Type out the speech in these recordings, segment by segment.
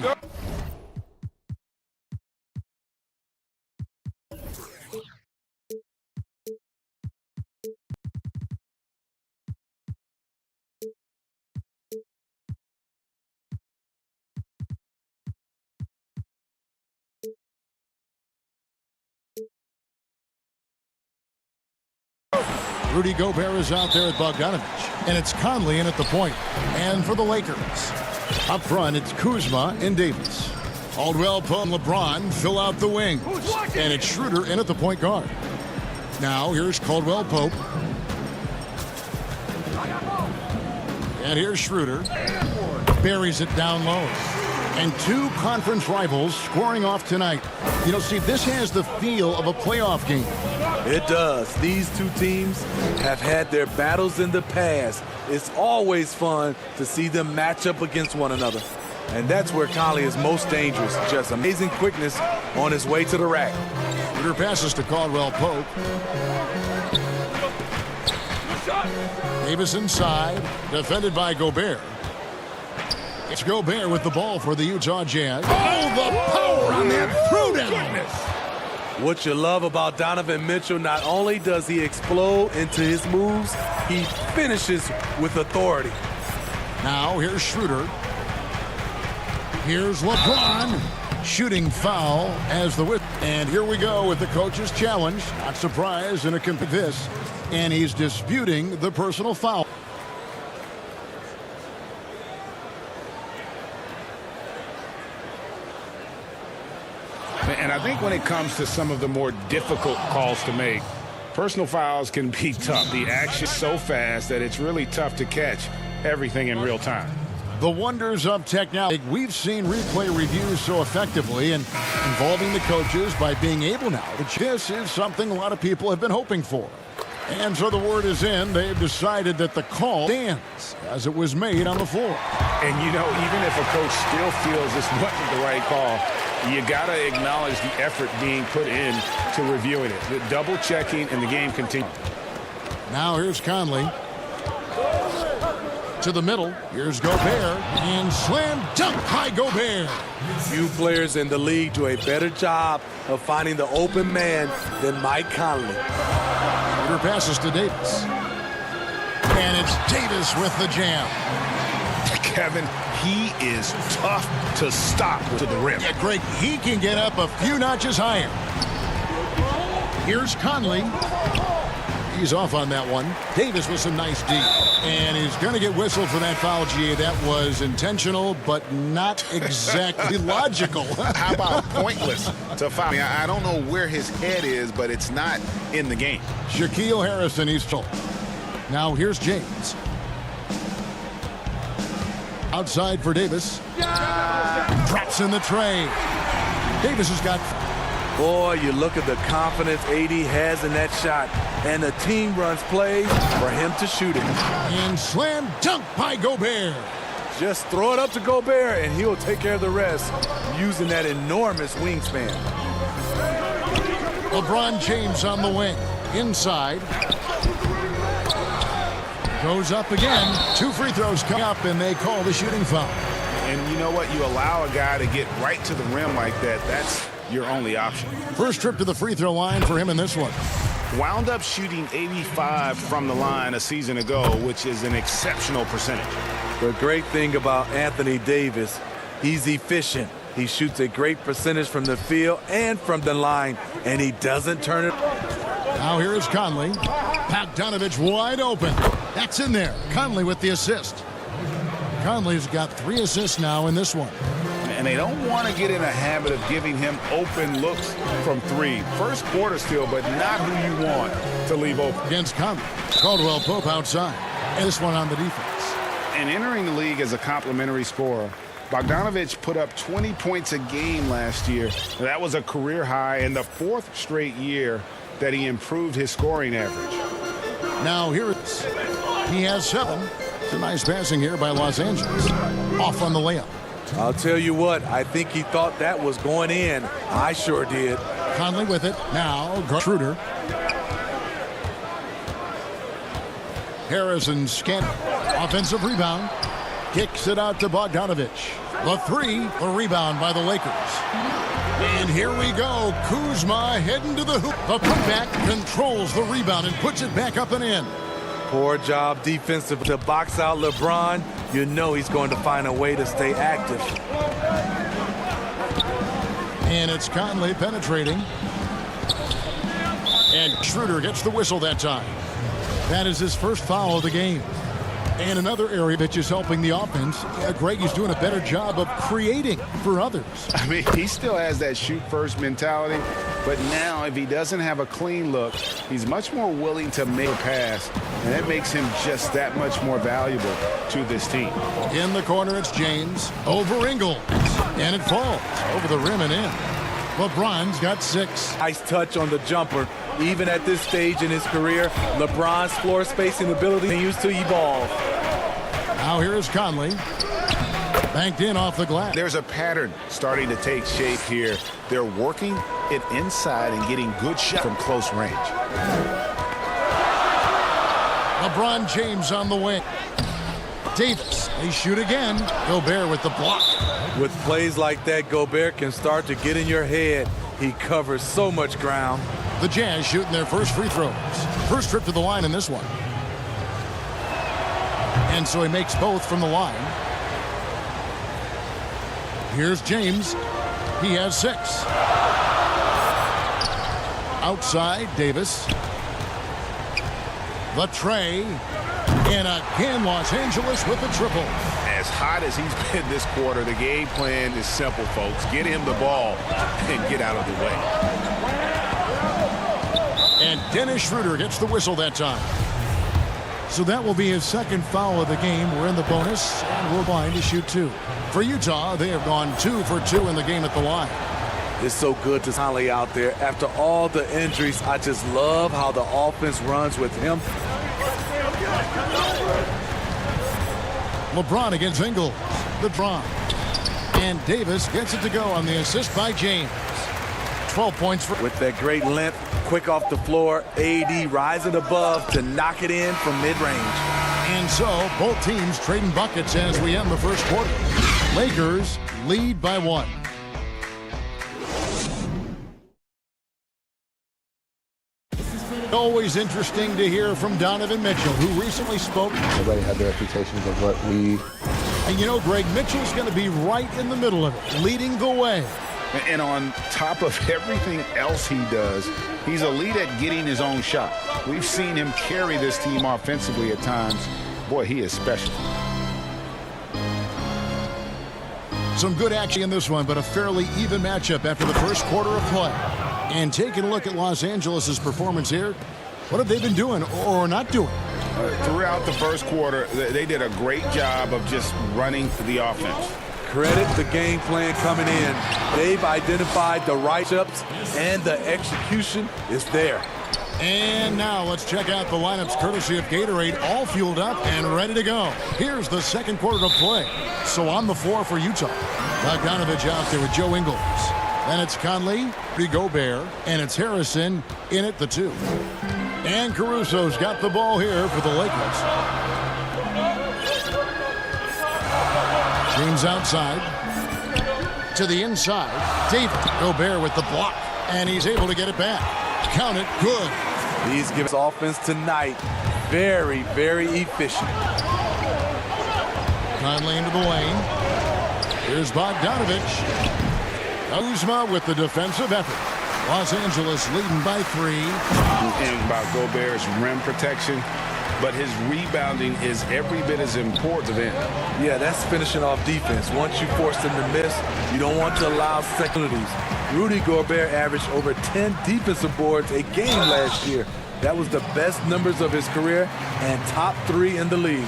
three. Rudy Gobert is out there at Bogdanovich, and it's Conley in at the point. And for the Lakers, up front, it's Kuzma and Davis. Caldwell Pope and LeBron fill out the wings, and it's Schroeder in at the point guard. Now here's Caldwell Pope, and here's Schroeder. Buries it down low. And two conference rivals scoring off tonight. You know, Steve, this has the feel of a playoff game. It does. These two teams have had their battles in the past. It's always fun to see them match up against one another. And that's where Conley is most dangerous. Just amazing quickness on his way to the rack. Schroeder passes to Caldwell Pope. Davis inside, defended by Gobert. It's Gobert with the ball for the Utah Jazz. Oh, the power on that throwdown. What you love about Donovan Mitchell, not only does he explode into his moves, he finishes with authority. Now here's Schroeder. Here's LeBron. Shooting foul as the whip. And here we go with the coach's challenge. Not surprised in a comp this. And he's disputing the personal foul. And I think when it comes to some of the more difficult calls to make, personal fouls can be tough. The action is so fast that it's really tough to catch everything in real time. The wonders of technology. We've seen replay reviews so effectively and involving the coaches by being able now. This is something a lot of people have been hoping for. And so the word is in. They've decided that the call stands as it was made on the floor. And, you know, even if a coach still feels this wasn't the right call, you got to acknowledge the effort being put in to reviewing it. The double checking and the game continues. Now here's Conley. To the middle. Here's Gobert. And slam dunk by Gobert. Few players in the league do a better job of finding the open man than Mike Conley. Schroeder passes to Davis. And it's Davis with the jam. Kevin, he is tough to stop to the rim. Yeah, Greg, he can get up a few notches higher. Here's Conley. He's off on that one. Davis with some nice D. And he's going to get whistled for that foul, GA. That was intentional, but not exactly logical. How about pointless to foul? I mean, I don't know where his head is, but it's not in the game. Shaquille Harrison, he's told. Now here's James. Outside for Davis. Drops in the tray. Davis has got... Boy, you look at the confidence AD has in that shot, and the team runs plays for him to shoot it. And slam dunk by Gobert. Just throw it up to Gobert, and he'll take care of the rest using that enormous wingspan. LeBron James on the wing. Inside. Goes up again. Two free throws come up, and they call the shooting foul. And you know what? You allow a guy to get right to the rim like that. That's your only option. First trip to the free throw line for him in this one. Wound up shooting 85 from the line a season ago, which is an exceptional percentage. The great thing about Anthony Davis, he's efficient. He shoots a great percentage from the field and from the line, and he doesn't turn it. Now here is Conley. Bogdanovich wide open. That's in there. Conley with the assist. Conley's got 3 assists now in this one. And they don't want to get in a habit of giving him open looks from 3. First quarter still, but not who you want to leave open. Against Conley. Caldwell Pope outside. And this one on the defense. And entering the league as a complimentary scorer, Bogdanovich put up 20 points a game last year. That was a career high in the 4th straight year that he improved his scoring average. Now here it is. He has 7. It's a nice passing here by Los Angeles. Off on the layup. I'll tell you what, I think he thought that was going in. I sure did. Conley with it. Now, Schroeder. Harrison Scant. Offensive rebound. Kicks it out to Bogdanovich. The three, the rebound by the Lakers. And here we go. Kuzma heading to the hoop. The putback controls the rebound and puts it back up and in. Poor job defensive to box out LeBron. You know he's going to find a way to stay active. And it's Conley penetrating. And Schroeder gets the whistle that time. That is his first foul of the game. And another area that is helping the offense, Greg is doing a better job of creating for others. I mean, he still has that shoot-first mentality, but now if he doesn't have a clean look, he's much more willing to make a pass, and that makes him just that much more valuable to this team. In the corner, it's James over Ingles, and it falls over the rim and in. LeBron's got 6. Nice touch on the jumper. Even at this stage in his career, LeBron's floor spacing ability continues to evolve. Now here is Conley. Banked in off the glass. There's a pattern starting to take shape here. They're working it inside and getting good shots from close range. LeBron James on the wing. Davis, they shoot again. Gobert with the block. With plays like that, Gobert can start to get in your head. He covers so much ground. The Jazz shooting their first free throws. First trip to the line in this one. And so he makes both from the line. Here's James. He has 6. Outside, Davis. The tray. And again, Los Angeles with the triple. As hot as he's been this quarter, the game plan is simple, folks. Get him the ball and get out of the way. And Dennis Schroeder gets the whistle that time. So that will be his second foul of the game. We're in the bonus, and we're blind to shoot 2. For Utah, they have gone 2 for 2 in the game at the line. It's so good to Conley out there. After all the injuries, I just love how the offense runs with him. LeBron against Ingles. The draw. And Davis gets it to go on the assist by James. 12 points for... With that great length, quick off the floor, AD rising above to knock it in from mid-range. And so, both teams trading buckets as we end the first quarter. Lakers lead by 1. Always interesting to hear from Donovan Mitchell, who recently spoke. Everybody had their expectations of what we... And you know, Greg, Mitchell's going to be right in the middle of it, leading the way. And on top of everything else he does, he's elite at getting his own shot. We've seen him carry this team offensively at times. Boy, he is special. Some good action in this one, but a fairly even matchup after the first quarter of play. And taking a look at Los Angeles' performance here, what have they been doing or not doing? Throughout the first quarter, they did a great job of just running the offense. Credit the game plan coming in. They've identified the right ups, and the execution is there. And now let's check out the lineups courtesy of Gatorade, all fueled up and ready to go. Here's the second quarter of play. So on the floor for Utah, Bogdanovich out there with Joe Ingles. Then it's Conley, Gobert, and it's Harrison in at the 2. And Caruso's got the ball here for the Lakers. James outside. To the inside. David Gobert with the block. And he's able to get it back. Count it. Good. He's giving his offense tonight very, very efficient. Conley into the lane. Here's Bogdanovich. Kuzma with the defensive effort. Los Angeles leading by 3. And about Gobert's rim protection, but his rebounding is every bit as important to them. Yeah, that's finishing off defense. Once you force them to miss, you don't want to allow secondaries. Rudy Gobert averaged over 10 defensive boards a game last year. That was the best numbers of his career and top 3 in the league.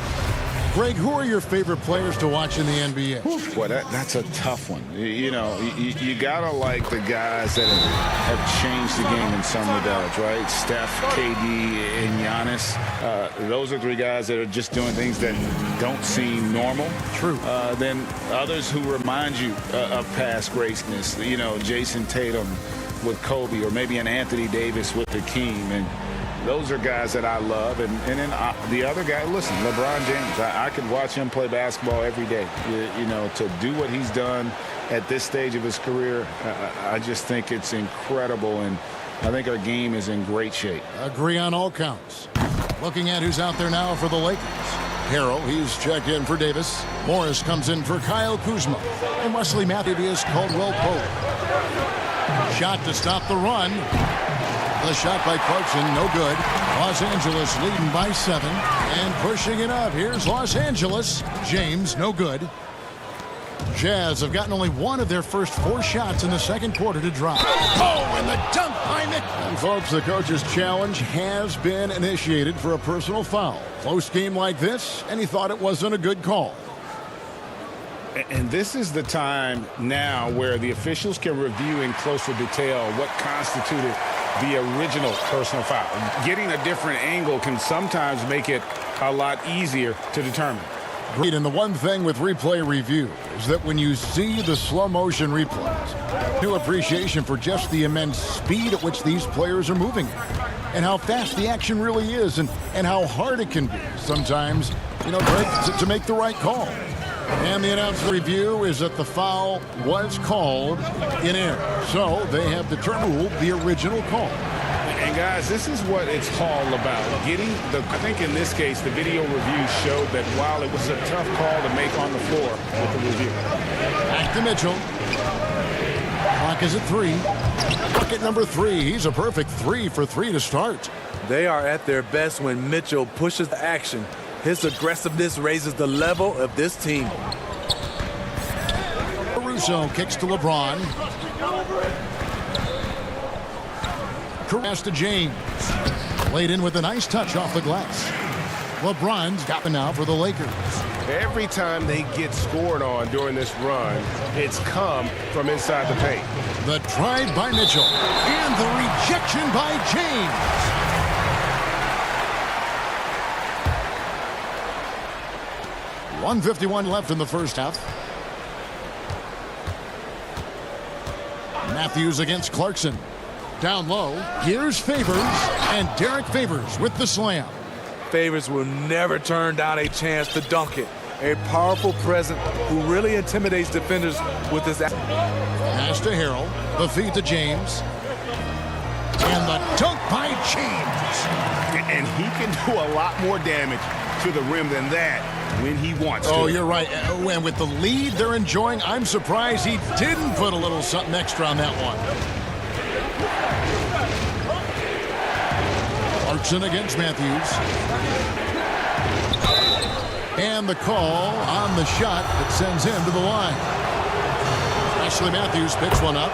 Greg, who are your favorite players to watch in the NBA? Boy, that's a tough one. You know, you gotta like the guys that have changed the game in some regards, right? Steph, KD, and Giannis. Those are 3 guys that are just doing things that don't seem normal. True. Then others who remind you of past greatness. You know, Jason Tatum with Kobe, or maybe an Anthony Davis with the King. And Those are guys that I love. And then the other guy, listen, LeBron James, I could watch him play basketball every day. You know, to do what he's done at this stage of his career, I just think it's incredible. And I think our game is in great shape. Agree on all counts. Looking at who's out there now for the Lakers. Harrell, he's checked in for Davis. Morris comes in for Kyle Kuzma. And Wesley Matthews Caldwell Pope. Shot to stop the run. The shot by Clarkson, no good. Los Angeles leading by 7. And pushing it up. Here's Los Angeles. James, no good. Jazz have gotten only one of their first 4 shots in the second quarter to drop. Oh, and the dunk by Nick. And folks, the coach's challenge has been initiated for a personal foul. Close game like this, and he thought it wasn't a good call. And this is the time now where the officials can review in closer detail what constituted the original personal foul. Getting a different angle can sometimes make it a lot easier to determine. And the one thing with replay review is that when you see the slow motion replays, new appreciation for just the immense speed at which these players are moving and how fast the action really is and how hard it can be sometimes, you know, to make the right call. And the announced review is that the foul was called in error. So they have determined the original call. And guys, this is what it's all about. I think in this case, the video review showed that while it was a tough call to make on the floor with the review. Back to Mitchell. Clock is at 3. Bucket number 3. He's a perfect 3 for 3 to start. They are at their best when Mitchell pushes the action. His aggressiveness raises the level of this team. Caruso kicks to LeBron. Pass to James. Laid in with a nice touch off the glass. LeBron's got it now for the Lakers. Every time they get scored on during this run, it's come from inside the paint. The drive by Mitchell. And the rejection by James. .151 left in the first half. Matthews against Clarkson. Down low, here's Favors, and Derek Favors with the slam. Favors will never turn down a chance to dunk it. A powerful presence who really intimidates defenders with his action. Pass to Harrell, the feed to James. And the dunk by James. And he can do a lot more damage to the rim than that when he wants to. Oh, you're right. And with the lead they're enjoying, I'm surprised he didn't put a little something extra on that one. Clarkson against Matthews. And the call on the shot that sends him to the line. Ashley Matthews picks one up.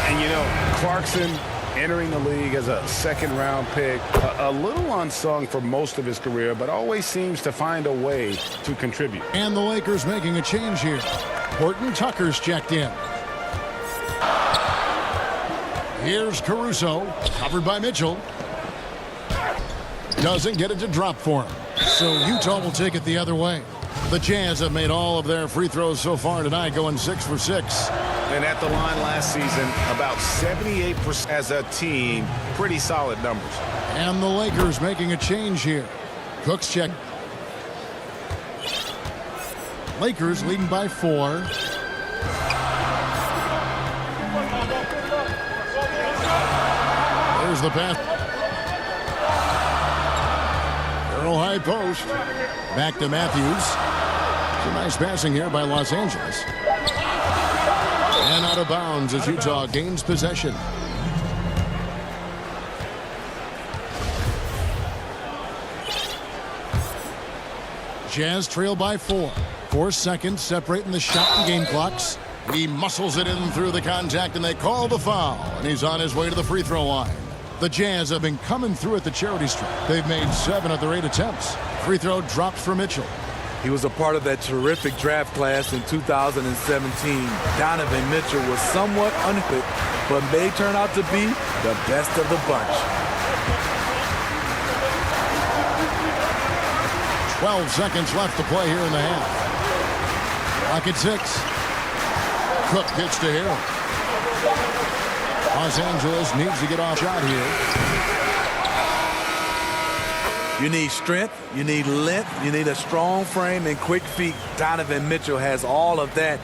And you know, Clarkson entering the league as a second-round pick, a little unsung for most of his career, but always seems to find a way to contribute. And the Lakers making a change here. Horton Tucker's checked in. Here's Caruso, covered by Mitchell. Doesn't get it to drop for him. So Utah will take it the other way. The Jazz have made all of their free throws so far tonight, going 6 for 6. And at the line last season, about 78% as a team. Pretty solid numbers. And the Lakers making a change here. Cook's check. Lakers leading by 4. There's the pass. High post. Back to Matthews. Some nice passing here by Los Angeles. And out of bounds as Utah gains possession. Jazz trail by 4. 4 seconds separating the shot and game clocks. He muscles it in through the contact and they call the foul. And he's on his way to the free throw line. The Jazz have been coming through at the charity stripe. They've made 7 of their 8 attempts. Free throw drops for Mitchell. He was a part of that terrific draft class in 2017. Donovan Mitchell was somewhat unhit, but may turn out to be the best of the bunch. 12 seconds left to play here in the half. Clock at 6. Cook gets to Harrell. Los Angeles needs to get off shot here. You need strength, you need length, you need a strong frame and quick feet. Donovan Mitchell has all of that.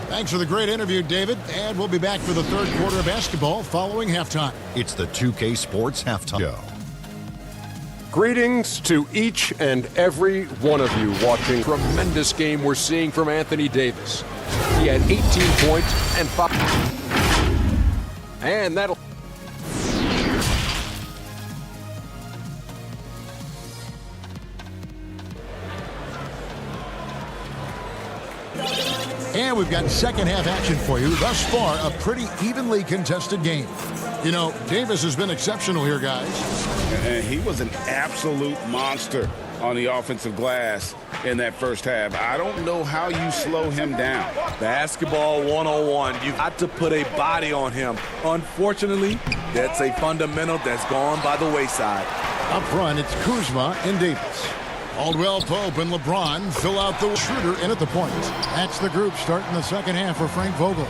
Thanks for the great interview, David. And we'll be back for the third quarter of basketball following halftime. It's the 2K Sports Halftime Show. Greetings to each and every one of you watching. Tremendous game we're seeing from Anthony Davis. He had 18 points and 5. And that'll... And we've got second half action for you. Thus far, a pretty evenly contested game. You know, Davis has been exceptional here, guys. And he was an absolute monster on the offensive glass in that first half. I don't know how you slow him down. Basketball 101. You've got to put a body on him. Unfortunately, that's a fundamental that's gone by the wayside. Up front, it's Kuzma and Davis. Caldwell Pope and LeBron fill out the Schroeder in at the point. That's the group starting the second half for Frank Vogel.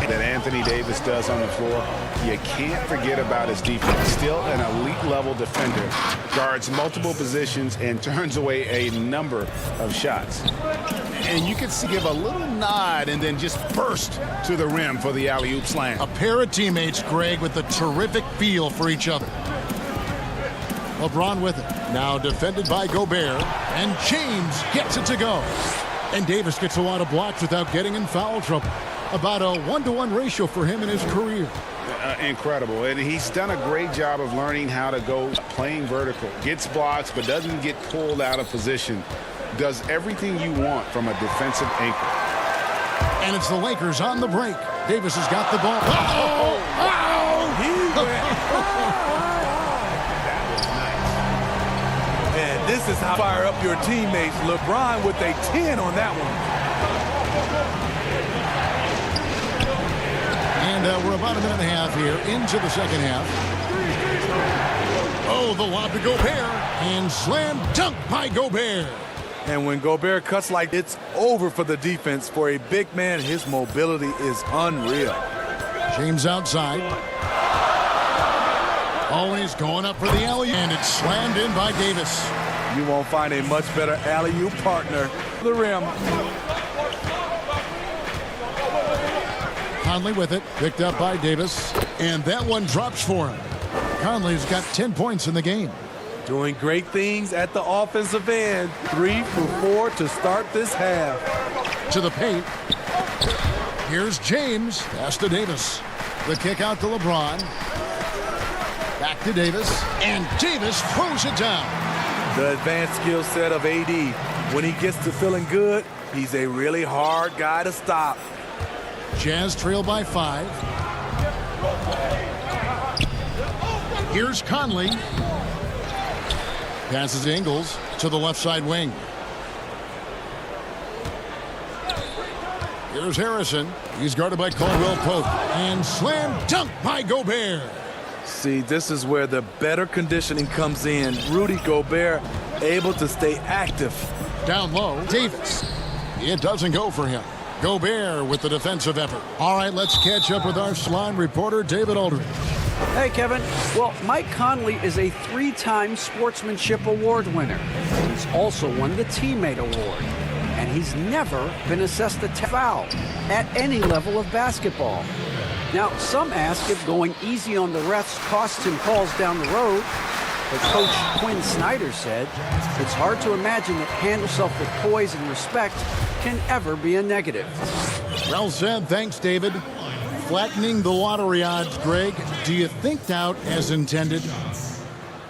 That Anthony Davis does on the floor, you can't forget about his defense. Still an elite level defender, guards multiple positions and turns away a number of shots. And you can see give a little nod and then just burst to the rim for the alley-oop slam. A pair of teammates, Greg, with a terrific feel for each other. LeBron with it. Now defended by Gobert. And James gets it to go. And Davis gets a lot of blocks without getting in foul trouble. About a 1-to-1 ratio for him in his career. Incredible. And he's done a great job of learning how to go playing vertical. Gets blocks, but doesn't get pulled out of position. Does everything you want from a defensive anchor. And it's the Lakers on the break. Davis has got the ball. And this is how fire up your teammates. LeBron with a 10 on that one. And we're about a minute and a half here into the second half. Oh, the lob to Gobert. And slam dunk by Gobert. And when Gobert cuts like it's over for the defense. For a big man, his mobility is unreal. James outside. Always going up for the alley, and it's slammed in by Davis. You won't find a much better alley-oop partner. The rim. Conley with it, picked up by Davis, and that one drops for him. Conley's got 10 points in the game. Doing great things at the offensive end. 3 for 4 to start this half. To the paint. Here's James. Pass to Davis. The kick out to LeBron. Back to Davis. And Davis throws it down. The advanced skill set of AD. When he gets to feeling good, he's a really hard guy to stop. Jazz trail by 5. Here's Conley. Passes Ingles to the left side wing. Here's Harrison. He's guarded by Caldwell Pope. And slam dunk by Gobert. See, this is where the better conditioning comes in. Rudy Gobert able to stay active. Down low, Davis. It doesn't go for him. Gobert with the defensive effort. All right, let's catch up with our Salon reporter, David Aldridge. Hey, Kevin. Well, Mike Conley is a 3-time Sportsmanship Award winner. He's also won the Teammate Award. And he's never been assessed a foul at any level of basketball. Now, some ask if going easy on the refs costs him calls down the road. But Coach Quinn Snyder said it's hard to imagine that handle yourself with poise and respect can ever be a negative. Well said. Thanks, David. Flattening the lottery odds, Greg. Do you think out as intended?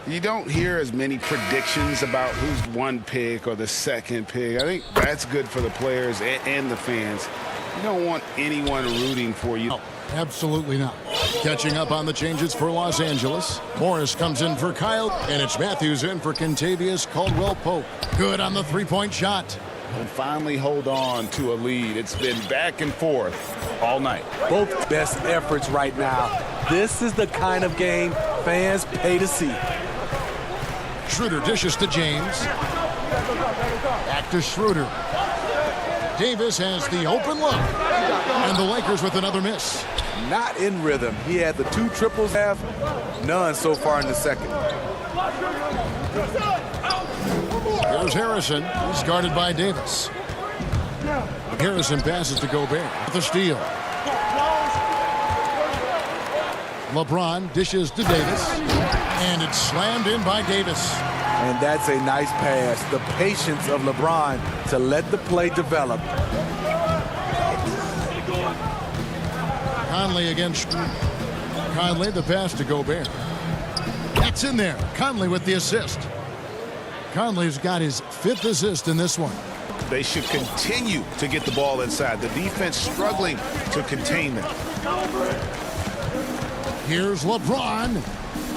You don't hear as many predictions about who's one pick or the second pick. I think that's good for the players and the fans. You don't want anyone rooting for you. No, absolutely not. Catching up on the changes for Los Angeles. Morris comes in for Kyle, and it's Matthews in for Kentavious Caldwell-Pope. Good on the three-point shot. And finally hold on to a lead. It's been back and forth all night. Both best efforts right now. This is the kind of game fans pay to see. Schroeder dishes to James. Back to Schroeder. Davis has the open look. And the Lakers with another miss. Not in rhythm. He had the 2 triples half, none so far in the second. Here's Harrison. He's guarded by Davis. Harrison passes to Gobert with a steal. LeBron dishes to Davis. And it's slammed in by Davis. And that's a nice pass. The patience of LeBron to let the play develop. Conley against Conley, the pass to Gobert. That's in there. Conley with the assist. Conley's got his 5th assist in this one. They should continue to get the ball inside. The defense struggling to contain them. Here's LeBron.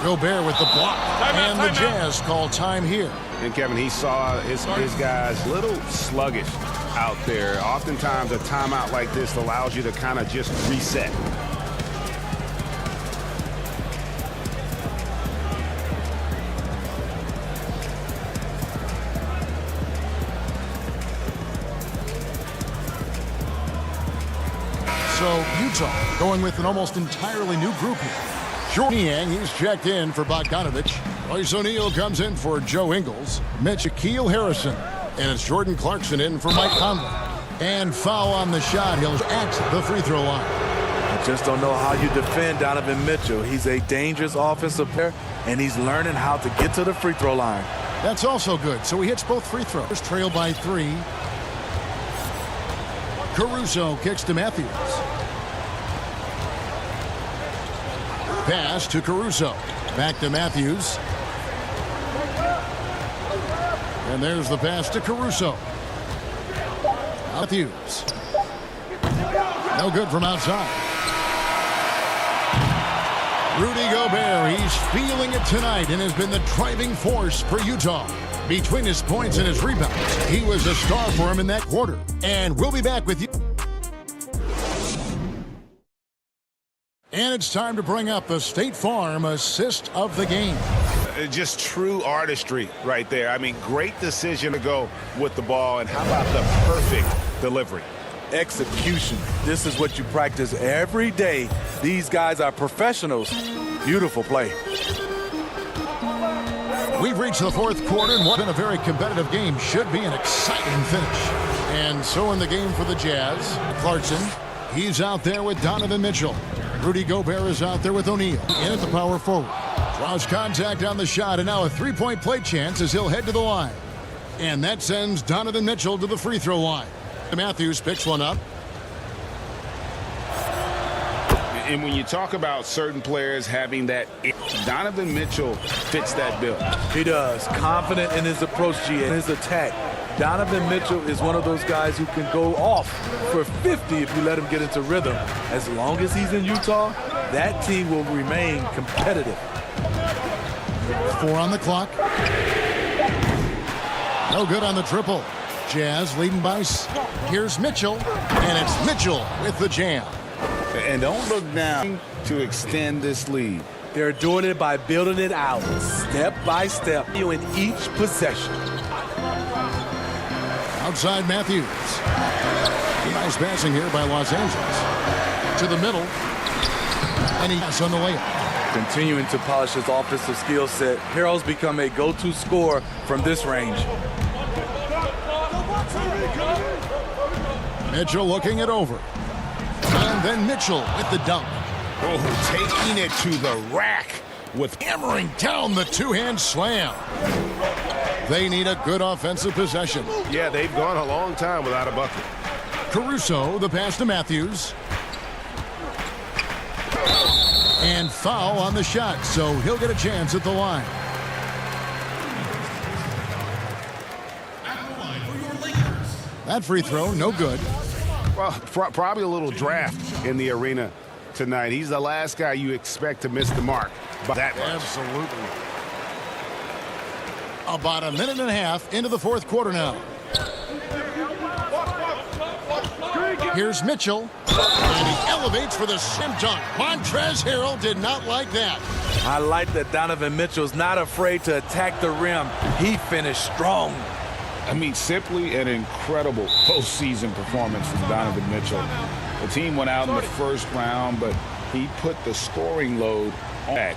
Gobert with the block. And the Jazz call time here. And Kevin, he saw his guys a little sluggish out there. Oftentimes a timeout like this allows you to kind of just reset. So Utah going with an almost entirely new group here. Jordan, he's checked in for Bogdanovich. Royce O'Neal comes in for Joe Ingles. Shaquille Harrison. And it's Jordan Clarkson in for Mike Conley. And foul on the shot. He'll at the free throw line. I just don't know how you defend Donovan Mitchell. He's a dangerous offensive player, and he's learning how to get to the free throw line. That's also good. So he hits both free throws. Trail by 3. Caruso kicks to Matthews. Pass to Caruso. Back to Matthews. And there's the pass to Caruso. Matthews. No good from outside. Rudy Gobert, he's feeling it tonight and has been the driving force for Utah. Between his points and his rebounds, he was a star for him in that quarter. And we'll be back with you. And it's time to bring up the State Farm assist of the game. Just true artistry right there. I mean, great decision to go with the ball. And how about the perfect delivery? Execution. This is what you practice every day. These guys are professionals. Beautiful play. We've reached the 4th quarter, and what's been a very competitive game should be an exciting finish. And so in the game for the Jazz, Clarkson, he's out there with Donovan Mitchell. Rudy Gobert is out there with O'Neal. In at the power forward. Draws contact on the shot, and now a 3-point play chance as he'll head to the line. And that sends Donovan Mitchell to the free throw line. Matthews picks one up. And when you talk about certain players having that, Donovan Mitchell fits that bill. He does. Confident in his approach, in his attack. Donovan Mitchell is one of those guys who can go off for 50 if you let him get into rhythm. As long as he's in Utah, that team will remain competitive. 4 on the clock. No good on the triple. Jazz leading by. Here's Mitchell, and it's Mitchell with the jam. And don't look down to extend this lead. They're doing it by building it out, step by step, in each possession. Outside Matthews. Nice passing here by Los Angeles. To the middle. And he's on the layup. Continuing to polish his offensive skill set, Harrell's become a go-to scorer from this range. Mitchell looking it over. And then Mitchell with the dunk. Oh, taking it to the rack with hammering down the two-hand slam. They need a good offensive possession. Yeah, they've gone a long time without a bucket. Caruso, the pass to Matthews. And foul on the shot, so he'll get a chance at the line. That free throw, no good. Well, probably a little draft in the arena tonight. He's the last guy you expect to miss the mark by that much. Absolutely. About a minute and a half into the 4th quarter now. Here's Mitchell, and he elevates for the sim dunk. Montrezl Harrell did not like that. I like that Donovan Mitchell's not afraid to attack the rim. He finished strong. I mean, simply an incredible postseason performance from Donovan Mitchell. The team went out in the 1st round, but he put the scoring load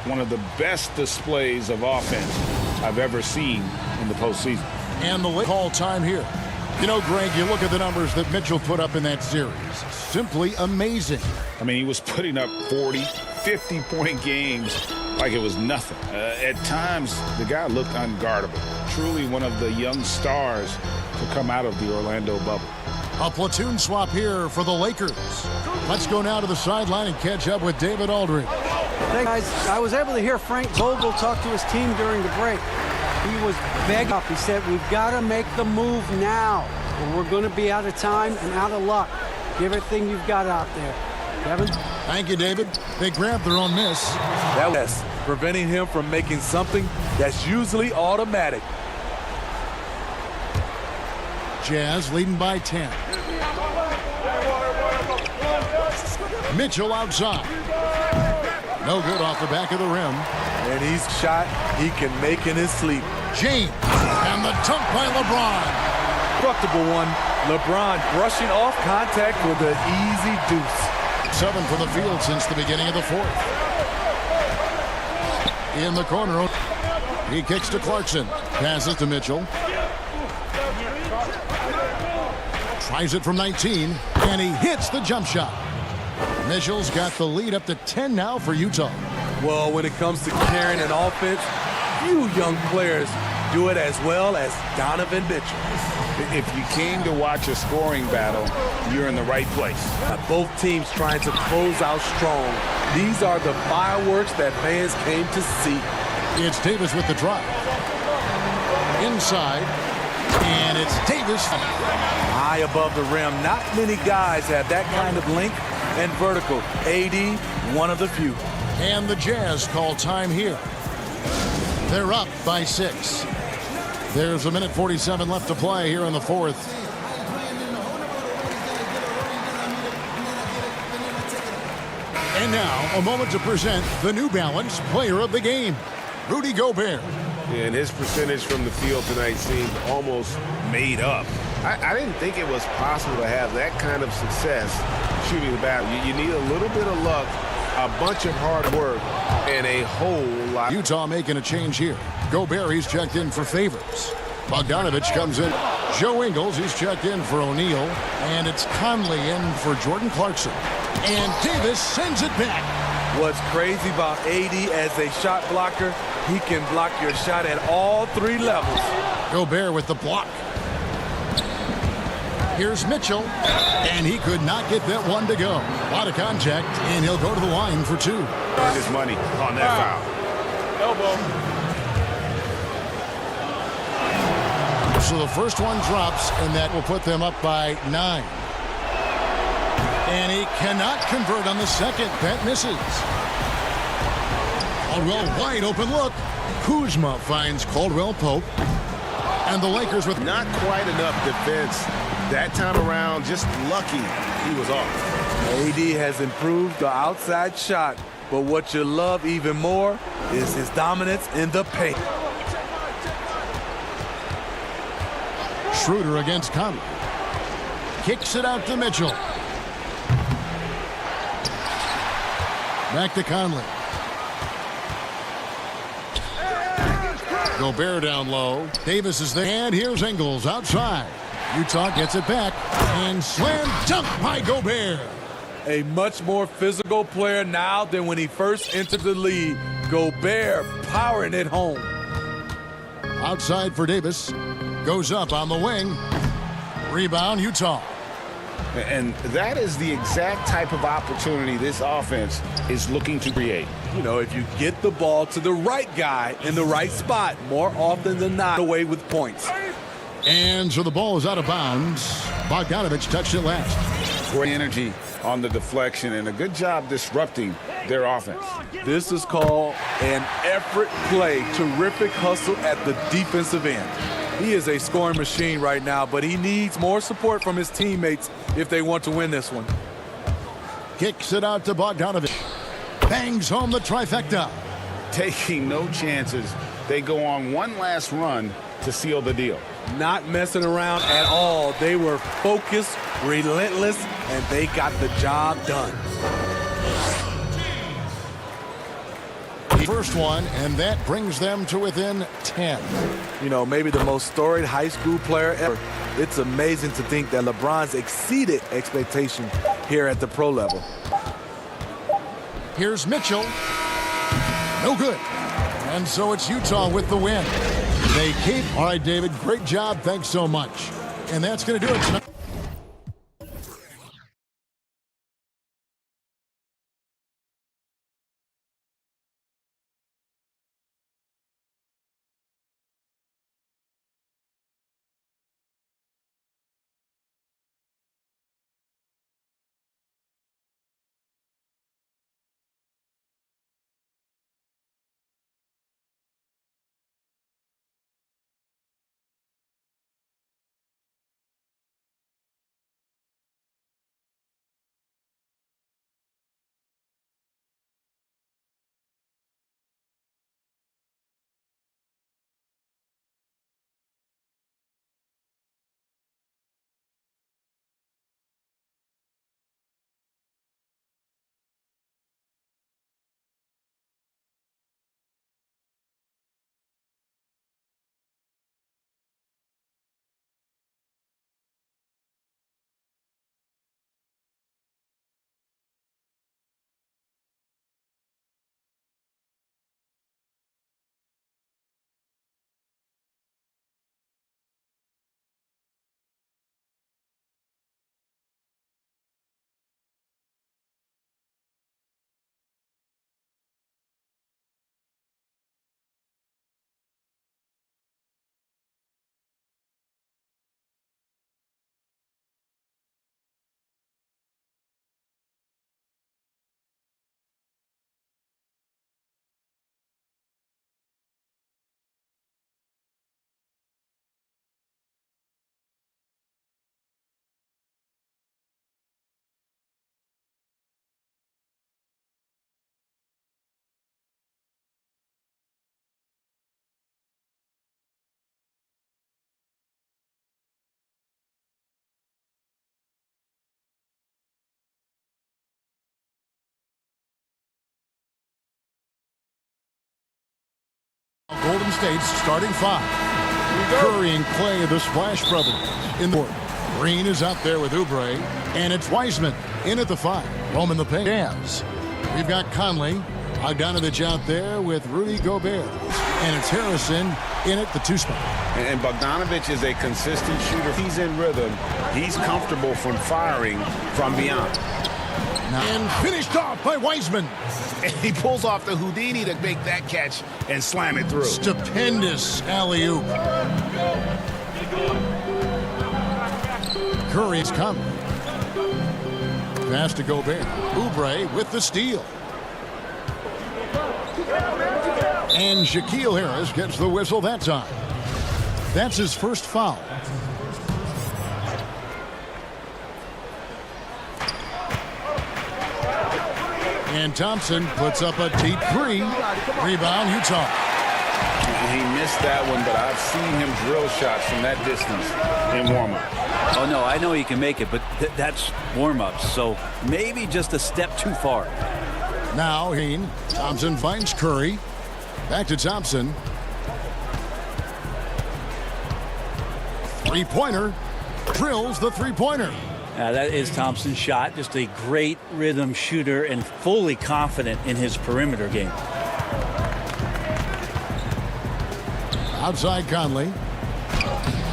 One of the best displays of offense I've ever seen in the postseason. And the call time here. You know, Greg, you look at the numbers that Mitchell put up in that series. Simply amazing. I mean, he was putting up 40, 50-point games like it was nothing. At times, the guy looked unguardable. Truly one of the young stars to come out of the Orlando bubble. A platoon swap here for the Lakers. Let's go now to the sideline and catch up with David Aldridge. Hey guys, I was able to hear Frank Vogel talk to his team during the break. He was begging up. He said, we've got to make the move now, or we're going to be out of time and out of luck. Give everything you've got out there. Kevin? Thank you, David. They grabbed their own miss. That was preventing him from making something that's usually automatic. Jazz leading by 10. Mitchell outside. No good off the back of the rim. And he's shot he can make in his sleep. James. And the dunk by LeBron. Destructible one. LeBron brushing off contact with an easy deuce. 7 for the field since the beginning of the fourth. In the corner. He kicks to Clarkson. Passes to Mitchell. Tries it from 19. And he hits the jump shot. Mitchell's got the lead up to 10 now for Utah. Well, when it comes to carrying an offense, few young players do it as well as Donovan Mitchell. If you came to watch a scoring battle, you're in the right place. Both teams trying to close out strong. These are the fireworks that fans came to see. It's Davis with the drive. Inside. And it's Davis. High above the rim. Not many guys have that kind of length and vertical. AD, one of the few. And the Jazz call time here. They're up by 6. There's 1:47 left to play here in the fourth. And now, a moment to present the New Balance Player of the Game, Rudy Gobert. And his percentage from the field tonight seemed almost made up. I didn't think it was possible to have that kind of success shooting the battle. You need a little bit of luck, a bunch of hard work, and a whole lot. Utah making a change here. Gobert, he's checked in for Favors. Bogdanovich comes in. Joe Ingles, he's checked in for O'Neal. And it's Conley in for Jordan Clarkson. And Davis sends it back. What's crazy about AD as a shot blocker, he can block your shot at all 3 levels. Gobert with the block. Here's Mitchell, and he could not get that one to go. A lot of contact, and he'll go to the line for 2. Earned his money on that foul. Elbow. So the first one drops, and that will put them up by 9. And he cannot convert on the second. That misses. Caldwell, wide open look. Kuzma finds Caldwell Pope. And the Lakers with Not quite enough defense that time around. Just lucky he was off. AD has improved the outside shot, but what you love even more is his dominance in the paint. Schroeder against Conley. Kicks it out to Mitchell. Back to Conley. Gobert down low. Davis is there. And here's Ingles outside. Utah gets it back. And slam dunk by Gobert. A much more physical player now than when he first entered the league. Gobert powering it home. Outside for Davis. Goes up on the wing. Rebound, Utah. And that is the exact type of opportunity this offense is looking to create. You know, if you get the ball to the right guy in the right spot, more often than not, away with points. And so the ball is out of bounds. Bogdanovich touched it last. Great energy on the deflection and a good job disrupting their offense. This is called an effort play. Terrific hustle at the defensive end. He is a scoring machine right now, but he needs more support from his teammates if they want to win this one. Kicks it out to Bogdanovich. Bangs home the trifecta. Taking no chances. They go on one last run to seal the deal. Not messing around at all. They were focused, relentless, and they got the job done. first one, and that brings them to within 10. You know, maybe the most storied high school player ever. It's amazing to think that LeBron's exceeded expectation here at the pro level. Here's Mitchell. No good. And so it's Utah with the win. They keep. All right, David, great job. Thanks so much. And that's going to do it tonight. Golden State's starting five. Curry and Clay, the Splash Brothers, in the board. Green is out there with Oubre, and it's Wiseman in at the 5. Roman the paint. Jazz. We've got Conley. Bogdanovich out there with Rudy Gobert, and it's Harrison in at the 2 spot. And Bogdanovich is a consistent shooter. He's in rhythm. He's comfortable from firing from beyond. And finished off by Wiseman. And he pulls off the Houdini to make that catch and slam it through. Stupendous alley-oop. Curry's coming. Pass to Gobert. Oubre with the steal. And Shaquille Harris gets the whistle that time. That's his first foul. And Thompson puts up a deep 3. Rebound, Utah. He missed that one, but I've seen him drill shots from that distance in warm-up. Oh, no, I know he can make it, but that's warm-ups, so maybe just a step too far. Now, Thompson finds Curry. Back to Thompson. Three-pointer. Drills the three-pointer. That is Thompson's shot. Just a great rhythm shooter and fully confident in his perimeter game. Outside Conley.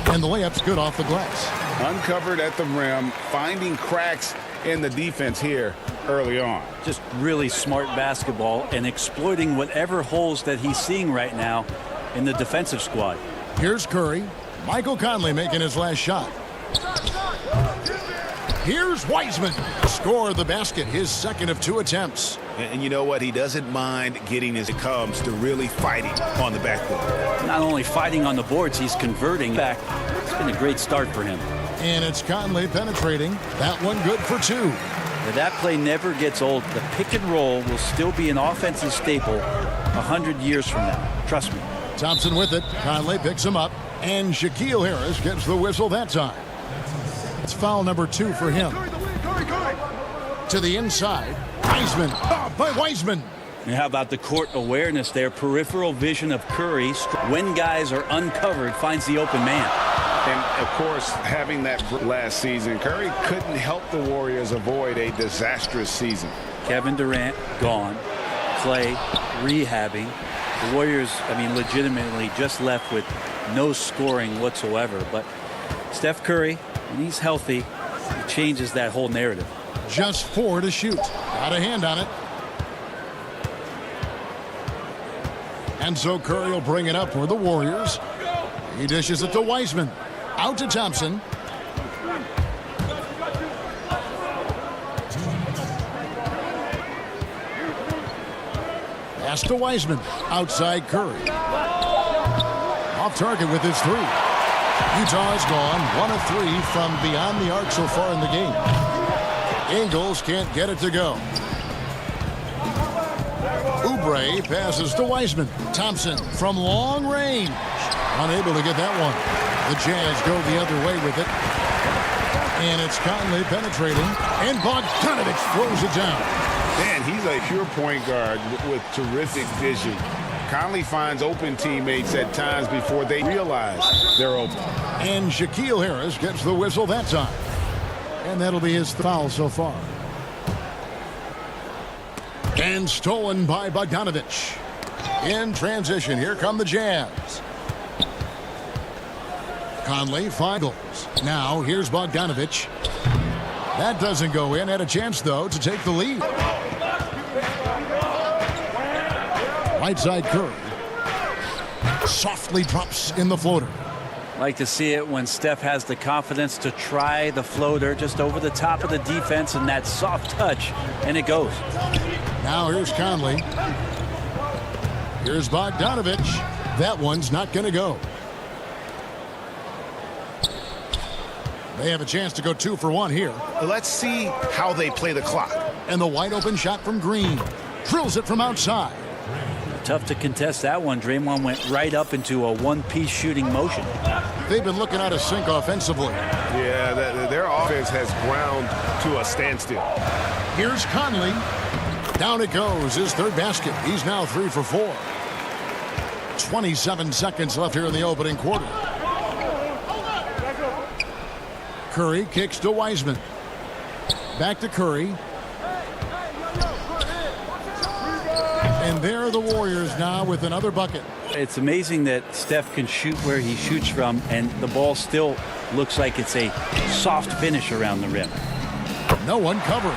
And the layup's good off the glass. Uncovered at the rim, finding cracks in the defense here early on. Just really smart basketball and exploiting whatever holes that he's seeing right now in the defensive squad. Here's Curry. Michael Conley making his last shot. Here's Wiseman. Score the basket, his second of 2 attempts. And you know what? He doesn't mind getting as it comes to really fighting on the backboard. Not only fighting on the boards, he's converting back. It's been a great start for him. And it's Conley penetrating. That one good for 2. That play never gets old. The pick and roll will still be an offensive staple 100 years from now. Trust me. Thompson with it. Conley picks him up. And Shaquille Harris gets the whistle that time. It's foul number 2 for him. To the inside. Wiseman. Oh, by Wiseman. And how about the court awareness there? Peripheral vision of Curry. When guys are uncovered, finds the open man. And, of course, having that last season, Curry couldn't help the Warriors avoid a disastrous season. Kevin Durant, gone. Clay, rehabbing. The Warriors, I mean, legitimately just left with no scoring whatsoever. But Steph Curry, when he's healthy, he changes that whole narrative. Just 4 to shoot. Got a hand on it. And so Curry will bring it up for the Warriors. He dishes it to Wiseman. Out to Thompson. Pass to Wiseman. Outside Curry. Off target with his 3. Utah has gone 1 of 3 from beyond the arc so far in the game. Ingles can't get it to go. Oubre passes to Wiseman. Thompson from long range. Unable to get that one. The Jazz go the other way with it. And it's Conley penetrating. And Bogdanovich throws it down. Man, he's a pure point guard with terrific vision. Conley finds open teammates at times before they realize they're open. And Shaquille Harris gets the whistle that time. And that'll be his foul so far. And stolen by Bogdanovich. In transition, here come the Jazz. Conley fumbles. Now here's Bogdanovich. That doesn't go in. Had a chance, though, to take the lead. Right side Curry. Softly drops in the floater. Like to see it when Steph has the confidence to try the floater just over the top of the defense and that soft touch, and it goes. Now here's Conley. Here's Bogdanovich. That one's not going to go. They have a chance to go 2 for 1 here. Let's see how they play the clock. And the wide open shot from Green. Drills it from outside. Tough to contest that one. Draymond went right up into a one-piece shooting motion. They've been looking out of sync offensively. Yeah, their offense has ground to a standstill. Here's Conley. Down it goes. His 3rd basket. He's now 3 for 4. 27 seconds left here in the opening quarter. Curry kicks to Wiseman. Back to Curry. And there are the Warriors now with another bucket. It's amazing that Steph can shoot where he shoots from, and the ball still looks like it's a soft finish around the rim. No one covering.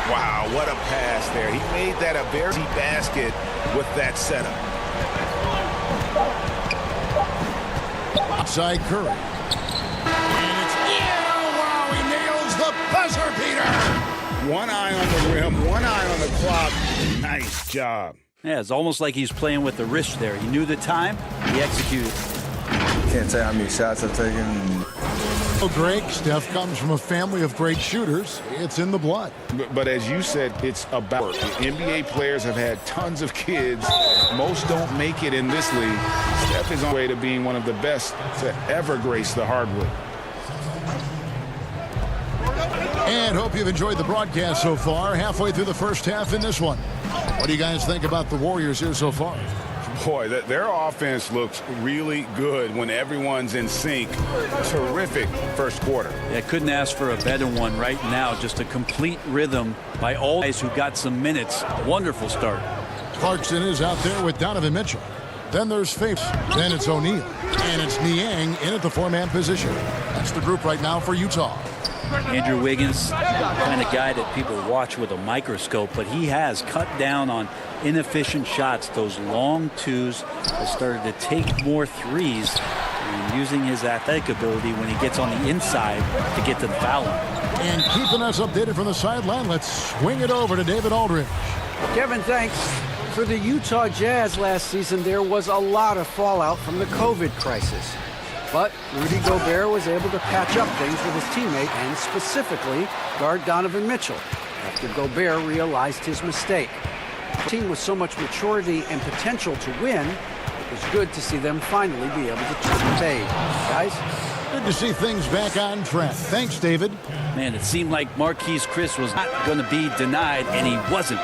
Wow, what a pass there. He made that a very easy basket with that setup. Outside Curry. And it's wow, he nails the buzzer beater. One eye on the rim, one eye on the clock. Nice job. Yeah, it's almost like he's playing with the wrist there. He knew the time, he executed. Can't tell how many shots I've taken. Oh, Greg, Steph comes from a family of great shooters. It's in the blood. But as you said, it's about work. NBA players have had tons of kids. Most don't make it in this league. Steph is on the way to being one of the best to ever grace the hardwood. And hope you've enjoyed the broadcast so far. Halfway through the first half in this one. What do you guys think about the Warriors here so far? Boy, their offense looks really good when everyone's in sync. Terrific first quarter. Yeah, couldn't ask for a better one right now. Just a complete rhythm by all guys who got some minutes. Wonderful start. Clarkson is out there with Donovan Mitchell. Then there's Faith. Then it's O'Neal. And it's Niang in at the 4-man position. That's the group right now for Utah. Andrew Wiggins, the kind of guy that people watch with a microscope, but he has cut down on inefficient shots. Those long twos has started to take more threes, and using his athletic ability when he gets on the inside to get to the foul line. And keeping us updated from the sideline, let's swing it over to David Aldridge. Kevin, thanks. For the Utah Jazz last season, there was a lot of fallout from the COVID crisis. But Rudy Gobert was able to patch up things with his teammate and specifically guard Donovan Mitchell after Gobert realized his mistake. A team with so much maturity and potential to win, it was good to see them finally be able to turn the page. Guys? Good to see things back on track. Thanks, David. Man, it seemed like Marquise Chris was not going to be denied, and he wasn't.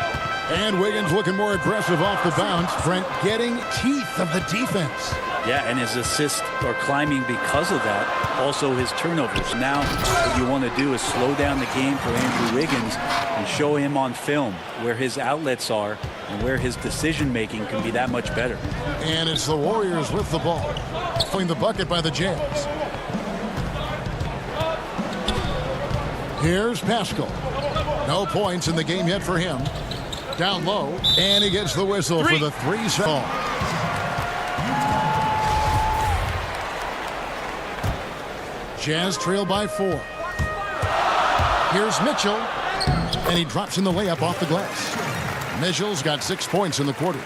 And Wiggins looking more aggressive off the bounce. Brent getting teeth of the defense. Yeah, and his assists are climbing because of that. Also his turnovers. Now what you want to do is slow down the game for Andrew Wiggins and show him on film where his outlets are and where his decision-making can be that much better. And it's the Warriors with the ball. Pulling the bucket by the Jazz. Here's Pascal. No points in the game yet for him. Down low, and he gets the whistle for the 3-ball. Jazz trail by 4. Here's Mitchell, and he drops in the layup off the glass. Mitchell's got 6 points in the quarter.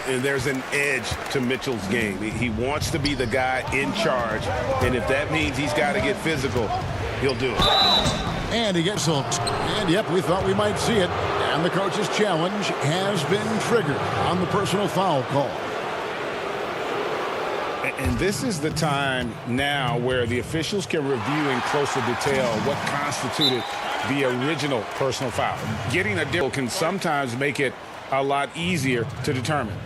And there's an edge to Mitchell's game. He wants to be the guy in charge, and if that means he's got to get physical, he'll do it. And he gets hooked. And, yep, we thought we might see it. And the coach's challenge has been triggered on the personal foul call. And this is the time now where the officials can review in closer detail what constituted the original personal foul. Getting a deal can sometimes make it a lot easier to determine.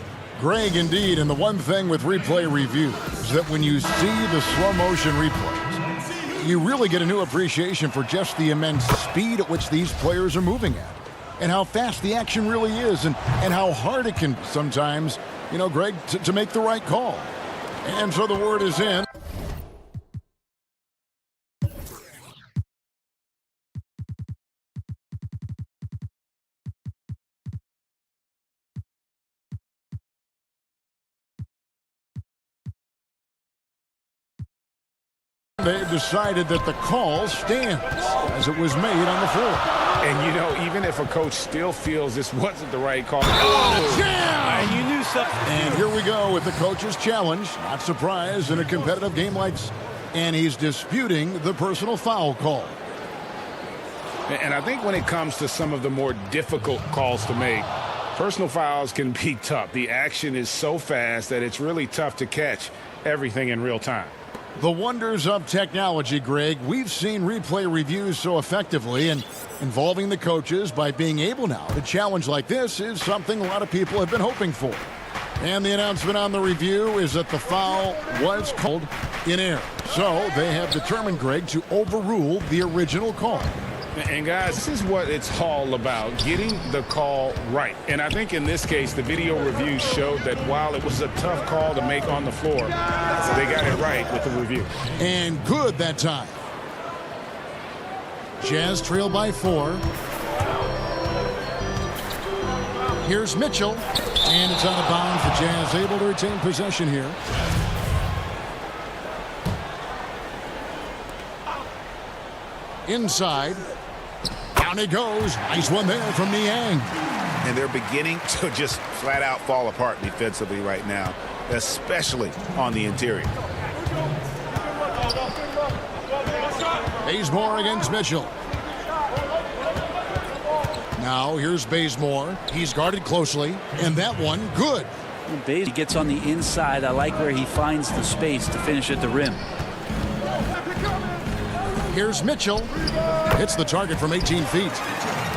Greg, indeed, and the one thing with replay review is that when you see the slow motion replays, you really get a new appreciation for just the immense speed at which these players are moving at, and how fast the action really is, and how hard it can sometimes, you know, Greg, to make the right call. And so the word is in. They've decided that the call stands as it was made on the floor. And, you know, even if a coach still feels this wasn't the right call. Oh, jam! And you knew something. And here we go with the coach's challenge. Not surprised in a competitive game like this. And he's disputing the personal foul call. And I think when it comes to some of the more difficult calls to make, personal fouls can be tough. The action is so fast that it's really tough to catch everything in real time. The wonders of technology, Greg. We've seen replay reviews so effectively, and involving the coaches by being able now to challenge like this is something a lot of people have been hoping for. And the announcement on the review is that the foul was called in error. So they have determined, Greg, to overrule the original call. And guys, this is what it's all about, getting the call right. And I think in this case, the video review showed that while it was a tough call to make on the floor, they got it right with the review. And good that time. Jazz trail by 4. Here's Mitchell, and it's out of bounds. The Jazz able to retain possession here. Inside. Down he goes. Nice one there from Niang. And they're beginning to just flat out fall apart defensively right now, especially on the interior. Bazemore against Mitchell. Now here's Bazemore. He's guarded closely, and that one good. He gets on the inside. I like where he finds the space to finish at the rim. Here's Mitchell. Hits the target from 18 feet.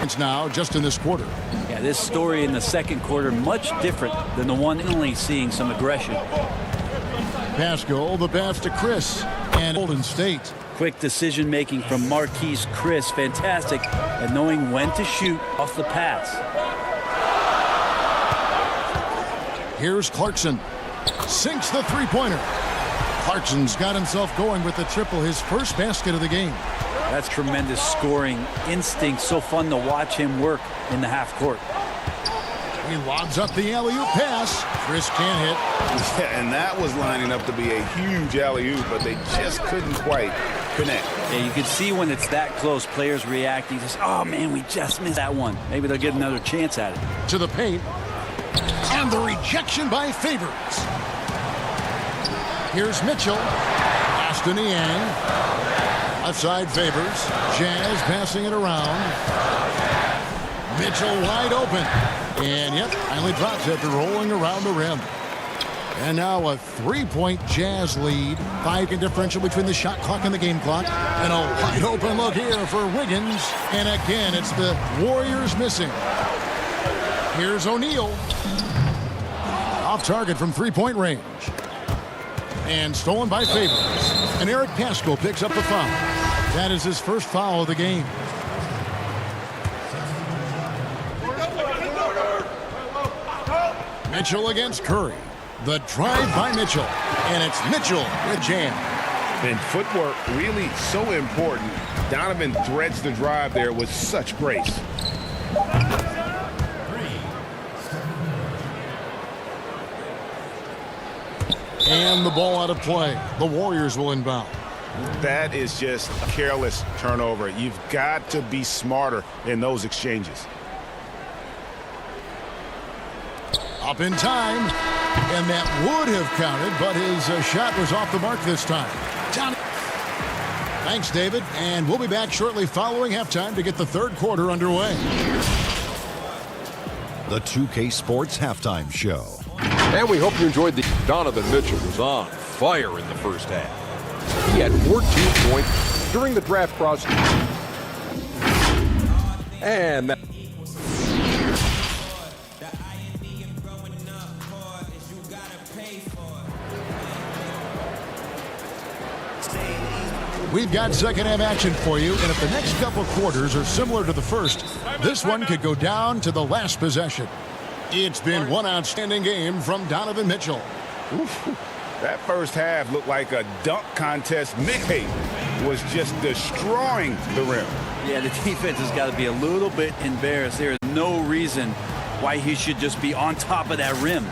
It's now just in this quarter. Yeah, this story in the second quarter much different than the one only seeing some aggression. Pascal, the pass to Chris, and Golden State. Quick decision making from Marquise Chris, fantastic, and knowing when to shoot off the pass. Here's Clarkson. Sinks the three-pointer. Clarkson's got himself going with the triple, his first basket of the game. That's tremendous scoring instinct. So fun to watch him work in the half court. He lobs up the alley-oop pass. Chris can't hit. Yeah, and that was lining up to be a huge alley-oop, but they just couldn't quite connect. Yeah, you can see when it's that close, players reacting. Just, oh, man, we just missed that one. Maybe they'll get another chance at it. To the paint. And the rejection by Favors. Here's Mitchell. Pass to Niang. Left side Favors. Jazz passing it around. Mitchell wide open. And yep, finally drops after rolling around the rim. And now a three-point Jazz lead. 5-point differential between the shot clock and the game clock. And a wide open look here for Wiggins. And again, it's the Warriors missing. Here's O'Neal. Off target from three-point range. And stolen by Favors. And Eric Pascal picks up the foul. That is his first foul of the game. Mitchell against Curry. The drive by Mitchell. And it's Mitchell with jam. And footwork really so important. Donovan threads the drive there with such grace. And the ball out of play. The Warriors will inbound. That is just a careless turnover. You've got to be smarter in those exchanges. Up in time. And that would have counted, but his shot was off the mark this time. Thanks, David. And we'll be back shortly following halftime to get the third quarter underway. The 2K Sports Halftime Show. And we hope you enjoyed the... Donovan Mitchell was on fire in the first half. He had 14 points during the draft process. And that... We've got second half action for you, and if the next couple quarters are similar to the first, this one could go down to the last possession. It's been one outstanding game from Donovan Mitchell. Oof, that first half looked like a dunk contest. Nick was just destroying the rim. Yeah, the defense has got to be a little bit embarrassed. There is no reason why he should just be on top of that rim.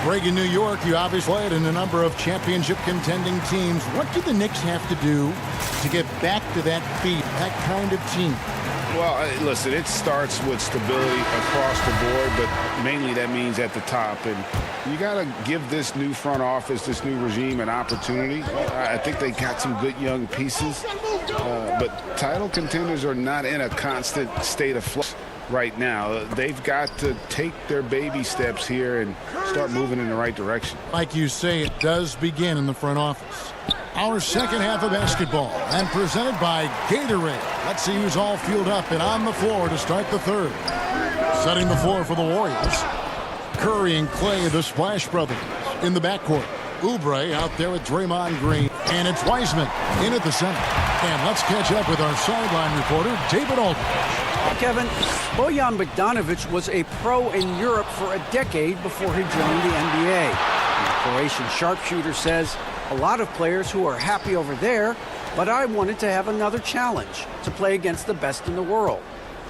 Greg, in New York, you obviously played in a number of championship contending teams. What do the Knicks have to do to get back to that beat, that kind of team? Well, listen, it starts with stability across the board, but mainly that means at the top. And you got to give this new front office, this new regime, an opportunity. I think they got some good young pieces, but title contenders are not in a constant state of flux right now. They've got to take their baby steps here and start moving in the right direction. Like you say, it does begin in the front office. Our second half of basketball, and presented by Gatorade. Let's see who's all fueled up and on the floor to start the third. Setting the floor for the Warriors. Curry and Clay, the Splash Brothers, in the backcourt. Oubre out there with Draymond Green. And it's Wiseman in at the center. And let's catch up with our sideline reporter, David Aldridge. Kevin, Bojan Bogdanovic was a pro in Europe for a decade before he joined the NBA. The Croatian sharpshooter says, a lot of players who are happy over there, but I wanted to have another challenge, to play against the best in the world.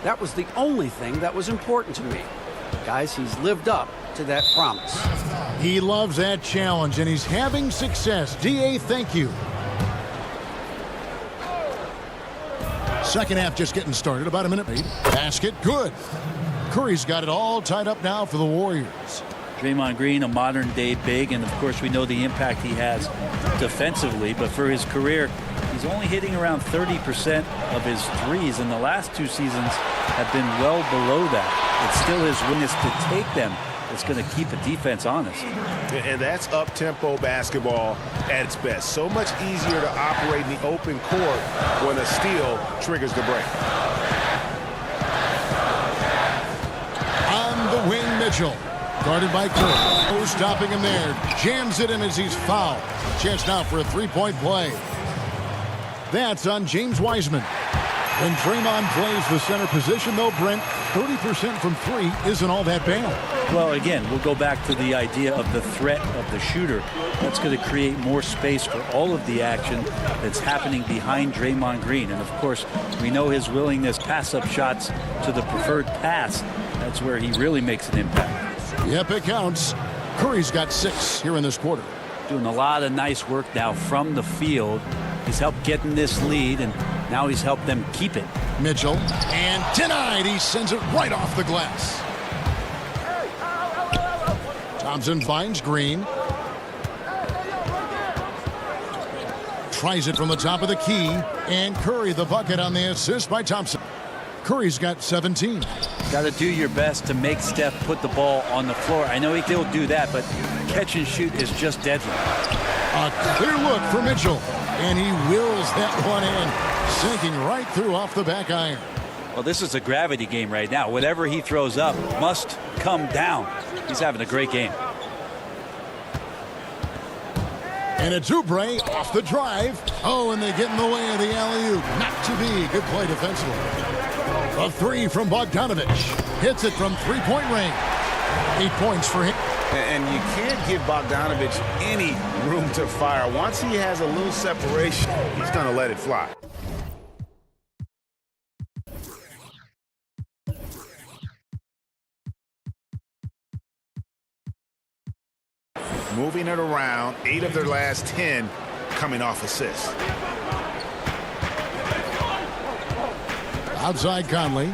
That was the only thing that was important to me. Guys, he's lived up to that promise. He loves that challenge, and he's having success. D.A., thank you. Second half just getting started, about a minute. Basket, good. Curry's got it all tied up now for the Warriors. Draymond Green, a modern-day big, and of course we know the impact he has defensively, but for his career, he's only hitting around 30% of his threes, and the last two seasons have been well below that. It's still his willingness to take them that's going to keep a defense honest. And that's up-tempo basketball at its best. So much easier to operate in the open court when a steal triggers the break. On the wing, Mitchell. Guarded by Curry. No stopping him there. Jams it in as he's fouled. Chance now for a three-point play. That's on James Wiseman. When Draymond plays the center position, though, Brent, 30% from three isn't all that bad. Well, again, we'll go back to the idea of the threat of the shooter. That's going to create more space for all of the action that's happening behind Draymond Green. And, of course, we know his willingness to pass up shots to the preferred pass. That's where he really makes an impact. Yep, it counts. Curry's got 6 here in this quarter. Doing a lot of nice work now from the field. He's helped getting this lead, and now he's helped them keep it. Mitchell, and denied. He sends it right off the glass. Thompson finds Green. Tries it from the top of the key, and Curry the bucket on the assist by Thompson. Curry's got 17. Got to do your best to make Steph put the ball on the floor. I know he'll do that, but catch and shoot is just deadly. A clear look for Mitchell, and he wills that one in, sinking right through off the back iron. Well, this is a gravity game right now. Whatever he throws up must come down. He's having a great game. And it's Oubre off the drive. Oh, and they get in the way of the alley-oop. Not to be. Good play defensively. A three from Bogdanovich. Hits it from three-point range. 8 points for him. And you can't give Bogdanovich any room to fire. Once he has a little separation, he's going to let it fly. Moving it around, 8 of their last 10 coming off assists. Outside Conley.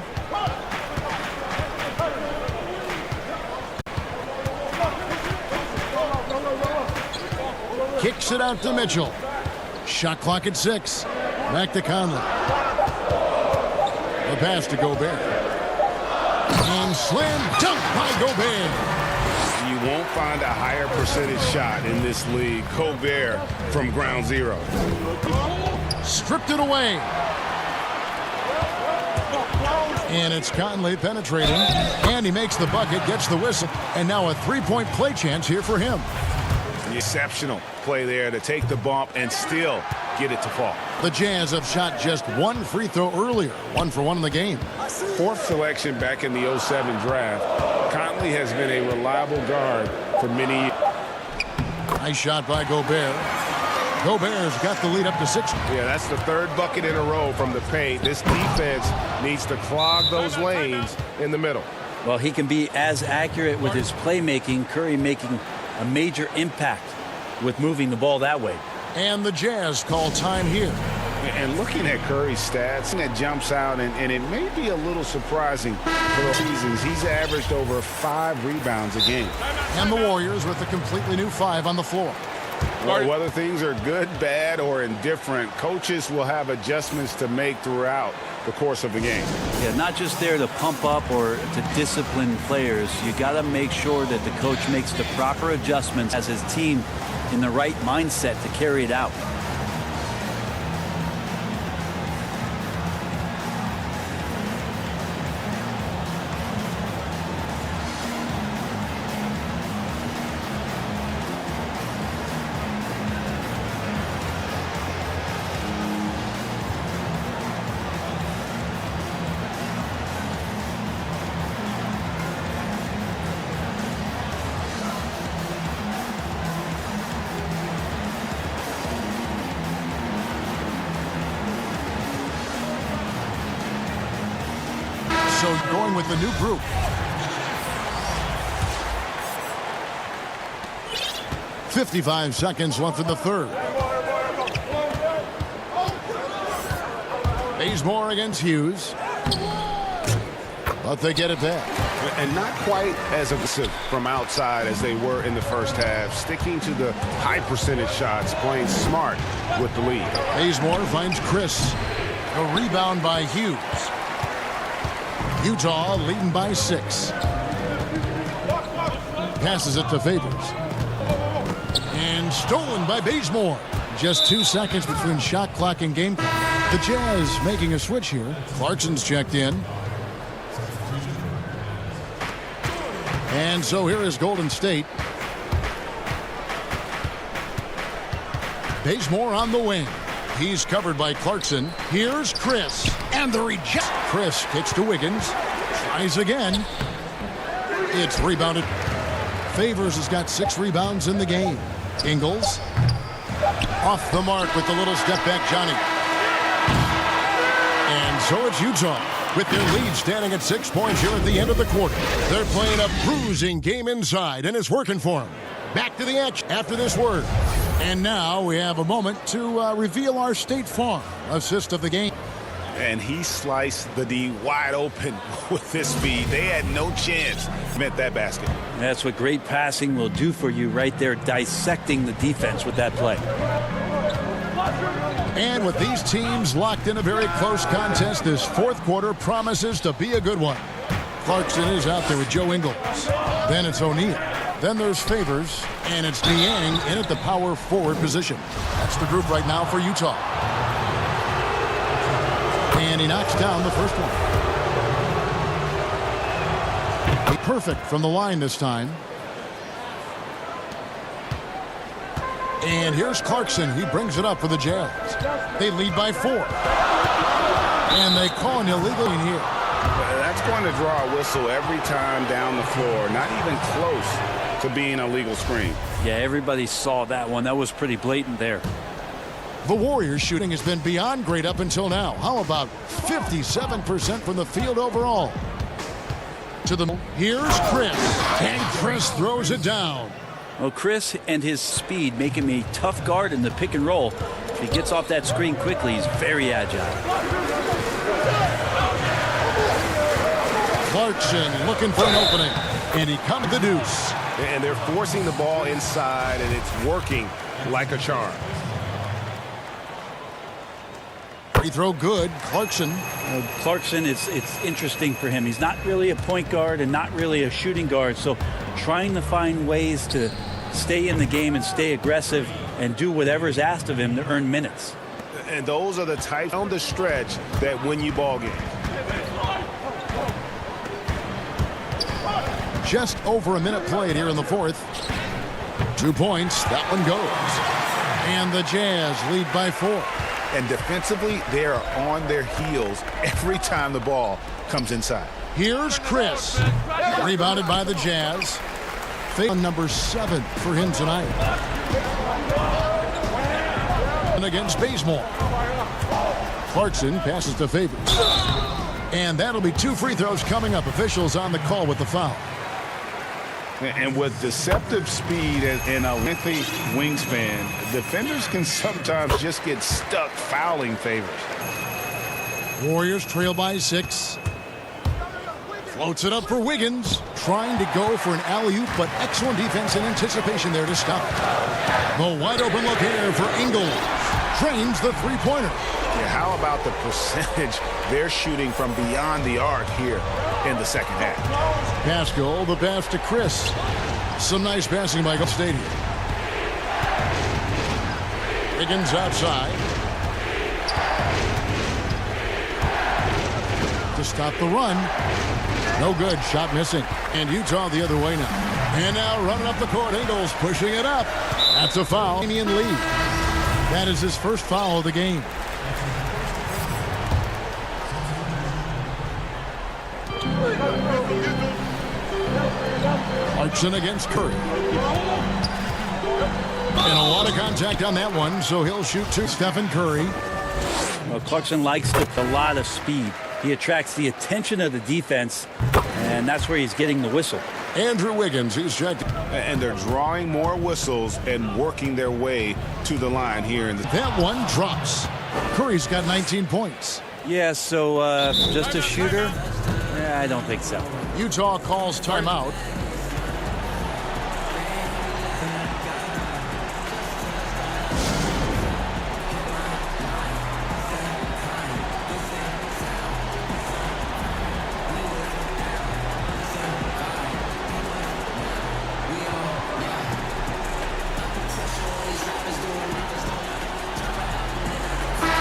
Kicks it out to Mitchell. Shot clock at 6. Back to Conley. The pass to Gobert. And slam dunk by Gobert. You won't find a higher percentage shot in this league. Gobert from ground zero. Stripped it away. And it's Conley penetrating. And he makes the bucket, gets the whistle. And now a three-point play chance here for him. Exceptional play there to take the bump and still get it to fall. The Jazz have shot just one free throw earlier. 1 for 1 in the game. 4th selection back in the 07 draft. Conley has been a reliable guard for many years. Nice shot by Gobert. Gobert's got the lead up to 6. Yeah, that's the 3rd bucket in a row from the paint. This defense needs to clog those lanes in the middle. Well, he can be as accurate with his playmaking. Curry making a major impact with moving the ball that way. And the Jazz call time here. And looking at Curry's stats, that jumps out, and it may be a little surprising for the seasons. He's averaged over 5 rebounds a game. And the Warriors with a completely new 5 on the floor. Well, whether things are good, bad, or indifferent, coaches will have adjustments to make throughout the course of the game. Yeah, not just there to pump up or to discipline players. You got to make sure that the coach makes the proper adjustments as his team in the right mindset to carry it out. So going with the new group. .55 seconds left in the 3rd. Bazemore against Hughes. But they get it back. And not quite as aggressive from outside as they were in the first half. Sticking to the high percentage shots, playing smart with the lead. Bazemore finds Chris. A rebound by Hughes. Utah leading by 6. Passes it to Favors. And stolen by Bazemore. Just 2 seconds between shot clock and game clock. The Jazz making a switch here. Clarkson's checked in. And so here is Golden State. Bazemore on the wing. He's covered by Clarkson. Here's Chris. And the reject. Chris kicks to Wiggins. Tries again. It's rebounded. Favors has got 6 rebounds in the game. Ingles. Off the mark with the little step back Johnny. And so it's Utah with their lead standing at 6 points here at the end of the quarter. They're playing a bruising game inside, and it's working for them. Back to the action after this word. And now we have a moment to reveal our State Farm assist of the game. And he sliced the D wide open with this speed. They had no chance. Meant that basket. That's what great passing will do for you right there, dissecting the defense with that play. And with these teams locked in a very close contest, this 4th quarter promises to be a good one. Clarkson is out there with Joe Ingles. Then it's O'Neal. Then there's Favors, and it's Niang in at the power forward position. That's the group right now for Utah. And he knocks down the first one. perfect from the line this time. And here's Clarkson. He brings it up for the Jazz. They lead by 4. And they call an illegal in here. That's going to draw a whistle every time down the floor. Not even close to being a legal screen. Yeah, everybody saw that one. That was pretty blatant there. The Warriors' shooting has been beyond great up until now. How about 57% from the field overall? Here's Chris. And Chris throws it down. Well, Chris and his speed make him a tough guard in the pick and roll. If he gets off that screen quickly, he's very agile. Clarkson looking for an opening. And he comes the deuce. And they're forcing the ball inside, and it's working like a charm. Free throw good. Clarkson. Clarkson, it's interesting for him. He's not really a point guard and not really a shooting guard. So trying to find ways to stay in the game and stay aggressive and do whatever's asked of him to earn minutes. And those are the types on the stretch that win you ball games. Just over a minute played here in the fourth. 2 points. That one goes. And the Jazz lead by 4. And defensively, they are on their heels every time the ball comes inside. Here's Chris. Rebounded by the Jazz. Number 7 for him tonight. And against Bazemore. Clarkson passes to Favors. And that'll be 2 free throws coming up. Officials on the call with the foul. And with deceptive speed and a lengthy wingspan, defenders can sometimes just get stuck fouling Favors. Warriors trail by 6. Floats it up for Wiggins. Trying to go for an alley-oop, but excellent defense and anticipation there to stop it. The wide open look here for Ingles. Drains the three-pointer. Yeah, how about the percentage they're shooting from beyond the arc here in the second half? Pascal, the pass to Chris. Some nice passing by Gulf Stadium. Wiggins outside. To stop the run. No good. Shot missing. And Utah the other way now. And now running up the court. Ingles pushing it up. That's a foul. Damian Lee. That is his first foul of the game. Clarkson against Curry. And a lot of contact on that one, so he'll shoot to Stephen Curry. Well, Clarkson likes a lot of speed. He attracts the attention of the defense, and that's where he's getting the whistle. Andrew Wiggins, he's checked. And they're drawing more whistles and working their way to the line here. That one drops. Curry's got 19 points. Yeah, so just a shooter? I don't think so. Utah calls timeout.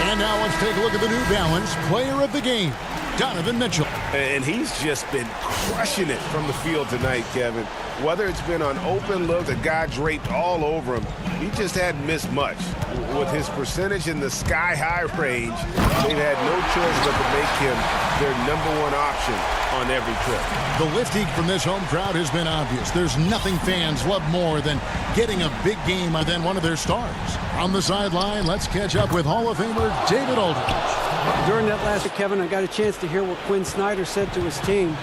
And now let's take a look at the New Balance Player of the Game, Donovan Mitchell. And he's just been crushing it from the field tonight, Kevin. Whether it's been on open look, the guy draped all over him, he just hadn't missed much. With his percentage in the sky-high range, they've had no choice but to make him their #1 option on every trip. The lifting from this home crowd has been obvious. There's nothing fans love more than getting a big game than one of their stars. On the sideline, let's catch up with Hall of Famer David Aldridge. During that last, Kevin, I got a chance to hear what Quinn Snyder said to his team.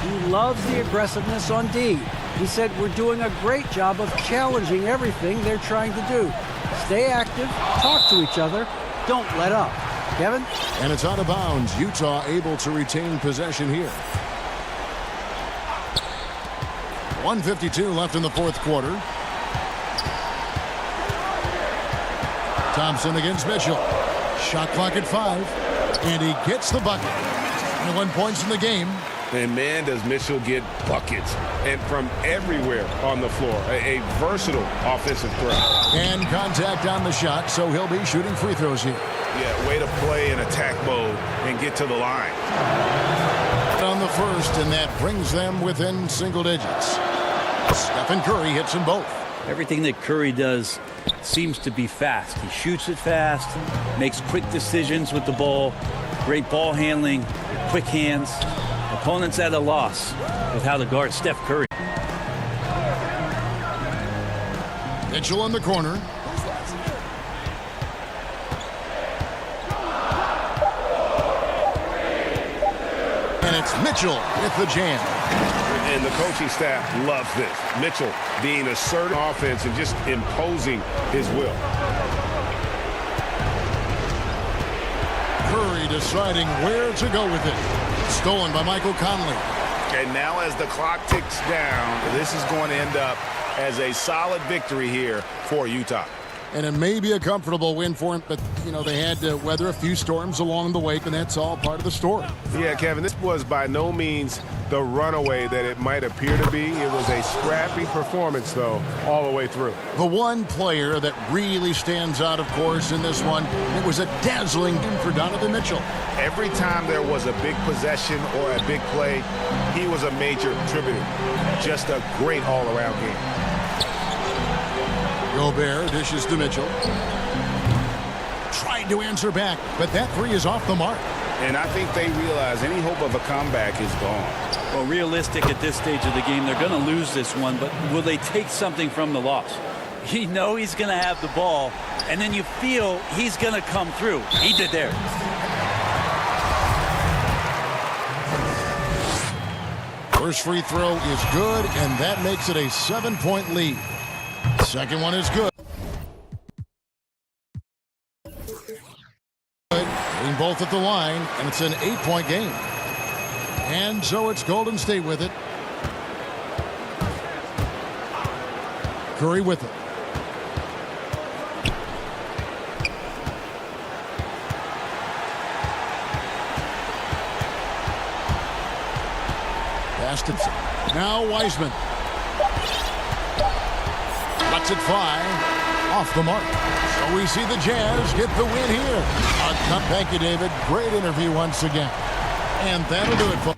He loves the aggressiveness on D. He said, we're doing a great job of challenging everything they're trying to do. Stay active, talk to each other, don't let up. Kevin? And it's out of bounds. Utah able to retain possession here. 1:52 left in the fourth quarter. Thompson against Mitchell. Shot clock at 5. And he gets the bucket. 21 points in the game. And man, does Mitchell get buckets. And from everywhere on the floor. A versatile offensive threat. And contact on the shot, so he'll be shooting free throws here. Yeah, way to play in attack mode and get to the line. On in the first, and that brings them within single digits. Stephen Curry hits them both. Everything that Curry does seems to be fast. He shoots it fast, makes quick decisions with the ball, great ball handling, quick hands. Opponents at a loss with how to guard Steph Curry. Mitchell in the corner. And it's Mitchell with the jam. And the coaching staff loves this. Mitchell being assertive offense and just imposing his will. Curry deciding where to go with it. Stolen by Michael Conley. And now as the clock ticks down, this is going to end up as a solid victory here for Utah. And it may be a comfortable win for him, but, you know, they had to weather a few storms along the way, and that's all part of the story. Yeah, Kevin, this was by no means the runaway that it might appear to be. It was a scrappy performance, though, all the way through. The one player that really stands out, of course, in this one, it was a dazzling game for Donovan Mitchell. Every time there was a big possession or a big play, he was a major contributor. Just a great all-around game. Gobert dishes to Mitchell. Tried to answer back, but that three is off the mark. And I think they realize any hope of a comeback is gone. Well, realistic at this stage of the game, they're going to lose this one, but will they take something from the loss? You know he's going to have the ball, and then you feel he's going to come through. He did there. First free throw is good, and that makes it a 7-point lead. Second one is good. Hitting both at the line, and it's an 8-point game. And so it's Golden State with it. Curry with it. Bastinson. Now Wiseman. Lets it fly. Off the mark. So we see the Jazz get the win here. Thank you, David. Great interview once again. And that'll do it, folks.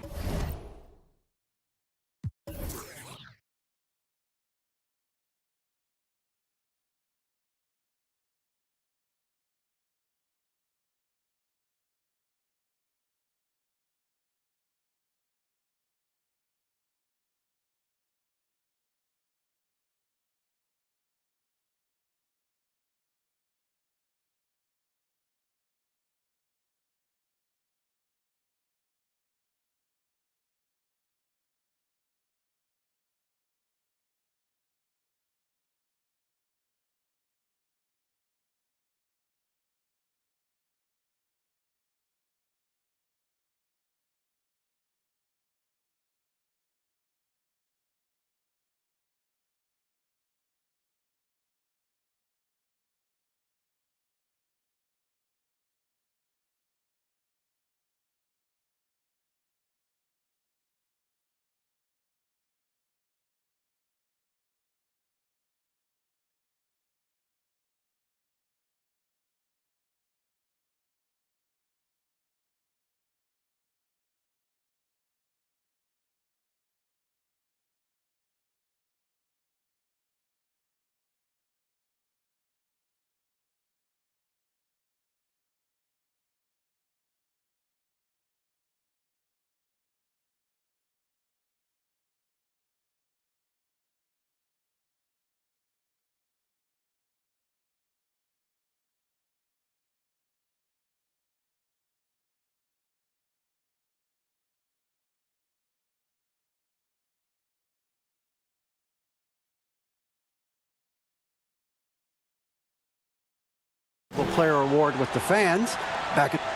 Player award with the fans.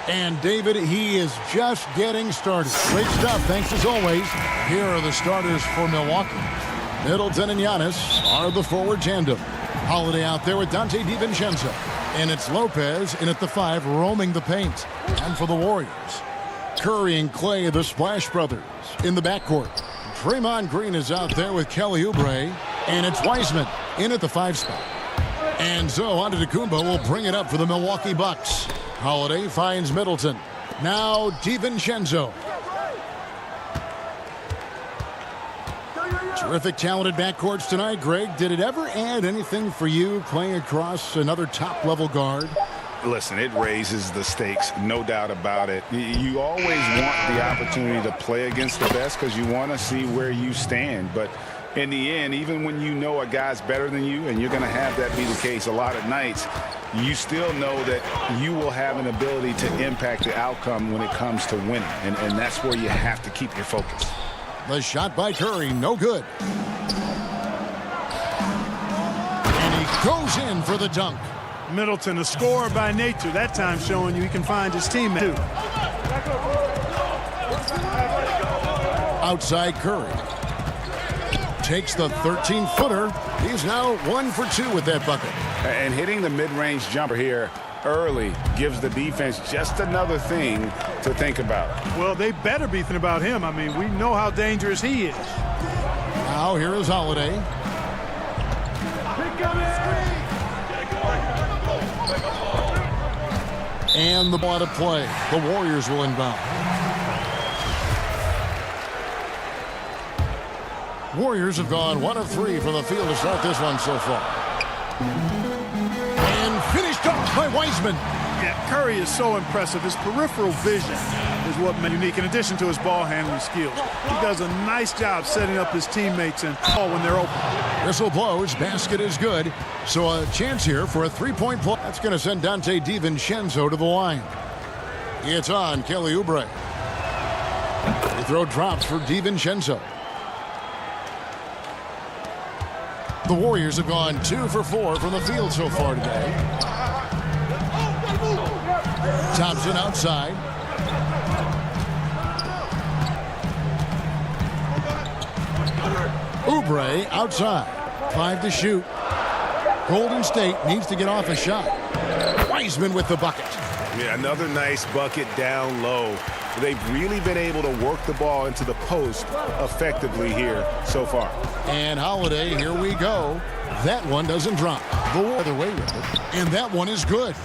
And David, he is just getting started. Great stuff. Thanks as always. Here are the starters for Milwaukee. Middleton and Giannis are the forward tandem. Holiday out there with Dante DiVincenzo. And it's Lopez in at the 5 roaming the paint. And for the Warriors, Curry and Clay, the Splash Brothers, in the backcourt. Draymond Green is out there with Kelly Oubre. And it's Wiseman in at the 5 spot. And so Antetokounmpo will bring it up for the Milwaukee Bucks. Holiday finds Middleton. Now DiVincenzo. Terrific, talented backcourts tonight, Greg. Did it ever add anything for you playing across another top-level guard? Listen, it raises the stakes, no doubt about it. You always want the opportunity to play against the best because you want to see where you stand. But in the end, even when you know a guy's better than you, and you're going to have that be the case a lot of nights, you still know that you will have an ability to impact the outcome when it comes to winning. And that's where you have to keep your focus. The shot by Curry, no good. And he goes in for the dunk. Middleton, a scorer by nature, that time showing you he can find his teammate. Outside Curry. Takes the 13-footer. He's now 1 for 2 with that bucket. And hitting the mid-range jumper here early gives the defense just another thing to think about. Well, they better be thinking about him. I mean, we know how dangerous he is. Now here is Holiday. And the ball to play. The Warriors will inbound. Warriors have gone 1 of 3 from the field to start this one so far. And finished off by Wiseman. Yeah, Curry is so impressive. His peripheral vision is what makes him unique, in addition to his ball handling skills. He does a nice job setting up his teammates and ball when they're open. Whistle blows, basket is good. So a chance here for a 3-point play. That's going to send Dante DiVincenzo to the line. It's on Kelly Oubre. The throw drops for DiVincenzo. The Warriors have gone 2 for 4 from the field so far today. Thompson outside. Oubre outside. 5 to shoot. Golden State needs to get off a shot. Wiseman with the bucket. Yeah, another nice bucket down low. They've really been able to work the ball into the post effectively here so far. And Holiday, here we go. That one doesn't drop. The other way with it. And that one is good.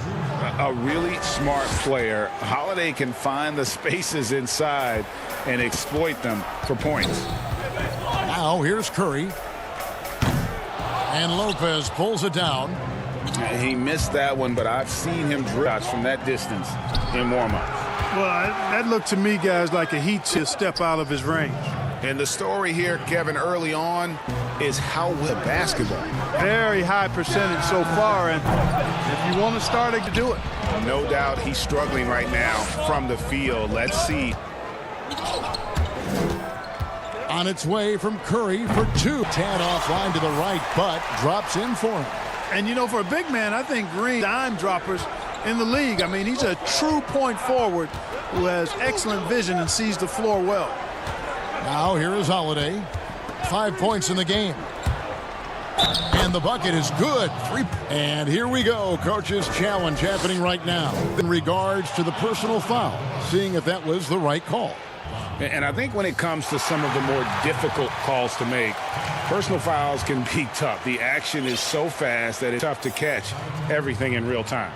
A really smart player. Holiday can find the spaces inside and exploit them for points. Now here's Curry. And Lopez pulls it down. He missed that one, but I've seen him dribble from that distance in warm-ups. Well, that looked to me, guys, like a heat to step out of his range. And the story here, Kevin, early on is how well basketball. Very high percentage so far, and if you want to start it, to do it. No doubt he's struggling right now from the field. Let's see. On its way from Curry for 2. Tad offline to the right, but drops in for him. And, you know, for a big man, I think Green dime droppers in the league. I mean, he's a true point forward who has excellent vision and sees the floor well. Now here is Holiday. 5 points in the game. And the bucket is good. 3. And here we go. Coach's challenge happening right now in regards to the personal foul, seeing if that was the right call. And I think when it comes to some of the more difficult calls to make, personal fouls can be tough. The action is so fast that it's tough to catch everything in real time.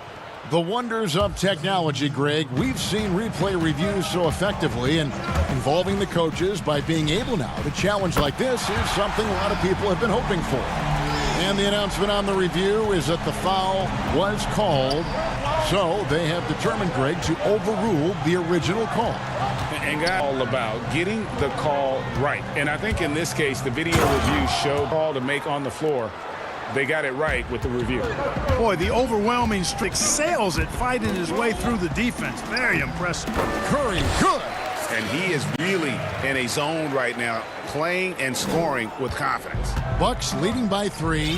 The wonders of technology, Greg. We've seen replay reviews so effectively, and involving the coaches by being able now to challenge like this is something a lot of people have been hoping for. And the announcement on the review is that the foul was called, so they have determined, Greg, to overrule the original call. And got all about getting the call right. And I think in this case, the video review showed call to make on the floor. They got it right with the review. Boy, the overwhelming streak excels at fighting his way through the defense. Very impressive. Curry, good. And he is really in a zone right now, playing and scoring with confidence. Bucks leading by 3.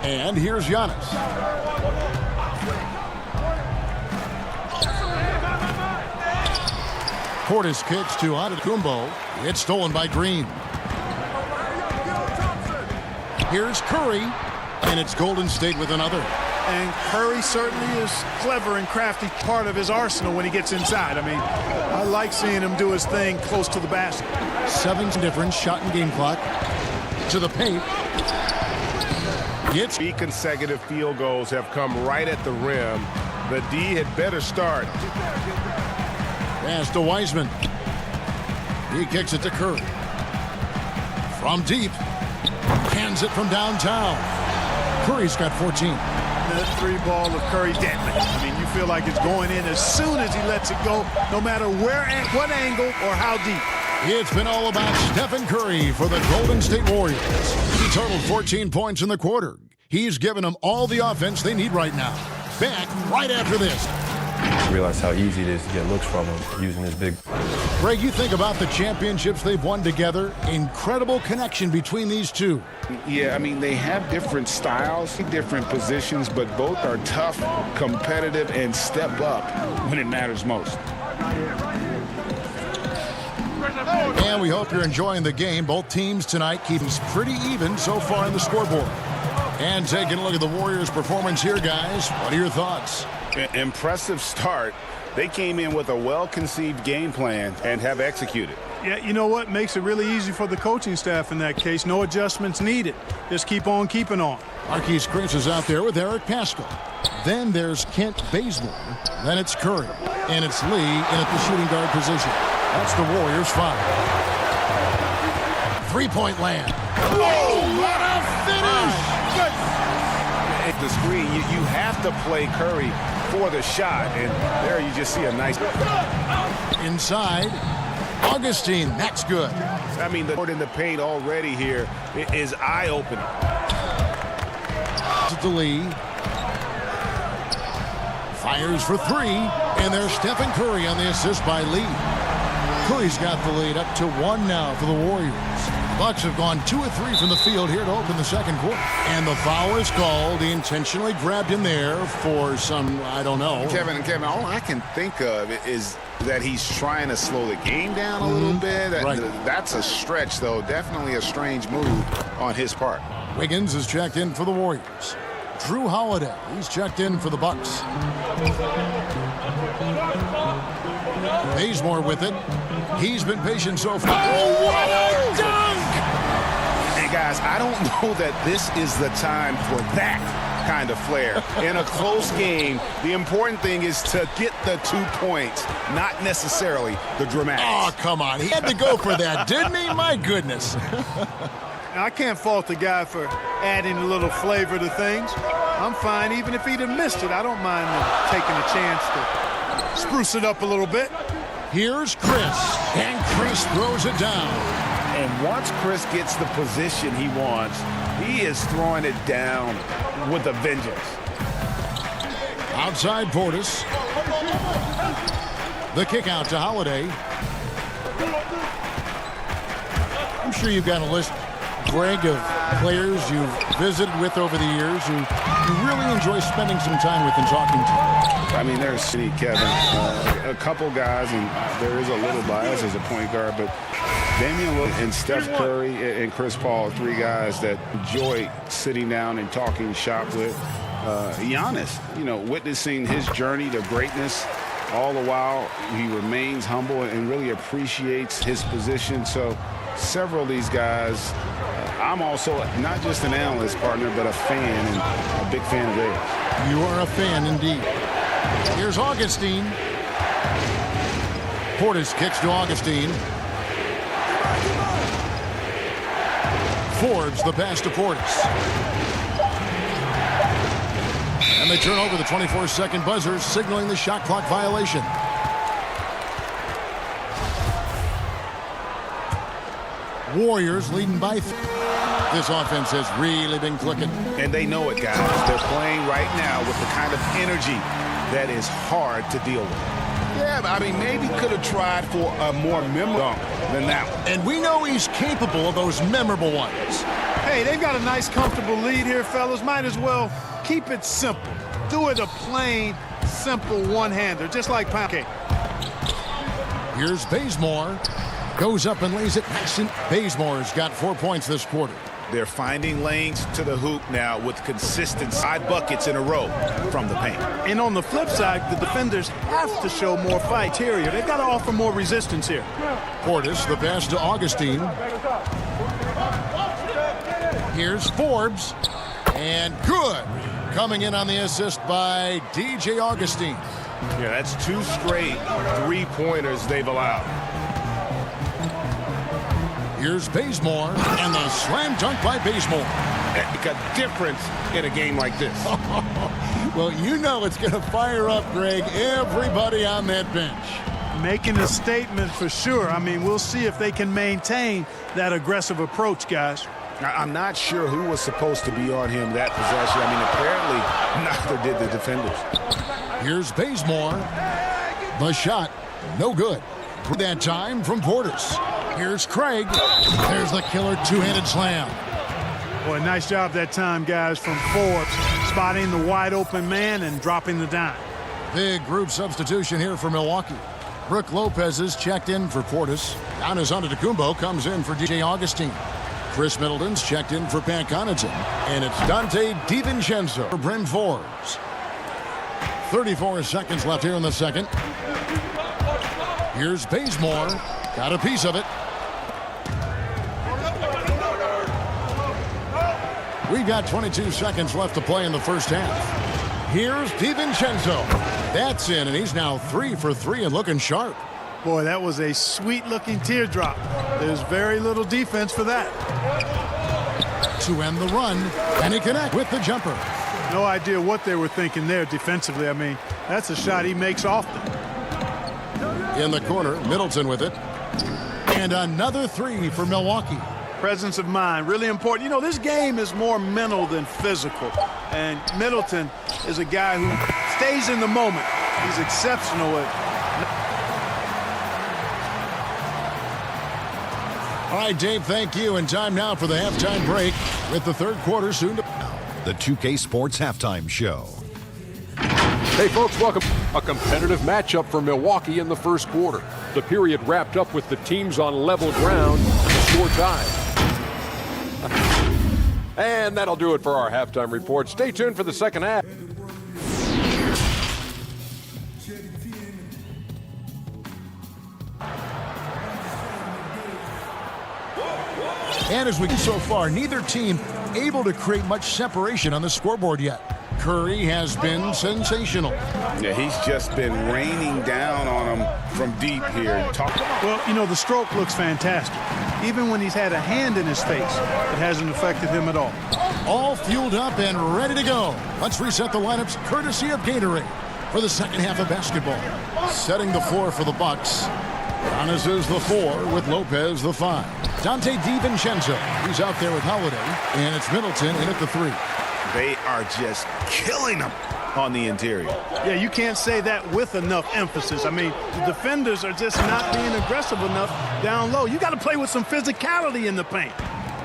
And here's Giannis. Portis kicks to Antetokounmpo. It's stolen by Green. Here's Curry, and it's Golden State with another. And Curry certainly is clever and crafty, part of his arsenal when he gets inside. I mean, I like seeing him do his thing close to the basket. 7 different shot and game clock. To the paint. It's 3 consecutive field goals have come right at the rim. The D had better start. Pass to Wiseman. He kicks it to Curry. From deep. Cans it from downtown. Curry's got 14. That three ball of Curry deadly. I mean, you feel like it's going in as soon as he lets it go, no matter where, what angle, or how deep. It's been all about Stephen Curry for the Golden State Warriors. He totaled 14 points in the quarter. He's given them all the offense they need right now. Back right after this. Realize how easy it is to get looks from him using his big. Greg, you think about the championships they've won together. Incredible connection between these two. Yeah, I mean, they have different styles, different positions, but both are tough, competitive, and step up when it matters most. And we hope you're enjoying the game. Both teams tonight keep things pretty even so far in the scoreboard. And taking a look at the Warriors' performance here, guys. What are your thoughts? Impressive start. They came in with a well-conceived game plan and have executed. Yeah, you know what? Makes it really easy for the coaching staff in that case. No adjustments needed. Just keep on keeping on. Marquise Chris is out there with Eric Pascal. Then there's Kent Bazemore. Then it's Curry. And it's Lee in at the shooting guard position. That's the Warriors' 5. Three-point land. Oh, what a finish! At the screen, you have to play Curry for the shot, and there you just see a nice. Inside, Augustine, that's good. I mean, the in the paint already here is eye-opening. To Lee. Fires for three, and there's Stephen Curry on the assist by Lee. Curry's got the lead up to 1 now for the Warriors. Bucks have gone 2 of 3 from the field here to open the second quarter. And the foul is called. He intentionally grabbed him there for some, I don't know. Kevin, all I can think of is that he's trying to slow the game down a little bit. Right. That's a stretch, though. Definitely a strange move on his part. Wiggins is checked in for the Warriors. Drew Holiday, he's checked in for the Bucks. Bazemore with it. He's been patient so far. Oh, what a dunk! And guys, I don't know that this is the time for that kind of flair. In a close game, the important thing is to get the 2 points, not necessarily the dramatics. Oh, come on. He had to go for that, didn't he? My goodness. I can't fault the guy for adding a little flavor to things. I'm fine. Even if he'd have missed it, I don't mind taking a chance to spruce it up a little bit. Here's Chris, and Chris throws it down. And once Chris gets the position he wants, he is throwing it down with a vengeance. Outside Portis. The kick out to Holiday. I'm sure you've got a list, Greg, of players you've visited with over the years who you really enjoy spending some time with and talking to. I mean, there's City, Kevin, a couple guys, and there is a little bias as a point guard, but Damian Lillard and Steph Curry and Chris Paul, 3 guys that enjoy sitting down and talking shop with. Giannis, witnessing his journey to greatness, all the while he remains humble and really appreciates his position. So several of these guys, I'm also not just an analyst partner, but a fan, and a big fan of theirs. You are a fan indeed. Here's Augustine. Portis kicks to Augustine. Forbes the pass to Portis. And they turn over the 24-second buzzer, signaling the shot clock violation. Warriors leading by 3. This offense has really been clicking. And they know it, guys. They're playing right now with the kind of energy that is hard to deal with. Yeah, I mean, maybe could have tried for a more memorable dunk than that one. And we know he's capable of those memorable ones. Hey, they've got a nice, comfortable lead here, fellas. Might as well keep it simple. Do it a plain, simple one-hander, just like pound cake. Here's Bazemore. Goes up and lays it nice. Bazemore's got 4 points this quarter. They're finding lanes to the hoop now with consistent side buckets in a row from the paint. And on the flip side, the defenders have to show more fight here. They've got to offer more resistance here. Portis, the pass to Augustine. Here's Forbes. And good. Coming in on the assist by DJ Augustine. Yeah, that's 2 straight 3-pointers they've allowed. Here's Bazemore, and the slam dunk by Bazemore. Make a difference in a game like this. Well, you know it's going to fire up, Greg, everybody on that bench. Making a statement for sure. I mean, we'll see if they can maintain that aggressive approach, guys. I'm not sure who was supposed to be on him that possession. I mean, apparently neither did the defenders. Here's Bazemore. The shot, no good. That time from Portis. Here's Craig. There's the killer two-handed slam. Boy, nice job that time, guys, from Forbes, spotting the wide-open man and dropping the dime. Big group substitution here for Milwaukee. Brook Lopez is checked in for Portis. Giannis Antetokounmpo comes in for DJ Augustine. Chris Middleton's checked in for Pat Connaughton. And it's Dante DiVincenzo for Bryn Forbes. 34 seconds left here in the second. Here's Bazemore. Got a piece of it. We've got 22 seconds left to play in the first half. Here's DiVincenzo. That's in, and he's now 3 for 3 and looking sharp. Boy, that was a sweet-looking teardrop. There's very little defense for that. To end the run, and he connects with the jumper. No idea what they were thinking there defensively. I mean, that's a shot he makes often. In the corner, Middleton with it. And another 3 for Milwaukee. Presence of mind, really important. You know, this game is more mental than physical. And Middleton is a guy who stays in the moment. He's exceptional at... All right, Dave, thank you. And time now for the halftime break with the third quarter soon to... The 2K Sports Halftime Show. Hey, folks, welcome. A competitive matchup for Milwaukee in the first quarter. The period wrapped up with the teams on level ground, score tied. And that'll do it for our halftime report. Stay tuned for the second half. And as we get so far, neither team able to create much separation on the scoreboard yet. Curry has been sensational. Yeah, he's just been raining down on him from deep here. Well, you know, the stroke looks fantastic. Even when he's had a hand in his face, it hasn't affected him at all. All fueled up and ready to go. Let's reset the lineups courtesy of Gatorade for the second half of basketball. Setting the floor for the Bucks. Giannis is the 4 with Lopez the 5. Dante DiVincenzo, he's out there with Holiday, and it's Middleton in at the 3. They are just killing them on the interior. Yeah, you can't say that with enough emphasis. I mean, the defenders are just not being aggressive enough down low. You got to play with some physicality in the paint.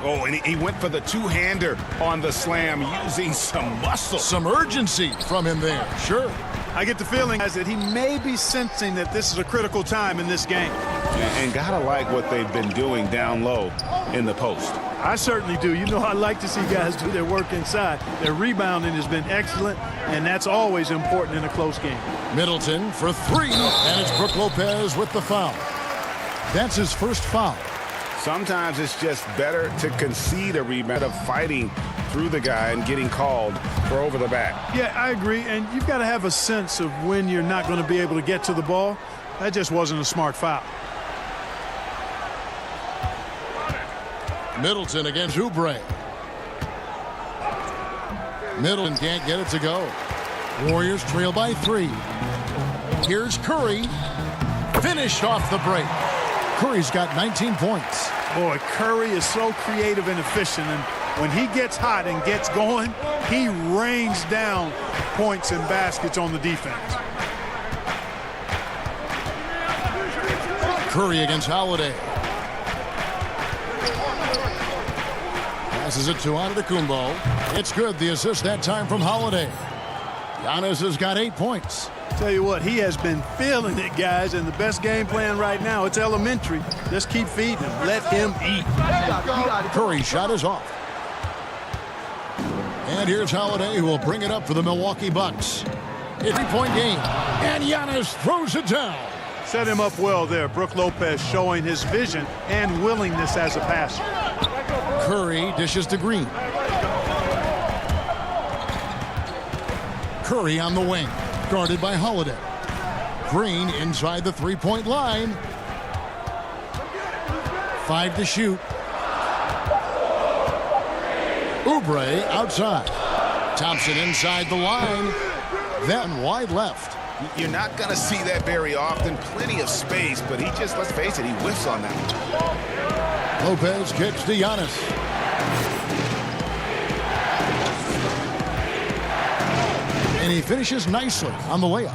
Oh, and he went for the two-hander on the slam using some muscle. Some urgency from him there, sure. I get the feeling that he may be sensing that this is a critical time in this game. And gotta like what they've been doing down low in the post. I certainly do. You know, I like to see guys do their work inside. Their rebounding has been excellent, and that's always important in a close game. Middleton for 3, and it's Brook Lopez with the foul. That's his first foul. Sometimes it's just better to concede a rebound of fighting through the guy and getting called for over the back. Yeah, I agree, and you've got to have a sense of when you're not going to be able to get to the ball. That just wasn't a smart foul. Middleton against Oubre. Middleton can't get it to go. Warriors trail by 3. Here's Curry. Finished off the break. Curry's got 19 points. Boy, Curry is so creative and efficient, and when he gets hot and gets going, he rains down points and baskets on the defense. Curry against Holiday. Passes it to Antetokounmpo. It's good. The assist that time from Holiday. Giannis has got 8 points. Tell you what, he has been feeling it, guys, and the best game plan right now, it's elementary. Just keep feeding him. Let him eat. Curry's shot is off. And here's Holiday, who will bring it up for the Milwaukee Bucks. It's a 3-point game, and Giannis throws it down. Set him up well there. Brook Lopez showing his vision and willingness as a passer. Curry dishes to Green. Curry on the wing, guarded by Holiday. Green inside the 3-point line. 5 to shoot. Oubre outside. Thompson inside the line. Then wide left. You're not going to see that very often. Plenty of space, but he just, let's face it, he whiffs on that one. Lopez kicks to Giannis. And he finishes nicely on the layup.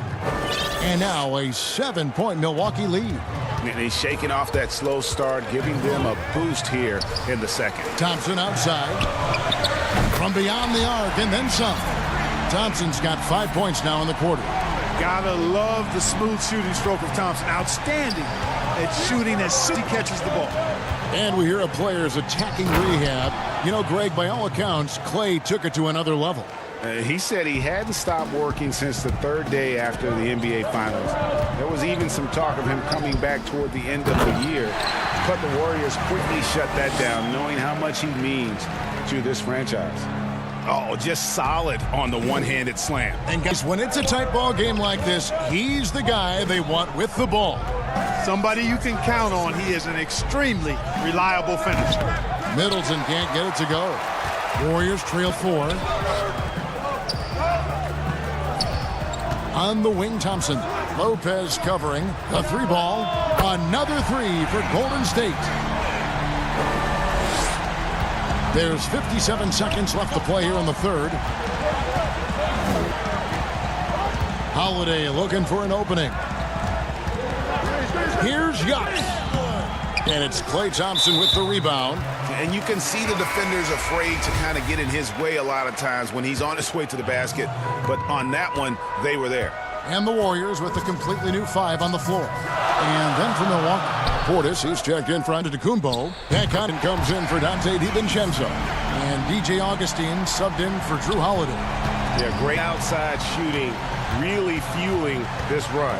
And now a 7-point Milwaukee lead. And he's shaking off that slow start, giving them a boost here in the second. Thompson outside. From beyond the arc and then some. Thompson's got 5 points now in the quarter. Gotta love the smooth shooting stroke of Thompson. Outstanding at shooting as soon as he catches the ball. And we hear of players attacking rehab. You know, Greg, by all accounts, Clay took it to another level. He said he hadn't stopped working since the third day after the NBA Finals. There was even some talk of him coming back toward the end of the year. But the Warriors quickly shut that down, knowing how much he means to this franchise. Oh, just solid on the one-handed slam. And guys, when it's a tight ball game like this, he's the guy they want with the ball. Somebody you can count on. He is an extremely reliable finisher. Middleton can't get it to go. Warriors trail 4. On the wing, Thompson. Lopez covering. A 3-ball. Another 3 for Golden State. There's 57 seconds left to play here in the third. Holiday looking for an opening. Here's Giannis. And it's Klay Thompson with the rebound. And you can see the defenders afraid to kind of get in his way a lot of times when he's on his way to the basket. But on that one, they were there. And the Warriors with a completely new 5 on the floor. And then for Milwaukee, Portis, he's checked in for Antetokounmpo. Hancock comes in for Dante DiVincenzo. And DJ Augustine subbed in for Drew Holiday. Yeah, great outside shooting, really fueling this run.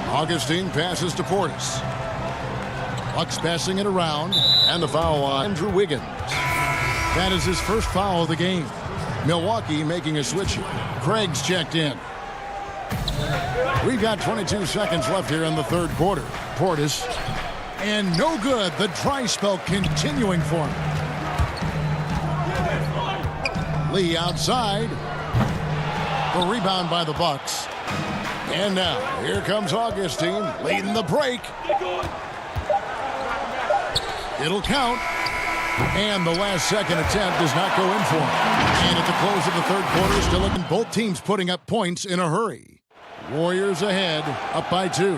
Augustine passes to Portis. Bucks passing it around. And the foul on Andrew Wiggins. That is his first foul of the game. Milwaukee making a switch here. Craig's checked in. We've got 22 seconds left here in the third quarter. Portis. And no good. The dry spell continuing for him. Lee outside. The rebound by the Bucks. And now, here comes Augustine leading the break. It'll count. And the last second attempt does not go in for him. And at the close of the third quarter, still looking both teams putting up points in a hurry. Warriors ahead, up by 2.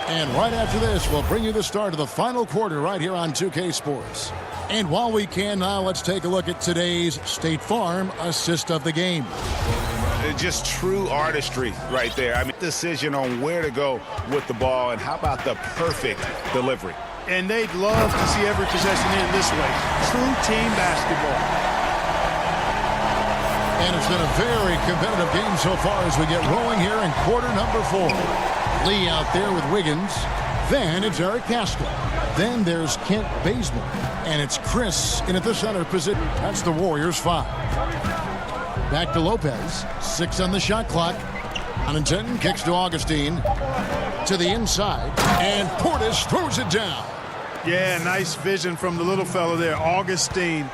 And right after this, we'll bring you the start of the final quarter right here on 2K Sports. And while we can now, let's take a look at today's State Farm assist of the game. Just true artistry right there. I mean, decision on where to go with the ball, and how about the perfect delivery. And they'd love to see every possession in this way. True team basketball. And it's been a very competitive game so far as we get rolling here in quarter number 4. Lee out there with Wiggins. Then it's Eric Castro. Then there's Kent Bazemore. And it's Chris in at the center position. That's the Warriors 5. Back to Lopez. 6 on the shot clock. Connaughton kicks to Augustine. To the inside. And Portis throws it down. Yeah, nice vision from the little fella there. Augustine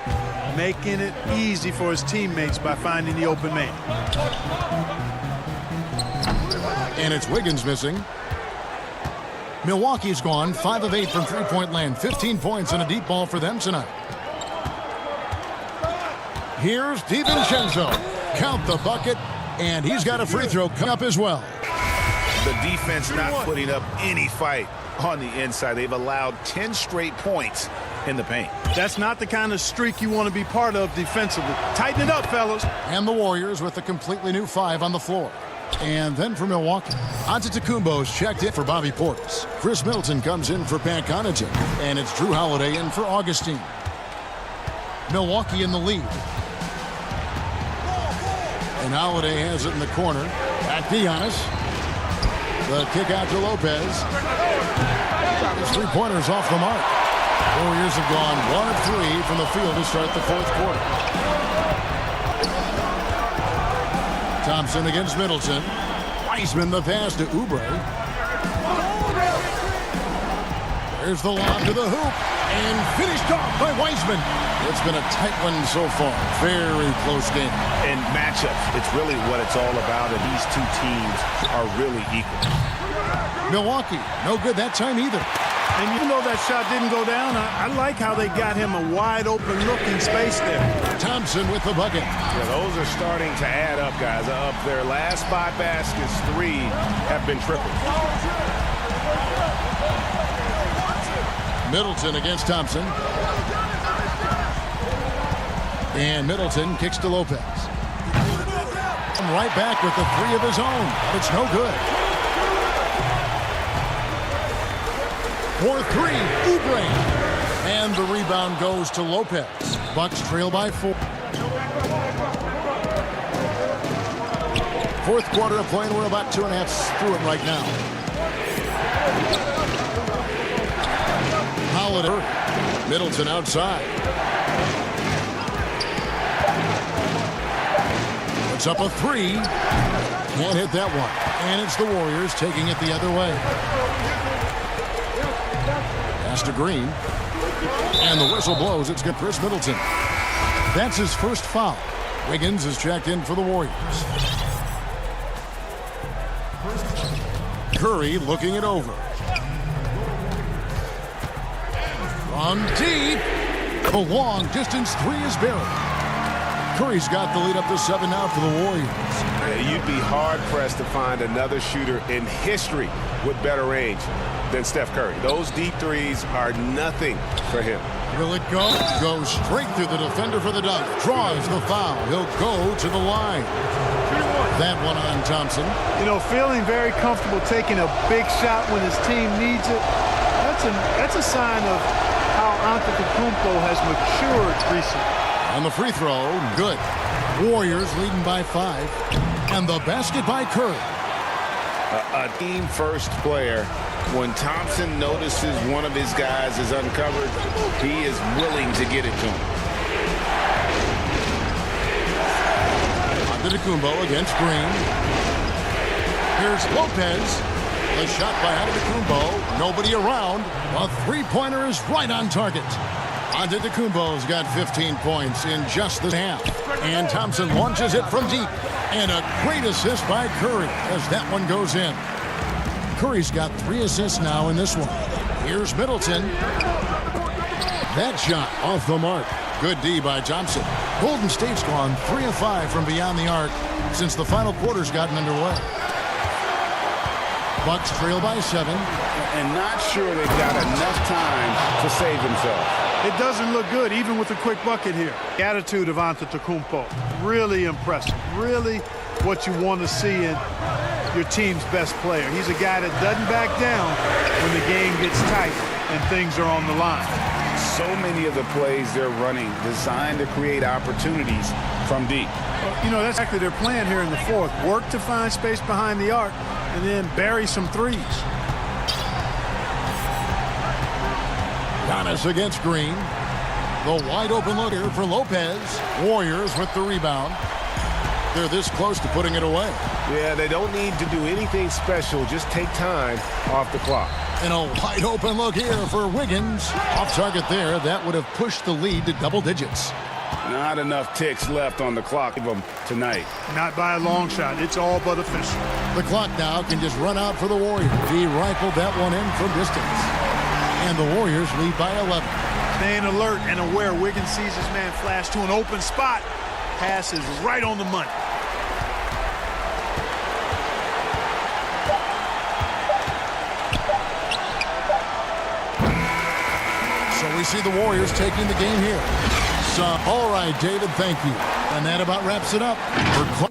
making it easy for his teammates by finding the open man. And it's Wiggins missing. Milwaukee's gone 5 of 8 from three-point land. 15 points and a deep ball for them tonight. Here's DiVincenzo. Count the bucket. And he's got a free throw coming up as well. The defense not putting up any fight on the inside. They've allowed 10 straight points in the paint. That's not the kind of streak you want to be part of defensively. Tighten it up, fellas. And the Warriors with a completely new 5 on the floor. And then for Milwaukee, Antetokounmpo's checked in for Bobby Portis. Chris Middleton comes in for Pat Connaughton. And it's Drew Holiday in for Augustine. Milwaukee in the lead. And Holiday has it in the corner. Back to Giannis. The kick out to Lopez. His three-pointers off the mark. Warriors have gone 1 of 3 from the field to start the fourth quarter. Thompson against Middleton. Wiseman the pass to Oubre. Here's the lob to the hoop, and finished off by Wiseman. It's been a tight one so far. Very close game. In matchups, it's really what it's all about, and these two teams are really equal. Milwaukee, no good that time either. And even though that shot didn't go down, I like how they got him a wide-open look in space there. Thompson with the bucket. Yeah, those are starting to add up, guys. Of their last 5 baskets, 3 have been triple. Middleton against Thompson. And Middleton kicks to Lopez. Right back with the 3 of his own. It's no good. For 3, Oubre. And the rebound goes to Lopez. Bucks trail by 4. Fourth quarter of play, and we're about 2.5 through it right now. Holiday. Middleton outside. Puts up a 3. Can't hit that one. And it's the Warriors taking it the other way. Pass to Green. And the whistle blows. It's good. Chris Middleton. That's his first foul. Wiggins is checked in for the Warriors. Curry looking it over. From deep. The long distance 3 is buried. Curry's got the lead up to 7 now for the Warriors. You'd be hard-pressed to find another shooter in history with better range than Steph Curry. Those deep threes are nothing for him. Will it go? Goes straight through the defender for the dunk. Draws the foul. He'll go to the line. That one on Thompson. You know, feeling very comfortable taking a big shot when his team needs it. That's a sign of how Antetokounmpo has matured recently. On the free throw, good. Warriors leading by 5. And the basket by Curry. A team-first player, when Thompson notices one of his guys is uncovered, he is willing to get it to him. Antetokounmpo against Green. Here's Lopez. The shot by Antetokounmpo. Nobody around. A three-pointer is right on target. Antetokounmpo's got 15 points in just the half. And Thompson launches it from deep. And a great assist by Curry as that one goes in. Curry's got 3 assists now in this one. Here's Middleton. That shot off the mark. Good D by Thompson. Golden State's gone 3 of 5 from beyond the arc since the final quarter's gotten underway. Bucks trail by 7. And not sure they've got enough time to save themselves. It doesn't look good, even with a quick bucket here. The attitude of Antetokounmpo, really impressive. Really what you want to see in your team's best player. He's a guy that doesn't back down when the game gets tight and things are on the line. So many of the plays they're running designed to create opportunities from deep. Well, you know, that's exactly their plan here in the fourth. Work to find space behind the arc and then bury some threes. Giannis against Green. The wide open look here for Lopez. Warriors with the rebound. They're this close to putting it away. Yeah, they don't need to do anything special. Just take time off the clock. And a wide open look here for Wiggins. Off target there. That would have pushed the lead to double digits. Not enough ticks left on the clock of them tonight. Not by a long shot. It's all but official. The clock now can just run out for the Warriors. He rifled that one in from distance. And the Warriors lead by 11. Staying alert and aware. Wiggins sees his man flash to an open spot. Pass is right on the money. So we see the Warriors taking the game here. So, all right, David, thank you. And that about wraps it up for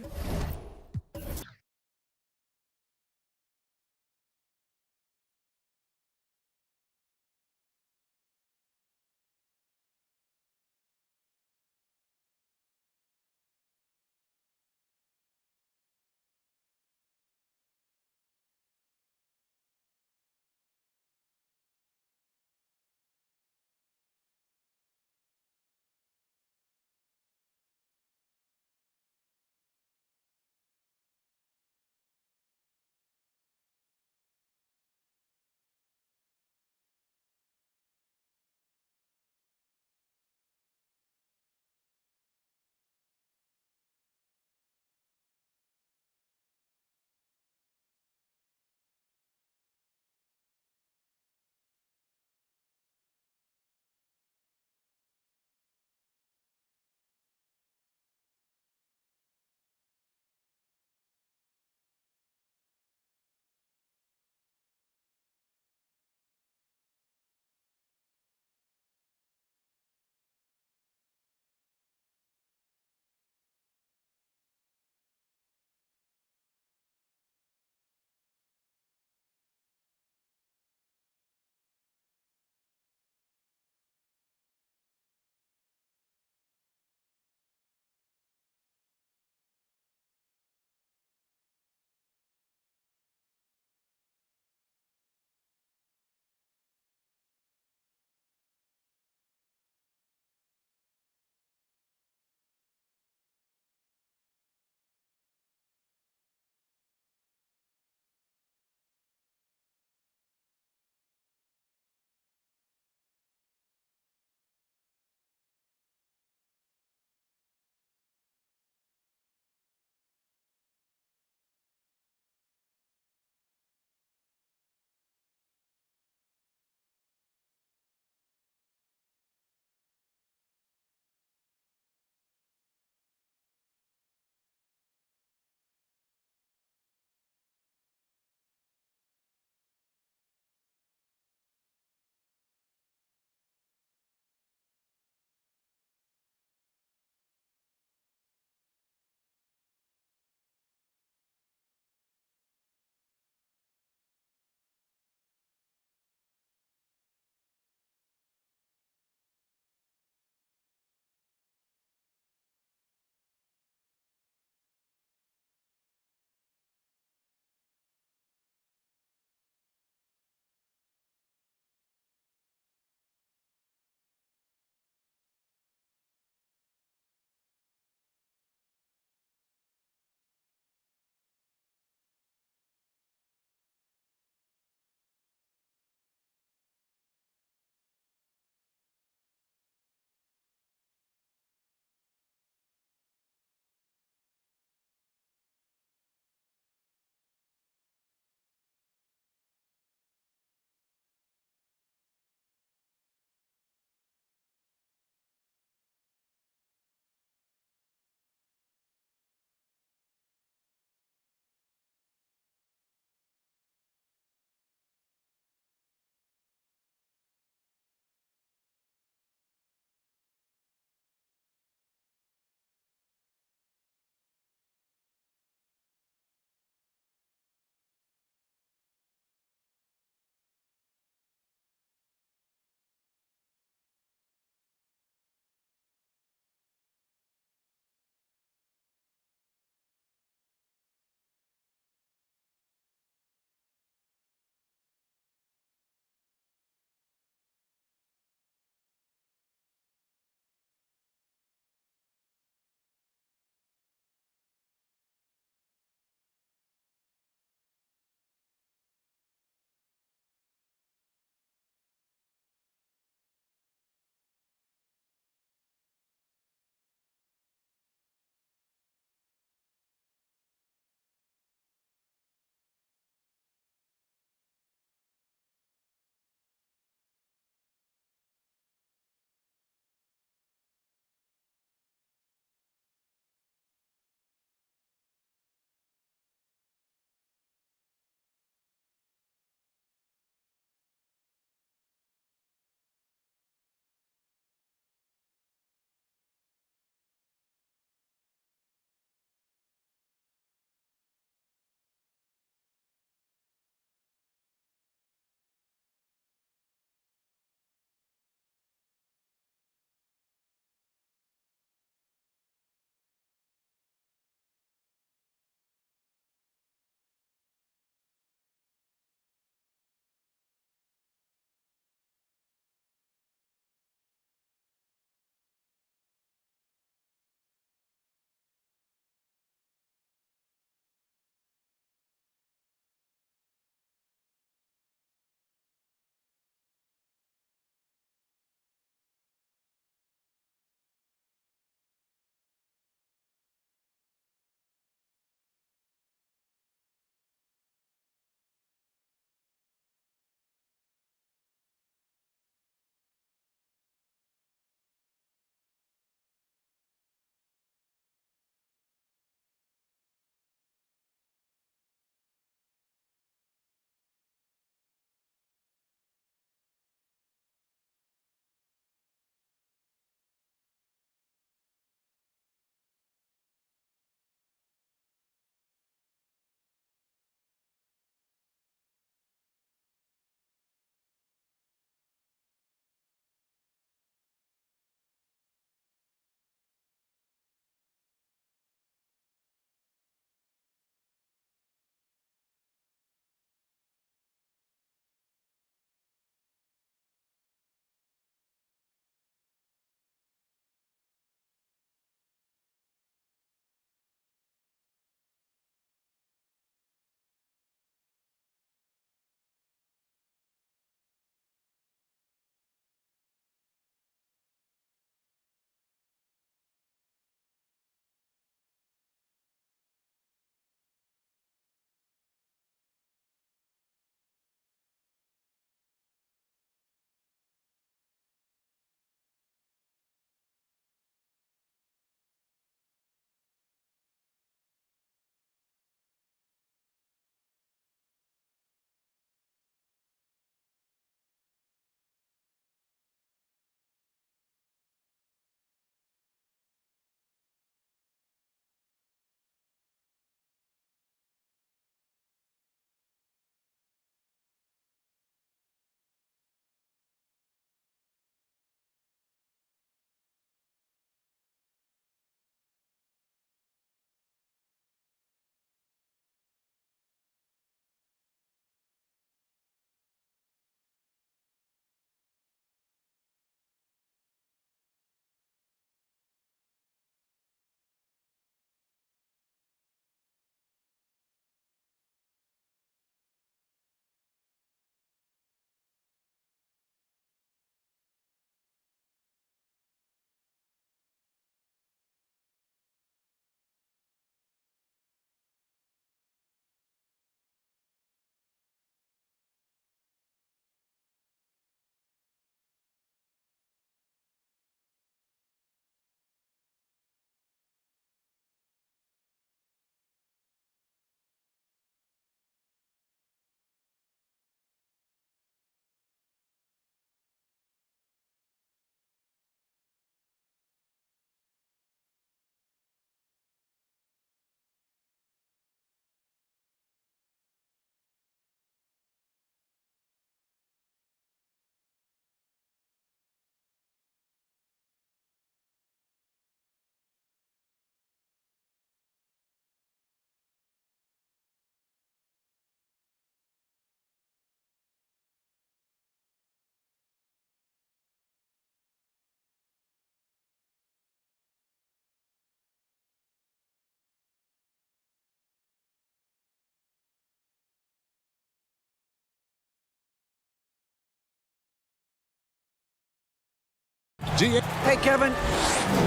Hey, Kevin.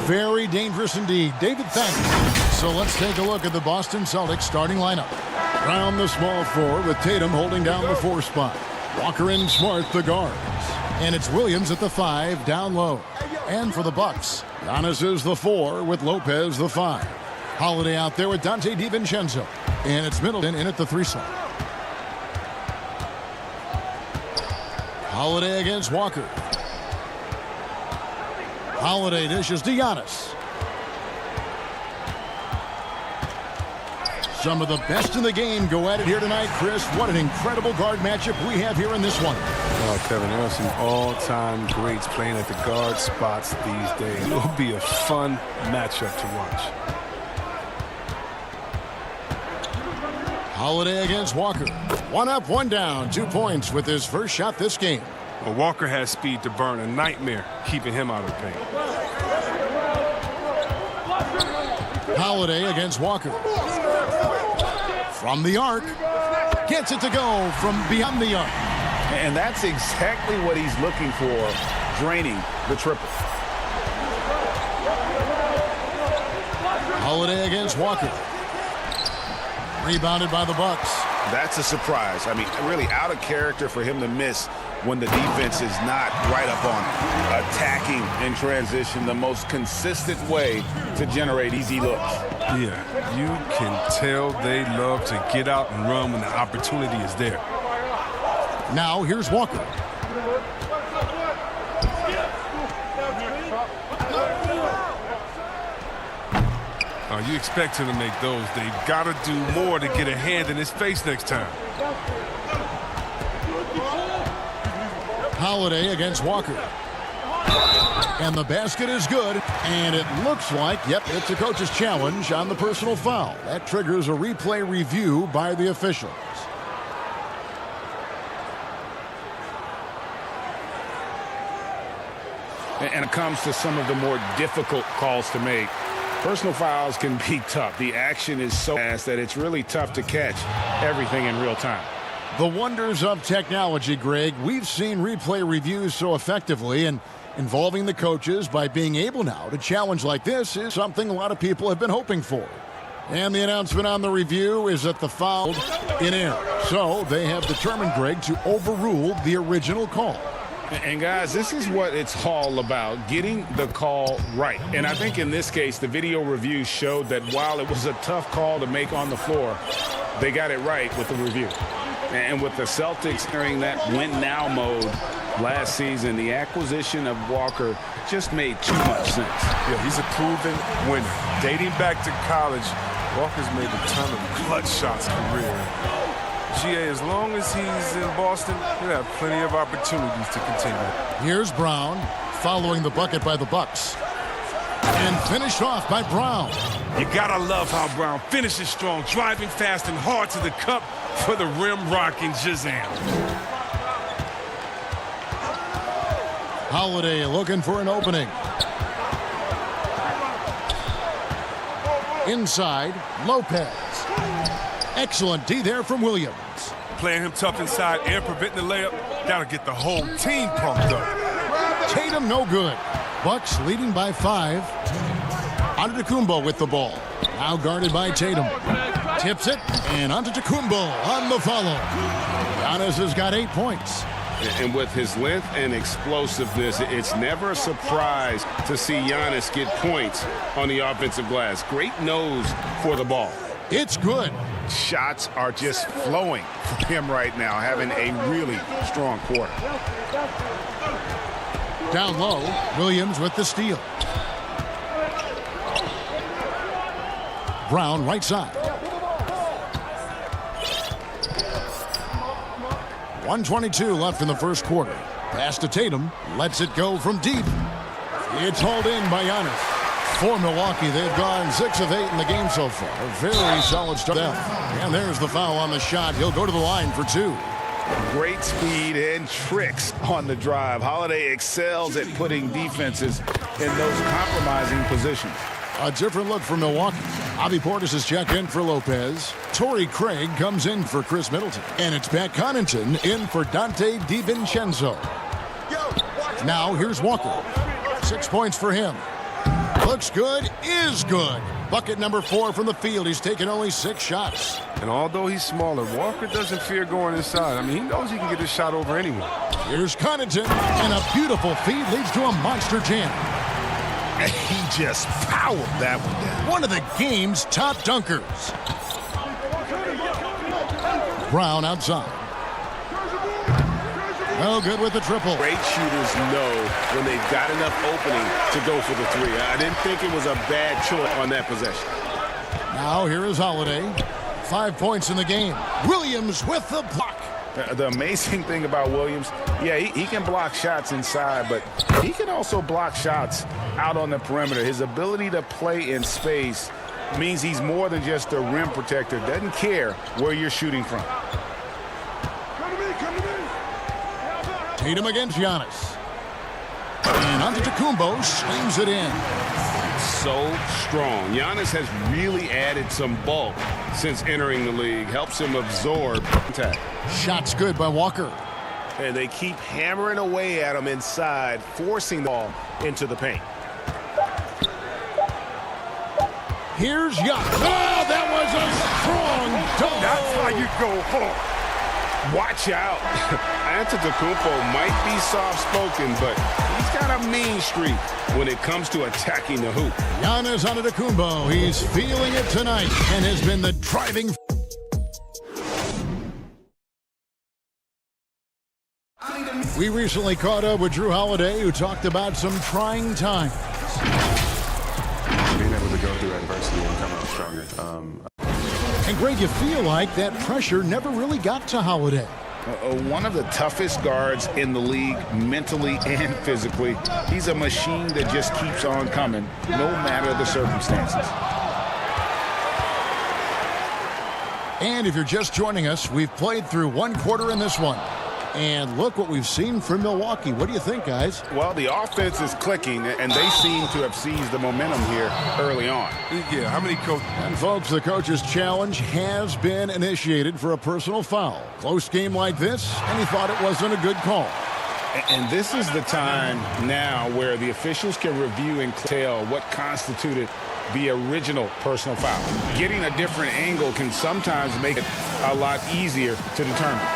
Very dangerous indeed. David, thank you. So let's take a look at the Boston Celtics starting lineup. Brown the small forward with Tatum holding down the 4 spot. Walker and Smart the guards. And it's Williams at the 5 down low. And for the Bucks, Giannis is the 4 with Lopez the 5. Holiday out there with Dante DiVincenzo. And it's Middleton in at the 3 slot. Holiday against Walker. Holiday dishes to Giannis. Some of the best in the game go at it here tonight, Chris. What an incredible guard matchup we have here in this one. Oh, Kevin, there are some all-time greats playing at the guard spots these days. It will be a fun matchup to watch. Holiday against Walker. 1 up, 1 down. 2 points with his first shot this game. Well, Walker has speed to burn. A nightmare keeping him out of the paint. Holiday against Walker. From the arc. Gets it to go from beyond the arc. And that's exactly what he's looking for, draining the triple. Holiday against Walker. Rebounded by the Bucks. That's a surprise. I mean, really out of character for him to miss when the defense is not right up on him. Attacking in transition, the most consistent way to generate easy looks. Yeah, you can tell they love to get out and run when the opportunity is there. Now here's Walker. You expect him to make those. They've got to do more to get a hand in his face next time. Holiday against Walker. And the basket is good. And it looks like, yep, it's a coach's challenge on the personal foul. That triggers a replay review by the officials. And it comes to some of the more difficult calls to make. Personal fouls can be tough. The action is so fast that it's really tough to catch everything in real time. The wonders of technology, Greg. We've seen replay reviews so effectively, and involving the coaches by being able now to challenge like this is something a lot of people have been hoping for. And the announcement on the review is that the foul in air. So they have determined, Greg, to overrule the original call. And guys, this is what it's all about, getting the call right. And I think in this case, the video review showed that while it was a tough call to make on the floor, they got it right with the review. And with the Celtics entering that win-now mode last season, the acquisition of Walker just made too much sense. Yeah, he's a proven winner. Dating back to college, Walker's made a ton of clutch shots career. GA, as long as he's in Boston, he'll have plenty of opportunities to continue. Here's Brown following the bucket by the Bucks. And finished off by Brown. You gotta love how Brown finishes strong, driving fast and hard to the cup for the rim-rocking Shazam. Holiday looking for an opening. Inside, Lopez. Excellent D there from Williams. Playing him tough inside and preventing the layup. Gotta get the whole team pumped up. Tatum no good. Bucks leading by 5. Antetokounmpo with the ball. Now guarded by Tatum. Tips it, and Antetokounmpo on the follow. Giannis has got 8 points. And with his length and explosiveness, it's never a surprise to see Giannis get points on the offensive glass. Great nose for the ball. It's good. Shots are just flowing for him right now, having a really strong quarter. Down low, Williams with the steal. Brown right side. 1:22 left in the first quarter. Pass to Tatum. Lets it go from deep. It's hauled in by Giannis. For Milwaukee, they've gone 6 of 8 in the game so far. A very solid start. And there's the foul on the shot. He'll go to the line for 2. Great speed and tricks on the drive. Holiday excels at putting defenses in those compromising positions. A different look for Milwaukee. Avi Portis has checked in for Lopez. Torrey Craig comes in for Chris Middleton. And it's Pat Connaughton in for Dante DiVincenzo. Now here's Walker. 6 points for him. Looks good, is good. Bucket number 4 from the field. He's taken only 6 shots. And although he's smaller, Walker doesn't fear going inside. I mean, he knows he can get his shot over anyone. Here's Connaughton, and a beautiful feed leads to a monster jam. And he just powered that one down. One of the game's top dunkers. Brown outside. No good with the triple. Great shooters know when they've got enough opening to go for the three. I didn't think it was a bad choice on that possession. Now here is Holiday. 5 points in the game. Williams with the block. The amazing thing about Williams, yeah, he can block shots inside, but he can also block shots out on the perimeter. His ability to play in space means he's more than just a rim protector. Doesn't care where you're shooting from. Tatum against Giannis. And Antetokounmpo slings it in. So strong. Giannis has really added some bulk since entering the league. Helps him absorb contact. Shots good by Walker. And they keep hammering away at him inside, forcing the ball into the paint. Here's Giannis. Oh, that was a strong dunk. That's how you go home. Watch out. Antetokounmpo might be soft-spoken, but he's got a mean streak when it comes to attacking the hoop. Giannis Antetokounmpo, he's feeling it tonight and has been the driving. We recently caught up with Drew Holiday, who talked about some trying times. Being able to go through adversity and come out stronger. And Greg, you feel like that pressure never really got to Holiday. One of the toughest guards in the league, mentally and physically. He's a machine that just keeps on coming, no matter the circumstances. And if you're just joining us, we've played through 1 quarter in this one. And look what we've seen from Milwaukee. What do you think, guys? Well, the offense is clicking, and they seem to have seized the momentum here early on. Yeah, how many coaches? And, folks, the coach's challenge has been initiated for a personal foul. Close game like this, and he thought it wasn't a good call. And this is the time now where the officials can review and tell what constituted the original personal foul. Getting a different angle can sometimes make it a lot easier to determine.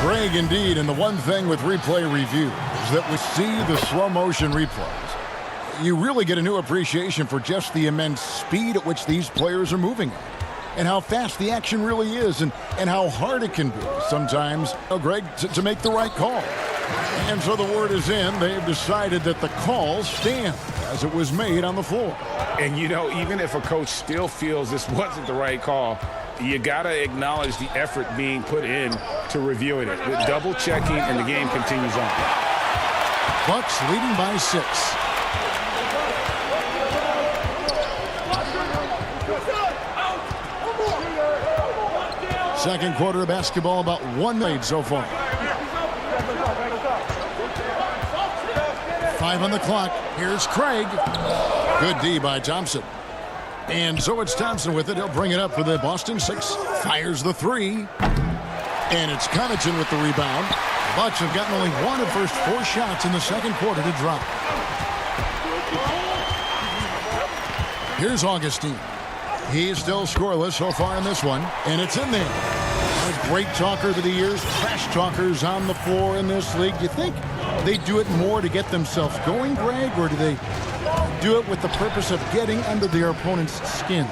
Greg, indeed, and the one thing with replay review is that we see the slow motion replays. You really get a new appreciation for just the immense speed at which these players are moving at, and how fast the action really is, and how hard it can be sometimes, Greg, to make the right call. And so the word is in. They've decided that the call stands as it was made on the floor. And, you know, even if a coach still feels this wasn't the right call, you got to acknowledge the effort being put in to reviewing it. With double checking, and the game continues on. Bucks leading by 6. Second quarter of basketball, about 1 minute so far. 5 on the clock. Here's Craig. Good D by Thompson. And so it's Thompson with it. He'll bring it up for the Boston 6. Fires the 3. And it's Connaughton with the rebound. The Bucks have gotten only one of the first 4 shots in the second quarter to drop. Here's Augustine. He's still scoreless so far in this one. And it's in there. A great talker over the years. Trash talkers on the floor in this league. Do you think they do it more to get themselves going, Greg, or do they do it with the purpose of getting under their opponent's skin?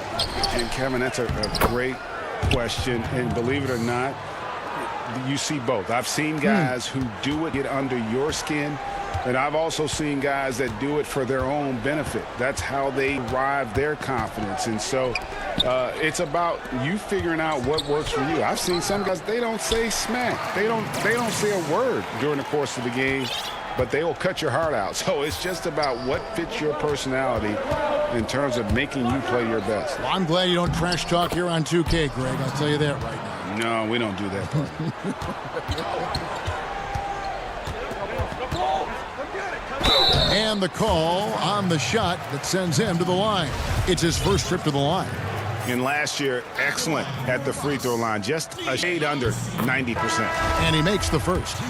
And Kevin, that's a great question. And believe it or not, you see both. I've seen guys who do it, get under your skin. And I've also seen guys that do it for their own benefit. That's how they drive their confidence. And so it's about you figuring out what works for you. I've seen some guys, they don't say smack. They don't say a word during the course of the game, but they will cut your heart out. So it's just about what fits your personality in terms of making you play your best. Well, I'm glad you don't trash talk here on 2K, Greg. I'll tell you that right now. No, we don't do that. And the call on the shot that sends him to the line. It's his first trip to the line. And last year, excellent at the free throw line, just a shade under 90%. And he makes the first.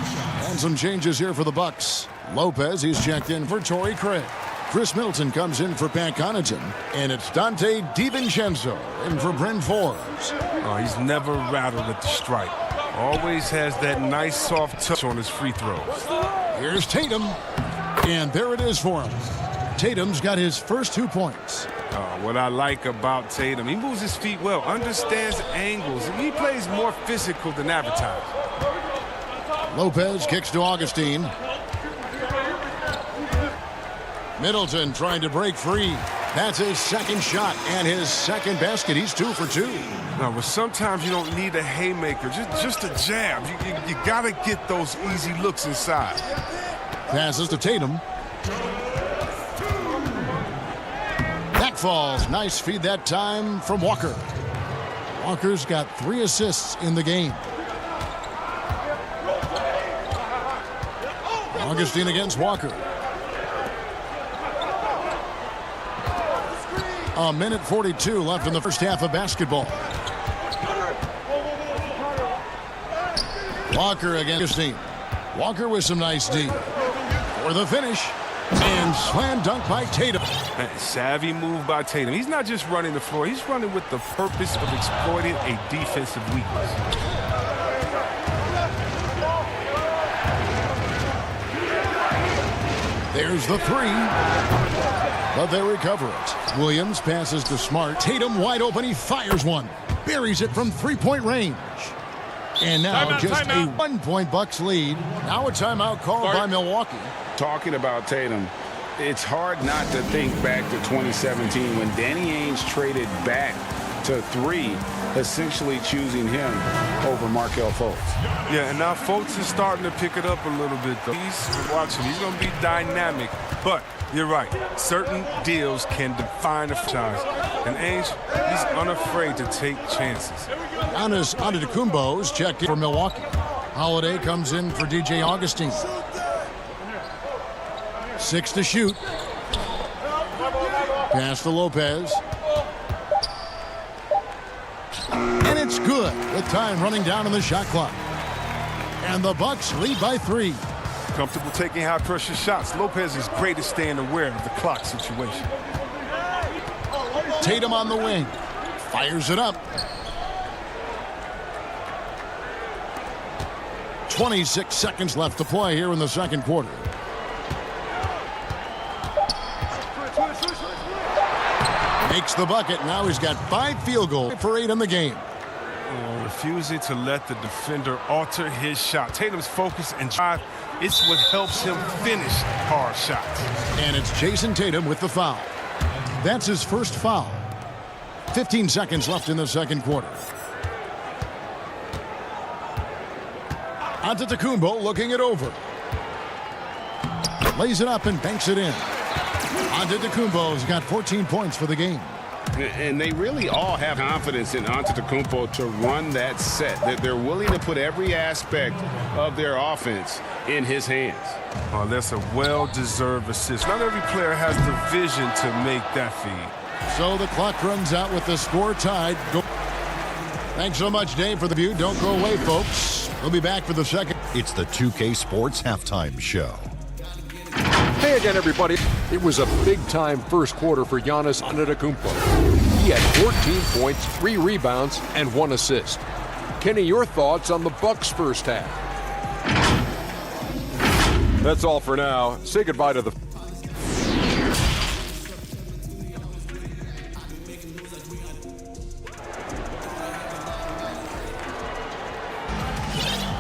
And some changes here for the Bucks. Lopez, he's checked in for Torrey Craig. Chris Middleton comes in for Pat Connaughton, and it's Dante DiVincenzo in for Bryn Forbes. Oh, he's never rattled at the stripe. Always has that nice soft touch on his free throws. Here's Tatum, and there it is for him. Tatum's got his first 2 points. What I like about Tatum, he moves his feet well, understands angles, and he plays more physical than advertised. Lopez kicks to Augustine. Middleton trying to break free. That's his second shot and his second basket. He's 2 for 2. Now, but sometimes you don't need a haymaker, just a jab. You got to get those easy looks inside. Passes to Tatum. That falls. Nice feed that time from Walker. Walker's got 3 assists in the game. Augustine against Walker. A minute 42 left in the first half of basketball. Walker against Augustine. Walker with some nice D. For the finish. And slam dunk by Tatum. Savvy move by Tatum. He's not just running the floor. He's running with the purpose of exploiting a defensive weakness. There's the 3. But they recover it. Williams passes to Smart. Tatum wide open. He fires one. Buries it from 3-point range. And now just a 1-point Bucks lead. Now a timeout called by Milwaukee. Talking about Tatum, it's hard not to think back to 2017 when Danny Ainge traded back to 3, essentially choosing him over Markelle Fultz. Yeah, and now Fultz is starting to pick it up a little bit, though. He's going to be dynamic. But you're right. Certain deals can define a franchise. And Ainge, he's unafraid to take chances. Giannis Antetokounmpo's checked in for Milwaukee. Holiday comes in for DJ Augustine. 6 to shoot. Pass to Lopez. And it's good with time running down on the shot clock. And the Bucks lead by 3. Comfortable taking high-pressure shots. Lopez is great at staying aware of the clock situation. Tatum on the wing. Fires it up. 26 seconds left to play here in the second quarter. Makes the bucket. Now he's got 5 field goals for 8 in the game. Refusing to let the defender alter his shot. Tatum's focus and drive, it's what helps him finish hard shots. And it's Jason Tatum with the foul. That's his first foul. 15 seconds left in the second quarter. Antetokounmpo looking it over. Lays it up and banks it in. Antetokounmpo's got 14 points for the game. And they really all have confidence in Antetokounmpo to run that set. That they're willing to put every aspect of their offense in his hands. Oh, that's a well-deserved assist. Not every player has the vision to make that feed. So the clock runs out with the score tied. Thanks so much, Dave, for the view. Don't go away, folks. We'll be back for the second. It's the 2K Sports Halftime Show. Hey again, everybody. It was a big-time first quarter for Giannis Antetokounmpo. He had 14 points, 3 rebounds, and 1 assist. Kenny, your thoughts on the Bucks' first half? That's all for now. Say goodbye to the...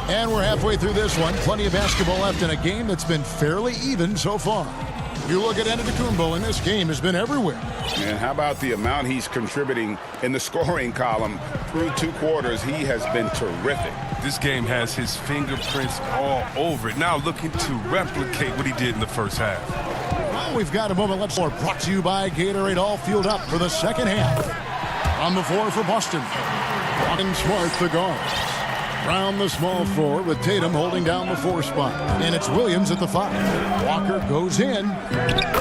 And we're halfway through this one. Plenty of basketball left in a game that's been fairly even so far. You look at Antetokounmpo, and this game has been everywhere. And how about the amount he's contributing in the scoring column through 2 quarters? He has been terrific. This game has his fingerprints all over it. Now looking to replicate what he did in the first half. Well, we've got a moment left. Brought to you by Gatorade, all fueled up for the second half. On the floor for Boston. Walking Smart, the guard. Round the small floor with Tatum holding down the 4 spot. And it's Williams at the 5. Walker goes in.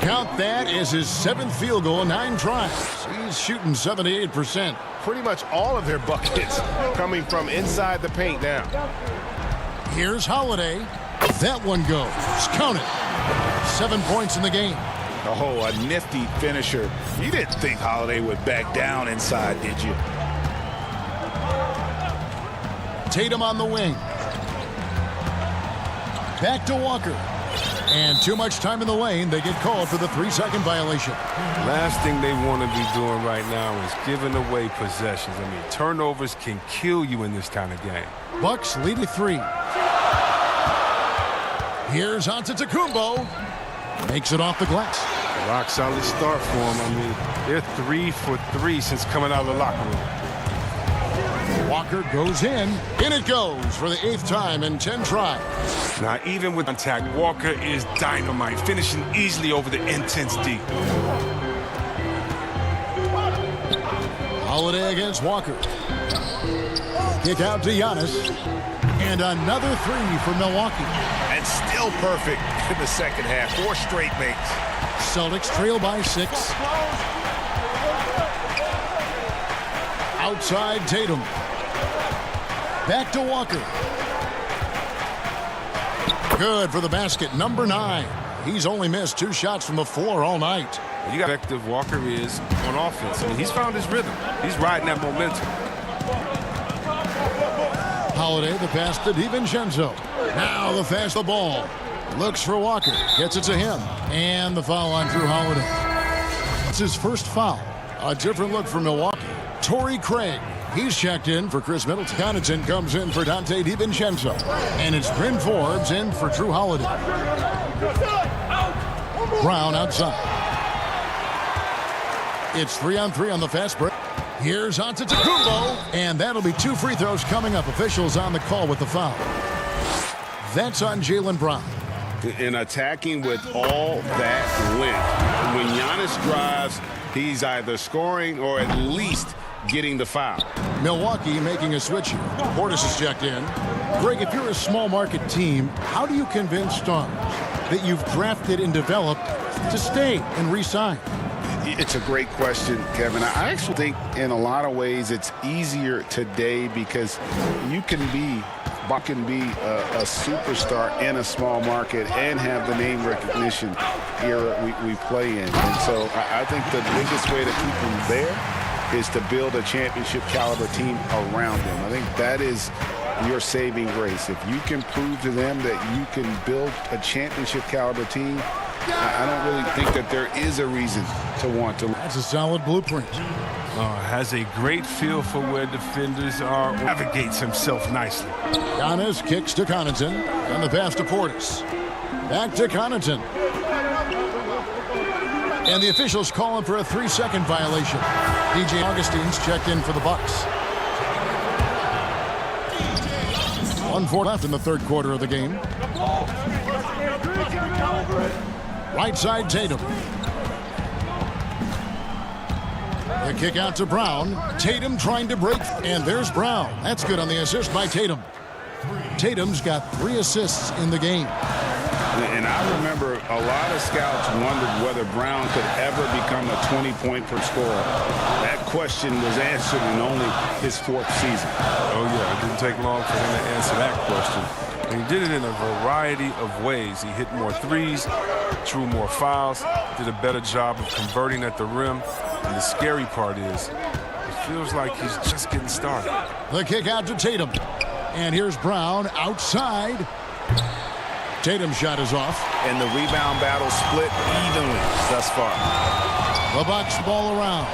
Count that as his 7th field goal in 9 tries. He's shooting 78%. Pretty much all of their buckets coming from inside the paint now. Here's Holiday. That one goes. Count it. 7 points in the game. Oh, a nifty finisher. You didn't think Holiday would back down inside, did you? Tatum on the wing. Back to Walker. And too much time in the lane. They get called for the 3-second violation. Last thing they want to be doing right now is giving away possessions. I mean, turnovers can kill you in this kind of game. Bucks lead to 3. Here's Antetokounmpo. Makes it off the glass. Rock solid start for them. I mean, they're 3 for 3 since coming out of the locker room. Walker goes in. In it goes for the 8th time in 10 tries. Now, even with contact, Walker is dynamite, finishing easily over the intense D. Holiday against Walker. Kick out to Giannis. And another 3 for Milwaukee. And still perfect in the second half. 4 straight makes. Celtics trail by 6. Outside Tatum. Back to Walker. Good for the basket, number 9. He's only missed 2 shots from the floor all night. You got effective Walker is on offense. I mean, he's found his rhythm. He's riding that momentum. Holiday, the pass to DiVincenzo. Now the fast the ball. Looks for Walker. Gets it to him. And the foul on Drew Holiday. It's his first foul. A different look for Milwaukee. Torrey Craig. He's checked in for Chris Middleton. Connaughton comes in for Dante DiVincenzo. And it's Bryn Forbes in for Drew Holiday. Brown outside. It's 3-on-3 on the fast break. Here's Antetokounmpo. And that'll be 2 free throws coming up. Officials on the call with the foul. That's on Jaylen Brown. And attacking with all that length. When Giannis drives, he's either scoring or at least getting the foul. Milwaukee making a switch here. Portis is checked in. Greg, if you're a small market team, how do you convince stars that you've drafted and developed to stay and re-sign? It's a great question, Kevin. I actually think in a lot of ways it's easier today because you can be a superstar in a small market and have the name recognition era we play in. And so I think the biggest way to keep them there is to build a championship caliber team around them. I think that is your saving grace. If you can prove to them that you can build a championship caliber team, I don't really think that there is a reason to want to. That's a solid blueprint. Has a great feel for where defenders are. Navigates himself nicely. Giannis kicks to Connaughton. And the pass to Portis. Back to Connaughton. And the officials calling for a 3-second violation. DJ Augustine's checked in for the Bucks. 1:04 left in the third quarter of the game. Right side Tatum. The kick out to Brown. Tatum trying to break. And there's Brown. That's good on the assist by Tatum. Tatum's got 3 assists in the game. And I remember a lot of scouts wondered whether Brown could ever become a 20-point per scorer. That question was answered in only his 4th season. Oh, yeah, it didn't take long for him to answer that question. And he did it in a variety of ways. He hit more threes, drew more fouls, did a better job of converting at the rim. And the scary part is, it feels like he's just getting started. The kick out to Tatum. And here's Brown outside. Tatum's shot is off. And the rebound battle split evenly thus far. The Bucks ball around.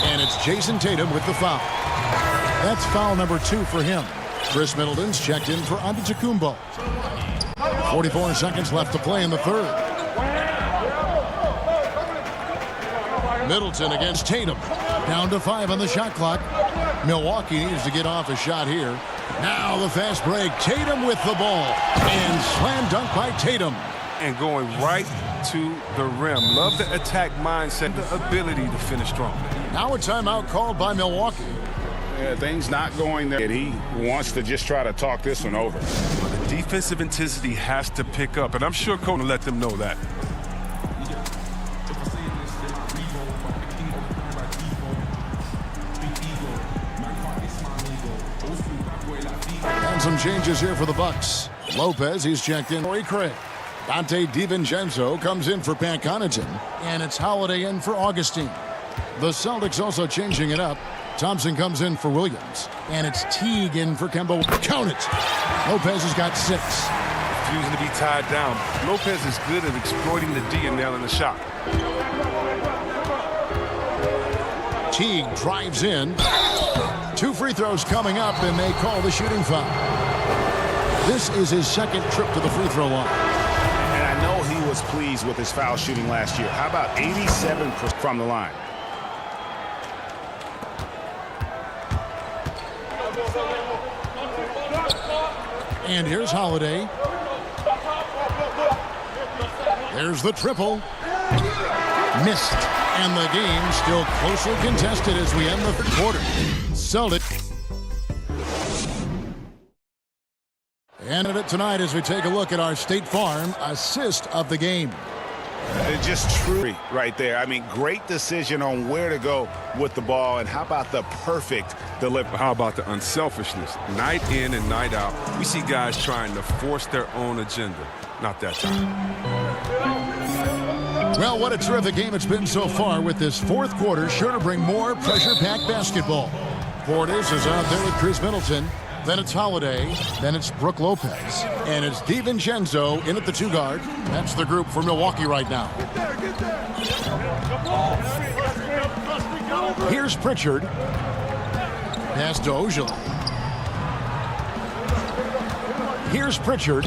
And it's Jason Tatum with the foul. That's foul number 2 for him. Chris Middleton's checked in for Antetokounmpo. 44 seconds left to play in the third. Middleton against Tatum. Down to 5 on the shot clock. Milwaukee needs to get off a shot here. Now the fast break. Tatum with the ball. And slam dunk by Tatum. And going right to the rim. Love the attack mindset, the ability to finish strong. Now a timeout called by Milwaukee. Yeah, things not going there. He wants to just try to talk this one over. The defensive intensity has to pick up, and I'm sure Coach will let them know that. And some changes here for the Bucks. Lopez, he's checked in. Corey Craig. Dante DiVincenzo comes in for Pat Connaughton. And it's Holiday in for Augustine. The Celtics also changing it up. Thompson comes in for Williams. And it's Teague in for Kemba. Count it. Lopez has got 6. Refusing to be tied down. Lopez is good at exploiting the D and nailing the shot. Teague drives in. 2 free throws coming up, and they call the shooting foul. This is his second trip to the free throw line. And I know he was pleased with his foul shooting last year. How about 87% from the line? And here's Holiday. There's the triple. Missed. And the game still closely contested as we end the third quarter. Celtics. And it tonight as we take a look at our State Farm assist of the game. It's just true right there. I mean, great decision on where to go with the ball. And how about the perfect delivery? How about the unselfishness? Night in and night out, we see guys trying to force their own agenda. Not that time. Well, what a terrific game it's been so far, with this fourth quarter sure to bring more pressure-packed basketball. Portis is out there with Chris Middleton. Then it's Holiday. Then it's Brook Lopez. And it's DiVincenzo in at the 2 guard. That's the group for Milwaukee right now. Here's Pritchard. Pass to Ojala. Here's Pritchard.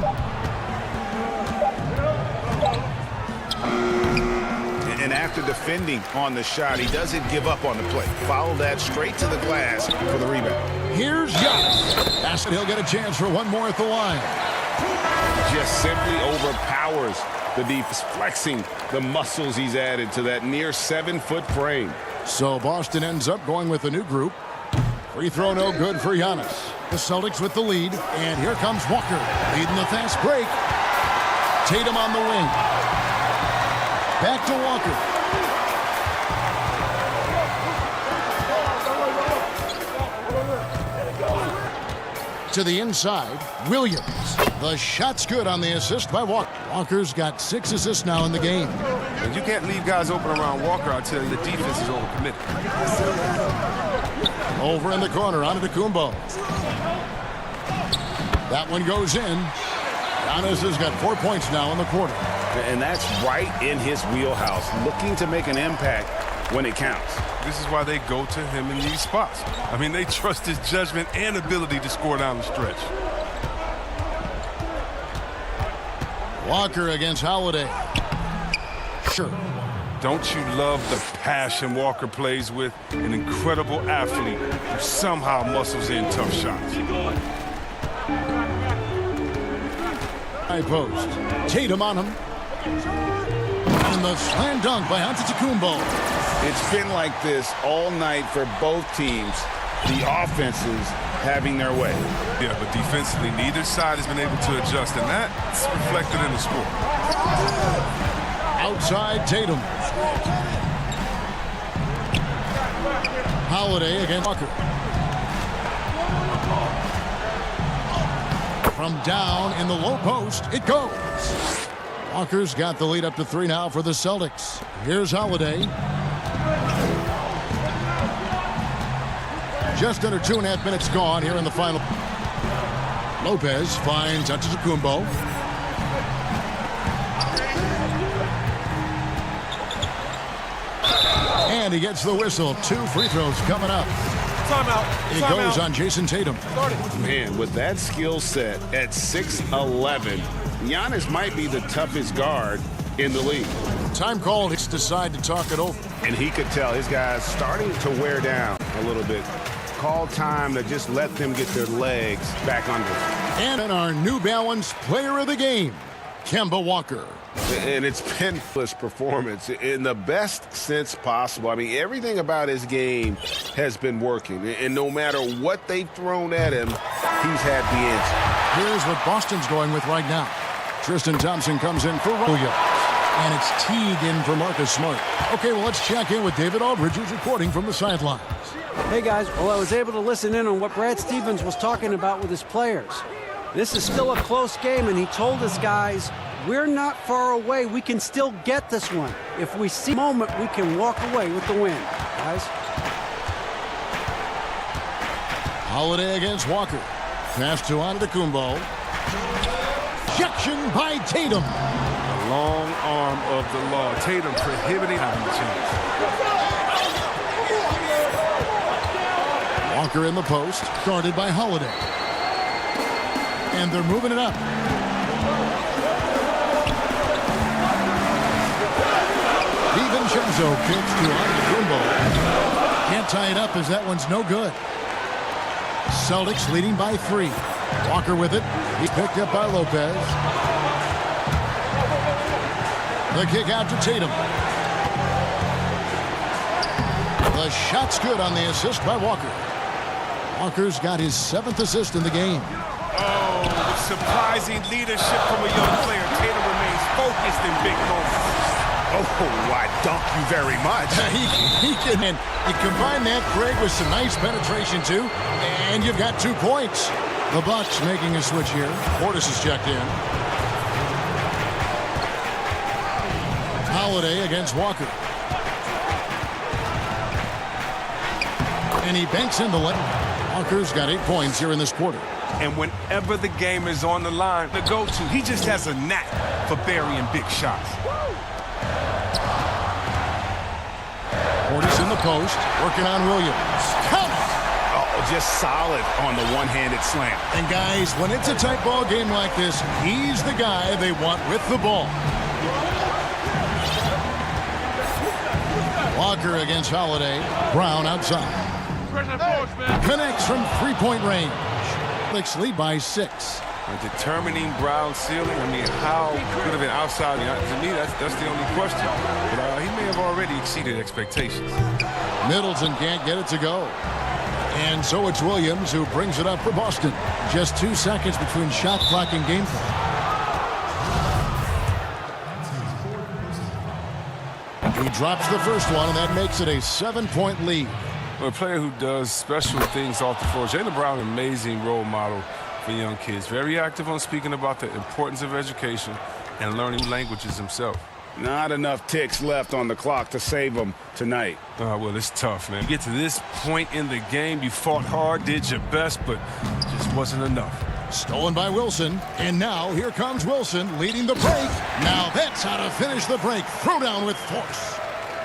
And after defending on the shot, he doesn't give up on the play. Follow that straight to the glass for the rebound. Here's Giannis. That's it. He'll get a chance for one more at the line. Just simply overpowers the defense, flexing the muscles he's added to that near 7-foot frame. So Boston ends up going with a new group. Free throw no good for Giannis. The Celtics with the lead. And here comes Walker leading the fast break. Tatum on the wing. Back to Walker. To the inside, Williams. The shot's good on the assist by Walker. Walker's got 6 assists now in the game. And you can't leave guys open around Walker. I tell you, the defense is overcommitted. Over in the corner, on to Kumbo. That one goes in. Giannis has got 4 points now in the quarter. And that's right in his wheelhouse, looking to make an impact when it counts. This is why they go to him in these spots. I mean, they trust his judgment and ability to score down the stretch. Walker against Holiday. Sure. Don't you love the passion Walker plays with? An incredible athlete who somehow muscles in tough shots. High post. Tatum on him. And the slam dunk by Antetokounmpo. It's been like this all night for both teams. The offenses having their way. Yeah, but defensively, neither side has been able to adjust, and that's reflected in the score. Outside Tatum. Holiday against Walker. From down in the low post, it goes. Walker's got the lead up to 3 now for the Celtics. Here's Holiday. Just under 2.5 minutes gone here in the final. Lopez finds Antetokounmpo. And he gets the whistle. 2 free throws coming up. Timeout. It goes on Jason Tatum. Man, with that skill set at 6'11", Giannis might be the toughest guard in the league. Time called. It's decide to talk it over. And he could tell his guys starting to wear down a little bit. Call time to just let them get their legs back under. And in our New Balance Player of the Game, Kemba Walker. And it's been his performance in the best sense possible. I mean, everything about his game has been working. And no matter what they've thrown at him, he's had the answer. Here's what Boston's going with right now. Tristan Thompson comes in for Williams. And it's Teague in for Marcus Smart. Okay, well, let's check in with David Aldridge, who's reporting from the sidelines. Hey, guys. Well, I was able to listen in on what Brad Stevens was talking about with his players. This is still a close game, and he told his guys, we're not far away. We can still get this one. If we see a moment, we can walk away with the win, guys. Holiday against Walker. Pass to Antetokounmpo. Ejection by Tatum. The long arm of the law. Tatum prohibiting having a chance. Walker in the post, guarded by Holiday. And they're moving it up. DiVincenzo kicks to Antetokounmpo. Can't tie it up as that one's no good. Celtics leading by 3. Walker with it. He's picked up by Lopez. The kick out to Tatum. The shot's good on the assist by Walker. Walker's got his 7th assist in the game. Oh, surprising leadership from a young player. Tatum remains focused in big moments. Oh, I dunk you very much. he can. And you combine that, Craig, with some nice penetration, too, and you've got 2 points. The Bucks making a switch here. Portis is checked in. Holiday against Walker. And he banks in the leg. Walker's got 8 points here in this quarter. And whenever the game is on the line, the go-to, he just has a knack for burying big shots. Portis in the post, working on Williams. Count it! Oh, just solid on the one-handed slam. And guys, when it's a tight ball game like this, he's the guy they want with the ball. Walker against Holiday. Brown outside. Connects from 3-point range. Celtics lead by 6. Determining Brown's ceiling, I mean, how good of an outside? To me, that's the only question. But he may have already exceeded expectations. Middleton can't get it to go. And so it's Williams who brings it up for Boston. Just 2 seconds between shot clock and game clock. He drops the first one, and that makes it a 7-point lead. A player who does special things off the floor. Jaylen Brown, an amazing role model for young kids. Very active on speaking about the importance of education and learning languages himself. Not enough ticks left on the clock to save them tonight. Well, it's tough, man. You get to this point in the game, you fought hard, did your best, but just wasn't enough. Stolen by Wilson, and now here comes Wilson leading the break. Now that's how to finish the break. Throw down with force.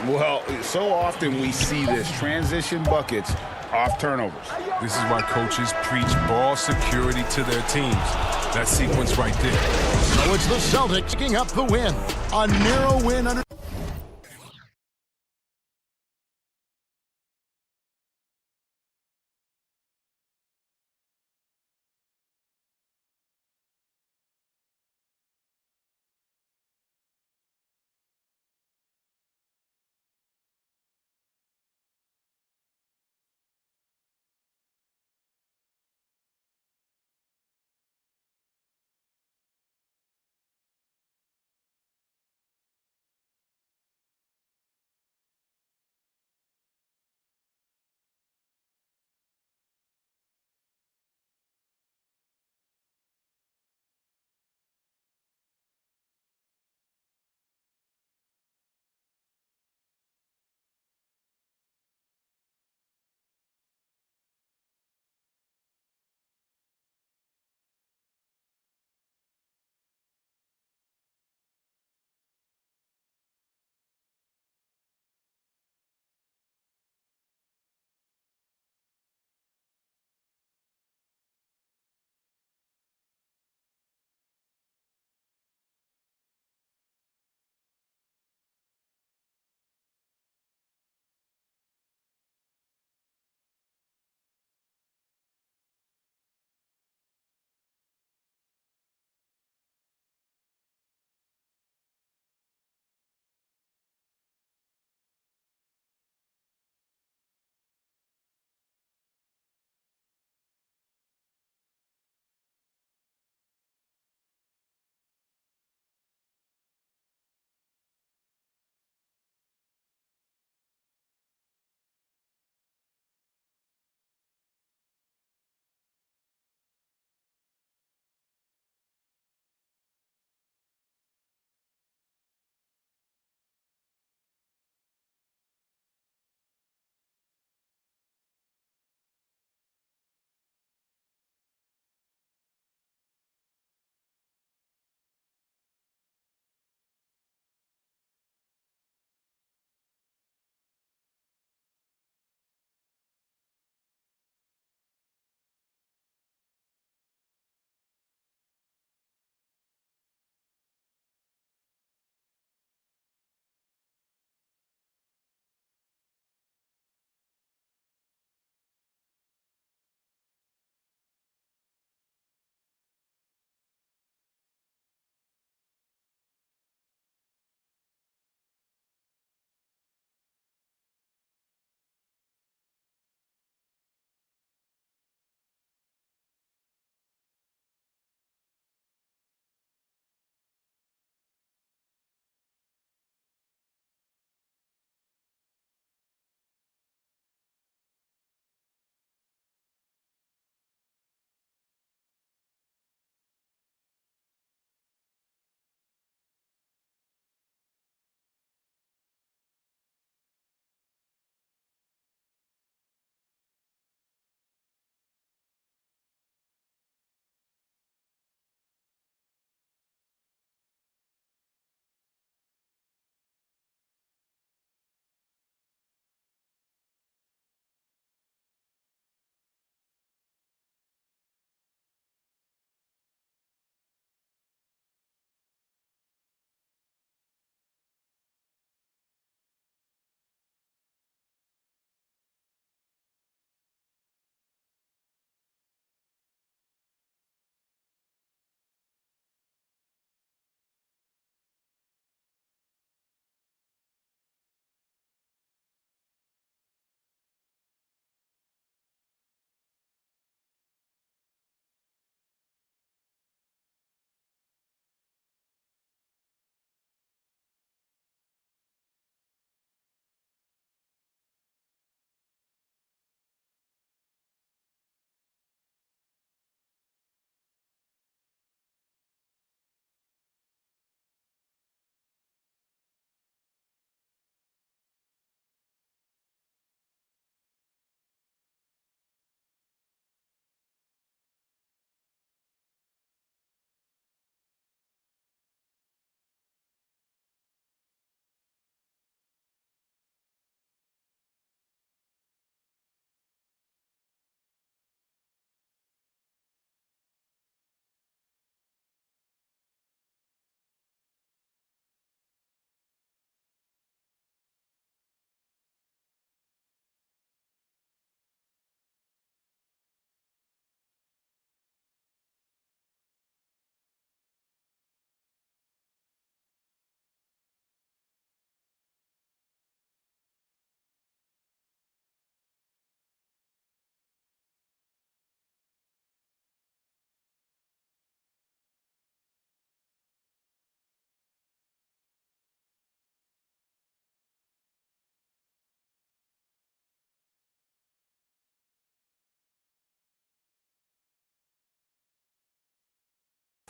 Well, so often we see this, transition buckets off turnovers. This is why coaches preach ball security to their teams. That sequence right there. So it's the Celtics picking up the win. A narrow win under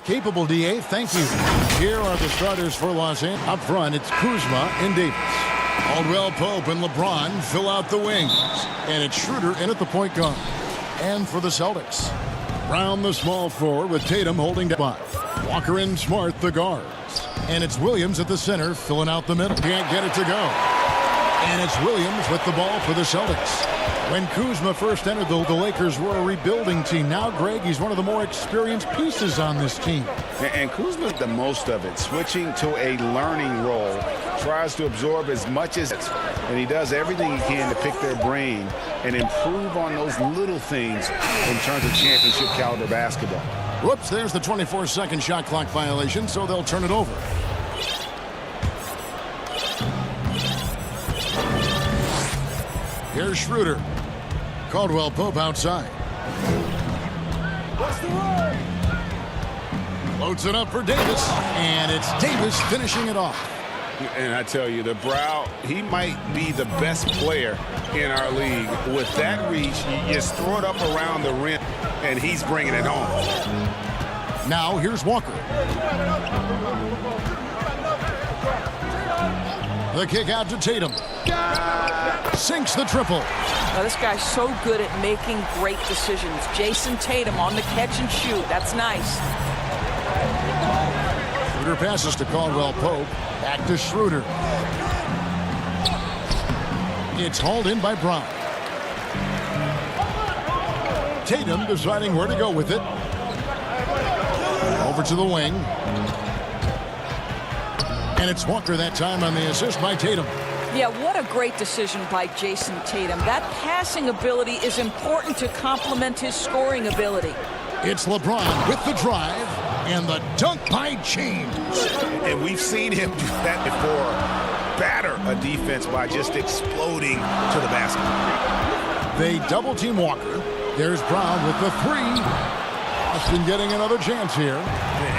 Capable DA, thank you. Here are the starters for Los Angeles. Up front, it's Kuzma and Davis. Caldwell Pope and LeBron fill out the wings. And it's Schroeder in at the point guard. And for the Celtics, Brown the small forward with Tatum holding down. Walker and Smart the guards. And it's Williams at the center filling out the middle. Can't get it to go. And it's Williams with the ball for the Celtics. When Kuzma first entered, the Lakers were a rebuilding team. Now, Greg, he's one of the more experienced pieces on this team. And Kuzma's the most of it, switching to a learning role. Tries to absorb as much as it's, and he does everything he can to pick their brain and improve on those little things in terms of championship caliber basketball. Whoops, there's the 24-second shot clock violation, so they'll turn it over. Here's Schroeder. Caldwell Pope outside. Loads it up for Davis, and it's Davis finishing it off. And I tell you, the Brow, he might be the best player in our league. With that reach, you just throw it up around the rim, and he's bringing it home. Now, here's Walker. The kick out to Tatum. Sinks the triple. Now, this guy's so good at making great decisions. Jason Tatum on the catch and shoot. That's nice. Schroeder passes to Caldwell Pope. Back to Schroeder. It's hauled in by Brown. Tatum deciding where to go with it. Over to the wing. And it's Walker that time on the assist by Tatum. Yeah, what a great decision by Jason Tatum. That passing ability is important to complement his scoring ability. It's LeBron with the drive and the dunk by James. And we've seen him do that before. Batter a defense by just exploding to the basket. They double team Walker. There's Brown with the three. Austin getting another chance here.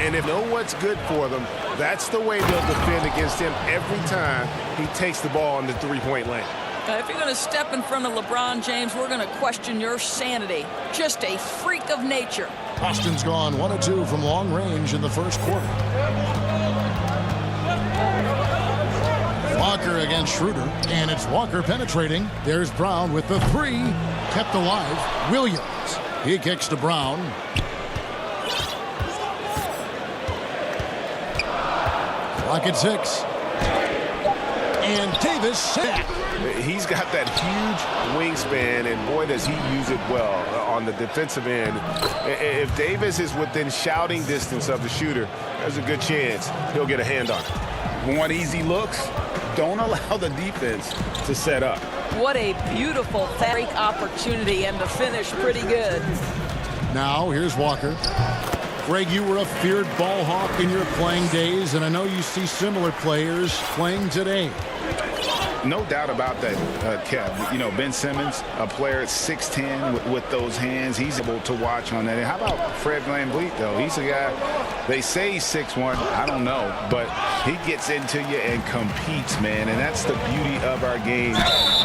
And if know what's good for them, that's the way they'll defend against him every time he takes the ball in the three-point lane. If you're going to step in front of LeBron James, we're going to question your sanity. Just a freak of nature. Austin's gone 1 of 2 from long range in the first quarter. Walker against Schroeder, and it's Walker penetrating. There's Brown with the three. Kept alive. Williams. He kicks to Brown. Clock at 6. And Davis set. He's got that huge wingspan, and boy, does he use it well on the defensive end. If Davis is within shouting distance of the shooter, there's a good chance he'll get a hand on it. Want easy looks? Don't allow the defense to set up. What a beautiful break opportunity, and the finish pretty good. Now, here's Walker. Greg, you were a feared ball hawk in your playing days, and I know you see similar players playing today. No doubt about that, Kev. You know, Ben Simmons, a player at 6'10", with those hands, he's able to watch on that. And how about Fred VanVleet, though? He's a guy, they say he's 6'1", I don't know, but he gets into you and competes, man, and that's the beauty of our game.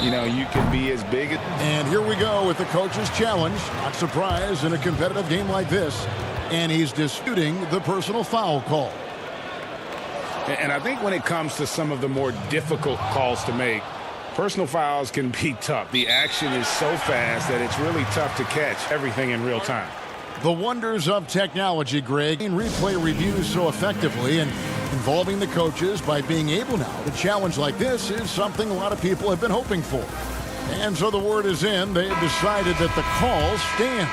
You know, you can be as big as... And here we go with the coach's challenge. Not surprised in a competitive game like this. And he's disputing the personal foul call. And I think when it comes to some of the more difficult calls to make, personal fouls can be tough. The action is so fast that it's really tough to catch everything in real time. The wonders of technology, Greg, and replay reviews so effectively, and involving the coaches by being able now to challenge like this is something a lot of people have been hoping for. And so the word is in. They've decided that the call stands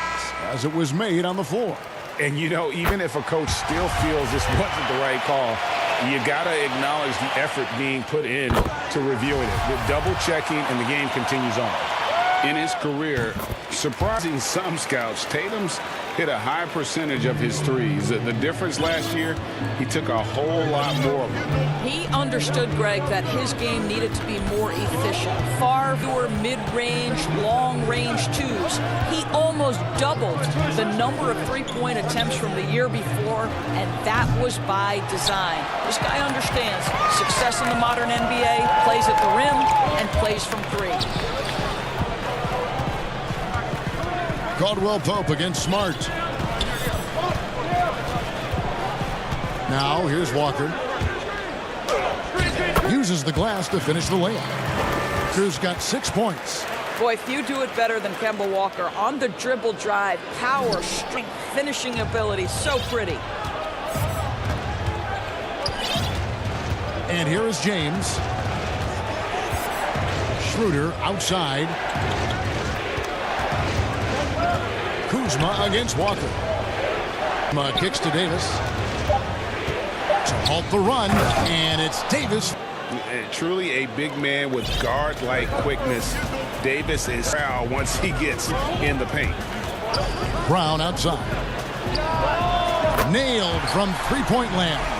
as it was made on the floor. And, you know, even if a coach still feels this wasn't the right call, you got to acknowledge the effort being put in to reviewing it. With double checking, and the game continues on. In his career, surprising some scouts, Tatum's hit a high percentage of his threes. The difference last year, he took a whole lot more of them. He understood, Greg, that his game needed to be more efficient. Far fewer mid-range, long-range twos. He almost doubled the number of three-point attempts from the year before, and that was by design. This guy understands success in the modern NBA, plays at the rim, and plays from three. Caldwell Pope against Smart. Now here's Walker. Uses the glass to finish the layup. Cruz got 6 points. Boy, few do it better than Kemba Walker. On the dribble drive, power, strength, finishing ability, so pretty. And here is James. Schroeder outside. Kuzma against Walker. Kicks to Davis. To halt the run, and it's Davis. Truly a big man with guard-like quickness. Davis is proud once he gets in the paint. Brown outside. Nailed from three-point land.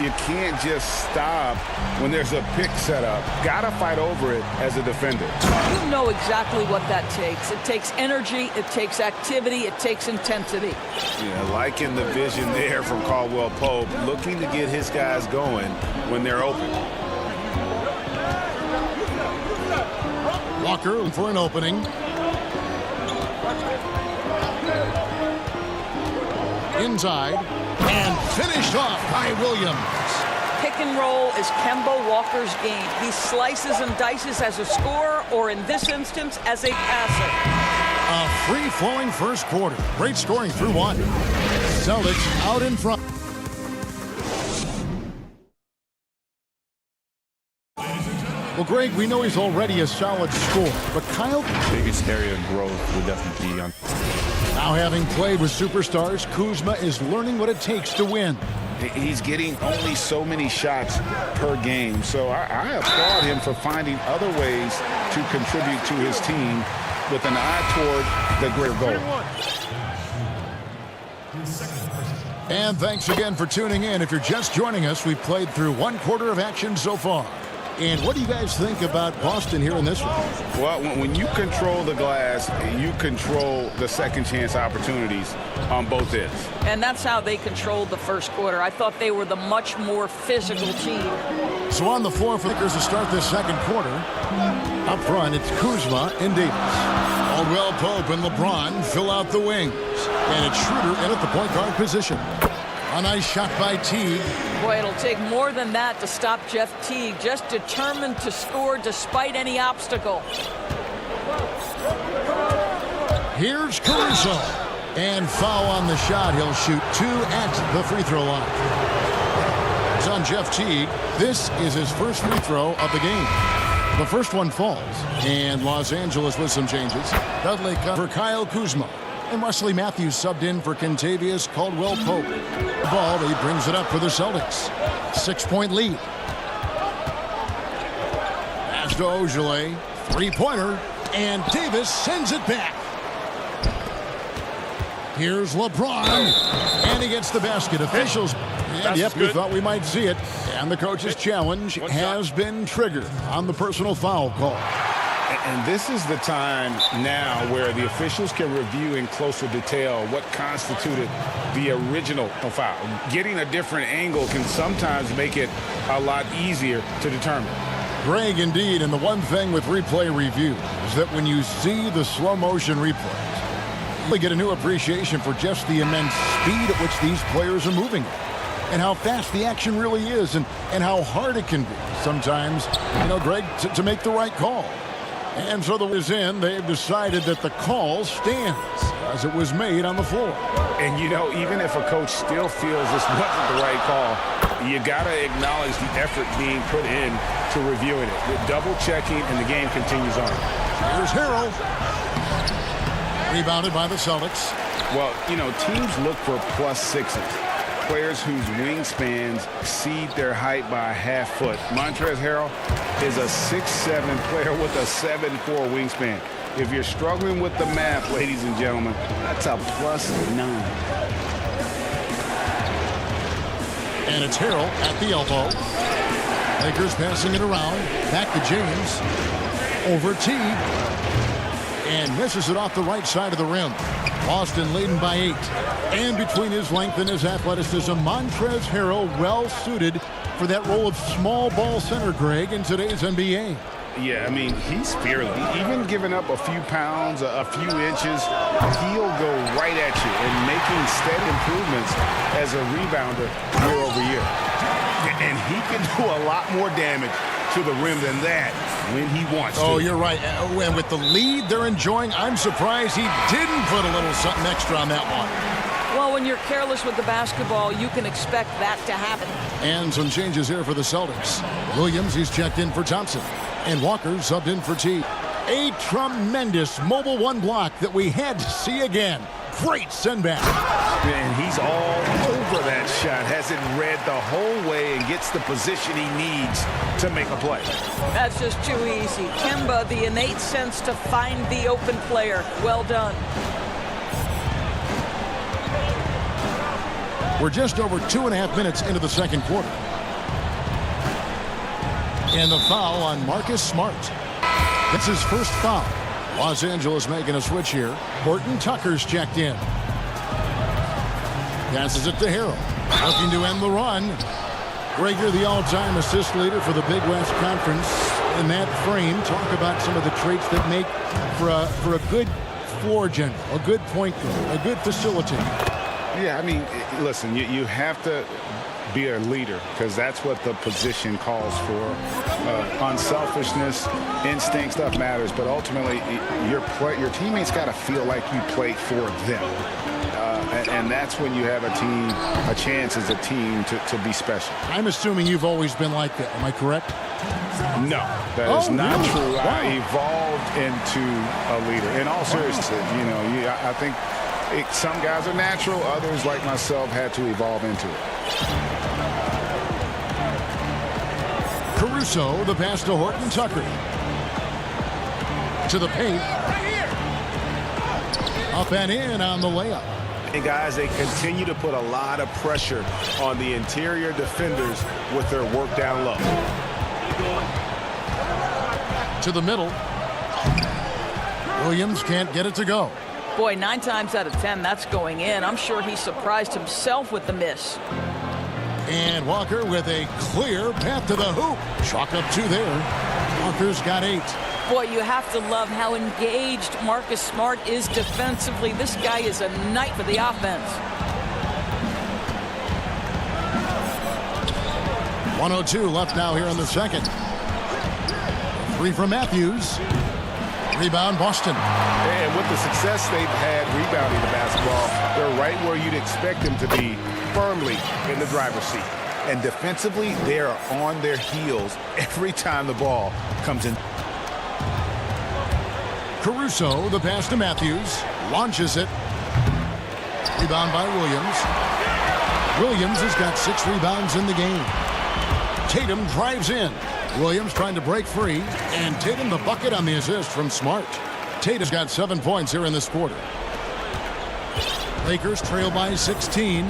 You can't just stop when there's a pick set up. Gotta fight over it as a defender. You know exactly what that takes. It takes energy, it takes activity, it takes intensity. Yeah, liking the vision there from Caldwell Pope, looking to get his guys going when they're open. Walker for an opening. Inside. And finished off by Williams. Pick and roll is Kemba Walker's game. He slices and dices as a scorer, or in this instance, as a passer. A free-flowing first quarter. Great scoring through one. Celtics out in front. Well, Greg, we know he's already a solid scorer, but Kyle... Biggest area of growth would definitely be on... Now, having played with superstars, Kuzma is learning what it takes to win. He's getting only so many shots per game, so I applaud him for finding other ways to contribute to his team with an eye toward the greater goal. And thanks again for tuning in. If you're just joining us, we've played through one quarter of action so far. And what do you guys think about Boston here in this one? Well, when you control the glass, you control the second chance opportunities on both ends. And that's how they controlled the first quarter. I thought they were the much more physical team. So on the floor for the Lakers to start this second quarter. Up front, it's Kuzma and Davis. Caldwell Pope and LeBron fill out the wings. And it's Schroeder in at the point guard position. A nice shot by Teague. Boy, it'll take more than that to stop Jeff Teague. Just determined to score despite any obstacle. Here's Caruso. And foul on the shot. He'll shoot 2 at the free throw line. It's on Jeff Teague. This is his first free throw of the game. The first one falls. And Los Angeles with some changes. Dudley for Kyle Kuzma. And Wesley Matthews subbed in for Kentavious Caldwell-Pope. The ball, he brings it up for the Celtics. 6-point lead. Pass to Ojale. Three-pointer. And Davis sends it back. Here's LeBron. And he gets the basket. Officials. And yep, we thought we might see it. And the coach's challenge has been triggered on the personal foul call. And this is the time now where the officials can review in closer detail what constituted the original foul. Getting a different angle can sometimes make it a lot easier to determine. Greg, indeed, and the one thing with replay review is that when you see the slow motion replays, you get a new appreciation for just the immense speed at which these players are moving and how fast the action really is and how hard it can be sometimes, Greg, to make the right call. And so the was in, they've decided that the call stands as it was made on the floor. And, even if a coach still feels this wasn't the right call, you got to acknowledge the effort being put in to reviewing it. With double-checking, and the game continues on. Here's Harrell. Rebounded by the Celtics. Well, teams look for +6s. Players whose wingspans exceed their height by a half foot. Montrezl Harrell is a 6'7" player with a 7'4" wingspan. If you're struggling with the math, ladies and gentlemen, that's a +9. And it's Harrell at the elbow. Lakers passing it around. Back to James. Over Teague. And misses it off the right side of the rim. Boston leading by 8. And between his length and his athleticism, Montrezl Harrell well suited for that role of small ball center, Greg, in today's NBA. Yeah, I mean, he's fearless. Even giving up a few pounds, a few inches, he'll go right at you and making steady improvements as a rebounder year over year. And he can do a lot more damage to the rim than that when he wants to. Oh, you're right. And with the lead they're enjoying, I'm surprised he didn't put a little something extra on that one. Well, when you're careless with the basketball, you can expect that to happen. And some changes here for the Celtics. Williams, he's checked in for Thompson. And Walker subbed in for T. A tremendous mobile one block that we had to see again. Great send back. And he's all over that shot. Has it read the whole way and gets the position he needs to make a play. That's just too easy. Kemba, the innate sense to find the open player. Well done. We're just over 2.5 minutes into the second quarter. And the foul on Marcus Smart. That's his first foul. Los Angeles making a switch here. Horton Tucker's checked in. Passes it to Harrell. Looking to end the run. Greg, you're the all-time assist leader for the Big West Conference. In that frame, talk about some of the traits that make for a good floor general, a good point guard, a good facilitator. Yeah, I mean, listen, you have to be a leader because that's what the position calls for. Unselfishness, instinct, stuff matters, but ultimately your teammates got to feel like you play for them. And that's when you have a chance as a team to be special. I'm assuming you've always been like that. Am I correct? No, that is not really? true. Wow. I evolved into a leader. In all seriousness, I think some guys are natural. Others, like myself, had to evolve into it. Caruso, the pass to Horton Tucker. To the paint. Up and in on the layup. And guys, they continue to put a lot of pressure on the interior defenders with their work down low. To the middle. Williams can't get it to go. Boy, 9 times out of 10, that's going in. I'm sure he surprised himself with the miss. And Walker with a clear path to the hoop. Chalk up 2 there. Walker's got 8. Boy, you have to love how engaged Marcus Smart is defensively. This guy is a knight for the offense. 1:02 left now here in the second. 3 from Matthews. Rebound, Boston. And with the success they've had rebounding the basketball, they're right where you'd expect them to be, firmly in the driver's seat. And defensively, they are on their heels every time the ball comes in. Caruso, the pass to Matthews. Launches it. Rebound by Williams. Williams has got 6 rebounds in the game. Tatum drives in. Williams trying to break free, and Tatum the bucket on the assist from Smart. Tatum's got 7 points here in this quarter. Lakers trail by 16.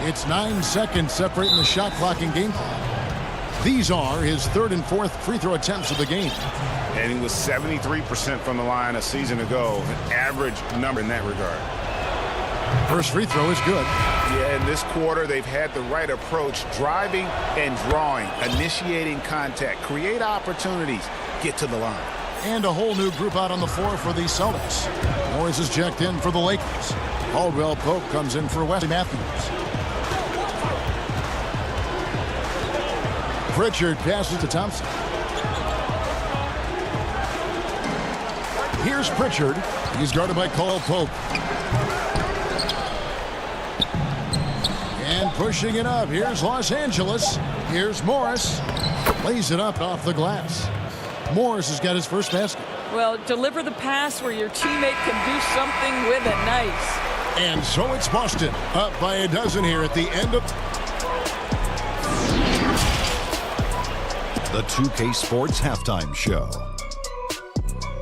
It's 9 seconds separating the shot clock and game clock. These are his 3rd and 4th free throw attempts of the game. And he was 73% from the line a season ago, an average number in that regard. First free throw is good. Yeah, in this quarter, they've had the right approach, driving and drawing, initiating contact, create opportunities, get to the line. And a whole new group out on the floor for the Celtics. Morris is checked in for the Lakers. Caldwell Pope comes in for Wesley Matthews. Pritchard passes to Thompson. Here's Pritchard. He's guarded by Caldwell Pope. And pushing it up. Here's Los Angeles. Here's Morris. Lays it up off the glass. Morris has got his first basket. Well, deliver the pass where your teammate can do something with it. Nice. And so it's Boston up by a dozen here at the end of the 2K Sports Halftime Show.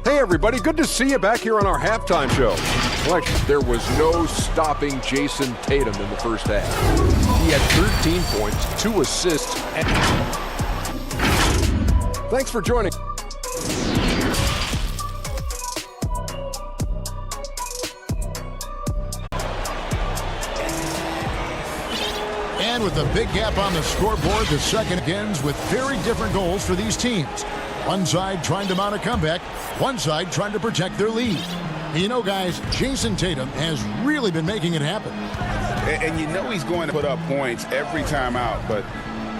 Hey, everybody. Good to see you back here on our halftime show. Well, there was no stopping Jason Tatum in the first half. He had 13 points, 2 assists. Thanks for joining. And with a big gap on the scoreboard, the second begins with very different goals for these teams. One side trying to mount a comeback, one side trying to protect their lead. You know, guys, Jason Tatum has really been making it happen. And you know he's going to put up points every time out, but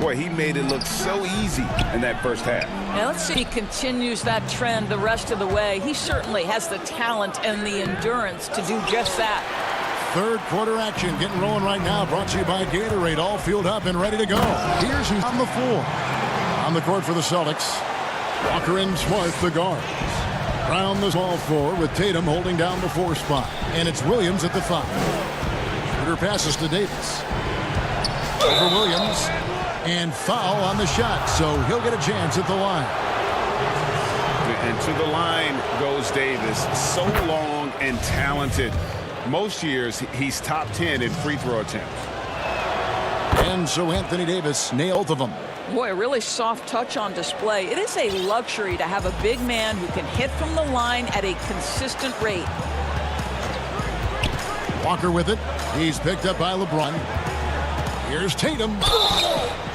boy, he made it look so easy in that first half. Now let's see if he continues that trend the rest of the way. He certainly has the talent and the endurance to do just that. Third quarter action getting rolling right now, brought to you by Gatorade, all fueled up and ready to go. Here's who's on the floor. On the court for the Celtics, Walker and Smart, the guards. Brown the small forward with Tatum holding down the 4 spot. And it's Williams at the 5. Shooter passes to Davis. Over Williams. And foul on the shot, so he'll get a chance at the line. And to the line goes Davis. So long and talented. Most years, he's top 10 in free throw attempts. And so Anthony Davis nailed both of them. Boy, a really soft touch on display. It is a luxury to have a big man who can hit from the line at a consistent rate. Walker with it. He's picked up by LeBron. Here's Tatum.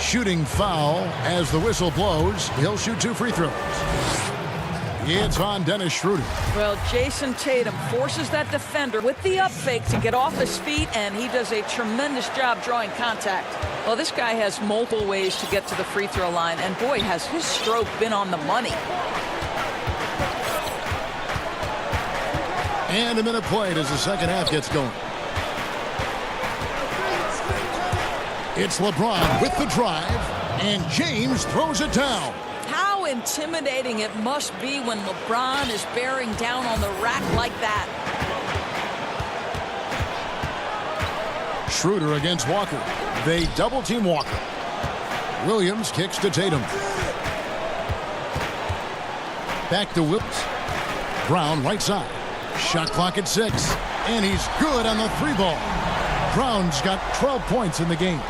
Shooting foul as the whistle blows. He'll shoot 2 free throws. It's on Dennis Schroeder. Well, Jason Tatum forces that defender with the up fake to get off his feet, and he does a tremendous job drawing contact. Well, this guy has multiple ways to get to the free throw line, and boy, has his stroke been on the money. And a minute played as the second half gets going. It's LeBron with the drive, and James throws it down. How intimidating it must be when LeBron is bearing down on the rack like that. Schroeder against Walker. They double-team Walker. Williams kicks to Tatum. Back to Williams. Brown right side. Shot clock at 6. And he's good on the 3 ball. Brown's got 12 points in the game.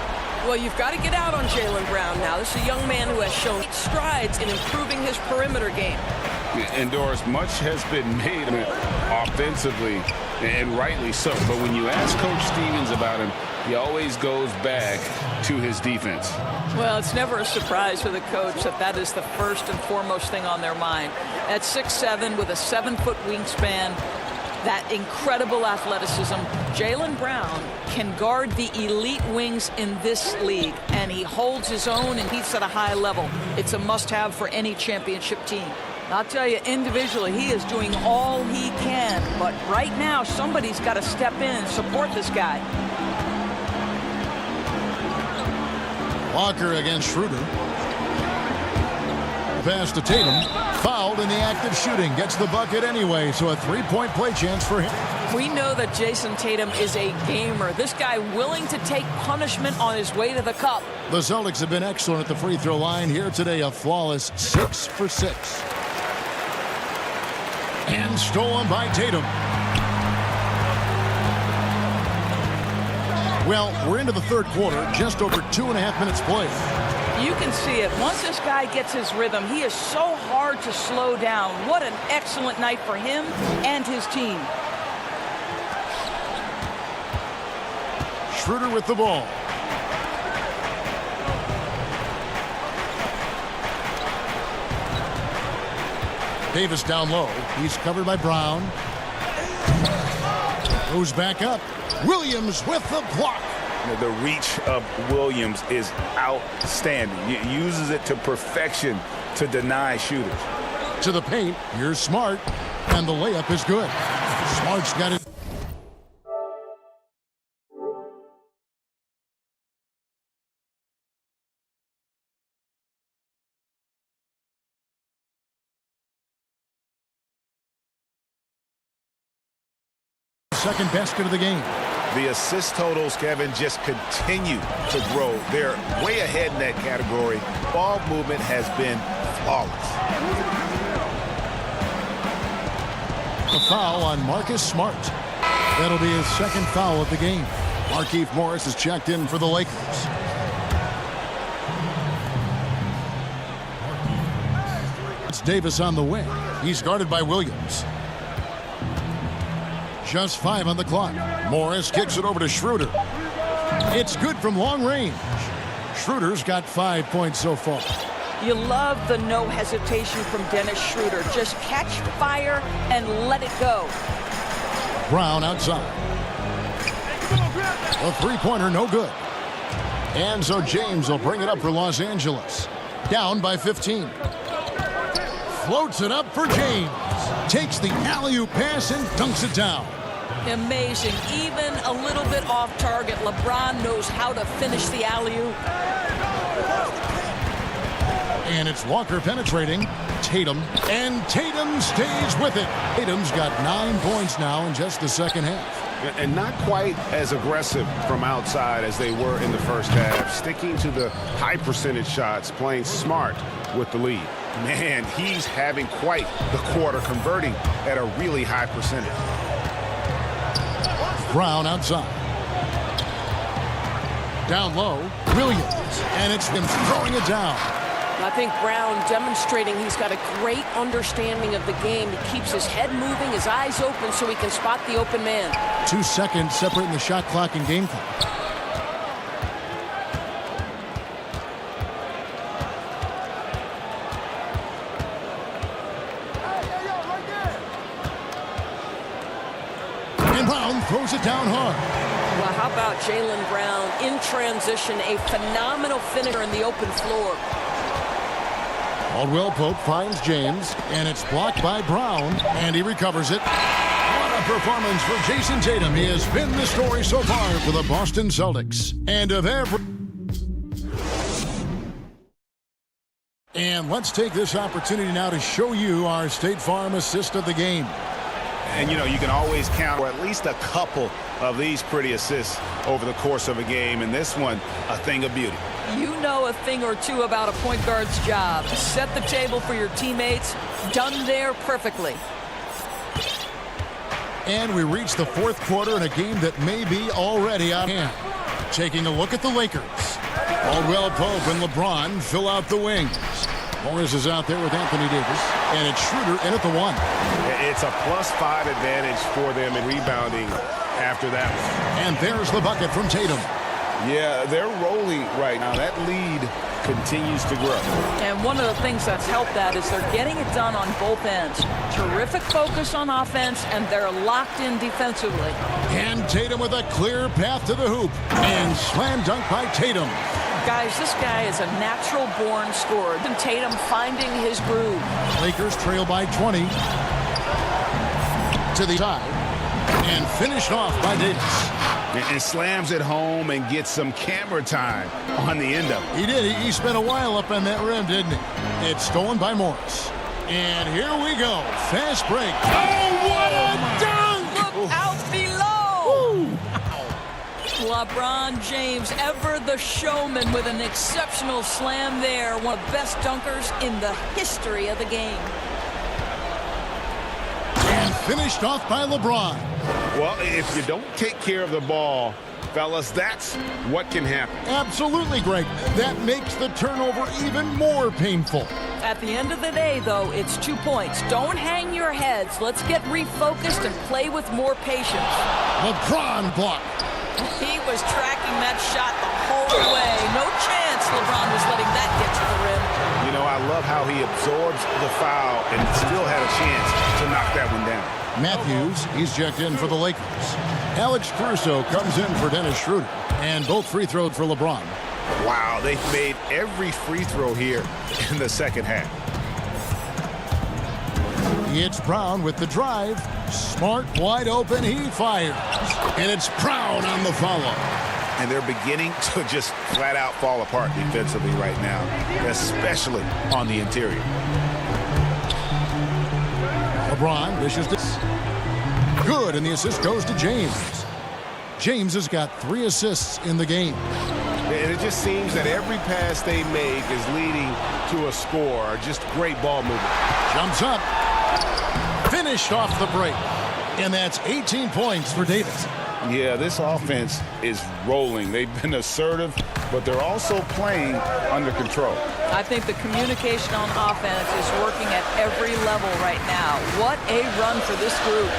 Well, you've got to get out on Jaylen Brown now. This is a young man who has shown strides in improving his perimeter game. And Doris, much has been made offensively, and rightly so. But when you ask Coach Stevens about him, he always goes back to his defense. Well, it's never a surprise for the coach that is the first and foremost thing on their mind. At 6'7" with a 7-foot wingspan, that incredible athleticism, Jaylen Brown can guard the elite wings in this league, and he holds his own and competes at a high level. It's a must-have for any championship team. I'll tell you, individually, he is doing all he can, but right now, somebody's got to step in and support this guy. Walker against Schroeder. Pass to Tatum. Fouled in the act of shooting. Gets the bucket anyway, so a 3-point play chance for him. We know that Jason Tatum is a gamer. This guy willing to take punishment on his way to the cup. The Celtics have been excellent at the free throw line here today. A flawless 6 for 6. And stolen by Tatum. Well, we're into the third quarter. Just over 2.5 minutes played. You can see it. Once this guy gets his rhythm, he is so hard to slow down. What an excellent night for him and his team. Schroeder with the ball. Davis down low. He's covered by Brown. Goes back up. Williams with the block. The reach of Williams is outstanding. He uses it to perfection to deny shooters. To the paint, here's Smart, and the layup is good. Smart's got it. Second basket of the game. The assist totals, Kevin, just continue to grow. They're way ahead in that category. Ball movement has been flawless. A foul on Marcus Smart. That'll be his second foul of the game. Markieff Morris is checked in for the Lakers. It's Davis on the wing. He's guarded by Williams. Just 5 on the clock. Morris kicks it over to Schroeder. It's good from long range. Schroeder's got 5 points so far. You love the no hesitation from Dennis Schroeder. Just catch fire and let it go. Brown outside. A three-pointer, no good. And so James will bring it up for Los Angeles. Down by 15. Floats it up for James. Takes the alley-oop pass and dunks it down. Amazing. Even a little bit off target. LeBron knows how to finish the alley-oop. And it's Walker penetrating. Tatum. And Tatum stays with it. Tatum's got 9 points now in just the second half. And not quite as aggressive from outside as they were in the first half. Sticking to the high percentage shots, playing smart with the lead. Man, he's having quite the quarter, converting at a really high percentage. Brown outside. Down low, Williams. And it's him throwing it down. I think Brown demonstrating he's got a great understanding of the game. He keeps his head moving, his eyes open so he can spot the open man. 2 seconds separating the shot clock and game clock. And Brown throws it down hard. Well, how about Jaylen Brown in transition, a phenomenal finisher in the open floor. Caldwell Pope finds James, and it's blocked by Brown, and he recovers it. What a performance for Jason Tatum. He has been the story so far for the Boston Celtics. And of every... And let's take this opportunity now to show you our State Farm assist of the game. And, you know, you can always count for at least a couple of these pretty assists over the course of a game. And this one, a thing of beauty. You know a thing or two about a point guard's job. Set the table for your teammates. Done there perfectly. And we reach the fourth quarter in a game that may be already on hand. Taking a look at the Lakers. Caldwell Pope and LeBron fill out the wings. Morris is out there with Anthony Davis. And it's Schroeder in at the one. It's a +5 advantage for them in rebounding after that one. And there's the bucket from Tatum. Yeah, they're rolling right now. That lead continues to grow. And one of the things that's helped that is they're getting it done on both ends. Terrific focus on offense, and they're locked in defensively. And Tatum with a clear path to the hoop. And slam dunk by Tatum. Guys, this guy is a natural-born scorer. And Tatum finding his groove. Lakers trail by 20. To the side. And finished off by Davis. And slams it home and gets some camera time on the end of it. He did. He spent a while up on that rim, didn't he? It's stolen by Morris. And here we go. Fast break. Oh, what a dunk! Look out below! LeBron James, ever the showman, with an exceptional slam there. One of the best dunkers in the history of the game. And finished off by LeBron. Well, if you don't take care of the ball, fellas, that's what can happen. Absolutely, Greg. That makes the turnover even more painful. At the end of the day, though, it's 2 points. Don't hang your heads. Let's get refocused and play with more patience. LeBron block. He was tracking that shot the whole way. No chance LeBron was letting that get to the rim. You know, I love how he absorbs the foul and still had a chance to knock that one down. Matthews, he's checked in for the Lakers. Alex Caruso comes in for Dennis Schroeder. And both free throws for LeBron. Wow, they've made every free throw here in the second half. It's Brown with the drive. Smart, wide open, he fires. And it's Brown on the follow. And they're beginning to just flat out fall apart defensively right now, especially on the interior. LeBron dishes this. Good, and the assist goes to James. James has got 3 assists in the game. And it just seems that every pass they make is leading to a score. Just great ball movement. Jumps up. Finished off the break. And that's 18 points for Davis. Yeah, this offense is rolling. They've been assertive, but they're also playing under control. I think the communication on offense is working at every level right now. What a run for this group.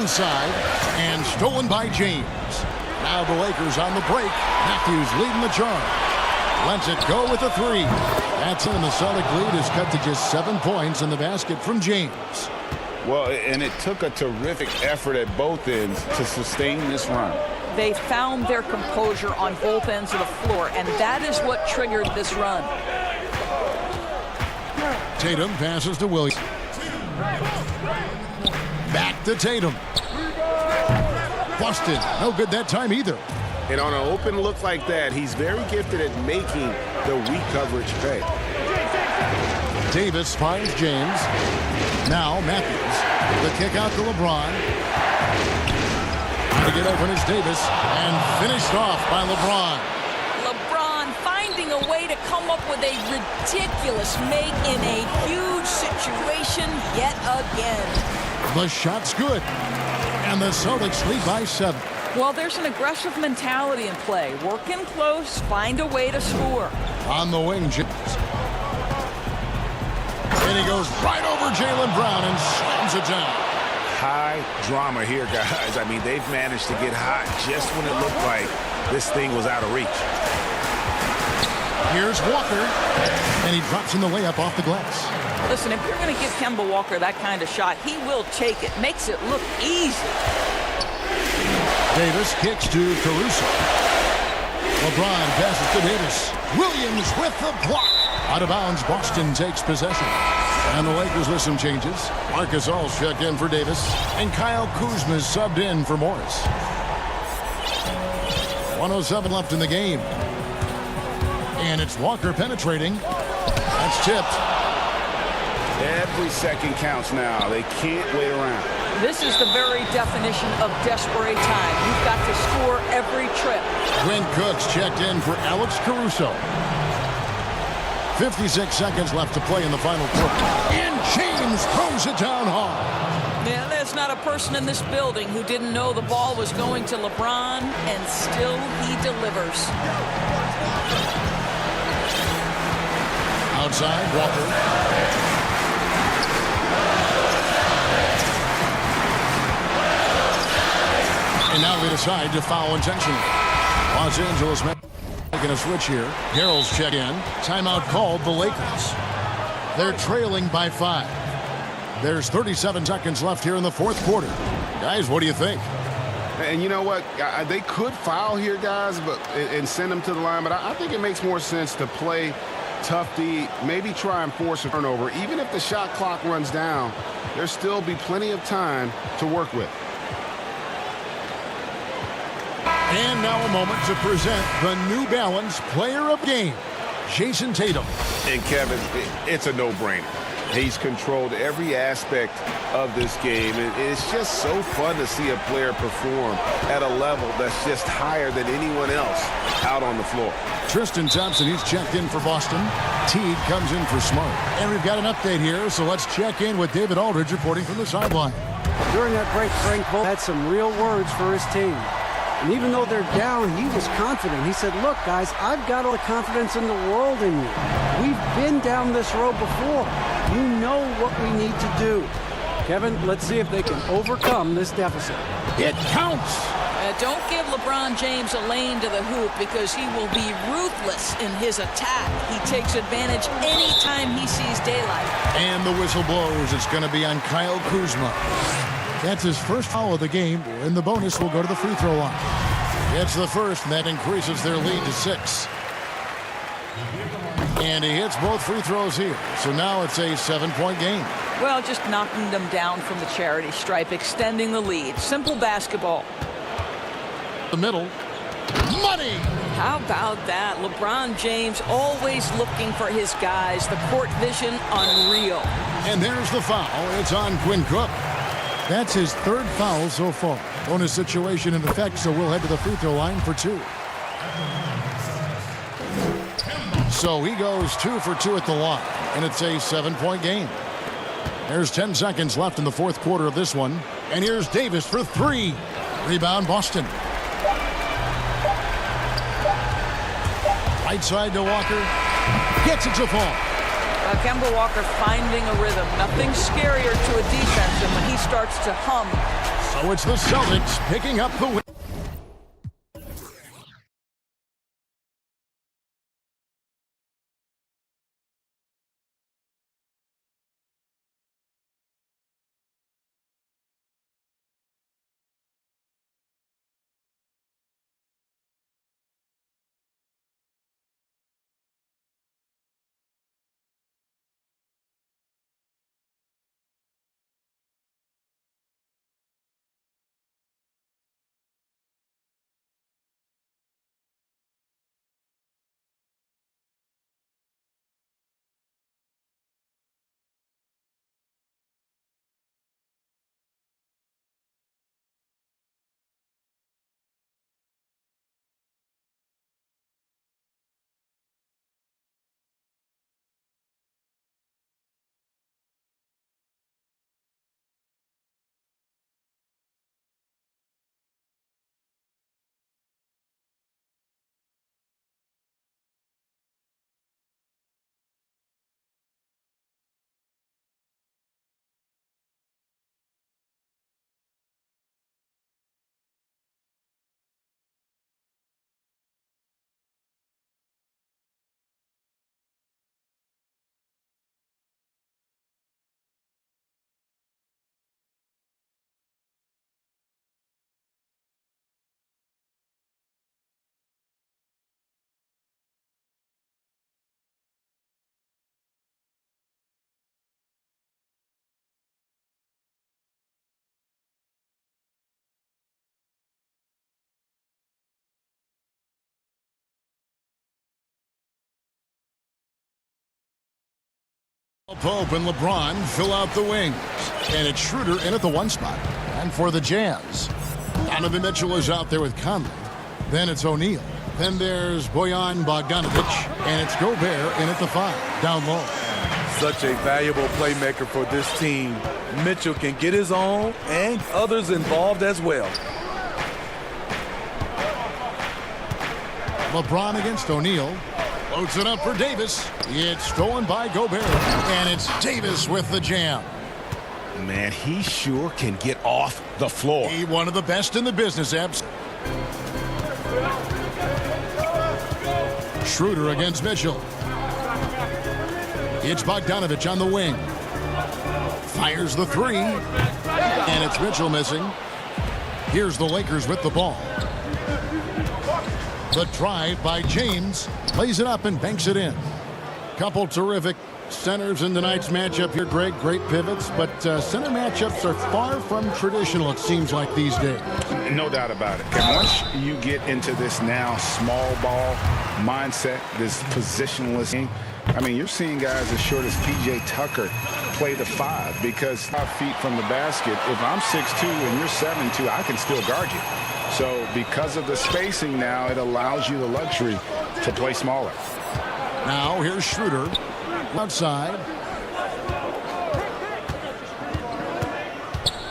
Inside, and stolen by James. Now the Lakers on the break. Matthews leading the charge. Lets it go with a three. That's in. The Celtic lead is cut to just 7 points in the basket from James. Well, and it took a terrific effort at both ends to sustain this run. They found their composure on both ends of the floor, and that is what triggered this run. Tatum passes to Williams. Back to Tatum. Busted. No good that time either. And on an open look like that, he's very gifted at making the weak coverage pay. Davis finds James. Now Matthews. The kick out to LeBron. To get open is Davis. And finished off by LeBron. LeBron finding a way to come up with a ridiculous make in a huge situation yet again. The shot's good. And the Celtics lead by 7. Well, there's an aggressive mentality in play. Work in close, find a way to score. On the wing, James. And he goes right over Jaylen Brown and slams it down. High drama here, guys. I mean, they've managed to get hot just when it looked like this thing was out of reach. Here's Walker. And he drops in the layup off the glass. Listen, if you're going to give Kemba Walker that kind of shot, he will take it. Makes it look easy. Davis kicks to Caruso. LeBron passes to Davis. Williams with the block. Out of bounds, Boston takes possession. And the Lakers with some changes. Marcus All's checked in for Davis. And Kyle Kuzma's subbed in for Morris. 1:07 left in the game. And it's Walker penetrating. That's tipped. Every second counts now. They can't wait around. This is the very definition of desperate time. You've got to score every trip. Quinn Cook's checked in for Alex Caruso. 56 seconds left to play in the final quarter. And James throws it down hard. Yeah, there's not a person in this building who didn't know the ball was going to LeBron, and still he delivers. Outside, Walker. And now they decide to foul intentionally. Los Angeles making a switch here. Harrell's check in. Timeout called the Lakers. They're trailing by 5. There's 37 seconds left here in the fourth quarter. Guys, what do you think? And you know what? They could foul here, guys, and send them to the line. But I think it makes more sense to play tough D, maybe try and force a turnover. Even if the shot clock runs down, there'll still be plenty of time to work with. And now a moment to present the New Balance Player of Game, Jason Tatum. And Kevin, it's a no-brainer. He's controlled every aspect of this game. And it's just so fun to see a player perform at a level that's just higher than anyone else out on the floor. Tristan Thompson, he's checked in for Boston. Teague comes in for Smart. And we've got an update here, so let's check in with David Aldridge reporting from the sideline. During that break, Frank Vogel had some real words for his team. And even though they're down, he was confident. He said, look, guys, I've got all the confidence in the world in you. We've been down this road before. You know what we need to do. Kevin, let's see if they can overcome this deficit. It counts. Don't give LeBron James a lane to the hoop because he will be ruthless in his attack. He takes advantage anytime he sees daylight. And the whistle blows. It's going to be on Kyle Kuzma. That's his first foul of the game, and the bonus will go to the free throw line. It's the first, and that increases their lead to 6. And he hits both free throws here. So now it's a 7-point game. Well, just knocking them down from the charity stripe, extending the lead. Simple basketball. The middle. Money! How about that? LeBron James always looking for his guys. The court vision, unreal. And there's the foul. It's on Quinn Cook. That's his third foul so far. Bonus situation in effect, so we'll head to the free throw line for 2. So he goes 2 for 2 at the line, and it's a 7-point game. There's 10 seconds left in the fourth quarter of this one. And here's Davis for 3. Rebound, Boston. Right side to Walker. Gets it to fall. Kemba Walker finding a rhythm. Nothing scarier to a defense than when he starts to hum. So it's the Celtics picking up the win. Pope and LeBron fill out the wings. And it's Schroeder in at the 1 spot. And for the Jazz, Donovan Mitchell is out there with Conley. Then it's O'Neal. Then there's Bojan Bogdanovic. And it's Gobert in at the 5, down low. Such a valuable playmaker for this team. Mitchell can get his own and others involved as well. LeBron against O'Neal. Loads it up for Davis. It's stolen by Gobert. And it's Davis with the jam. Man, he sure can get off the floor. He one of the best in the business, Ebbs. Schroeder against Mitchell. It's Bogdanovic on the wing. Fires the 3. And it's Mitchell missing. Here's the Lakers with the ball. The drive by James. Plays it up and banks it in. Couple terrific centers in tonight's matchup here, Greg. Great pivots, but center matchups are far from traditional, it seems like, these days. No doubt about it. And once you get into this now small ball mindset, this positionless game, I mean, you're seeing guys as short as P.J. Tucker play the 5 because 5 feet from the basket, if I'm 6'2 and you're 7'2, I can still guard you. So because of the spacing now, it allows you the luxury to play smaller. Now here's Schroeder outside.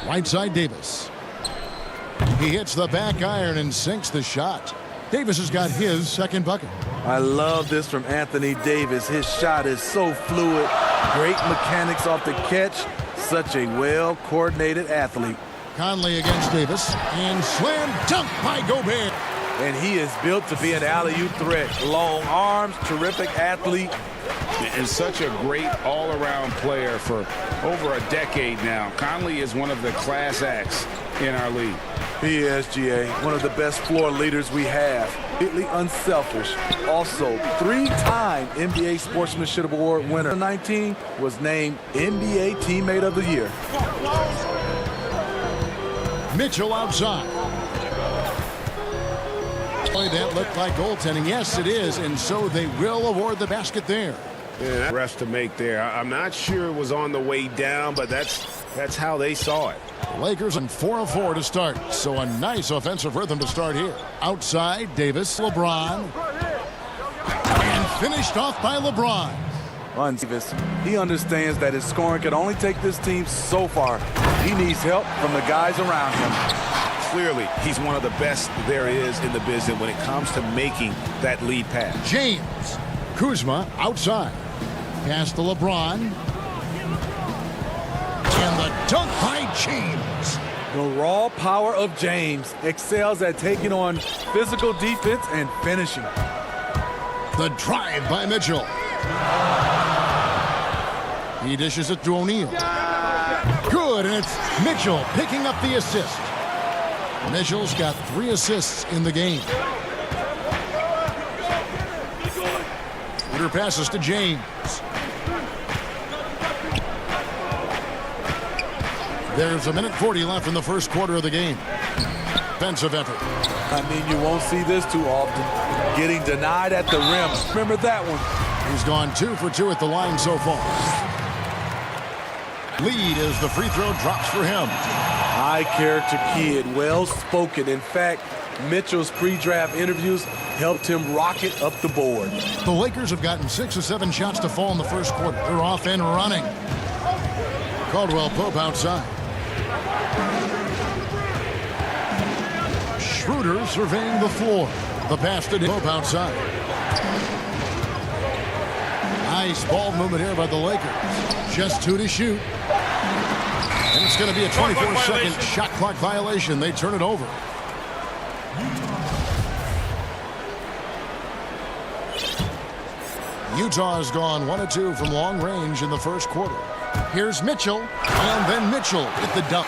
Right side Davis. He hits the back iron and sinks the shot. Davis has got his second bucket. I love this from Anthony Davis. His shot is so fluid. Great mechanics off the catch. Such a well-coordinated athlete. Conley against Davis. And slam dunk by Gobert. And he is built to be an alley-oop threat. Long arms, terrific athlete. And such a great all-around player for over a decade now. Conley is one of the class acts in our league. He is, GA, one of the best floor leaders we have. Completely unselfish. Also, 3-time NBA Sportsmanship Award winner. 19 was named NBA Teammate of the Year. Mitchell outside. That looked like goaltending. Yes, it is, and so they will award the basket there. Yeah, rest to make there. I'm not sure it was on the way down, but that's how they saw it. Lakers on 4 of 4 to start, so a nice offensive rhythm to start here. Outside, Davis, LeBron, and finished off by LeBron. Davis, he understands that his scoring can only take this team so far. He needs help from the guys around him. Clearly, he's one of the best there is in the business when it comes to making that lead pass. James. Kuzma outside. Pass to LeBron. And the dunk by James. The raw power of James excels at taking on physical defense and finishing. The drive by Mitchell. He dishes it to O'Neal. Good, and it's Mitchell picking up the assist. Mitchell's got 3 assists in the game. Schroeder passes to James. There's a minute 40 left in the first quarter of the game. Defensive effort. I mean, you won't see this too often. Getting denied at the rim. Remember that one. He's gone 2 for 2 at the line so far. Lead as the free throw drops for him. High character kid, well spoken. In fact, Mitchell's pre-draft interviews helped him rocket up the board. The Lakers have gotten 6 of 7 shots to fall in the first quarter. They're off and running. Caldwell Pope outside. Schroeder surveying the floor. The pass to Pope outside. Nice ball movement here by the Lakers. Just 2 to shoot. And it's going to be a 24-second shot clock violation. They turn it over. Utah has gone 1 of 2 from long range in the first quarter. Here's Mitchell, and then Mitchell with the dunk.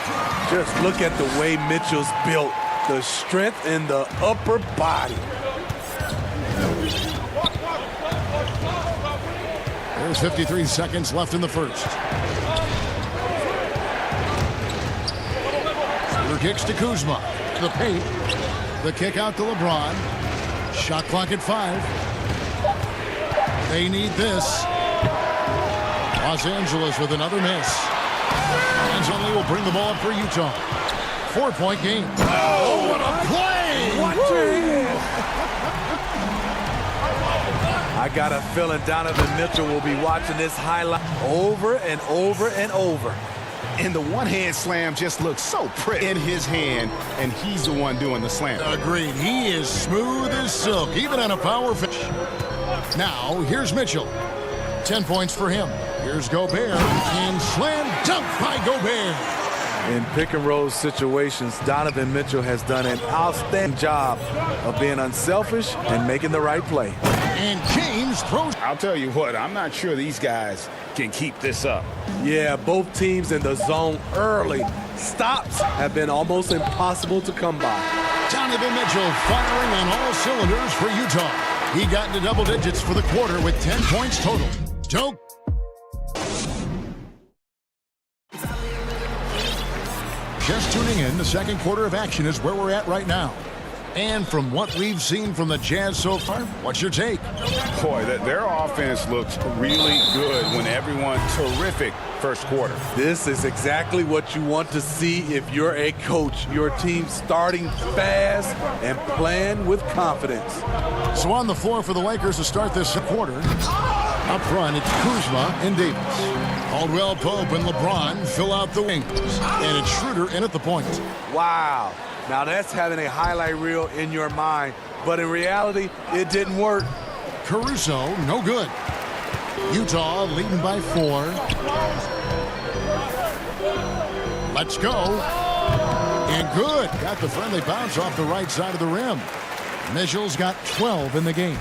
Just look at the way Mitchell's built. The strength in the upper body. There's 53 seconds left in the first. Kicks to Kuzma. The paint. The kick out to LeBron. Shot clock at 5. They need this. Los Angeles with another miss. And suddenly will bring the ball up for Utah. 4-point game. Oh, what a play! Watch your head. I got a feeling Donovan Mitchell will be watching this highlight over and over and over. And the one-hand slam just looks so pretty in his hand, and he's the one doing the slam. Agreed. He is smooth as silk, even on a power fish. Now, here's Mitchell. 10 points for him. Here's Gobert. And slam dunk by Gobert. In pick-and-roll situations, Donovan Mitchell has done an outstanding job of being unselfish and making the right play. And James throws. I'll tell you what, I'm not sure these guys can keep this up. Yeah, both teams in the zone early. Stops have been almost impossible to come by. Donovan Mitchell firing on all cylinders for Utah. He got into double digits for the quarter with 10 points total. Dope. Just tuning in, the second quarter of action is where we're at right now. And from what we've seen from the Jazz so far, what's your take? Boy, their offense looks really good when everyone terrific first quarter. This is exactly what you want to see if you're a coach. Your team starting fast and playing with confidence. So on the floor for the Lakers to start this quarter, up front it's Kuzma and Davis. Caldwell Pope and LeBron fill out the wings. And it's Schroeder in at the point. Wow. Now that's having a highlight reel in your mind, but in reality, it didn't work. Caruso, no good. Utah leading by 4. Let's go. And good. Got the friendly bounce off the right side of the rim. Mitchell's got 12 in the game.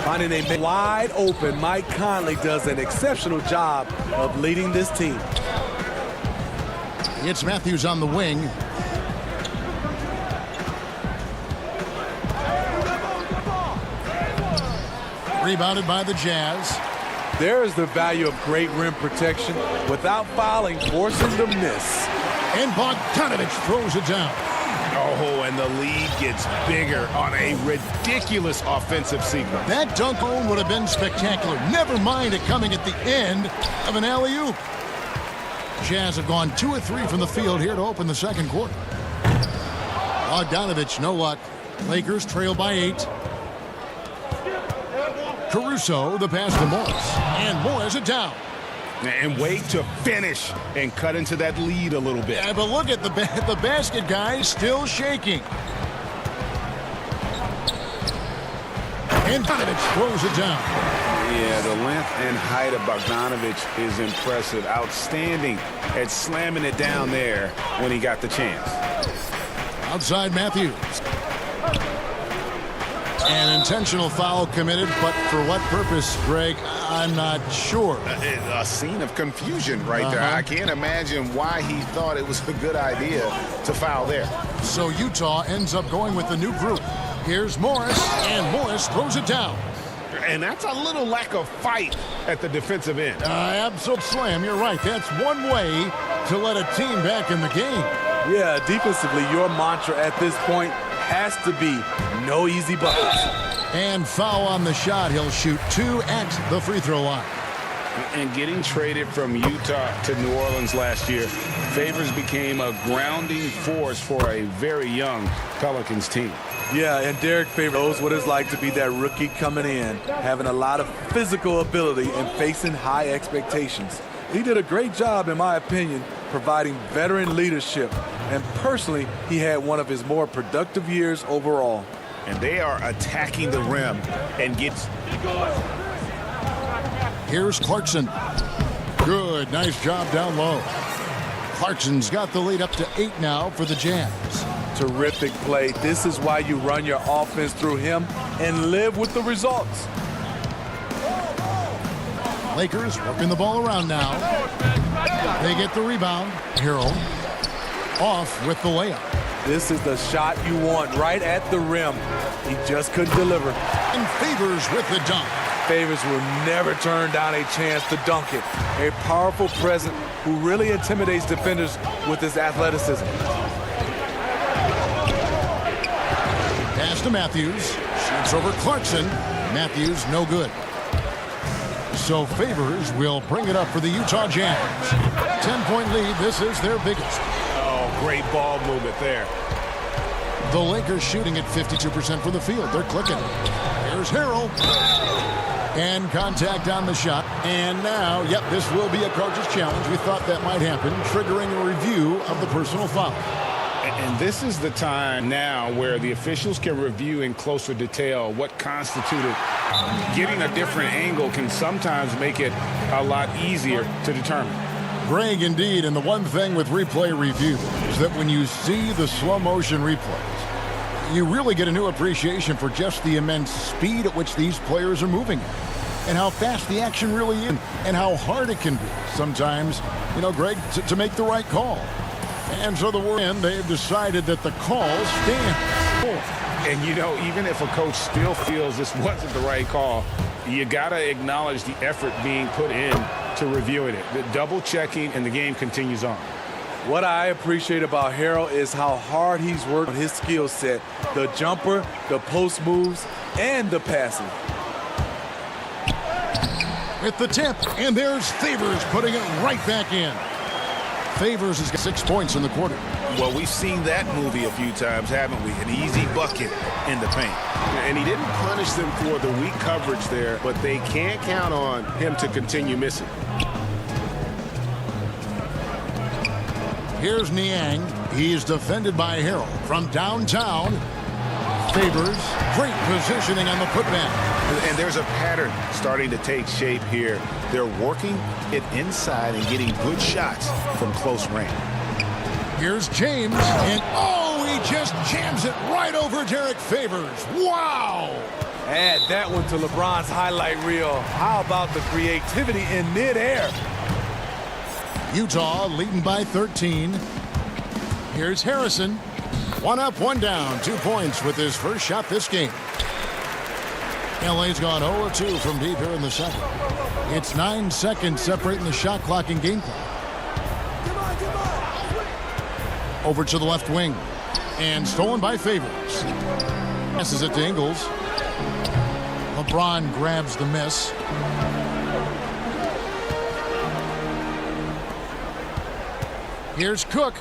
Finding a wide open, Mike Conley does an exceptional job of leading this team. It's Matthews on the wing. Rebounded by the Jazz. There is the value of great rim protection without fouling, forcing the miss. And Bogdanovich throws it down. Oh, and the lead gets bigger on a ridiculous offensive sequence. That dunk home would have been spectacular. Never mind it coming at the end of an alley-oop. Jazz have gone 2 of 3 from the field here to open the second quarter. Bogdanovich, no luck. Lakers trail by 8. Caruso, the pass to Morris. And Morris it down. And wait to finish and cut into that lead a little bit. Yeah, but look at the basket guy still shaking. And Bogdanovich throws it down. Yeah, the length and height of Bogdanovich is impressive. Outstanding at slamming it down there when he got the chance. Outside Matthews. An intentional foul committed, but for what purpose, Greg? I'm not sure. A scene of confusion right there. I can't imagine why he thought it was a good idea to foul there. So Utah ends up going with the new group. Here's Morris, and Morris throws it down. And that's a little lack of fight at the defensive end. Absolute slam, you're right. That's one way to let a team back in the game. Yeah, defensively, your mantra at this point has to be no easy buckets. And foul on the shot. He'll shoot 2 at the free throw line. And getting traded from Utah to New Orleans last year, Favors became a grounding force for a very young Pelicans team. Yeah, and Derek Favors knows what it's like to be that rookie coming in, having a lot of physical ability and facing high expectations. He did a great job, in my opinion, providing veteran leadership. And personally, he had one of his more productive years overall. And they are attacking the rim and gets... Here's Clarkson. Good, nice job down low. Clarkson's got the lead up to 8 now for the Jazz. Terrific play. This is why you run your offense through him and live with the results. Lakers working the ball around now. They get the rebound. Harrell off with the layup. This is the shot you want right at the rim. He just couldn't deliver. And Favors with the dunk. Favors will never turn down a chance to dunk it. A powerful presence who really intimidates defenders with his athleticism. Pass to Matthews. Shoots over Clarkson. Matthews no good. So Favors will bring it up for the Utah Jazz. 10-point lead. This is their biggest. Oh, great ball movement there. The Lakers shooting at 52% from the field. They're clicking. Here's Harrell. And contact on the shot. And now, yep, this will be a coach's challenge. We thought that might happen, triggering a review of the personal foul. And this is the time now where the officials can review in closer detail what constituted. Getting a different angle can sometimes make it a lot easier to determine. Greg, indeed, and the one thing with replay review is that when you see the slow motion replays, you really get a new appreciation for just the immense speed at which these players are moving and how fast the action really is and how hard it can be sometimes, you know, Greg, to make the right call. And so they've decided that the call stands. And, you know, even if a coach still feels this wasn't the right call, you got to acknowledge the effort being put in to reviewing it. The double checking, and the game continues on. What I appreciate about Harrell is how hard he's worked on his skill set. The jumper, the post moves, and the passing. At the tip, and there's Favors putting it right back in. Favors has got 6 points in the quarter. Well, we've seen that movie a few times, haven't we? An easy bucket in the paint. And he didn't punish them for the weak coverage there, but they can't count on him to continue missing. Here's Niang. He's defended by Harrell from downtown. Favors, great positioning on the putback. And there's a pattern starting to take shape here. They're working it inside and getting good shots from close range. Here's James, and oh, he just jams it right over Derek Favors. Wow! Add that one to LeBron's highlight reel. How about the creativity in midair? Utah leading by 13. Here's Harrison. 1 up, 1 down. 2 points with his first shot this game. LA's gone 0-2 from deep here in the second. It's 9 seconds separating the shot clock and game clock. Over to the left wing. And stolen by Favors. Passes it to Ingles. LeBron grabs the miss. Here's Cook.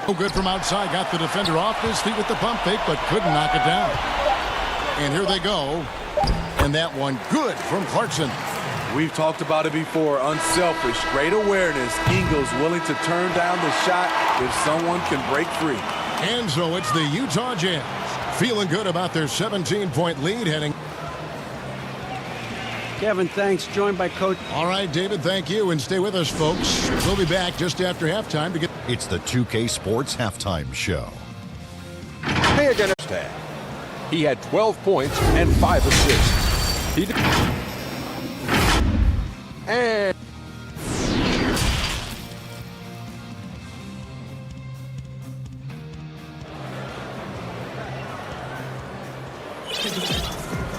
Oh, good from outside. Got the defender off his feet with the pump fake, but couldn't knock it down. And here they go. And that one good from Clarkson. We've talked about it before. Unselfish, great awareness. Ingles willing to turn down the shot if someone can break free. And so it's the Utah Jazz feeling good about their 17-point lead heading. Kevin, thanks. Joined by Coach. All right, David, thank you. And stay with us, folks. We'll be back just after halftime to get. It's the 2K Sports Halftime Show. Hey again, he had 12 points and 5 assists. And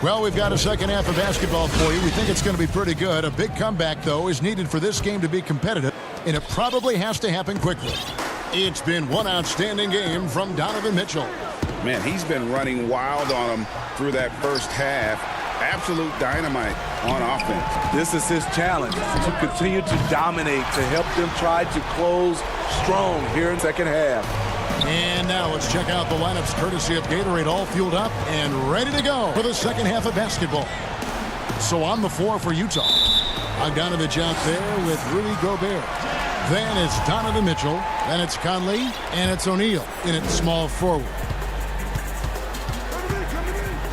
well, we've got a second half of basketball for you. We think it's going to be pretty good. A big comeback, though, is needed for this game to be competitive, and it probably has to happen quickly. It's been one outstanding game from Donovan Mitchell. Man, he's been running wild on them through that first half. Absolute dynamite on offense. This is his challenge, to continue to dominate, to help them try to close strong here in the second half. And now let's check out the lineups courtesy of Gatorade, all fueled up and ready to go for the second half of basketball. So on the floor for Utah, Bogdanovich out there with Rudy Gobert. Then it's Donovan Mitchell, then it's Conley, and it's O'Neal in at small forward.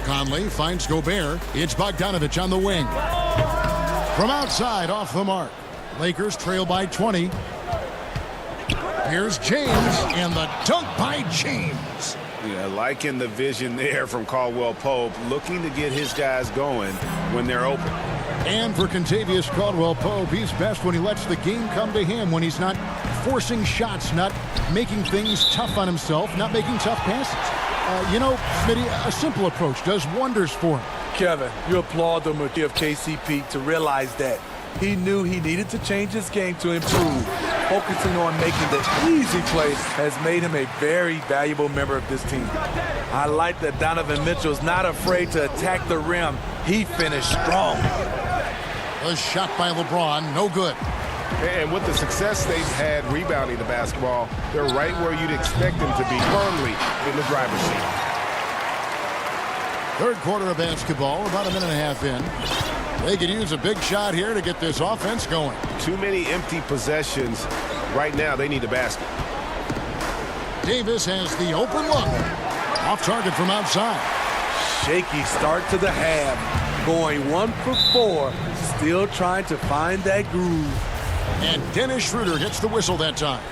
Conley finds Gobert. It's Bogdanovich on the wing. From outside, off the mark. Lakers trail by 20. Here's James, and the dunk by James. Yeah, liking the vision there from Caldwell Pope, looking to get his guys going when they're open. And for Kentavious Caldwell-Pope, he's best when he lets the game come to him, when he's not forcing shots, not making things tough on himself, not making tough passes. You know, Smitty, a simple approach does wonders for him. Kevin, you applaud the maturity of KCP to realize that. He knew he needed to change his game to improve. Focusing on making the easy play has made him a very valuable member of this team. I like that Donovan Mitchell's not afraid to attack the rim. He finished strong. A shot by LeBron, no good. And with the success they've had rebounding the basketball, they're right where you'd expect them to be, firmly in the driver's seat. Third quarter of basketball, about a minute and a half in. They could use a big shot here to get this offense going. Too many empty possessions. Right now, they need a basket. Davis has the open look. Off target from outside. Shaky start to the half. Going 1 for 4. Still trying to find that groove. And Dennis Schroeder gets the whistle that time.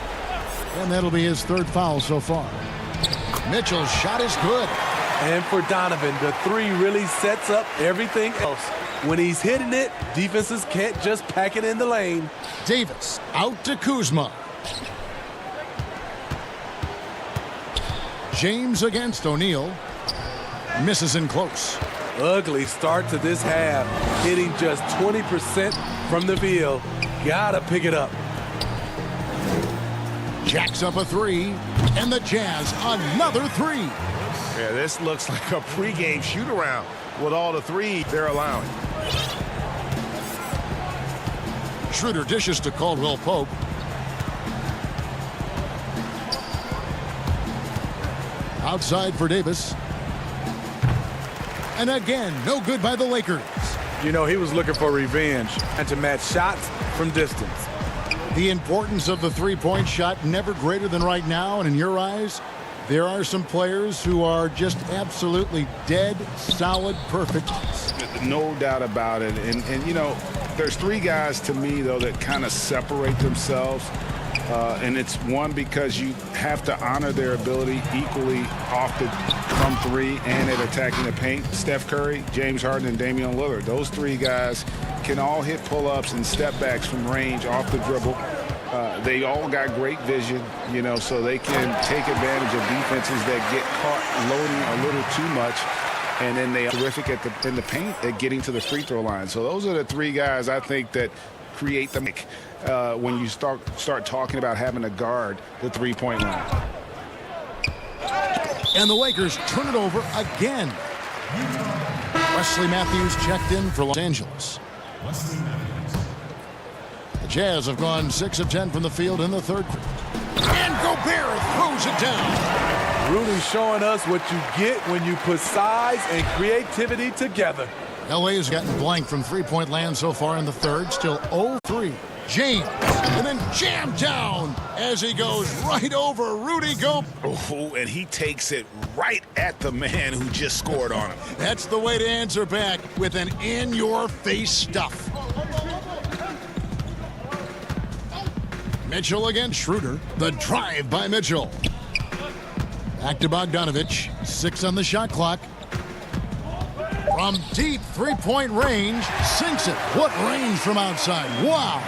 And that'll be his third foul so far. Mitchell's shot is good. And for Donovan, the three really sets up everything else. When he's hitting it, defenses can't just pack it in the lane. Davis out to Kuzma. James against O'Neal. Misses in close. Ugly start to this half. Hitting just 20% from the field. Gotta pick it up. Jacks up a three. And the Jazz another three. Yeah, this looks like a pregame shoot-around with all the threes they're allowing. Schroeder dishes to Caldwell Pope. Outside for Davis. And again, no good by the Lakers. You know, he was looking for revenge and to match shots from distance. The importance of the three-point shot never greater than right now, and in your eyes, there are some players who are just absolutely dead, solid, perfect. No doubt about it. And you know, there's three guys to me, though, that kind of separate themselves. And it's one, because you have to honor their ability equally off the from three and at attacking the paint. Steph Curry, James Harden, and Damian Lillard. Those three guys can all hit pull-ups and step backs from range off the dribble. They all got great vision, you know, so they can take advantage of defenses that get caught loading a little too much. And then they are terrific in the paint at getting to the free throw line. So those are the three guys I think that create the make when you start talking about having to guard the three-point line. And the Lakers turn it over again. Wesley Matthews checked in for Los Angeles. The Jazz have gone 6 of 10 from the field in the third quarter. And Gobert throws it down. Rudy showing us what you get when you put size and creativity together. LA has gotten blank from three-point land so far in the third. Still 0-3. James, and then jammed down as he goes right over Rudy Gobert. Oh, and he takes it right at the man who just scored on him. That's the way to answer back, with an in-your-face stuff. Mitchell against Schroeder. The drive by Mitchell. Back to Bogdanovich. 6 on the shot clock. From deep three-point range, sinks it. What range from outside. Wow.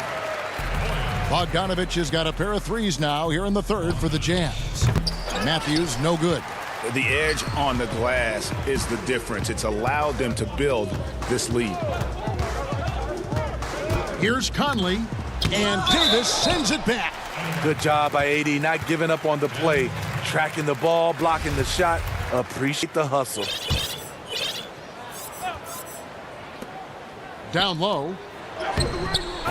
Bogdanovich has got a pair of threes now here in the third for the Jazz. Matthews, no good. The edge on the glass is the difference. It's allowed them to build this lead. Here's Conley, and Davis sends it back. Good job by AD, not giving up on the play. Tracking the ball, blocking the shot. Appreciate the hustle. Down low.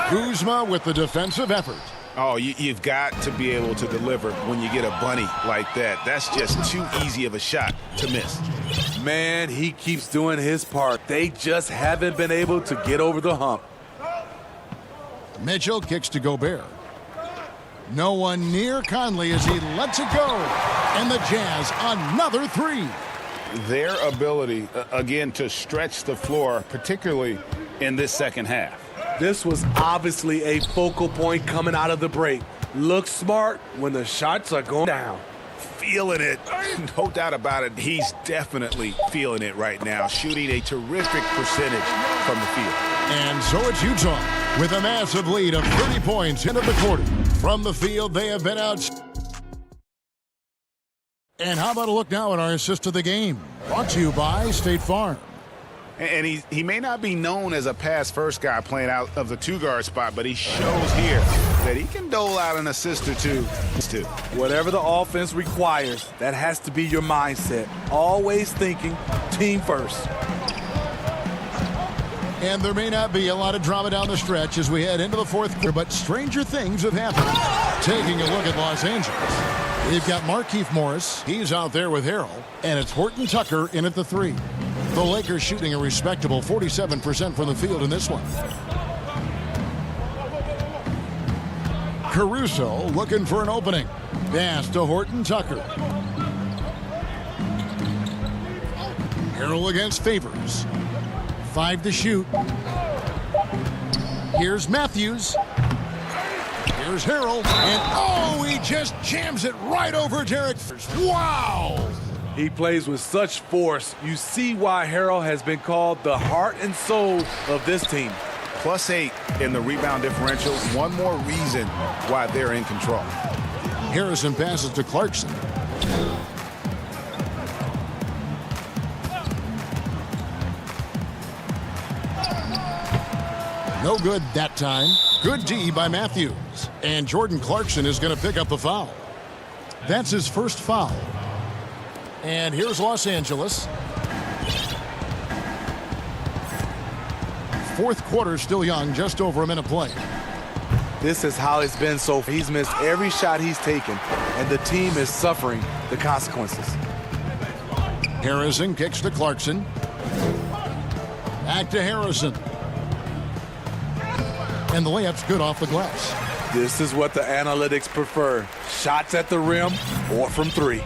Kuzma with the defensive effort. Oh, you've got to be able to deliver when you get a bunny like that. That's just too easy of a shot to miss. Man, he keeps doing his part. They just haven't been able to get over the hump. Mitchell kicks to Gobert. No one near Conley as he lets it go. And the Jazz, another three. Their ability, again, to stretch the floor, particularly in this second half. This was obviously a focal point coming out of the break. Look smart when the shots are going down. Feeling it. No doubt about it. He's definitely feeling it right now. Shooting a terrific percentage from the field. And so it's Utah with a massive lead of 30 points into the quarter. From the field, they have been out. And how about a look now at our assist of the game? Brought to you by State Farm. And he may not be known as a pass-first guy playing out of the two-guard spot, but he shows here that he can dole out an assist or two. Whatever the offense requires, that has to be your mindset. Always thinking team first. And there may not be a lot of drama down the stretch as we head into the fourth quarter, but stranger things have happened. Taking a look at Los Angeles, they've got Markieff Morris. He's out there with Harrell, and it's Horton Tucker in at the 3. The Lakers shooting a respectable 47% from the field in this one. Caruso looking for an opening. Pass to Horton Tucker. Harrell against Favors. 5 to shoot. Here's Matthews. Here's Harrell. And oh, he just jams it right over Derek. Wow! He plays with such force. You see why Harrell has been called the heart and soul of this team. +8 in the rebound differential. One more reason why they're in control. Harrison passes to Clarkson. No good that time. Good D by Matthews. And Jordan Clarkson is going to pick up the foul. That's his first foul. And here's Los Angeles. Fourth quarter still young, just over a minute play. This is how it's been so far. He's missed every shot he's taken, and the team is suffering the consequences. Harrison kicks to Clarkson. Back to Harrison. And the layup's good off the glass. This is what the analytics prefer. Shots at the rim or from 3.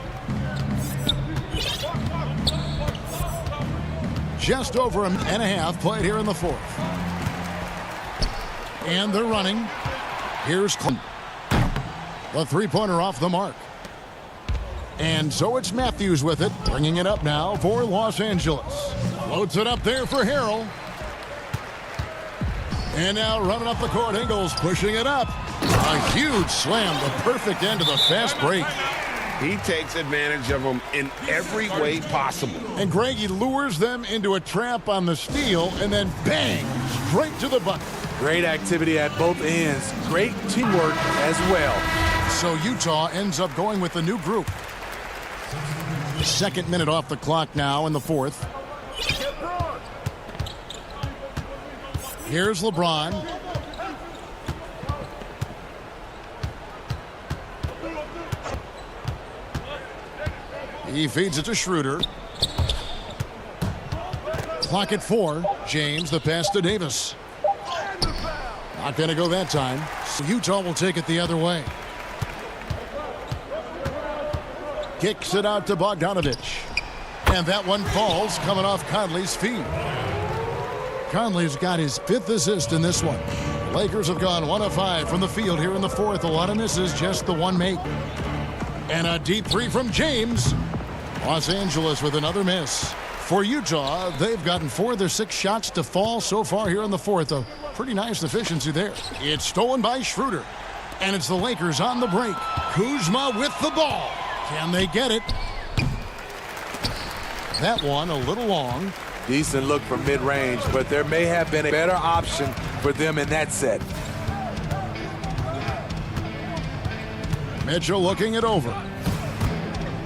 Just over a minute and a half played here in the fourth. And they're running. Here's the three-pointer off the mark. And so it's Matthews with it, bringing it up now for Los Angeles. Floats it up there for Harrell. And now running up the court, Ingles pushing it up. A huge slam, the perfect end of the fast break. He takes advantage of them in every way possible. And Greg, he lures them into a trap on the steal, and then bang, straight to the bucket. Great activity at both ends. Great teamwork as well. So Utah ends up going with the new group. Second minute off the clock now in the fourth. Here's LeBron. He feeds it to Schroeder. Clock at 4. James, the pass to Davis. Not going to go that time. So Utah will take it the other way. Kicks it out to Bogdanovich. And that one falls, coming off Conley's feet. Conley's got his 5th assist in this one. Lakers have gone 1 of 5 from the field here in the fourth. A lot of misses, just the one make. And a deep 3 from James. Los Angeles with another miss. For Utah, they've gotten 4 of their 6 shots to fall so far here in the fourth. A pretty nice efficiency there. It's stolen by Schroeder. And it's the Lakers on the break. Kuzma with the ball. Can they get it? That one a little long. Decent look from mid-range, but there may have been a better option for them in that set. Mitchell looking it over.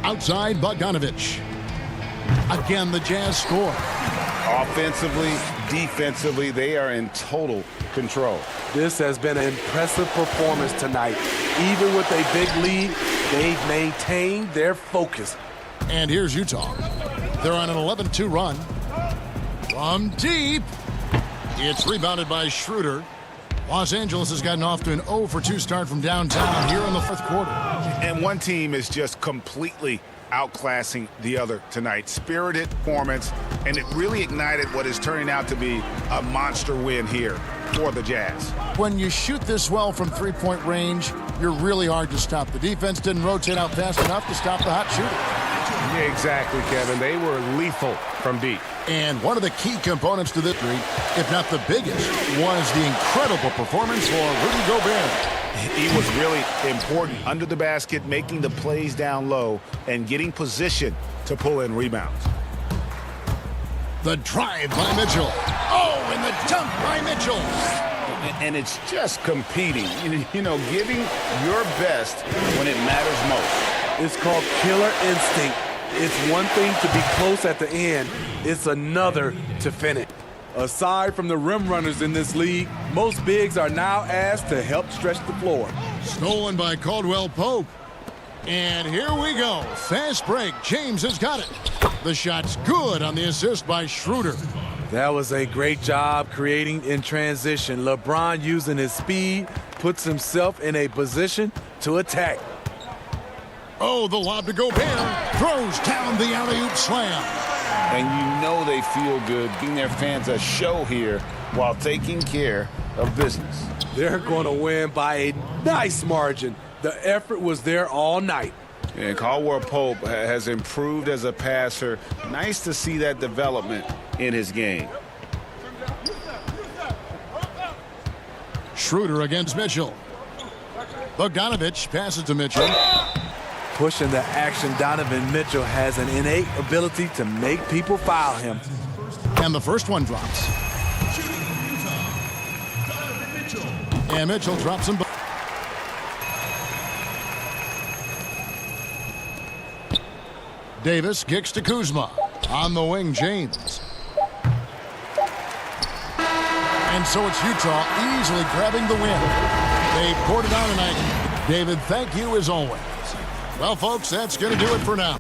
Outside Bogdanovich. Again, the Jazz score. Offensively, defensively, they are in total control. This has been an impressive performance tonight. Even with a big lead, they've maintained their focus. And here's Utah. They're on an 11-2 run. From deep. It's rebounded by Schroeder. Los Angeles has gotten off to an 0-for-2 start from downtown here in the fourth quarter. And one team is just completely outclassing the other tonight. Spirited performance, and it really ignited what is turning out to be a monster win here for the Jazz. When you shoot this well from three-point range, you're really hard to stop. The defense didn't rotate out fast enough to stop the hot shooter. Yeah, exactly, Kevin. They were lethal from deep. And one of the key components to this streak, if not the biggest, was the incredible performance for Rudy Gobert. He was really important under the basket, making the plays down low and getting position to pull in rebounds. The drive by Mitchell. Oh, and the dunk by Mitchell. And it's just competing, you know, giving your best when it matters most. It's called killer instinct. It's one thing to be close at the end. It's another to finish. Aside from the rim runners in this league, most bigs are now asked to help stretch the floor. Stolen by Caldwell Pope. And here we go. Fast break. James has got it. The shot's good on the assist by Schroeder. That was a great job creating in transition. LeBron, using his speed, puts himself in a position to attack. Oh, the lob to Gobert. Throws down the alley-oop slam. And you know they feel good giving their fans a show here while taking care of business. They're going to win by a nice margin. The effort was there all night. And Caldwell Pope has improved as a passer. Nice to see that development in his game. Schroeder against Mitchell. Bogdanovich passes to Mitchell. Pushing the action, Donovan Mitchell has an innate ability to make people foul him. And the first one drops. And Mitchell drops him. Davis kicks to Kuzma. On the wing, James. And so it's Utah easily grabbing the win. They poured it on tonight. David, thank you as always. Well, folks, that's going to do it for now.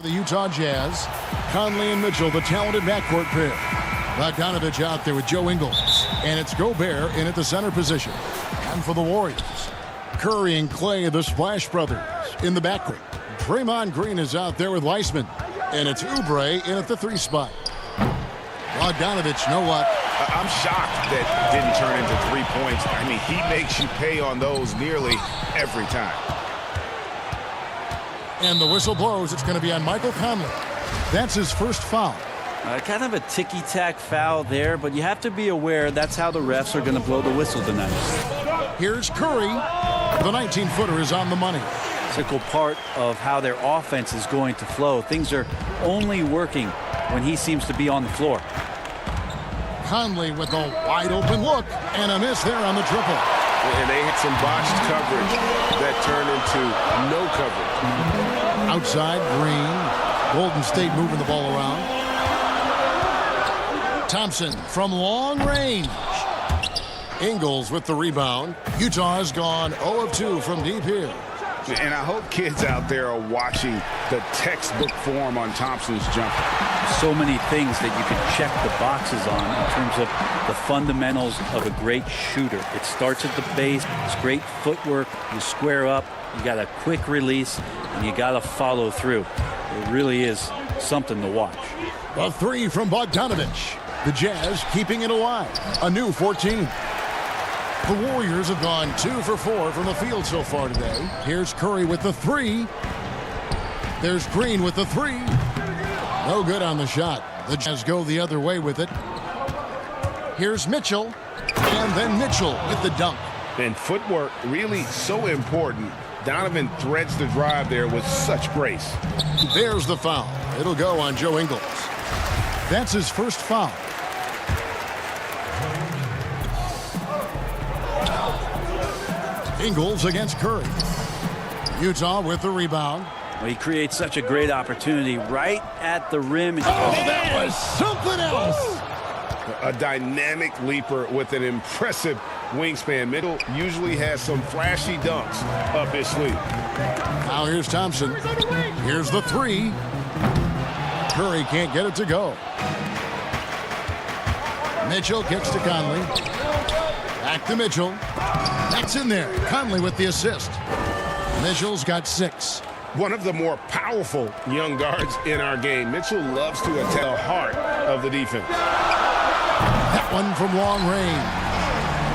The Utah Jazz, Conley and Mitchell, the talented backcourt pair. Bogdanovich out there with Joe Ingles. And it's Gobert in at the center position. And for the Warriors, Curry and Clay, the Splash Brothers, in the backcourt. Draymond Green is out there with Weissman. And it's Oubre in at the 3 spot. Bogdanovich, know what? I'm shocked that didn't turn into 3 points. I mean, he makes you pay on those nearly every time. And the whistle blows. It's going to be on Michael Conley. That's his first foul. Kind of a ticky-tack foul there, but you have to be aware that's how the refs are going to blow the whistle tonight. Here's Curry. The 19-footer is on the money. Critical part of how their offense is going to flow. Things are only working when he seems to be on the floor. Conley with a wide-open look and a miss there on the triple. And they hit some botched coverage that turned into no coverage. Outside, Green. Golden State moving the ball around. Thompson from long range. Ingles with the rebound. Utah has gone 0 of 2 from deep here. And I hope kids out there are watching the textbook form on Thompson's jumper. So many things that you can check the boxes on in terms of the fundamentals of a great shooter. It starts at the base. It's great footwork. You square up. You got a quick release, and you got to follow through. It really is something to watch. A 3 from Bogdanovich. The Jazz keeping it alive. A new 14. The Warriors have gone 2 for 4 from the field so far today. Here's Curry with the 3. There's Green with the 3. No good on the shot. The Jazz go the other way with it. Here's Mitchell. And then Mitchell with the dunk. And footwork really so important. Donovan threads the drive there with such grace. There's the foul. It'll go on Joe Ingles. That's his first foul. Ingles against Curry. Utah with the rebound. Well, he creates such a great opportunity right at the rim. Oh, that was something else. A dynamic leaper with an impressive wingspan. Mitchell usually has some flashy dunks up his sleeve. Now here's Thompson. Here's the 3. Curry can't get it to go. Mitchell kicks to Conley. Back to Mitchell. That's in there. Conley with the assist. Mitchell's got 6. One of the more powerful young guards in our game. Mitchell loves to attack the heart of the defense. That one from long range.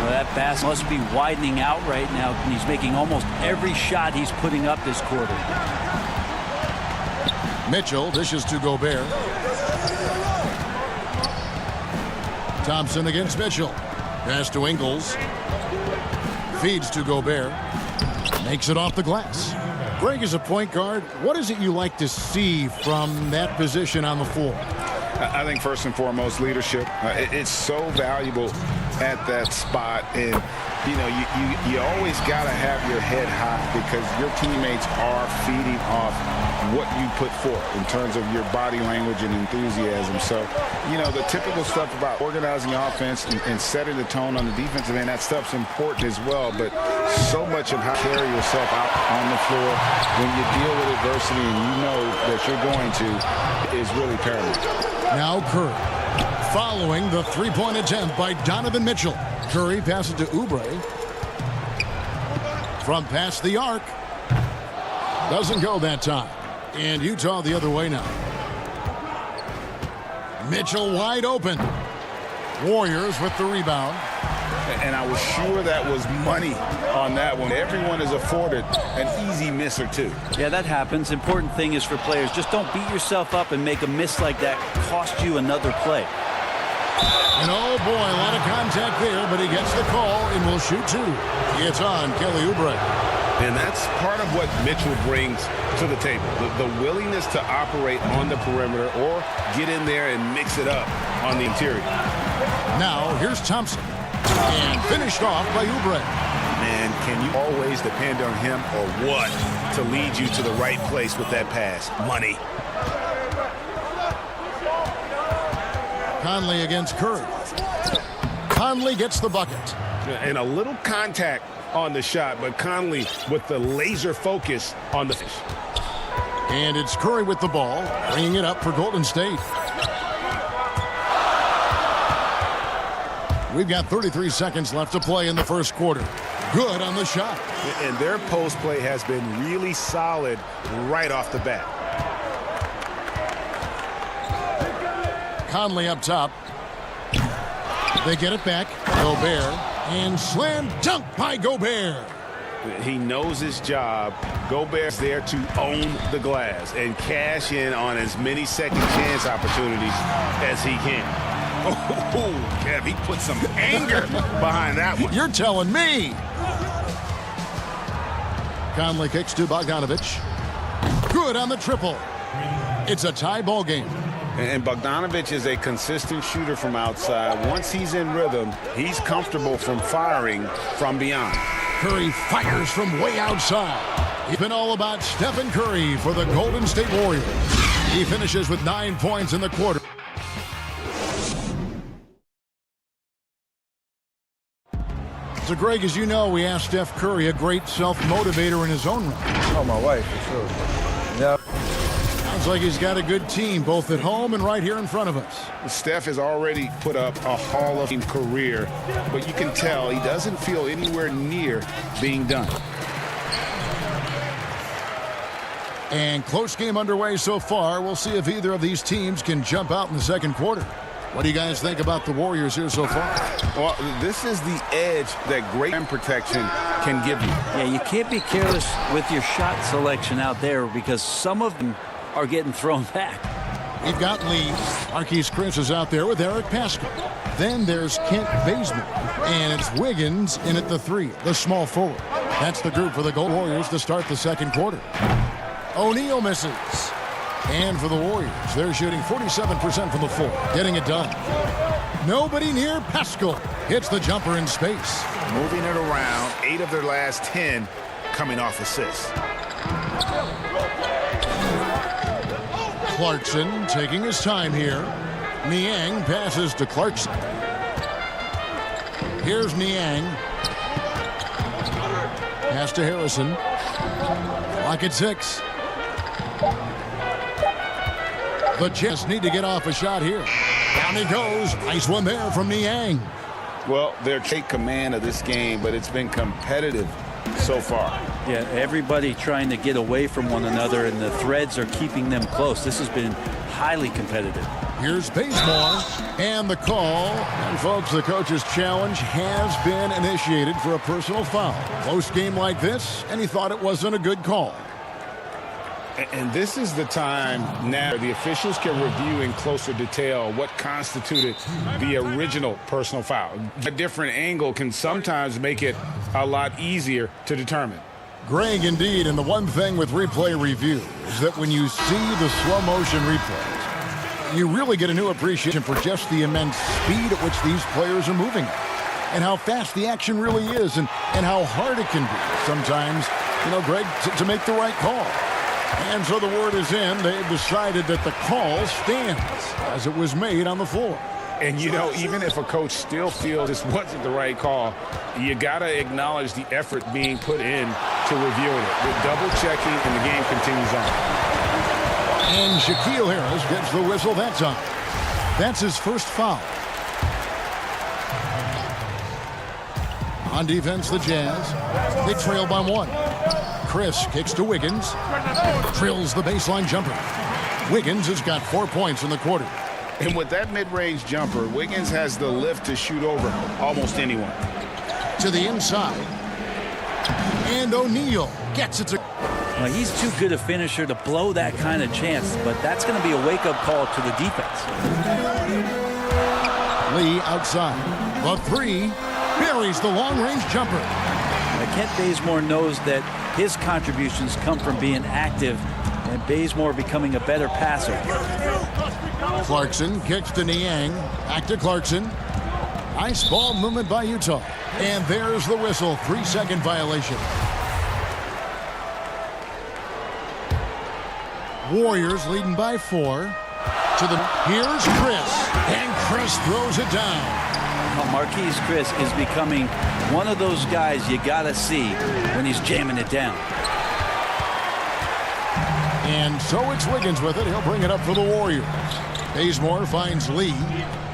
Well, that basket must be widening out right now, and he's making almost every shot he's putting up this quarter. Mitchell dishes to Gobert. Thompson against Mitchell. Pass to Ingles. Feeds to Gobert. Makes it off the glass. Greg, as a point guard, what is it you like to see from that position on the floor? I think first and foremost, leadership. It's so valuable at that spot. And, you know, you always got to have your head high because your teammates are feeding off what you put forth in terms of your body language and enthusiasm. So, you know, the typical stuff about organizing offense and setting the tone on the defensive end, that stuff's important as well. But so much of how to carry yourself out on the floor when you deal with adversity and you know that you're going to is really paramount. Now Curry, following the three-point attempt by Donovan Mitchell. Curry passes to Oubre. From past the arc. Doesn't go that time. And Utah the other way now. Mitchell wide open. Warriors with the rebound. And I was sure that was money on that one. Everyone is afforded an easy miss or two. Yeah, that happens. Important thing is for players, just don't beat yourself up and make a miss like that cost you another play. And oh boy, a lot of contact there, but he gets the call and will shoot 2. It's on Kelly Oubre. And that's part of what Mitchell brings to the table. The willingness to operate on the perimeter or get in there and mix it up on the interior. Now, here's Thompson. And finished off by Oubre. Man, can you always depend on him or what to lead you to the right place with that pass? Money. Conley against Curry. Conley gets the bucket. And a little contact on the shot, but Conley with the laser focus on the fish. And it's Curry with the ball, bringing it up for Golden State. We've got 33 seconds left to play in the first quarter. Good on the shot. And their post play has been really solid right off the bat. Conley up top. They get it back. Gobert. And slam dunk by Gobert. He knows his job. Gobert's there to own the glass and cash in on as many second chance opportunities as he can. Oh, Kev, he put some anger behind that one. You're telling me. Conley kicks to Bogdanovich. Good on the triple. It's a tie ball game. And Bogdanovich is a consistent shooter from outside. Once he's in rhythm, he's comfortable from firing from beyond. Curry fires from way outside. It's been all about Stephen Curry for the Golden State Warriors. He finishes with 9 points in the quarter. So, Greg, as you know, we asked Steph Curry, a great self-motivator in his own right. Oh, my wife, for sure. Yeah. Sounds like he's got a good team, both at home and right here in front of us. Steph has already put up a Hall of Fame career, but you can tell he doesn't feel anywhere near being done. And close game underway so far. We'll see if either of these teams can jump out in the second quarter. What do you guys think about the Warriors here so far? Well, this is the edge that great rim protection can give you. Yeah, you can't be careless with your shot selection out there because some of them are getting thrown back. We've got Lee. Marquise Chris is out there with Eric Pascal. Then there's Kent Bazemore. And it's Wiggins in at the 3, the small forward. That's the group for the Gold Warriors to start the second quarter. O'Neal misses. And for the Warriors, they're shooting 47% from the floor, getting it done. Nobody near Pascal. Hits the jumper in space. Moving it around, 8 of their last 10 coming off assists. Clarkson taking his time here. Niang passes to Clarkson. Here's Niang. Pass to Harrison. Clock at 6. The Jets need to get off a shot here. Down he goes. Nice one there from Niang. Well, they're take command of this game, but it's been competitive so far. Yeah, everybody trying to get away from one another, and the threads are keeping them close. This has been highly competitive. Here's Bazemore and the call. And, folks, the coach's challenge has been initiated for a personal foul. Close game like this, and he thought it wasn't a good call. And this is the time now the officials can review in closer detail what constituted the original personal foul. A different angle can sometimes make it a lot easier to determine. Greg, indeed, and the one thing with replay review is that when you see the slow motion replays, you really get a new appreciation for just the immense speed at which these players are moving and how fast the action really is and how hard it can be sometimes, Greg, to make the right call. And so the word is in. They've decided that the call stands as it was made on the floor. And, even if a coach still feels this wasn't the right call, you got to acknowledge the effort being put in to reviewing it. With double-checking, and the game continues on. And Shaquille Harris gets the whistle that time. That's his first foul. On defense, the Jazz. They trail by 1. Chris kicks to Wiggins. Drills the baseline jumper. Wiggins has got 4 points in the quarter. And with that mid-range jumper, Wiggins has the lift to shoot over almost anyone. To the inside. And O'Neal gets it to... Well, he's too good a finisher to blow that kind of chance, but that's going to be a wake-up call to the defense. Lee outside. The 3 buries the long-range jumper. Kent Bazemore knows that his contributions come from being active and Bazemore becoming a better passer. Clarkson kicks to Niang. Back to Clarkson. Nice ball movement by Utah. And there's the whistle. 3-second violation. Warriors leading by 4. Here's Chris. And Chris throws it down. Marquise Chris is becoming one of those guys you got to see when he's jamming it down. And so it's Wiggins with it. He'll bring it up for the Warriors. Bazemore finds Lee.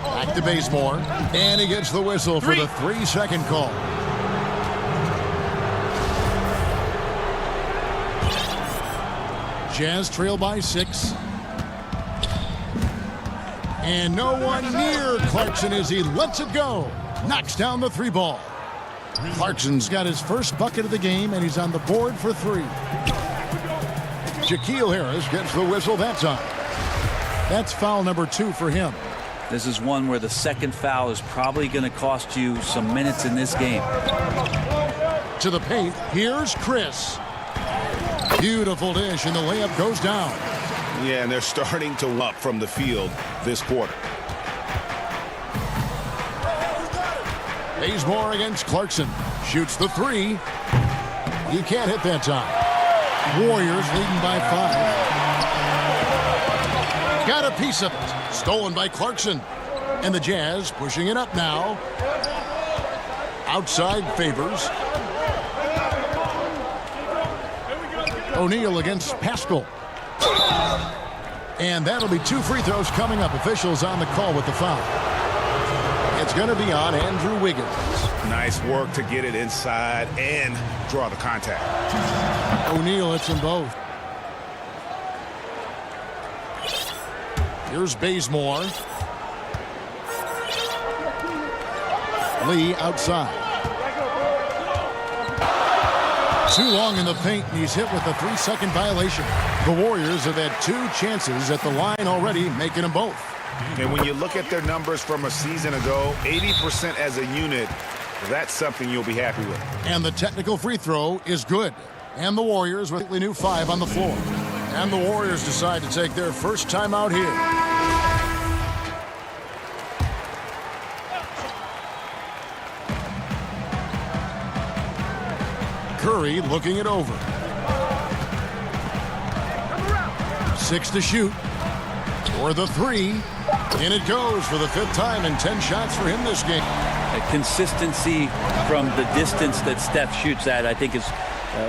Back to Bazemore. And he gets the whistle for the 3-second call. Jazz trail by 6. And no one near Clarkson as he lets it go. Knocks down the 3 ball. Clarkson's got his first bucket of the game, and he's on the board for 3. Shaquille Harris gets the whistle that time. That's foul number 2 for him. This is one where the second foul is probably going to cost you some minutes in this game. To the paint, here's Chris. Beautiful dish, and the layup goes down. Yeah, and they're starting to up from the field this quarter. Bazemore against Clarkson. Shoots the 3. You can't hit that time. Warriors leading by 5. Got a piece of it. Stolen by Clarkson. And the Jazz pushing it up now. Outside Favors. O'Neal against Pascal. And that'll be 2 free throws coming up. Officials on the call with the foul. It's going to be on Andrew Wiggins. Nice work to get it inside and draw the contact. O'Neal hits them both. Here's Bazemore. Lee outside. Too long in the paint, and he's hit with a 3-second violation. The Warriors have had 2 chances at the line already, making them both. And when you look at their numbers from a season ago, 80% as a unit, that's something you'll be happy with. And the technical free throw is good. And the Warriors with a new 5 on the floor. And the Warriors decide to take their first time out here. Curry looking it over. 6 to shoot. For the 3. And it goes for the 5th time and 10 shots for him this game. A consistency from the distance that Steph shoots at, I think, is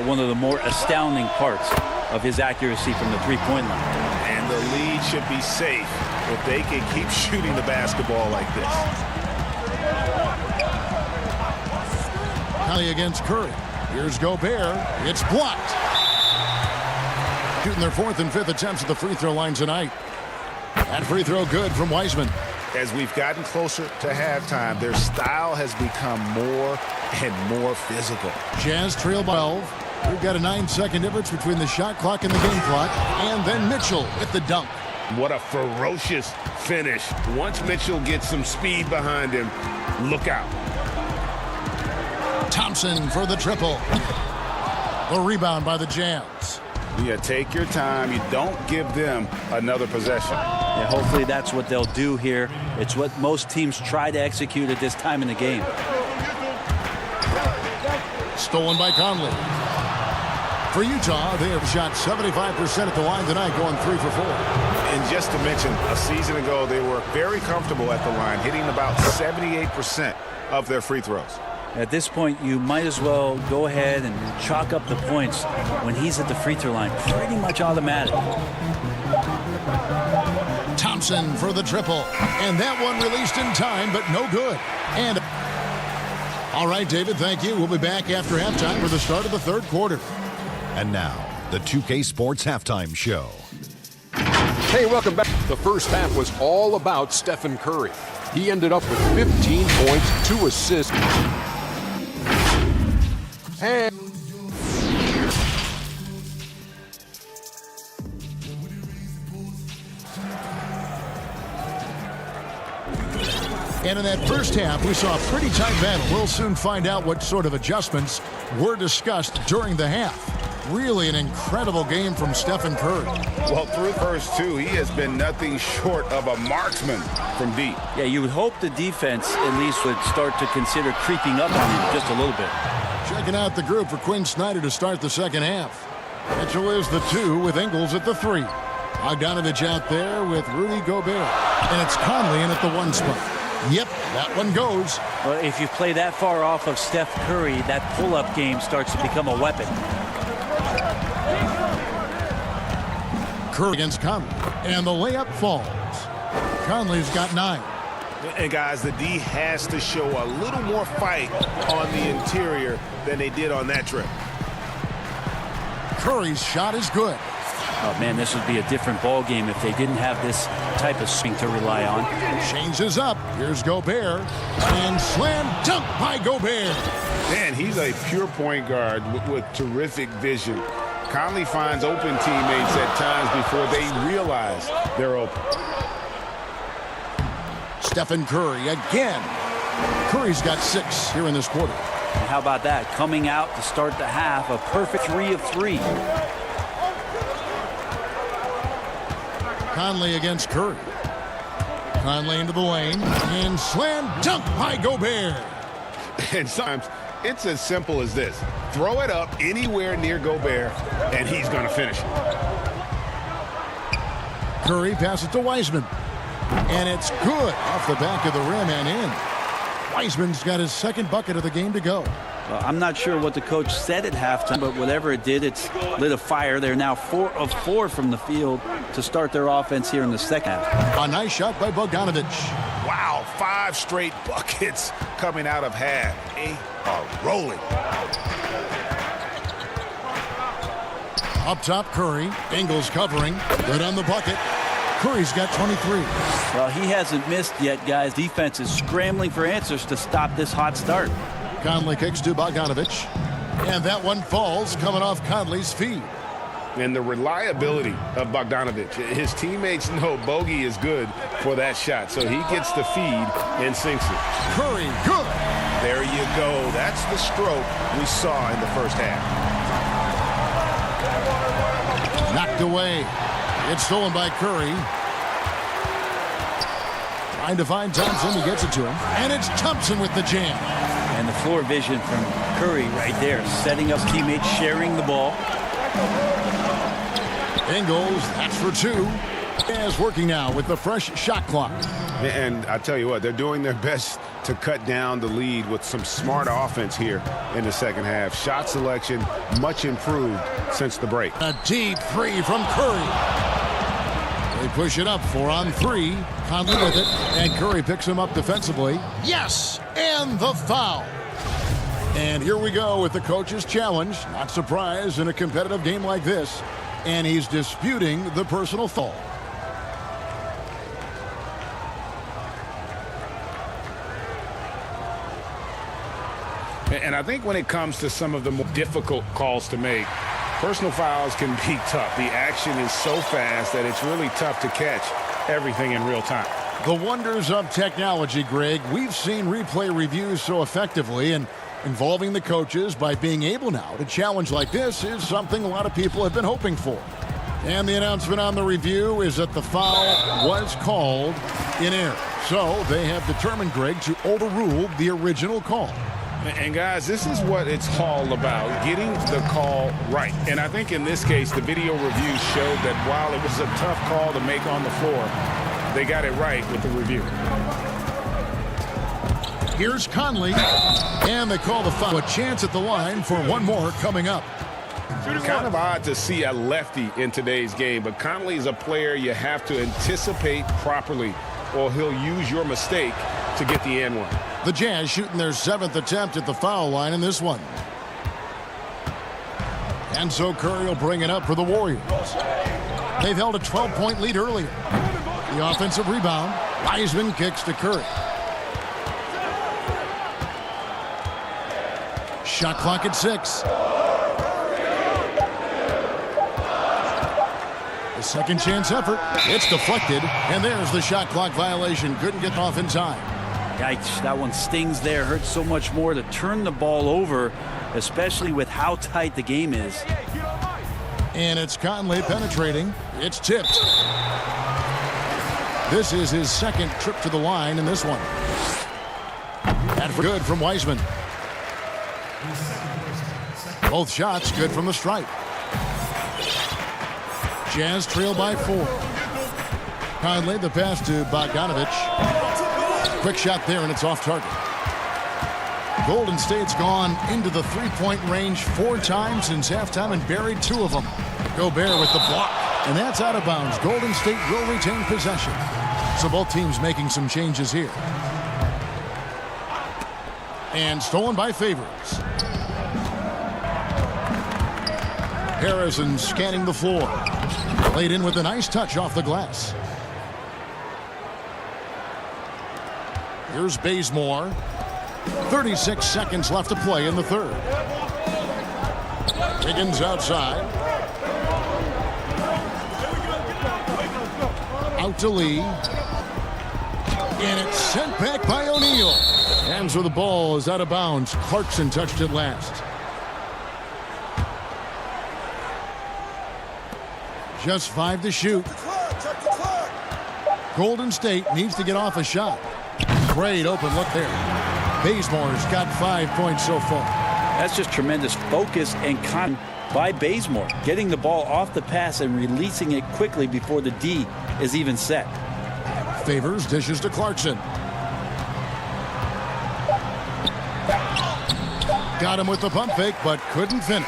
one of the more astounding parts of his accuracy from the three-point line. And the lead should be safe if they can keep shooting the basketball like this. Kelly against Curry. Here's Gobert. It's blocked. Shooting their 4th and 5th attempts at the free throw line tonight. That free throw good from Wiseman. As we've gotten closer to halftime, their style has become more and more physical. Jazz trail by 12. We've got a 9-second difference between the shot clock and the game clock. And then Mitchell with the dunk. What a ferocious finish. Once Mitchell gets some speed behind him, look out. Thompson for the triple. The rebound by the Jazz. Yeah, take your time. You don't give them another possession. Yeah, hopefully that's what they'll do here. It's what most teams try to execute at this time in the game. Stolen by Conley. For Utah, they have shot 75% at the line tonight, going 3 for 4. And just to mention, a season ago, they were very comfortable at the line, hitting about 78% of their free throws. At this point, you might as well go ahead and chalk up the points when he's at the free throw line. Pretty much automatic. Thompson for the triple. And that one released in time, but no good. And all right, David, thank you. We'll be back after halftime for the start of the 3rd quarter. And now, the 2K Sports Halftime Show. Hey, welcome back. The first half was all about Stephen Curry. He ended up with 15 points, 2 assists. And in that first half, we saw a pretty tight battle. We'll soon find out what sort of adjustments were discussed during the half. Really an incredible game from Stephen Curry. Well, through first 2, he has been nothing short of a marksman from deep. Yeah, you would hope the defense at least would start to consider creeping up on him just a little bit. Checking out the group for Quinn Snyder to start the second half. Mitchell is the 2 with Ingles at the 3. Bogdanovich out there with Rudy Gobert. And it's Conley in at the 1 spot. Yep, that one goes. Well, if you play that far off of Steph Curry, that pull-up game starts to become a weapon. Curry against Conley. And the layup falls. Conley's got 9. And guys, the D has to show a little more fight on the interior than they did on that trip. Curry's shot is good. Oh, man, this would be a different ball game if they didn't have this type of swing to rely on. Changes up. Here's Gobert. And slam dunk by Gobert. Man, he's a pure point guard with terrific vision. Conley finds open teammates at times before they realize they're open. Stephen Curry again. Curry's got 6 here in this quarter. And how about that? Coming out to start the half, a perfect 3 of 3. Conley against Curry. Conley into the lane. And slam dunk by Gobert. And sometimes it's as simple as this. Throw it up anywhere near Gobert, and he's going to finish it. Curry passes to Wiseman. And it's good off the back of the rim and in. Wiseman's got his 2nd bucket of the game to go. Well, I'm not sure what the coach said at halftime, but whatever it did, it's lit a fire. They're now 4 of 4 from the field to start their offense here in the second half. A nice shot by Bogdanovic. Wow, 5 straight buckets coming out of half. They are rolling. Up top, Curry. Ingles covering. Good on the bucket. Curry's got 23. Well, he hasn't missed yet, guys. Defense is scrambling for answers to stop this hot start. Conley kicks to Bogdanovic. And that one falls coming off Conley's feet. And the reliability of Bogdanovic. His teammates know Bogey is good for that shot, so he gets the feed and sinks it. Curry, good. There you go. That's the stroke we saw in the first half. Knocked away. It's stolen by Curry. Trying to find Thompson. He gets it to him. And it's Thompson with the jam. And the floor vision from Curry right there, setting up teammates, sharing the ball. Ingles, that's for 2. Is working now with the fresh shot clock. And I tell you what, they're doing their best to cut down the lead with some smart offense here in the second half. Shot selection much improved since the break. A deep 3 from Curry. They push it up 4 on 3. Conley with it, and Curry picks him up defensively. Yes, and the foul. And here we go with the coach's challenge. Not surprised in a competitive game like this. And he's disputing the personal foul. And I think when it comes to some of the more difficult calls to make, personal fouls can be tough. The action is so fast that it's really tough to catch everything in real time. The wonders of technology, Greg. We've seen replay reviews so effectively, and involving the coaches by being able now to challenge like this is something a lot of people have been hoping for. And the announcement on the review is that the foul was called in error. So they have determined, Greg, to overrule the original call. And guys, this is what it's all about, getting the call right. And I think in this case, the video review showed that while it was a tough call to make on the floor, they got it right with the review. Here's Conley, and they call the foul. A chance at the line for one more coming up. Kind of odd to see a lefty in today's game, but Conley is a player you have to anticipate properly, or he'll use your mistake to get the and one. The Jazz shooting their 7th attempt at the foul line in this one. And so Curry will bring it up for the Warriors. They've held a 12-point lead earlier. The offensive rebound. Wiseman kicks to Curry. Shot clock at 6. The second chance effort. It's deflected, and there's the shot clock violation. Couldn't get off in time. Yikes, that one stings there. Hurts so much more to turn the ball over, especially with how tight the game is. And it's Conley penetrating. It's tipped. This is his 2nd trip to the line in this one. And for good from Wiseman. Both shots good from the stripe. Jazz trail by 4. Conley, the pass to Bogdanovic. Quick shot there, and it's off target. Golden State's gone into the 3-point range 4 times since halftime and buried 2 of them. Gobert with the block. And that's out of bounds. Golden State will retain possession. So both teams making some changes here. And stolen by Favors. Harrison scanning the floor. Laid in with a nice touch off the glass. Here's Bazemore. 36 seconds left to play in the third. Higgins outside. Out to Lee. And it's sent back by O'Neal. Hands where the ball is out of bounds. Clarkson touched it last. Just 5 to shoot. Golden State needs to get off a shot. Great open look there. Bazemore's got 5 points so far. That's just tremendous focus and con by Bazemore, getting the ball off the pass and releasing it quickly before the D is even set. Favors dishes to Clarkson. Got him with the pump fake, but couldn't finish.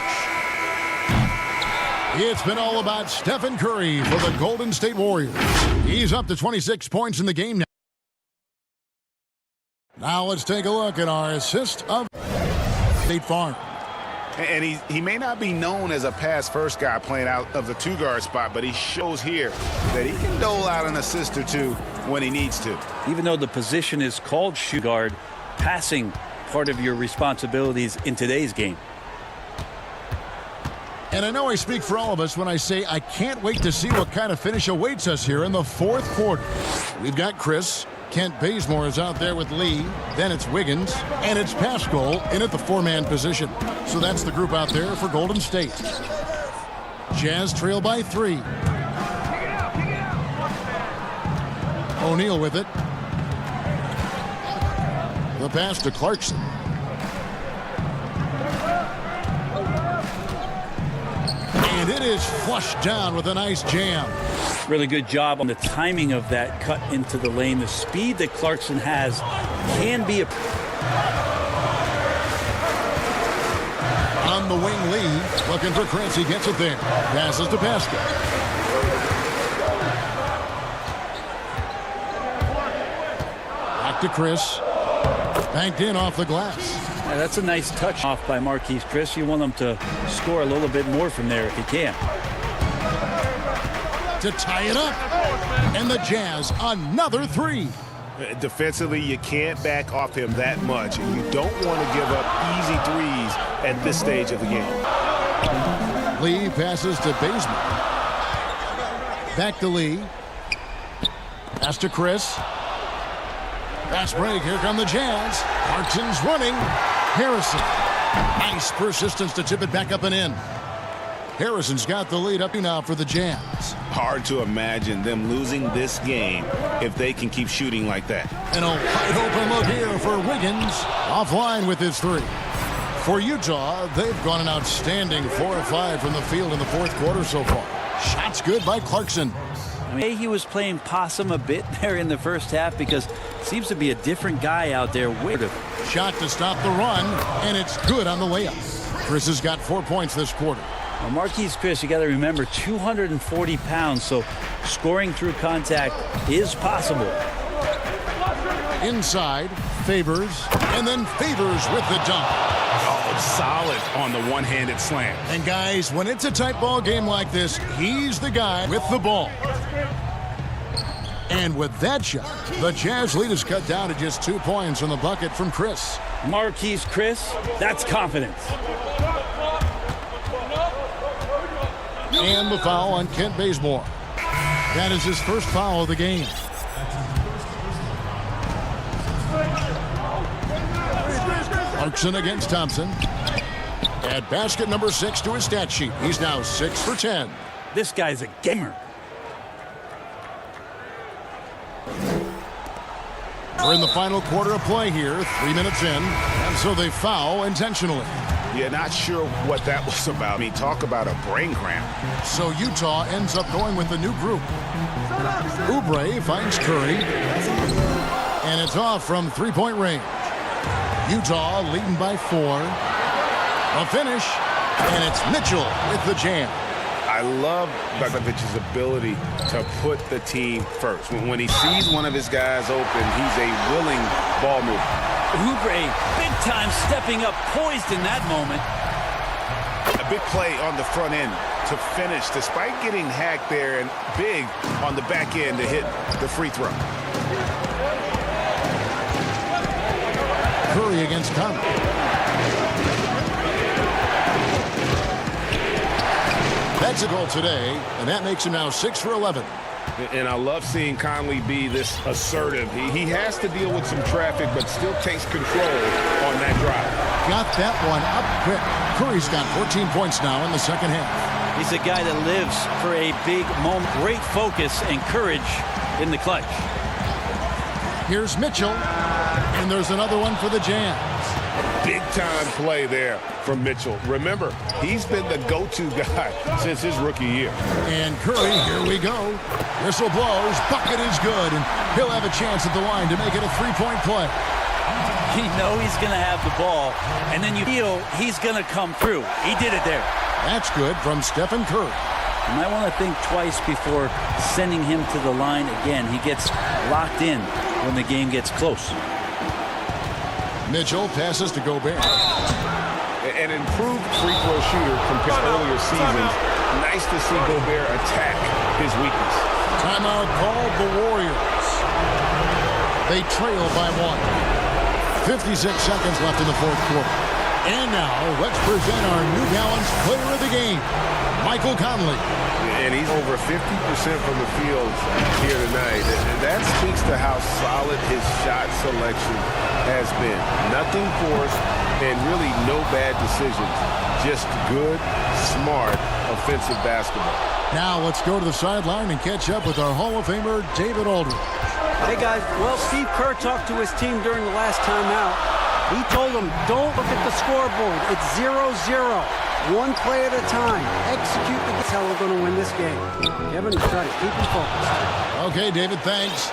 It's been all about Stephen Curry for the Golden State Warriors. He's up to 26 points in the game now. Now let's take a look at our assist of State Farm. And he may not be known as a pass-first guy playing out of the two-guard spot, but he shows here that he can dole out an assist or two when he needs to. Even though the position is called shoot guard, passing part of your responsibilities in today's game. And I know I speak for all of us when I say I can't wait to see what kind of finish awaits us here in the fourth quarter. We've got Chris. Kent Bazemore is out there with Lee. Then it's Wiggins. And it's Pascal in at the four-man position. So that's the group out there for Golden State. Jazz trail by 3. O'Neal with it. The pass to Clarkson. And it is flushed down with a nice jam. Really good job on the timing of that cut into the lane. The speed that Clarkson has can be a... On the wing, Lee looking for Chris. He gets it there. Passes to Pascal. Back to Chris. Banked in off the glass. Yeah, that's a nice touch off by Marquise Chris. You want them to score a little bit more from there if you can. To tie it up. And the Jazz, another 3. Defensively, you can't back off him that much. You don't want to give up easy threes at this stage of the game. Lee passes to Bazemore. Back to Lee. Pass to Chris. Fast break. Here come the Jazz. Clarkson's running. Harrison. Nice persistence to tip it back up and in. Harrison's got the lead up now for the Jazz. Hard to imagine them losing this game if they can keep shooting like that. And a wide open look here for Wiggins. Offline with his 3. For Utah, they've gone an outstanding 4 of 5 from the field in the fourth quarter so far. Shots good by Clarkson. I mean, he was playing possum a bit there in the first half because it seems to be a different guy out there. Shot to stop the run, and it's good on the layup. Chris has got 4 points this quarter. Well, Marquise Chris, you got to remember, 240 pounds, so scoring through contact is possible. Inside, Favors, and then Favors with the dunk. Oh, solid on the one-handed slam. And guys, when it's a tight ball game like this, he's the guy with the ball. And with that shot, the Jazz lead is cut down to just 2 points on the bucket from Chris. Marquise Chris, that's confidence. And the foul on Kent Bazemore. That is his first foul of the game. Clarkson against Thompson. Add basket number 6 to his stat sheet. He's now 6 for 10. This guy's a gamer. We're in the final quarter of play here, 3 minutes in, and so they foul intentionally. Yeah, not sure what that was about. I mean, talk about a brain cramp. So Utah ends up going with a new group. Oubre finds Curry, and it's off from three-point range. Utah leading by 4. A finish, and it's Mitchell with the jam. I love Bogdanovich's ability to put the team first. When he sees one of his guys open, he's a willing ball mover. Oubre, big time stepping up, poised in that moment. A big play on the front end to finish, despite getting hacked there, and big on the back end to hit the free throw. Curry against Conley. That's a goal today, and that makes him now 6 for 11. And I love seeing Conley be this assertive. He has to deal with some traffic, but still takes control on that drive. Got that one up quick. Curry's got 14 points now in the second half. He's a guy that lives for a big moment. Great focus and courage in the clutch. Here's Mitchell, and there's another one for the Jazz. Big-time play there from Mitchell. Remember, he's been the go-to guy since his rookie year. And Curry, here we go. Whistle blows, bucket is good, and he'll have a chance at the line to make it a three-point play. You know he's going to have the ball, and then you feel he's going to come through. He did it there. That's good from Stephen Curry. You might want to think twice before sending him to the line again. He gets locked in when the game gets close. Mitchell passes to Gobert. An improved free throw shooter compared to earlier seasons. Nice to see Gobert attack his weakness. Timeout called the Warriors. They trail by 1. 56 seconds left in the fourth quarter. And now, let's present our New Balance player of the game, Michael Conley. And he's over 50% from the field here tonight. And that speaks to how solid his shot selection has been. Nothing forced and really no bad decisions. Just good, smart, offensive basketball. Now let's go to the sideline and catch up with our Hall of Famer, David Aldridge. Hey, guys. Well, Steve Kerr talked to his team during the last timeout. He told them, don't look at the scoreboard. It's 0-0. One play at a time. Execute the game. That's how we're going to win this game. Kevin, try to keep him focused. Okay, David, thanks.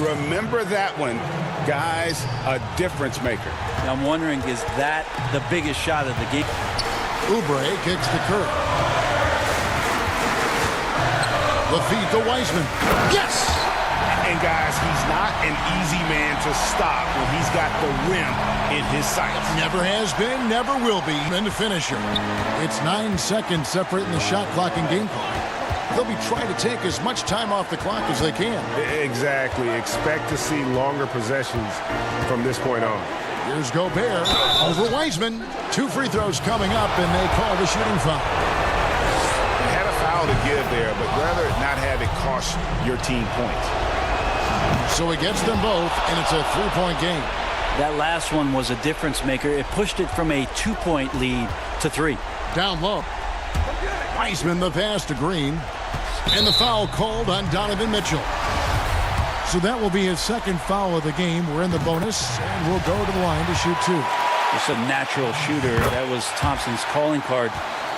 Remember that one, guys, a difference maker. I'm wondering, is that the biggest shot of the game? Oubre kicks to Curry. The feed to Wiseman. Yes! And guys, he's not an easy man to stop when he's got the rim in his sights. Never has been, never will be. And the finisher. It's 9 seconds separating the shot clock and game clock. They'll be trying to take as much time off the clock as they can. Exactly. Expect to see longer possessions from this point on. Here's Gobert over Wiseman. 2 free throws coming up, and they call the shooting foul. Had a foul to give there, but rather not have it cost your team points. So he gets them both, and it's a 3-point game. That last one was a difference maker. It pushed it from a 2-point lead to 3. Down low. Wiseman the pass to Green. And the foul called on Donovan Mitchell. So that will be his second foul of the game. We're in the bonus, and we'll go to the line to shoot 2. Just a natural shooter. That was Thompson's calling card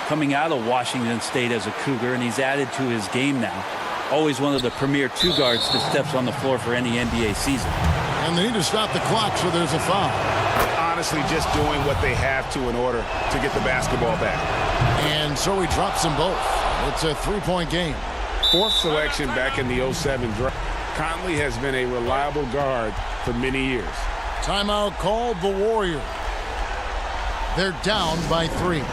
coming out of Washington State as a Cougar, and he's added to his game now. Always one of the premier 2 guards that steps on the floor for any NBA season. And they need to stop the clock, so there's a foul. Honestly, just doing what they have to in order to get the basketball back. And so he drops them both. It's a 3-point game. 4th selection back in the 07 draft. Conley has been a reliable guard for many years. Timeout called the Warriors. They're down by 3.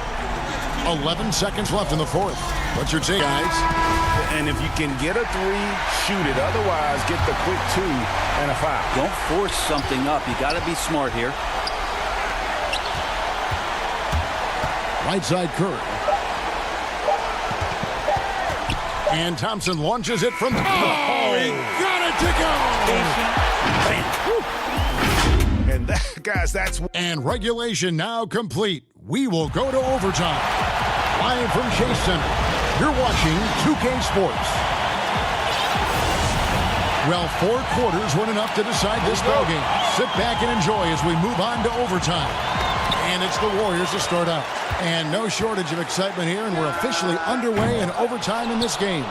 11 seconds left in the fourth. What's your take, guys? And if you can get a 3, shoot it. Otherwise, get the quick 2 and a foul. Don't force something up. You got to be smart here. Right side Curry. And Thompson launches it from... Oh, he got it to go! And that, guys, that's... And regulation now complete. We will go to overtime. Live from Chase Center, you're watching 2K Sports. Well, 4 quarters weren't enough to decide this ballgame. Sit back and enjoy as we move on to overtime. And it's the Warriors to start out. And no shortage of excitement here, and we're officially underway in overtime in this game.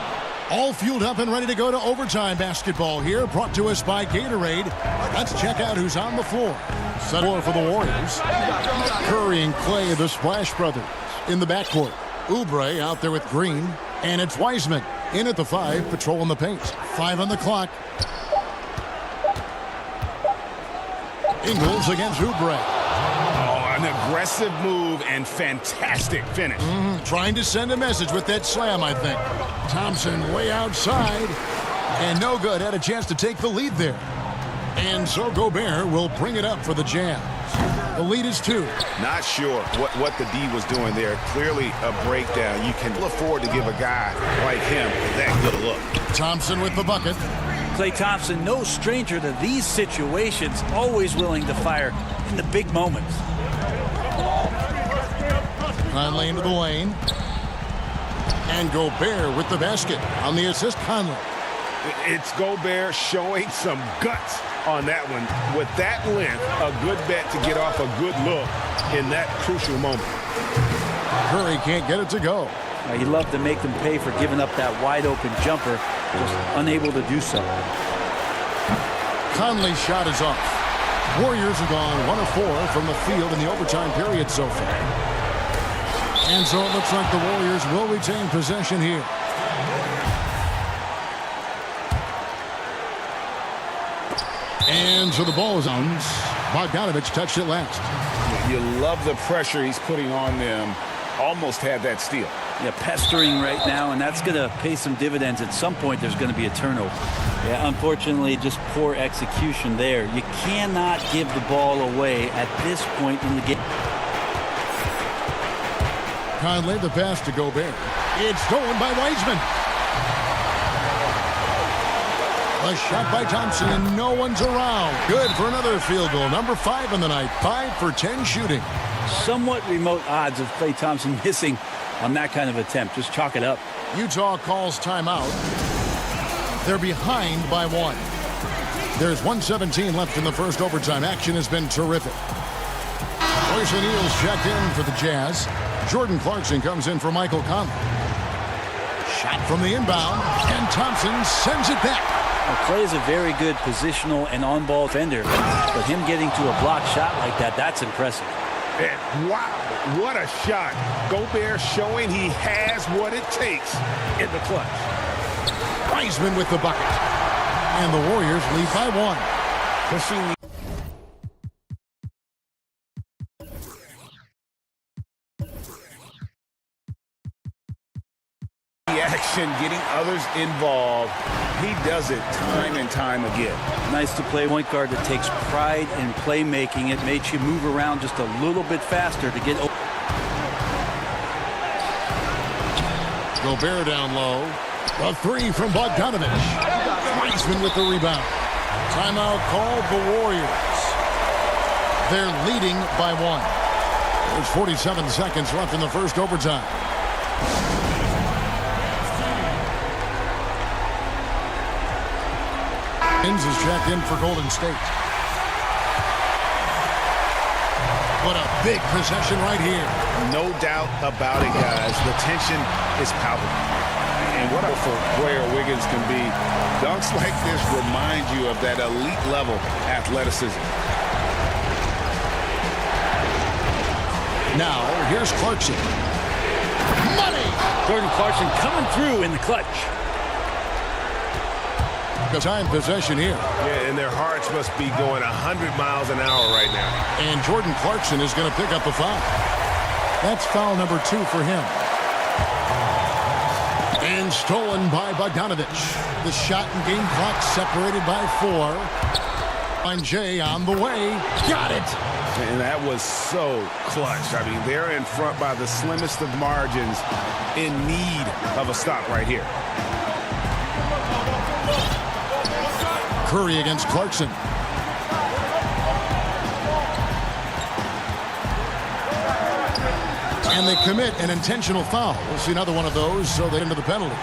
All fueled up and ready to go to overtime basketball here, brought to us by Gatorade. Let's check out who's on the floor. Set floor for the Warriors. Curry and Clay, the Splash Brothers, in the backcourt. Oubre out there with Green. And it's Wiseman in at the 5, patrolling the paint. 5 on the clock. Ingles against Oubre. Oh, an aggressive move and fantastic finish. Trying to send a message with that slam, I think. Thompson way outside. And no good. Had a chance to take the lead there. And so Gobert will bring it up for the Jazz. The lead is 2. Not sure what the D was doing there. Clearly a breakdown. You can afford to give a guy like him that good a look. Thompson with the bucket. Klay Thompson, no stranger to these situations, always willing to fire in the big moments. Conley into the lane. And Gobert with the basket on the assist. Conley. It's Gobert showing some guts on that one. With that length, a good bet to get off a good look in that crucial moment. Curry can't get it to go. He loved to make them pay for giving up that wide-open jumper, just unable to do so. Conley's shot is off. Warriors have gone 1 of 4 from the field in the overtime period so far. And so it looks like the Warriors will retain possession here. And so the ball is on. Bogdanovich touched it last. You love the pressure he's putting on them. Almost had that steal. Yeah, pestering right now, and that's going to pay some dividends. At some point, there's going to be a turnover. Yeah, unfortunately, just poor execution there. You cannot give the ball away at this point in the game. Conley, the pass to Gobert. It's stolen by Wiseman. A shot by Thompson, and no one's around. Good for another field goal. Number 5 in the night. 5 for 10 shooting. Somewhat remote odds of Klay Thompson missing on that kind of attempt. Just chalk it up. Utah calls timeout. They're behind by 1. There's 1:17 left in the first overtime. Action has been terrific. Royce O'Neal's checked in for the Jazz. Jordan Clarkson comes in for Michael Conley. Shot from the inbound, and Thompson sends it back. Well, Klay is a very good positional and on-ball defender, but him getting to a blocked shot like that, that's impressive. Wow, what a shot. Gobert showing he has what it takes in the clutch. Wiseman with the bucket. And the Warriors lead by 1. Pushing the action, getting others involved. He does it time and time again. Nice to play point guard that takes pride in playmaking. It makes you move around just a little bit faster to get open. Gobert down low. A 3 from Bogdanovich. Wiseman with the rebound. Timeout called the Warriors. They're leading by 1. There's 47 seconds left in the first overtime. Inns is checked in for Golden State. What a big possession right here. No doubt about it, guys. The tension is palpable. And what a player Wiggins can be. Dunks like this remind you of that elite level athleticism. Now, here's Clarkson. Money! Jordan Clarkson coming through in the clutch. Time possession here. Yeah, and their hearts must be going 100 miles an hour right now. And Jordan Clarkson is going to pick up the foul. That's foul number 2 for him. And stolen by Bogdanovich. The shot and game clock separated by 4. And Jay on the way. Got it. And that was so clutch. I mean, they're in front by the slimmest of margins, in need of a stop right here. Curry against Clarkson. And they commit an intentional foul. We'll see another one of those, so they into the penalty.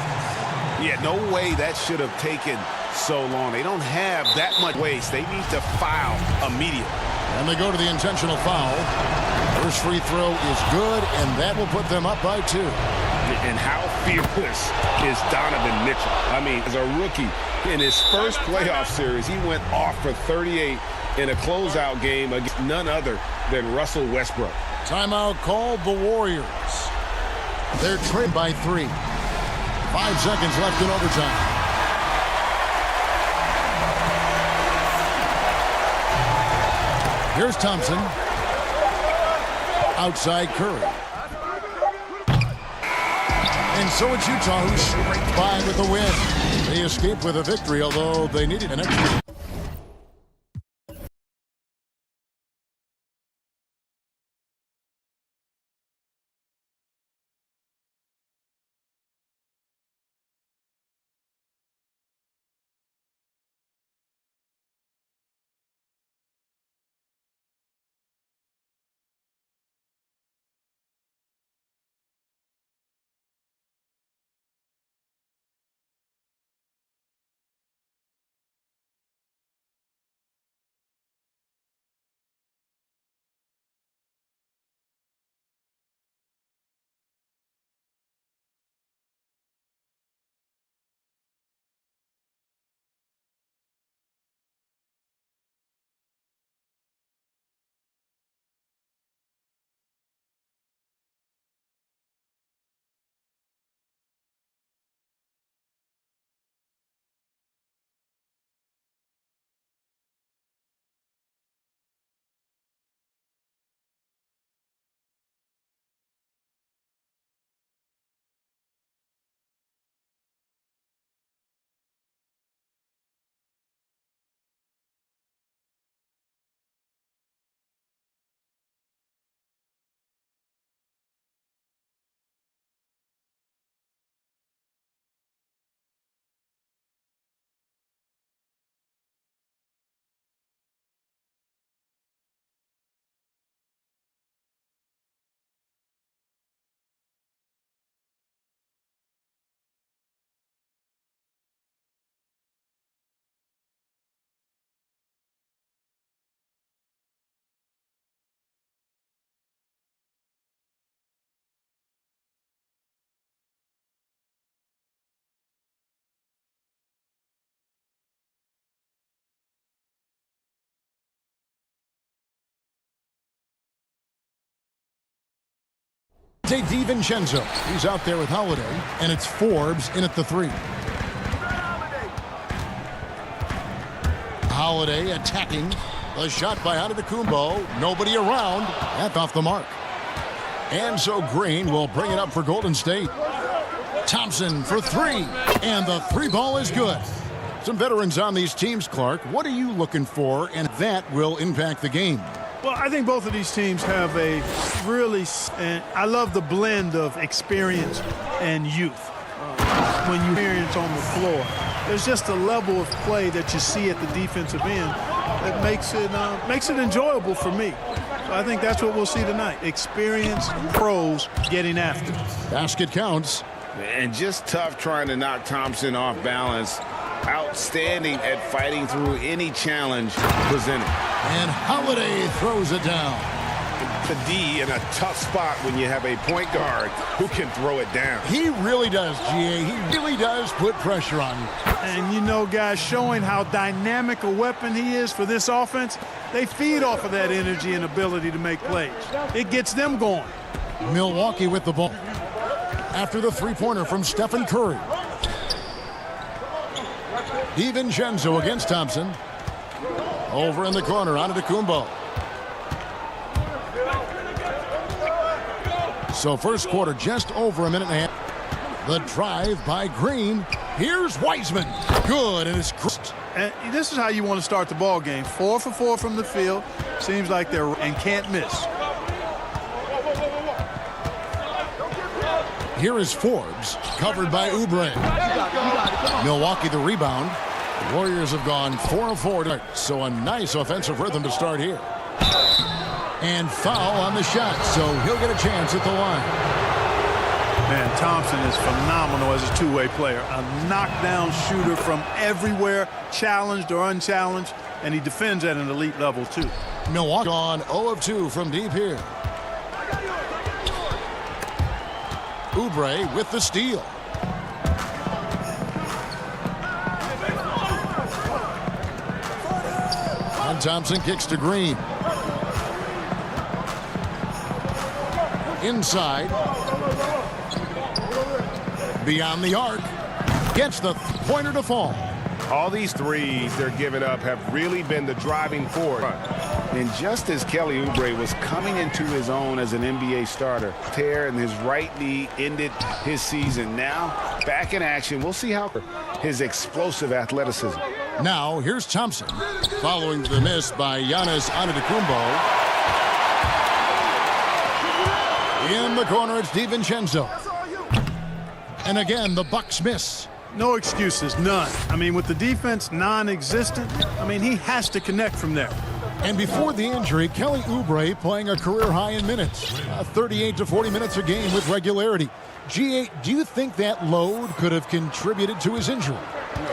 Yeah, no way that should have taken so long. They don't have that much waste. They need to foul immediately. And they go to the intentional foul. First free throw is good, and that will put them up by 2. And how fearless is Donovan Mitchell? I mean, as a rookie, in his first playoff series, he went off for 38 in a closeout game against none other than Russell Westbrook. Timeout called the Warriors. They're trailed by 3. 5 seconds left in overtime. Here's Thompson. Outside Curry. And so it's Utah who scraped by with the win. They escaped with a victory, although they needed an extra. DiVincenzo. He's out there with Holiday, and it's Forbes in at the 3. Holiday attacking. The shot by Antetokounmpo. Nobody around. That's off the mark. And so Green will bring it up for Golden State. Thompson for 3. And the 3 ball is good. Some veterans on these teams, Clark. What are you looking for? And that will impact the game. Well, I think both of these teams have a really, and I love the blend of experience and youth. When you experience on the floor, there's just a level of play that you see at the defensive end that makes it enjoyable for me. So I think that's what we'll see tonight. Experienced pros getting after it. Basket counts. And just tough trying to knock Thompson off balance. Outstanding at fighting through any challenge presented. And Holiday throws it down. The D in a tough spot when you have a point guard who can throw it down. He really does, GA. He really does put pressure on you. And you know, guys, showing how dynamic a weapon he is for this offense, they feed off of that energy and ability to make plays. It gets them going. Milwaukee with the ball. After the three-pointer from Stephen Curry. DiVincenzo against Thompson. Over in the corner, Antetokounmpo. So first quarter, just over a minute and a half. The drive by Green. Here's Wiseman. Good, and it's crisp. And this is how you want to start the ball game. 4 for 4 from the field. Seems like they're and can't miss. Here is Forbes, covered by Oubre. Milwaukee the rebound. The Warriors have gone 4 of 4, so a nice offensive rhythm to start here. And foul on the shot, so he'll get a chance at the line. Man, Thompson is phenomenal as a two-way player. A knockdown shooter from everywhere, challenged or unchallenged, and he defends at an elite level, too. Milwaukee on 0 of 2 from deep here. Oubre with the steal. And Thompson kicks to Green. Inside. beyond the arc. Gets the pointer to fall. All these threes they're giving up have really been the driving force. And just as Kelly Oubre was coming into his own as an NBA starter, tear in his right knee ended his season. Now, back in action, we'll see how his explosive athleticism. Now, here's Thompson, following the miss by Giannis Antetokounmpo. In the corner, it's DiVincenzo. And again, the Bucks miss. No excuses, none. I mean, with the defense non-existent, I mean, he has to connect from there. And before the injury, Kelly Oubre playing a career high in minutes, 38 to 40 minutes a game with regularity. G8, do you think that load could have contributed to his injury?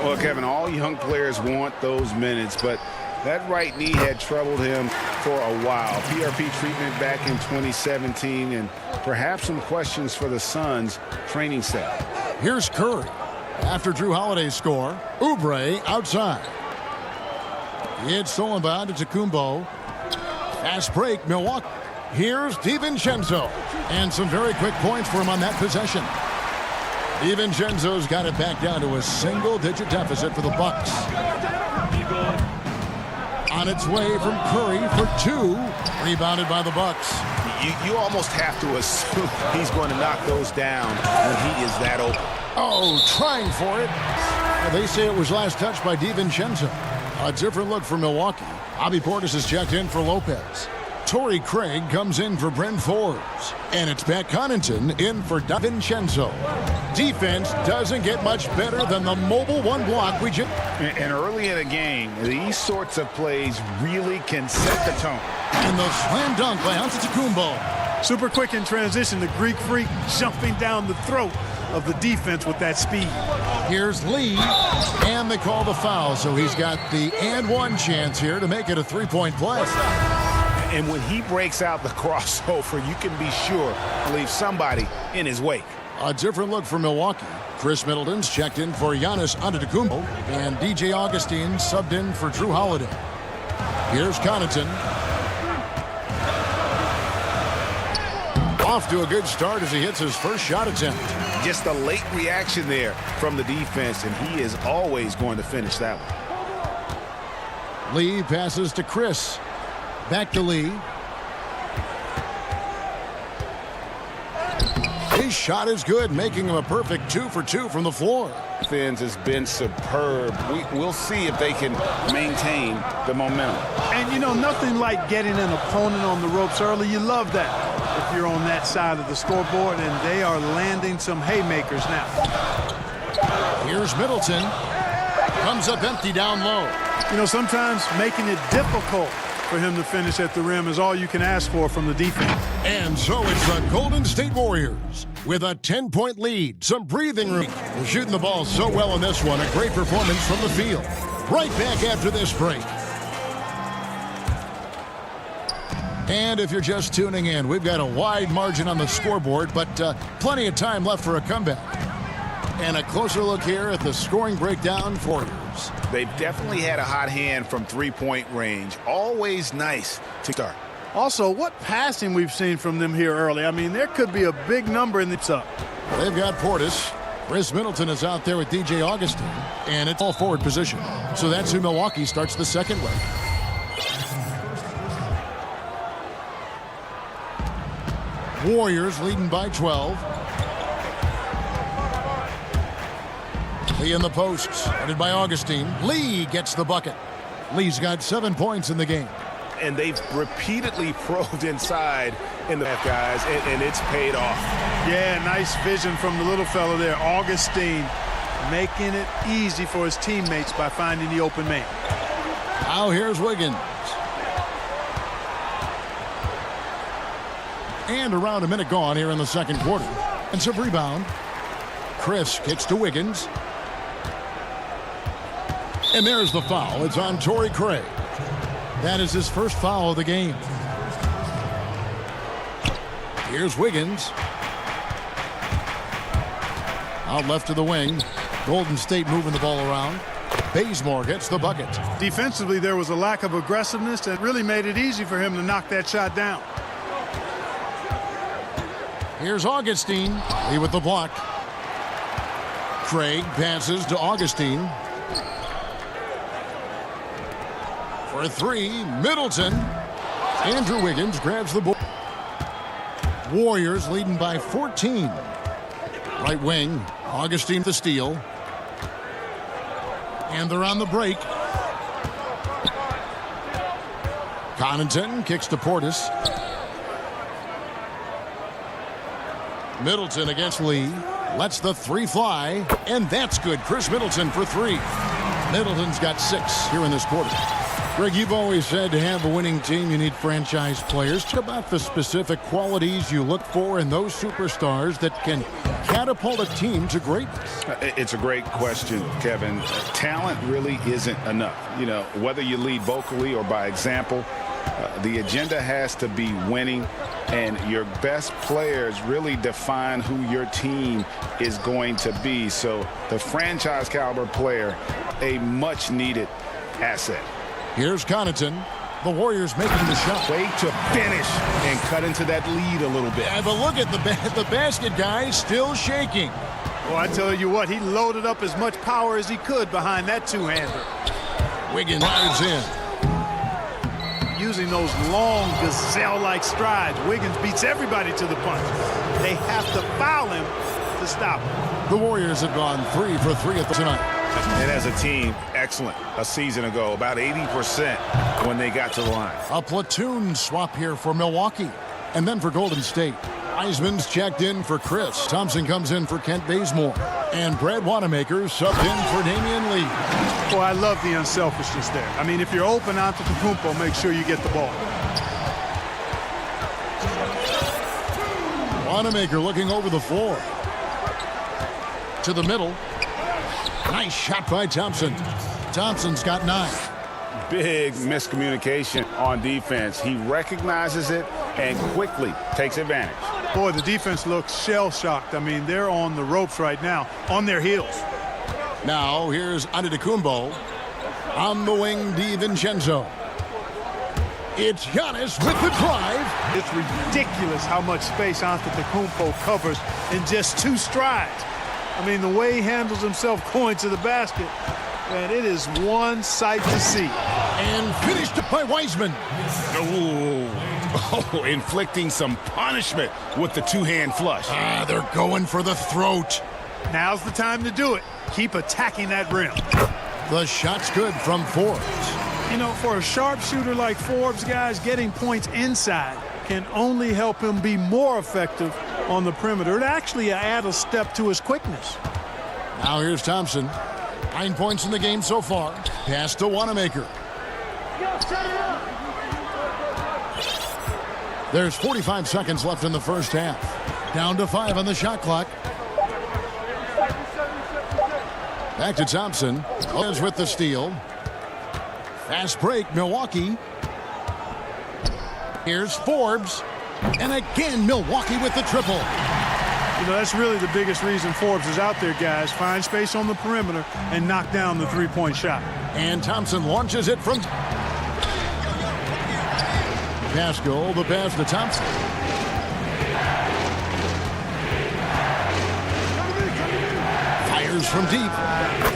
Well, Kevin, all young players want those minutes, but that right knee had troubled him for a while. PRP treatment back in 2017, and perhaps some questions for the Suns training staff. Here's Curry. After Drew Holiday's score, Oubre outside. It's stolen by Antetokounmpo. Fast break, Milwaukee. Here's DiVincenzo. And some very quick points for him on that possession. DiVincenzo's got it back down to a single-digit deficit for the Bucks. On its way from Curry for two. Rebounded by the Bucks. You almost have to assume he's going to knock those down when he is that open. Oh, trying for it. Well, they say it was last touched by DiVincenzo. A different look for Milwaukee. Bobby Portis has checked in for Lopez. Torrey Craig comes in for Bryn Forbes. And it's Pat Connaughton in for DiVincenzo. Defense doesn't get much better than the mobile one block we just... And early in a game, these sorts of plays really can set the tone. And the slam dunk by Antetokounmpo. Super quick in transition, the Greek freak jumping down the throat of the defense with that speed. Here's Lee, and they call the foul, so he's got the and one chance here to make it a three-point play. And when he breaks out the crossover, you can be sure to leave somebody in his wake. A different look for Milwaukee. Chris Middleton's checked in for Giannis Antetokounmpo, and DJ Augustine subbed in for Drew Holiday. Here's Connaughton. Off to a good start as he hits his first shot attempt. Just a late reaction there from the defense, and he is always going to finish that one. Lee passes to Chris. Back to Lee. His shot is good, making him a perfect 2 for 2 from the floor. Defense has been superb. We'll see if they can maintain the momentum. And, you know, nothing like getting an opponent on the ropes early. You love that if you're on that side of the scoreboard, and they are landing some haymakers now. Here's Middleton. Comes up empty down low. You know, sometimes making it difficult for him to finish at the rim is all you can ask for from the defense. And so it's the Golden State Warriors with a 10-point lead, some breathing room. They're shooting the ball so well in this one. A great performance from the field. Right back after this break. And if you're just tuning in, we've got a wide margin on the scoreboard, but plenty of time left for a comeback. And a closer look here at the scoring breakdown for you. They've definitely had a hot hand from three-point range. Always nice to start. Also, what passing we've seen from them here early. I mean, there could be a big number in this up. They've got Portis. Chris Middleton is out there with DJ Augustine, and it's all forward position. So that's who Milwaukee starts the second leg. Warriors leading by 12. Lee in the posts, headed by Augustine. Lee gets the bucket. Lee's got 7 points in the game. And they've repeatedly probed inside in the guys, and it's paid off. Yeah, nice vision from the little fellow there, Augustine, making it easy for his teammates by finding the open man. Now here's Wiggins. And around a minute gone here in the second quarter. And some rebound. Chris kicks to Wiggins. And there's the foul. It's on Torrey Craig. That is his first foul of the game. Here's Wiggins. Out left to the wing. Golden State moving the ball around. Bazemore gets the bucket. Defensively, there was a lack of aggressiveness that really made it easy for him to knock that shot down. Here's Augustine. Lee with the block. Craig passes to Augustine. For three, Middleton. Andrew Wiggins grabs the ball. Warriors leading by 14. Right wing, Augustine the steal. And they're on the break. Connaughton kicks to Portis. Middleton against Lee. Lets the three fly. And that's good. Chris Middleton for three. Middleton's got 6 here in this quarter. Greg, you've always said to have a winning team, you need franchise players. Talk about the specific qualities you look for in those superstars that can catapult a team to greatness. It's a great question, Kevin. Talent really isn't enough. You know, whether you lead vocally or by example, the agenda has to be winning, and your best players really define who your team is going to be. So the franchise caliber player, a much needed asset. Here's Connaughton. The Warriors making the shot. Way to finish and cut into that lead a little bit. Yeah, but look at the basket guy still shaking. Well, I tell you what, he loaded up as much power as he could behind that two-hander. Wiggins dives in. Using those long gazelle-like strides, Wiggins beats everybody to the punch. They have to foul him to stop him. The Warriors have gone 3 for 3 at the tonight. And as a team, excellent. A season ago, about 80% when they got to the line. A platoon swap here for Milwaukee. And then for Golden State. Wiseman's checked in for Chris. Thompson comes in for Kent Bazemore. And Brad Wanamaker subbed in for Damian Lee. Boy, I love the unselfishness there. I mean, if you're open out to Antetokounmpo, make sure you get the ball. Wanamaker looking over the floor. To the middle. Nice shot by Thompson. Thompson's got 9. Big miscommunication on defense. He recognizes it and quickly takes advantage. Boy, the defense looks shell-shocked. I mean, they're on the ropes right now, on their heels. Now, here's Antetokounmpo. On the wing, DiVincenzo. It's Giannis with the drive. It's ridiculous how much space Antetokounmpo covers in just 2 strides. I mean, the way he handles himself going to the basket, man, it is one sight to see. And finished by Wiseman. Oh, inflicting some punishment with the two-hand flush. They're going for the throat. Now's the time to do it. Keep attacking that rim. The shot's good from Forbes. You know, for a sharpshooter like Forbes, guys, getting points inside can only help him be more effective on the perimeter. It actually add a step to his quickness. Now here's Thompson. 9 points in the game so far. Pass to Wanamaker. There's 45 seconds left in the first half. Down to 5 on the shot clock. Back to Thompson. Oz with the steal. Fast break, Milwaukee. Here's Forbes. And again, Milwaukee with the triple. You know, that's really the biggest reason Forbes is out there, guys. Find space on the perimeter and knock down the three-point shot. And Thompson launches it from Pascal, the pass to Thompson. Fires from deep.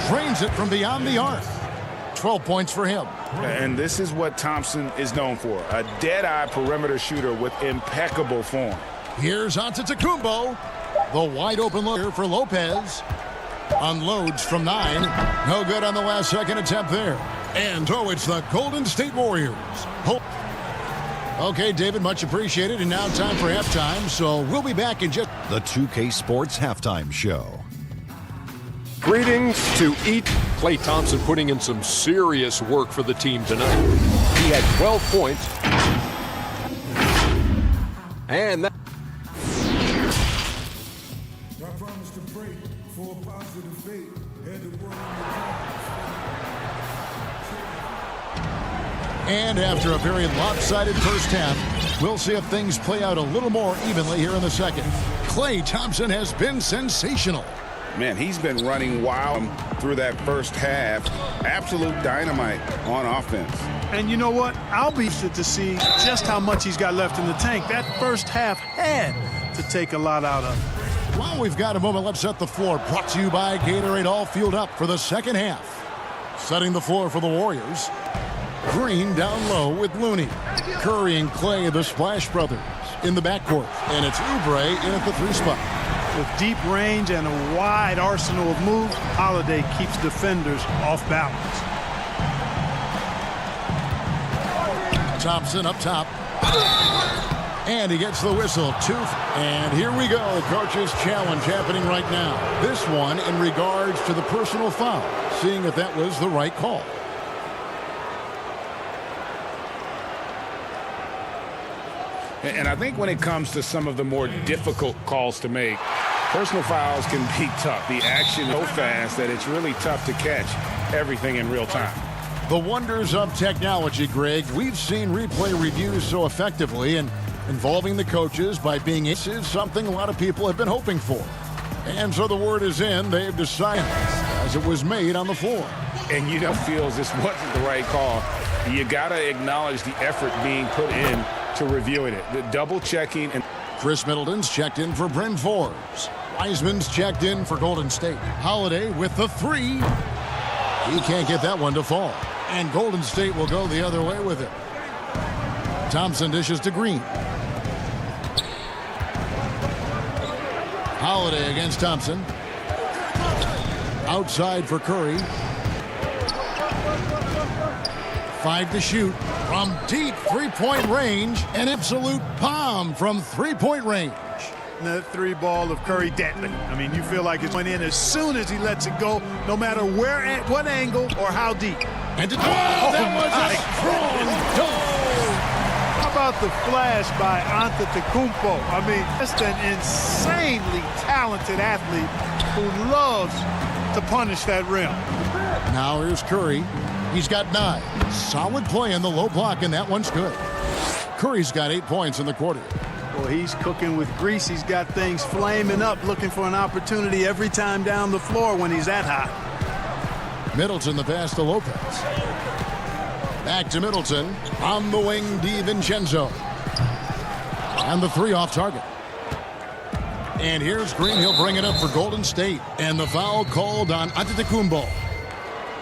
Drains it from beyond the arc. 12 points for him. And this is what Thompson is known for. A dead-eye perimeter shooter with impeccable form. Here's Antetokounmpo. The wide-open looker for Lopez. Unloads from 9. No good on the last second attempt there. And so it's the Golden State Warriors. Okay, David, much appreciated. And now time for halftime. So we'll be back in just... The 2K Sports Halftime Show. Greetings to each. Klay Thompson putting in some serious work for the team tonight. He had 12 points. And that... And after a very lopsided first half, we'll see if things play out a little more evenly here in the second. Klay Thompson has been sensational. Man, he's been running wild through that first half. Absolute dynamite on offense. And you know what? I'll be interested to see just how much he's got left in the tank. That first half had to take a lot out of him. Well, we've got a moment. Let's set the floor. Brought to you by Gatorade. All fueled up for the second half. Setting the floor for the Warriors. Green down low with Looney. Curry and Clay, the Splash Brothers, in the backcourt. And it's Oubre in at the 3 spot. With deep range and a wide arsenal of moves, Holiday keeps defenders off balance. Thompson up top. And he gets the whistle. And here we go. Coach's challenge happening right now. This one in regards to the personal foul. Seeing if that was the right call. And I think when it comes to some of the more difficult calls to make, personal fouls can be tough. The action is so fast that it's really tough to catch everything in real time. The wonders of technology, Greg. We've seen replay reviews so effectively, and involving the coaches by being is something a lot of people have been hoping for. And so the word is in. They've decided as it was made on the floor. And you know, feels this wasn't the right call. You got to acknowledge the effort being put in to reviewing it. The double checking. And Chris Middleton's checked in for Bryn Forbes. Wiseman's checked in for Golden State. Holiday with the 3. He can't get that one to fall. And Golden State will go the other way with it. Thompson dishes to Green. Holiday against Thompson. Outside for Curry. 5 to shoot from deep 3-point range. An absolute bomb from 3-point range. That 3 ball of Curry deadly. I mean, you feel like it's went in as soon as he lets it go, no matter where, at what angle, or how deep. And that was a strong dunk. How about the flash by Antetokounmpo? I mean, just an insanely talented athlete who loves to punish that rim. Now here's Curry. He's got 9. Solid play in the low block, and that one's good. Curry's got 8 points in the quarter. Well, he's cooking with grease. He's got things flaming up, looking for an opportunity every time down the floor when he's that high. Middleton the pass to Lopez. Back to Middleton. On the wing, DiVincenzo. And the 3 off target. And here's Green. He'll bring it up for Golden State. And the foul called on Antetokounmpo.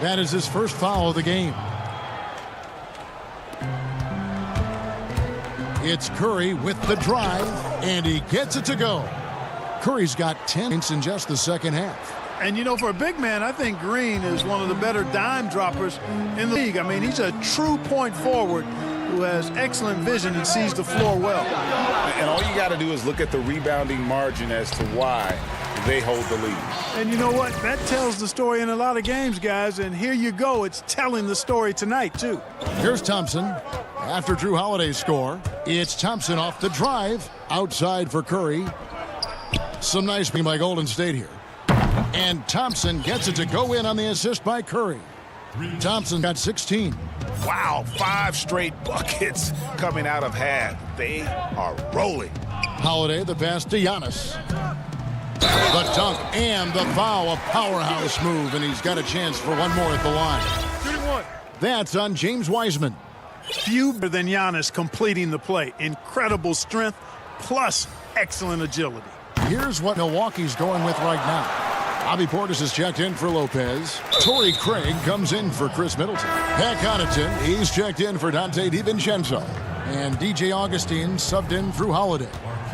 That is his first foul of the game. It's Curry with the drive, and he gets it to go. Curry's got 10 points in just the second half. And, you know, for a big man, I think Green is one of the better dime droppers in the league. I mean, he's a true point forward who has excellent vision and sees the floor well. And all you got to do is look at the rebounding margin as to why they hold the lead. And you know what? That tells the story in a lot of games, guys. And here you go. It's telling the story tonight, too. Here's Thompson. After Drew Holiday's score, it's Thompson off the drive. Outside for Curry. Some nice play by Golden State here. And Thompson gets it to go in on the assist by Curry. Thompson got 16. Wow, 5 straight buckets coming out of half. They are rolling. Holiday, the pass to Giannis. The dunk and the foul, a powerhouse move, and he's got a chance for one more at the line. That's on James Wiseman. Few better than Giannis completing the play. Incredible strength plus excellent agility. Here's what Milwaukee's going with right now. Bobby Portis is checked in for Lopez. Torrey Craig comes in for Chris Middleton. Pat Connaughton, he's checked in for Dante DiVincenzo. And DJ Augustine subbed in through Holiday.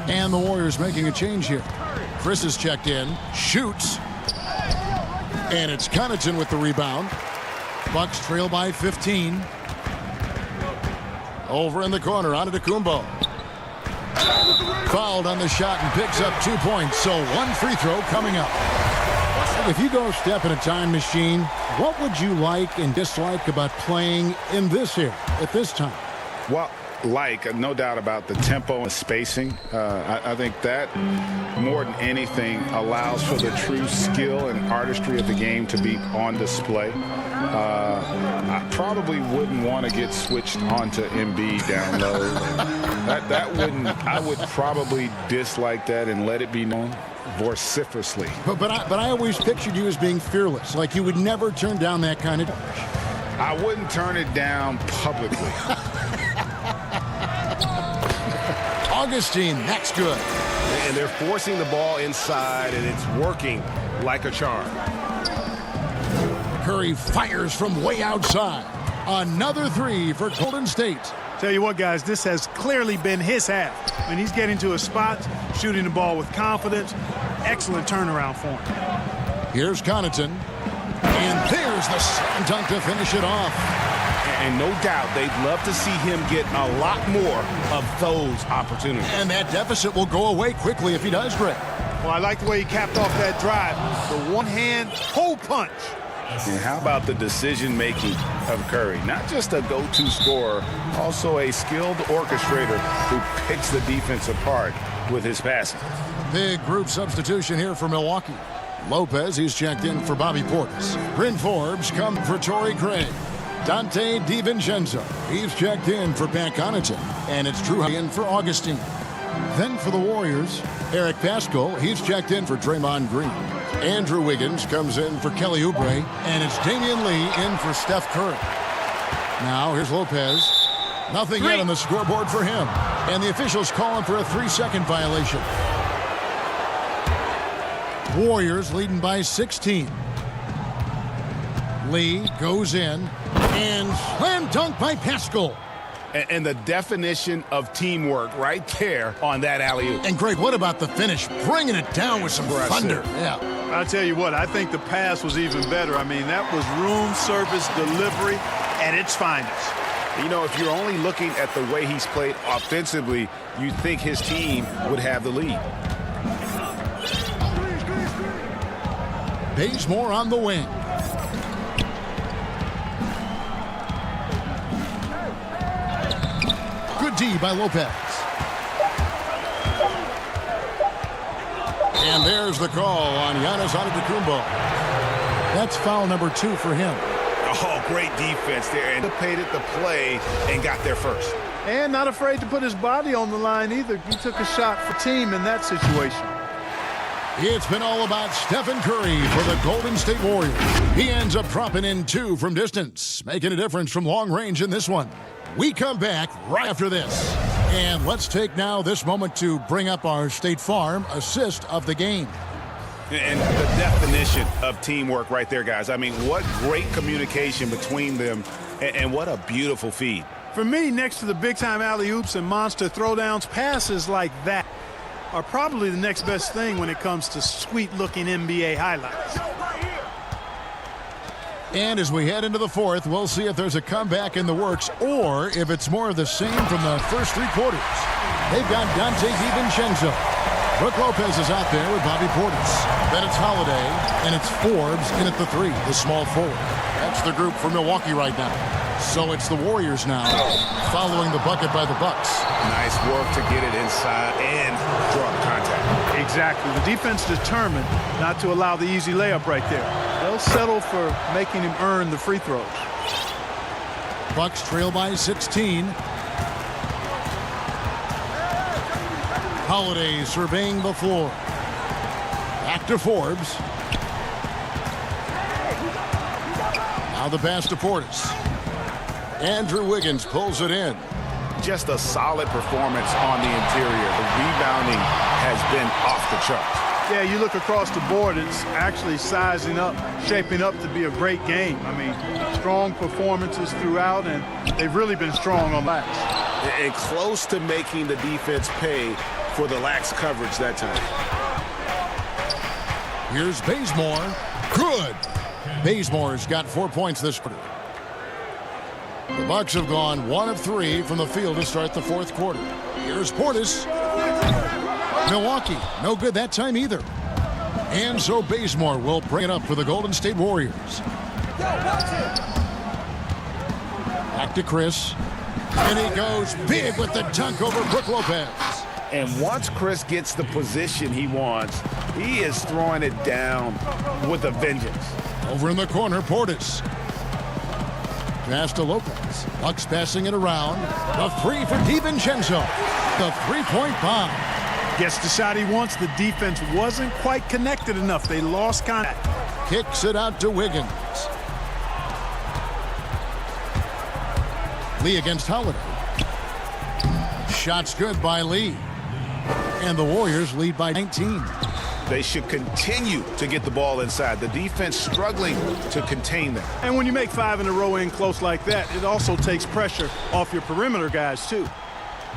And the Warriors making a change here. Chris is checked in, shoots. And it's Connaughton with the rebound. Bucks trail by 15. Over in the corner, Antetokounmpo. Fouled on the shot and picks up 2 points. So 1 free throw coming up. If you go step in a time machine, what would you like and dislike about playing in this era at this time? Well, no doubt about the tempo and spacing. I think that more than anything allows for the true skill and artistry of the game to be on display. I probably wouldn't want to get switched onto Embiid down low. I would probably dislike that and let it be known vociferously. But I always pictured you as being fearless, like you would never turn down that kind of. I wouldn't turn it down publicly. Augustine, that's good. And they're forcing the ball inside, and it's working like a charm. Curry fires from way outside. Another three for Golden State. Tell you what, guys, this has clearly been his half. I mean, he's getting to a spot, shooting the ball with confidence. Excellent turnaround for him. Here's Connaughton. And there's the slam dunk to finish it off. And no doubt they'd love to see him get a lot more of those opportunities. And that deficit will go away quickly if he does, Greg. Well, I like the way he capped off that drive. The one-hand hole punch. And how about the decision-making of Curry? Not just a go-to scorer, also a skilled orchestrator who picks the defense apart with his passing. Big group substitution here for Milwaukee. Lopez, he's checked in for Bobby Portis. Bryn Forbes come for Torrey Craig. Dante DiVincenzo, he's checked in for Pat Connaughton. And it's Drew in for Augustine. Then for the Warriors, Eric Paschal, he's checked in for Draymond Green. Andrew Wiggins comes in for Kelly Oubre, and it's Damian Lee in for Steph Curry. Now here's Lopez. Nothing yet on the scoreboard for him. And the officials calling for a 3-second violation. Warriors leading by 16. Lee goes in, and slam dunk by Paschal. And the definition of teamwork right there on that alley-oop. And Greg, what about the finish? Bringing it down with some thunder. Yeah. I'll tell you what, I think the pass was even better. I mean, that was room service delivery at its finest. You know, if you're only looking at the way he's played offensively, you'd think his team would have the lead. Bazemore on the wing. Good D by Lopez. And there's the call on Giannis Antetokounmpo. That's foul number 2 for him. Oh, great defense there. Anticipated the play and got there first. And not afraid to put his body on the line either. He took a shot for team in that situation. It's been all about Stephen Curry for the Golden State Warriors. He ends up dropping in 2 from distance, making a difference from long range in this one. We come back right after this. And let's take now this moment to bring up our State Farm assist of the game. And the definition of teamwork right there, guys. I mean, what great communication between them, and what a beautiful feed. For me, next to the big-time alley-oops and monster throwdowns, passes like that are probably the next best thing when it comes to sweet-looking NBA highlights. And as we head into the fourth, we'll see if there's a comeback in the works or if it's more of the same from the first 3 quarters. They've got Dante DiVincenzo. Brook Lopez is out there with Bobby Portis. Then it's Holiday, and it's Forbes in at the 3, the small forward. That's the group for Milwaukee right now. So it's the Warriors now, following the bucket by the Bucks. Nice work to get it inside and draw the contact. Exactly. The defense determined not to allow the easy layup right there. They'll settle for making him earn the free throws. Bucks trail by 16. Holiday surveying the floor. Back to Forbes. Now the pass to Portis. Andrew Wiggins pulls it in. Just a solid performance on the interior. The rebounding has been off the charts. Yeah, you look across the board, it's actually sizing up, shaping up to be a great game. I mean, strong performances throughout, and they've really been strong on backs. And close to making the defense pay for the lax coverage that time. Here's Bazemore. Good. Bazemore's got 4 points this quarter. The Bucks have gone 1 of 3 from the field to start the fourth quarter. Here's Portis. Milwaukee, no good that time either. And so Bazemore will bring it up for the Golden State Warriors. Back to Chris. And he goes big with the dunk over Brook Lopez. And once Chris gets the position he wants, he is throwing it down with a vengeance. Over in the corner, Portis. Pass to Lopez. Bucks passing it around. The 3 for DiVincenzo. The 3-point bomb. Gets the shot he wants. The defense wasn't quite connected enough. They lost contact. Kicks it out to Wiggins. Lee against Holiday. Shot's good by Lee. And the Warriors lead by 19. They should continue to get the ball inside. The defense struggling to contain them. And when you make 5 in a row in close like that, it also takes pressure off your perimeter guys, too.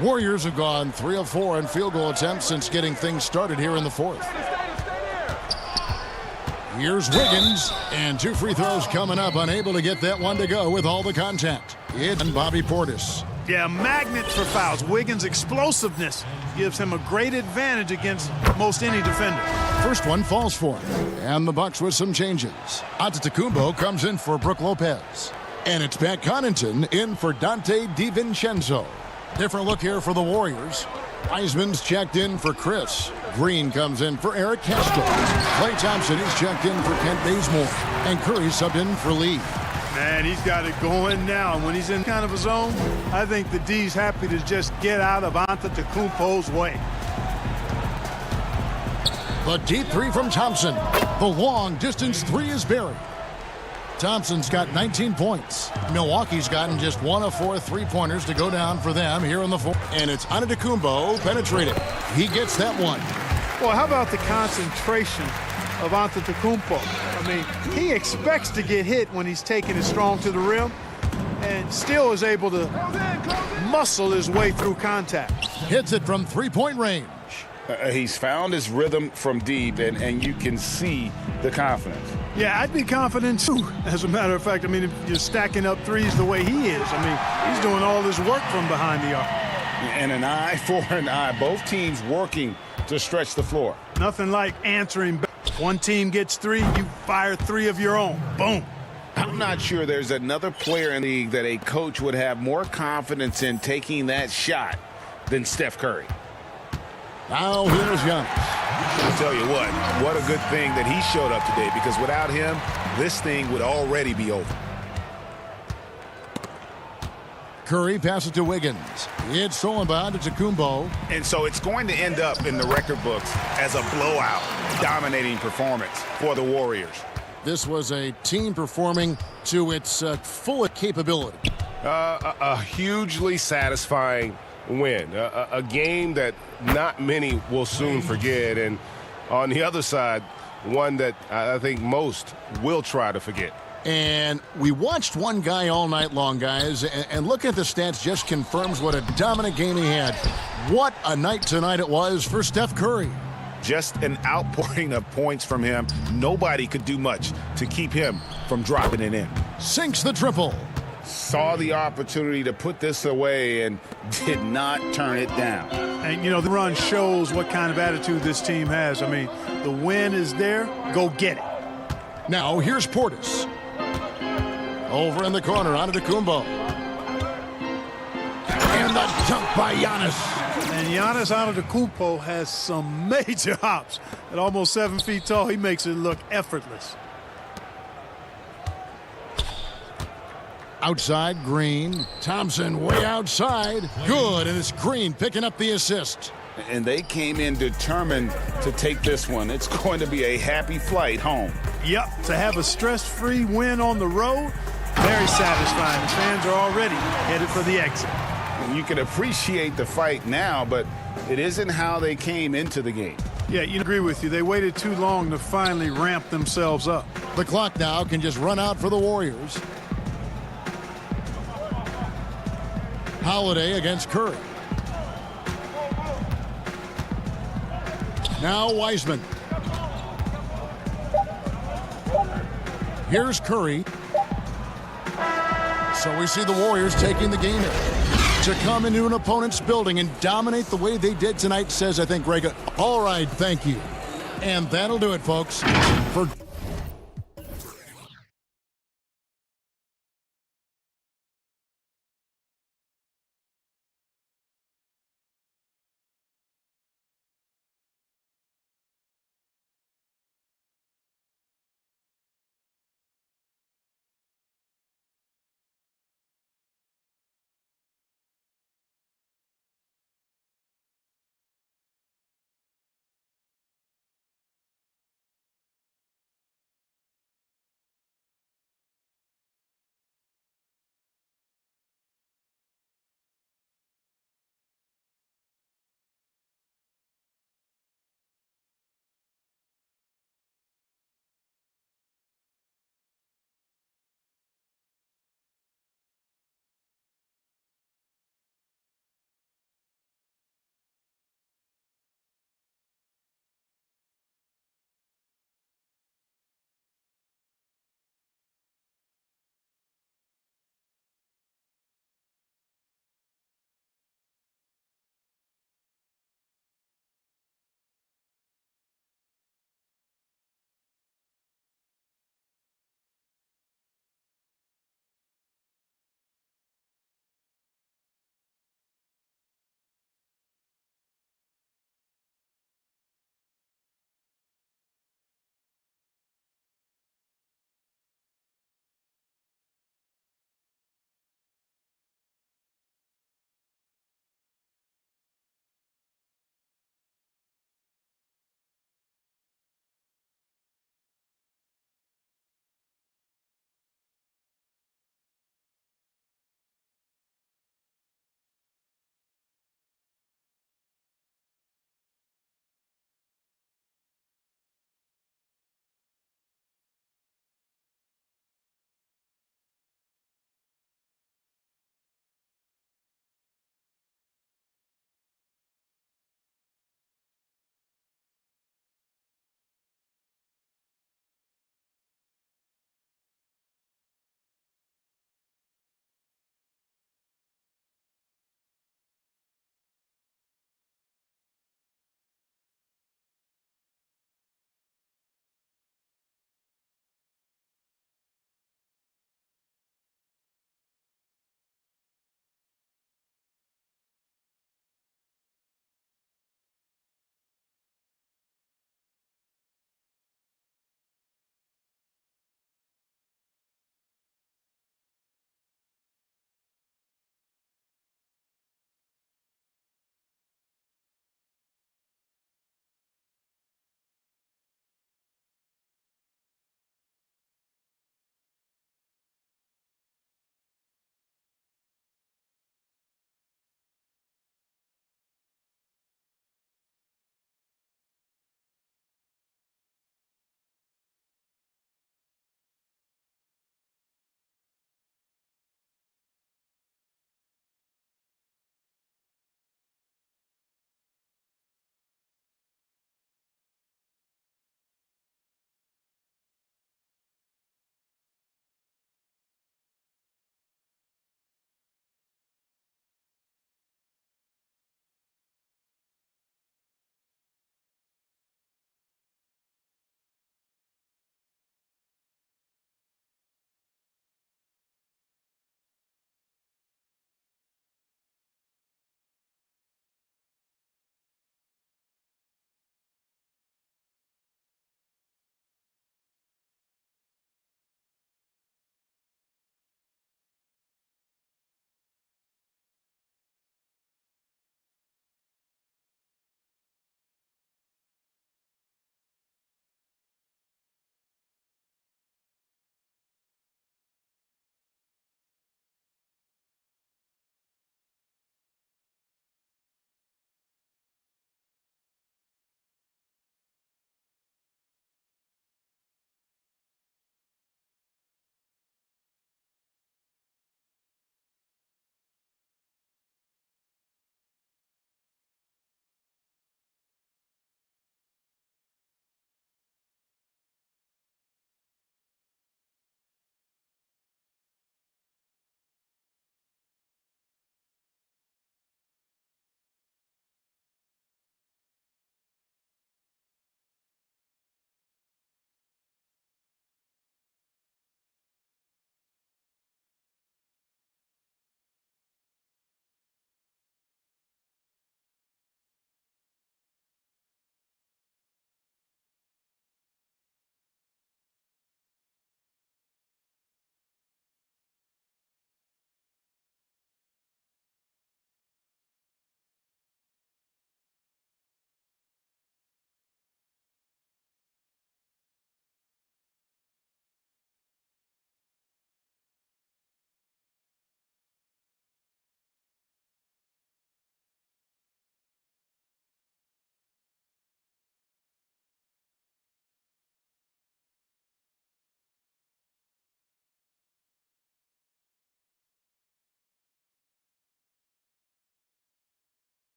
Warriors have gone 3 of 4 in field goal attempts since getting things started here in the fourth. Here's Wiggins, and 2 free throws coming up, unable to get that one to go with all the contact. It's Bobby Portis. Yeah, magnet for fouls. Wiggins' explosiveness gives him a great advantage against most any defender. First one falls for him, and the Bucks with some changes. Antetokounmpo comes in for Brook Lopez, and it's Pat Connaughton in for Dante DiVincenzo. Different look here for the Warriors. Wiseman's checked in for Chris. Green comes in for Eric Castro. Klay Thompson is checked in for Kent Bazemore, and Curry subbed in for Lee. Man, he's got it going now. And when he's in kind of a zone, I think the D's happy to just get out of Antetokounmpo's way. The deep 3 from Thompson. The long distance 3 is buried. Thompson's got 19 points. Milwaukee's gotten just 1 of 4 3-pointers to go down for them here in the fourth. And it's Antetokounmpo penetrated. He gets that one. Well, how about the concentration of Antetokounmpo? I mean, he expects to get hit when he's taking it strong to the rim and still is able to muscle his way through contact. Hits it from 3-point range. He's found his rhythm from deep, and you can see the confidence. Yeah, I'd be confident too. As a matter of fact, I mean, if you're stacking up threes the way he is, I mean, he's doing all this work from behind the arc. And an eye for an eye. Both teams working to stretch the floor. Nothing like answering back. One team gets 3, you fire 3 of your own. Boom. I'm not sure there's another player in the league that a coach would have more confidence in taking that shot than Steph Curry. Now here's Giannis. I'll tell you what a good thing that he showed up today, because without him, this thing would already be over. Curry passes to Wiggins. It's stolen by Antetokounmpo. And so it's going to end up in the record books as a blowout, dominating performance for the Warriors. This was a team performing to its full capability. A hugely satisfying win, a game that not many will soon forget, and on the other side, one that I think most will try to forget. And we watched one guy all night long, guys, and look at the stats, just confirms what a dominant game he had. What a night tonight it was for Steph Curry. Just an outpouring of points from him. Nobody could do much to keep him from dropping it in. Sinks the triple. Saw the opportunity to put this away and did not turn it down. And, you know, the run shows what kind of attitude this team has. I mean, the win is there. Go get it. Now, here's Portis. Over in the corner, Antetokounmpo. And the dunk by Giannis. And Giannis Antetokounmpo has some major hops. At almost 7 feet tall, he makes it look effortless. Outside, Green. Thompson way outside. Good, and it's Green picking up the assist. And they came in determined to take this one. It's going to be a happy flight home. Yep, to have a stress-free win on the road, very satisfying. The fans are already headed for the exit. And you can appreciate the fight now, but it isn't how they came into the game. Yeah, you agree with you. They waited too long to finally ramp themselves up. The clock now can just run out for the Warriors. Holiday against Curry. Now Wiseman. Here's Curry. So we see the Warriors taking the game to come into an opponent's building and dominate the way they did tonight, says, I think, Greg. All right, thank you. And that'll do it, folks, for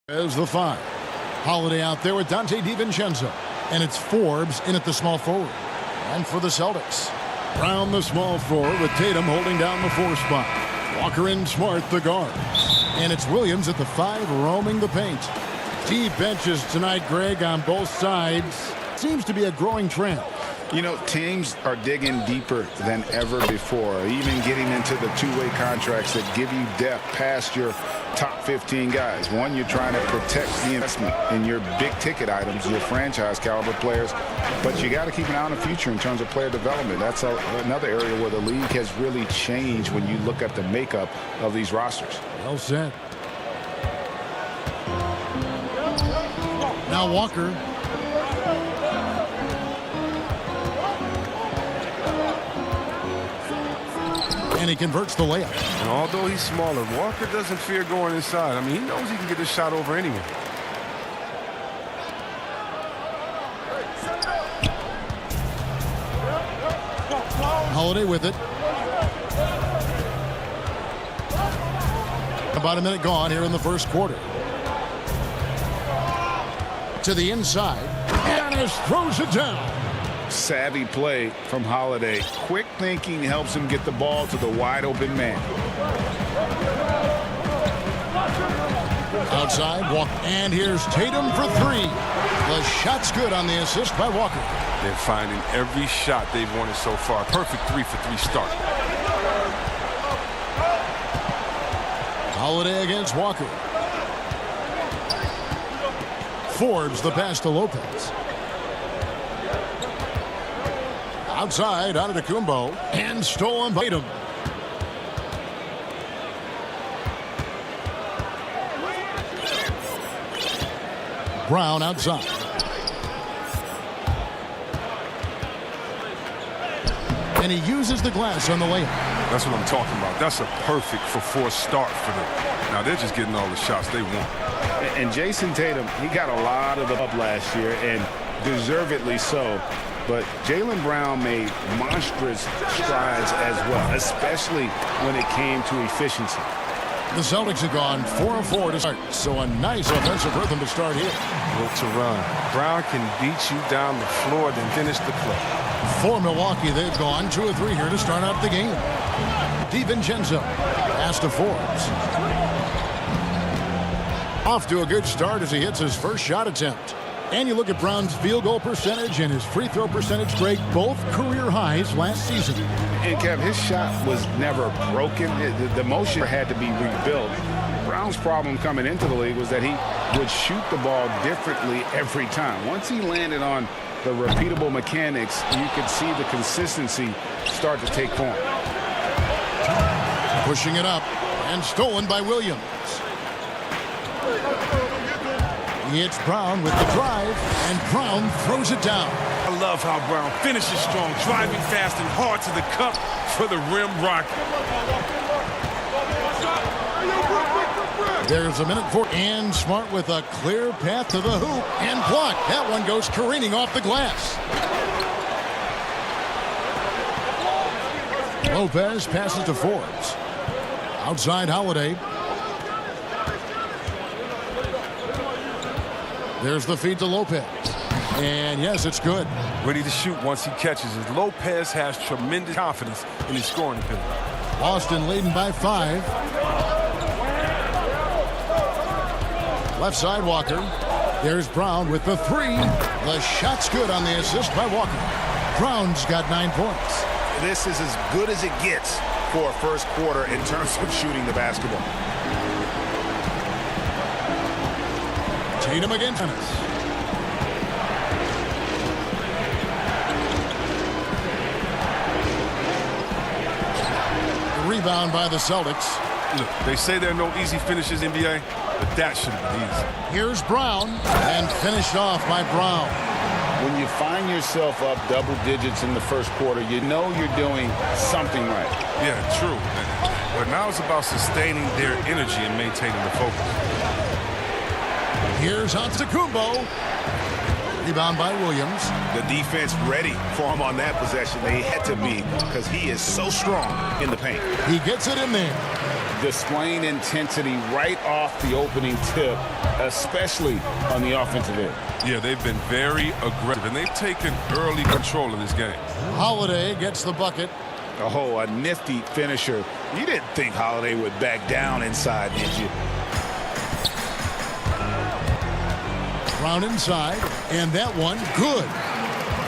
As the 5. Holiday out there with Dante DiVincenzo. And it's Forbes in at the small forward. And for the Celtics, Brown the small forward with Tatum holding down the 4 spot. Walker and Smart the guards. And it's Williams at the 5 roaming the paint. Deep benches tonight, Greg, on both sides. Seems to be a growing trend. You know, teams are digging deeper than ever before, even getting into the two-way contracts that give you depth past your top 15 guys. One, you're trying to protect the investment in your big-ticket items, your franchise-caliber players, but you got to keep an eye on the future in terms of player development. That's another area where the league has really changed when you look at the makeup of these rosters. Well said. Now Walker. And he converts the layup. And although he's smaller, Walker doesn't fear going inside. I mean, he knows he can get this shot over anyway. Holiday with it. About a minute gone here in the first quarter. To the inside. Giannis throws it down. Savvy play from Holiday. Quick thinking helps him get the ball to the wide open man. Outside, Walker. And here's Tatum for 3. The shot's good on the assist by Walker. They're finding every shot they've wanted so far. Perfect 3-for-3 start. Holiday against Walker. Forbes the pass to Lopez. Outside, Antetokounmpo, and stolen by Tatum. Brown outside. And he uses the glass on the layup. That's what I'm talking about. That's a perfect for 4 start for them. Now they're just getting all the shots they want. And Jason Tatum, he got a lot of the up last year, and deservedly so. But Jaylen Brown made monstrous strides as well, especially when it came to efficiency. The Celtics have gone 4 of 4 to start, so a nice offensive rhythm to start here. Look to run. Brown can beat you down the floor, then finish the play. For Milwaukee, they've gone 2 of 3 here to start out the game. DiVincenzo, pass to Forbes. Off to a good start as he hits his first shot attempt. And you look at Brown's field goal percentage and his free throw percentage, Greg, both career highs last season. And Kev, his shot was never broken. The motion had to be rebuilt. Brown's problem coming into the league was that he would shoot the ball differently every time. Once he landed on the repeatable mechanics, you could see the consistency start to take form. Pushing it up and stolen by Williams. It's Brown with the drive, and Brown throws it down. I love how Brown finishes strong, driving fast and hard to the cup for the rim rock. There's a minute for and Smart with a clear path to the hoop and blocked. That one goes careening off the glass. Lopez passes to Forbes. Outside Holiday. There's the feed to Lopez. And yes, it's good. Ready to shoot once he catches it. Lopez has tremendous confidence in his scoring ability. Boston leading by 5. Left side Walker. There's Brown with the 3. The shot's good on the assist by Walker. Brown's got 9 points. This is as good as it gets for a first quarter in terms of shooting the basketball. Tatum against Giannis. The rebound by the Celtics. Look, they say there are no easy finishes in NBA, but that should have been easy. Here's Brown, and finished off by Brown. When you find yourself up double digits in the first quarter, you know you're doing something right. Yeah, true. But now it's about sustaining their energy and maintaining the focus. Here's Antetokounmpo. Rebound by Williams. The defense ready for him on that possession. They had to be because he is so strong in the paint. He gets it in there. displaying intensity right off the opening tip, especially on the offensive end. Yeah, they've been very aggressive, and they've taken early control of this game. Holiday gets the bucket. Oh, a nifty finisher. You didn't think Holiday would back down inside, did you? Brown inside, and that one good.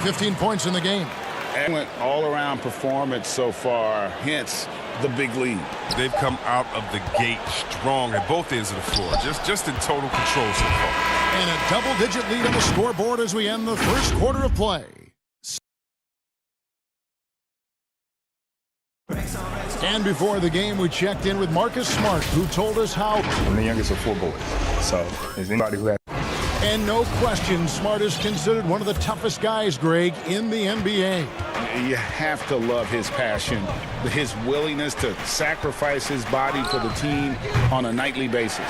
15 points in the game. Excellent all-around performance so far, hence the big lead. They've come out of the gate strong at both ends of the floor, just in total control so far. And a double-digit lead on the scoreboard as we end the first quarter of play. And before the game, we checked in with Marcus Smart, who told us how... I'm the youngest of 4 boys, so is anybody who has... And no question, Smart is considered one of the toughest guys, Greg, in the NBA. You have to love his passion, his willingness to sacrifice his body for the team on a nightly basis.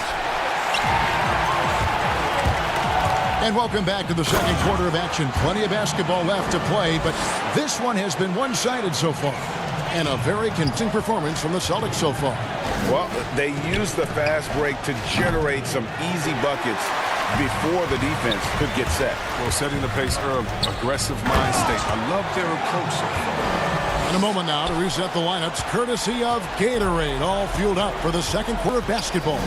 And welcome back to the second quarter of action. Plenty of basketball left to play, but this one has been one-sided so far. And a very convincing performance from the Celtics so far. Well, they used the fast break to generate some easy buckets before the defense could get set. Well, setting the pace early, aggressive mind state. I love their approach so far. In a moment now to reset the lineups, courtesy of Gatorade, all fueled up for the second quarter of basketball.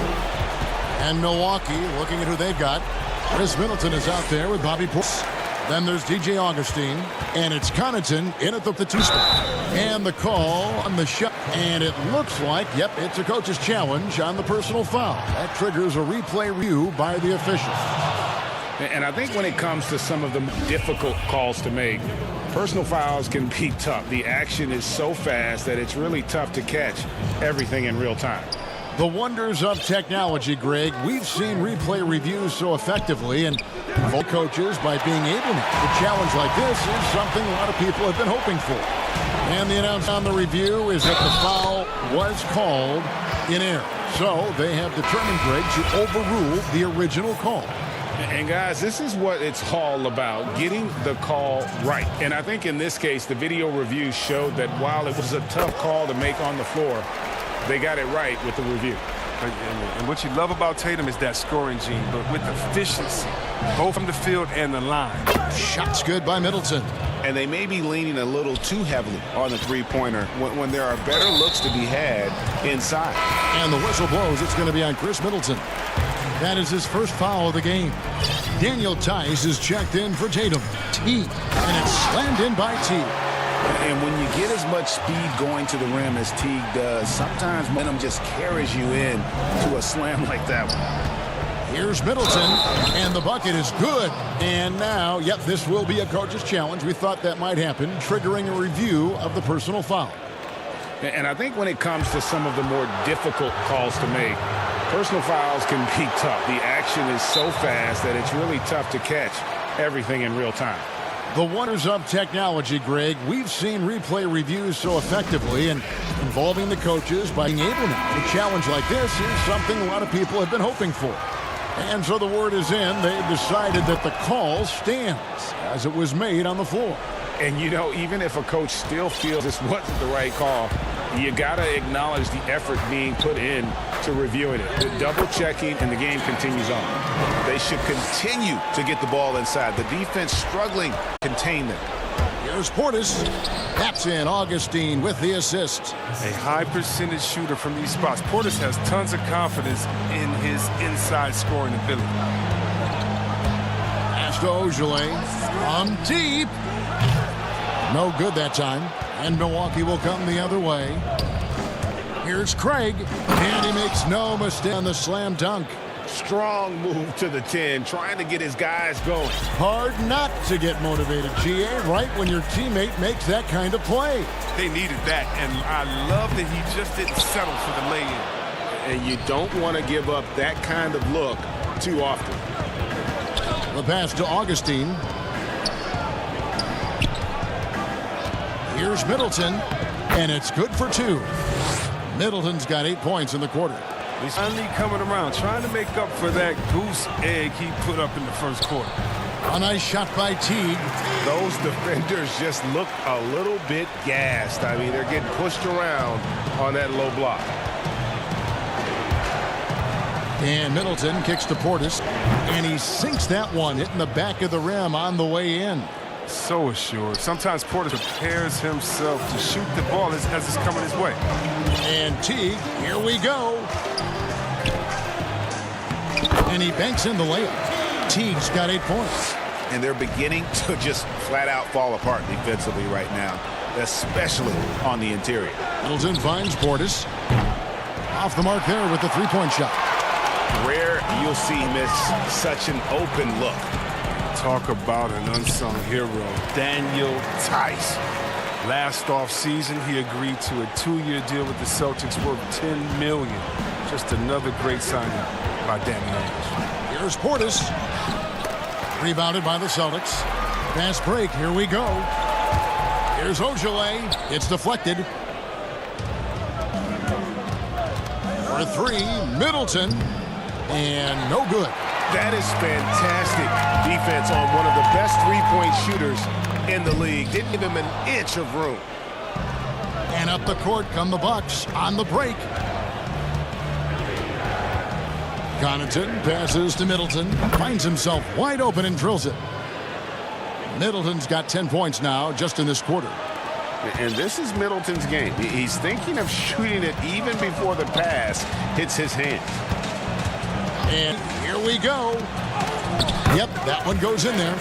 And Milwaukee, looking at who they've got. Chris Middleton is out there with Bobby Portis. Then there's DJ Augustine, and it's Connaughton in at the 2 spot. And the call on the shot, and it looks like, yep, it's a coach's challenge on the personal foul. That triggers a replay review by the official. And I think when it comes to some of the difficult calls to make, personal fouls can be tough. The action is so fast that it's really tough to catch everything in real time. The wonders of technology, Greg. We've seen replay reviews so effectively, and involve coaches by being able to. A challenge like this is something a lot of people have been hoping for. And the announcement on the review is that the foul was called in error. So they have determined, Greg, to overrule the original call. And guys, this is what it's all about, getting the call right. And I think in this case, the video review showed that while it was a tough call to make on the floor, they got it right with the review. And what you love about Tatum is that scoring gene, but with efficiency, both from the field and the line. Shots good by Middleton. And they may be leaning a little too heavily on the three-pointer when there are better looks to be had inside. And the whistle blows. It's going to be on Chris Middleton. That is his first foul of the game. Daniel Tice is checked in for Tatum. Teague, and it's slammed in by Teague. And when you get as much speed going to the rim as Teague does, sometimes momentum just carries you in to a slam like that one. Here's Middleton, and the bucket is good. And now, yep, this will be a coach's challenge. We thought that might happen, triggering a review of the personal foul. And I think when it comes to some of the more difficult calls to make, personal fouls can be tough. The action is so fast that it's really tough to catch everything in real time. The wonders of technology, Greg. We've seen replay reviews so effectively and involving the coaches by being able to. A challenge like this is something a lot of people have been hoping for. And so the word is in. They've decided that the call stands as it was made on the floor. And, you know, even if a coach still feels this wasn't the right call, you got to acknowledge the effort being put in to reviewing it. With double checking, and the game continues on. They should continue to get the ball inside. The defense struggling to contain them. Here's Portis. Taps in Augustine with the assist. A high percentage shooter from these spots. Portis has tons of confidence in his inside scoring ability. Pass to Ojale from deep. No good that time. And Milwaukee will come the other way. Here's Craig. And he makes no mistake on the slam dunk. Strong move to the 10, trying to get his guys going. Hard not to get motivated, GA, right when your teammate makes that kind of play. They needed that, and I love that he just didn't settle for the lay-in. And you don't want to give up that kind of look too often. The pass to Augustine. Here's Middleton, and it's good for 2. Middleton's got 8 points in the quarter. He's finally coming around, trying to make up for that goose egg he put up in the first quarter. A nice shot by Teague. Those defenders just look a little bit gassed. I mean, they're getting pushed around on that low block. And Middleton kicks to Portis. And he sinks that one, hitting the back of the rim on the way in. So assured. Sometimes Portis prepares himself to shoot the ball as it's coming his way. And Teague, here we go. And he banks in the layup. Teague's got 8 points. And they're beginning to just flat out fall apart defensively right now, especially on the interior. Middleton finds Portis. Off the mark there with the three-point shot. Rare you'll see miss such an open look. Talk about an unsung hero, Daniel Tice. Last offseason, he agreed to a 2-year deal with the Celtics worth $10 million. Just another great signing by Danny Ainge. Here's Portis. Rebounded by the Celtics. Fast break. Here we go. Here's Ojale. It's deflected. For 3, Middleton. And no good. That is fantastic defense on one of the best three-point shooters in the league. Didn't give him an inch of room. And up the court come the Bucks on the break. Connaughton passes to Middleton. Finds himself wide open and drills it. Middleton's got 10 points now just in this quarter. And this is Middleton's game. He's thinking of shooting it even before the pass hits his hands. And here we go. Yep, that one goes in there.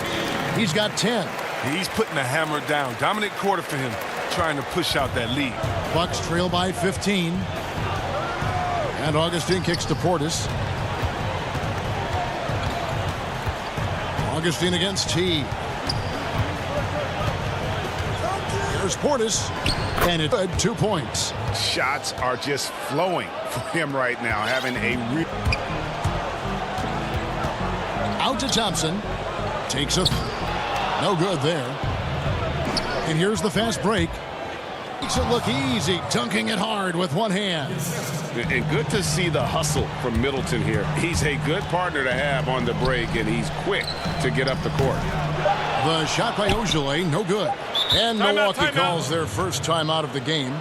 He's got 10. He's putting the hammer down. Dominant quarter for him, trying to push out that lead. Bucks trail by 15. And Augustine kicks to Portis. Augustine against T. Here's Portis. And it's 2 points. Shots are just flowing for him right now, having a out to Thompson. Takes a no good there. And here's the fast break. Makes it look easy, dunking it hard with one hand. And good to see the hustle from Middleton here. He's a good partner to have on the break, and he's quick to get up the court. The shot by Ojale, no good. And Milwaukee calls their first time out of the game.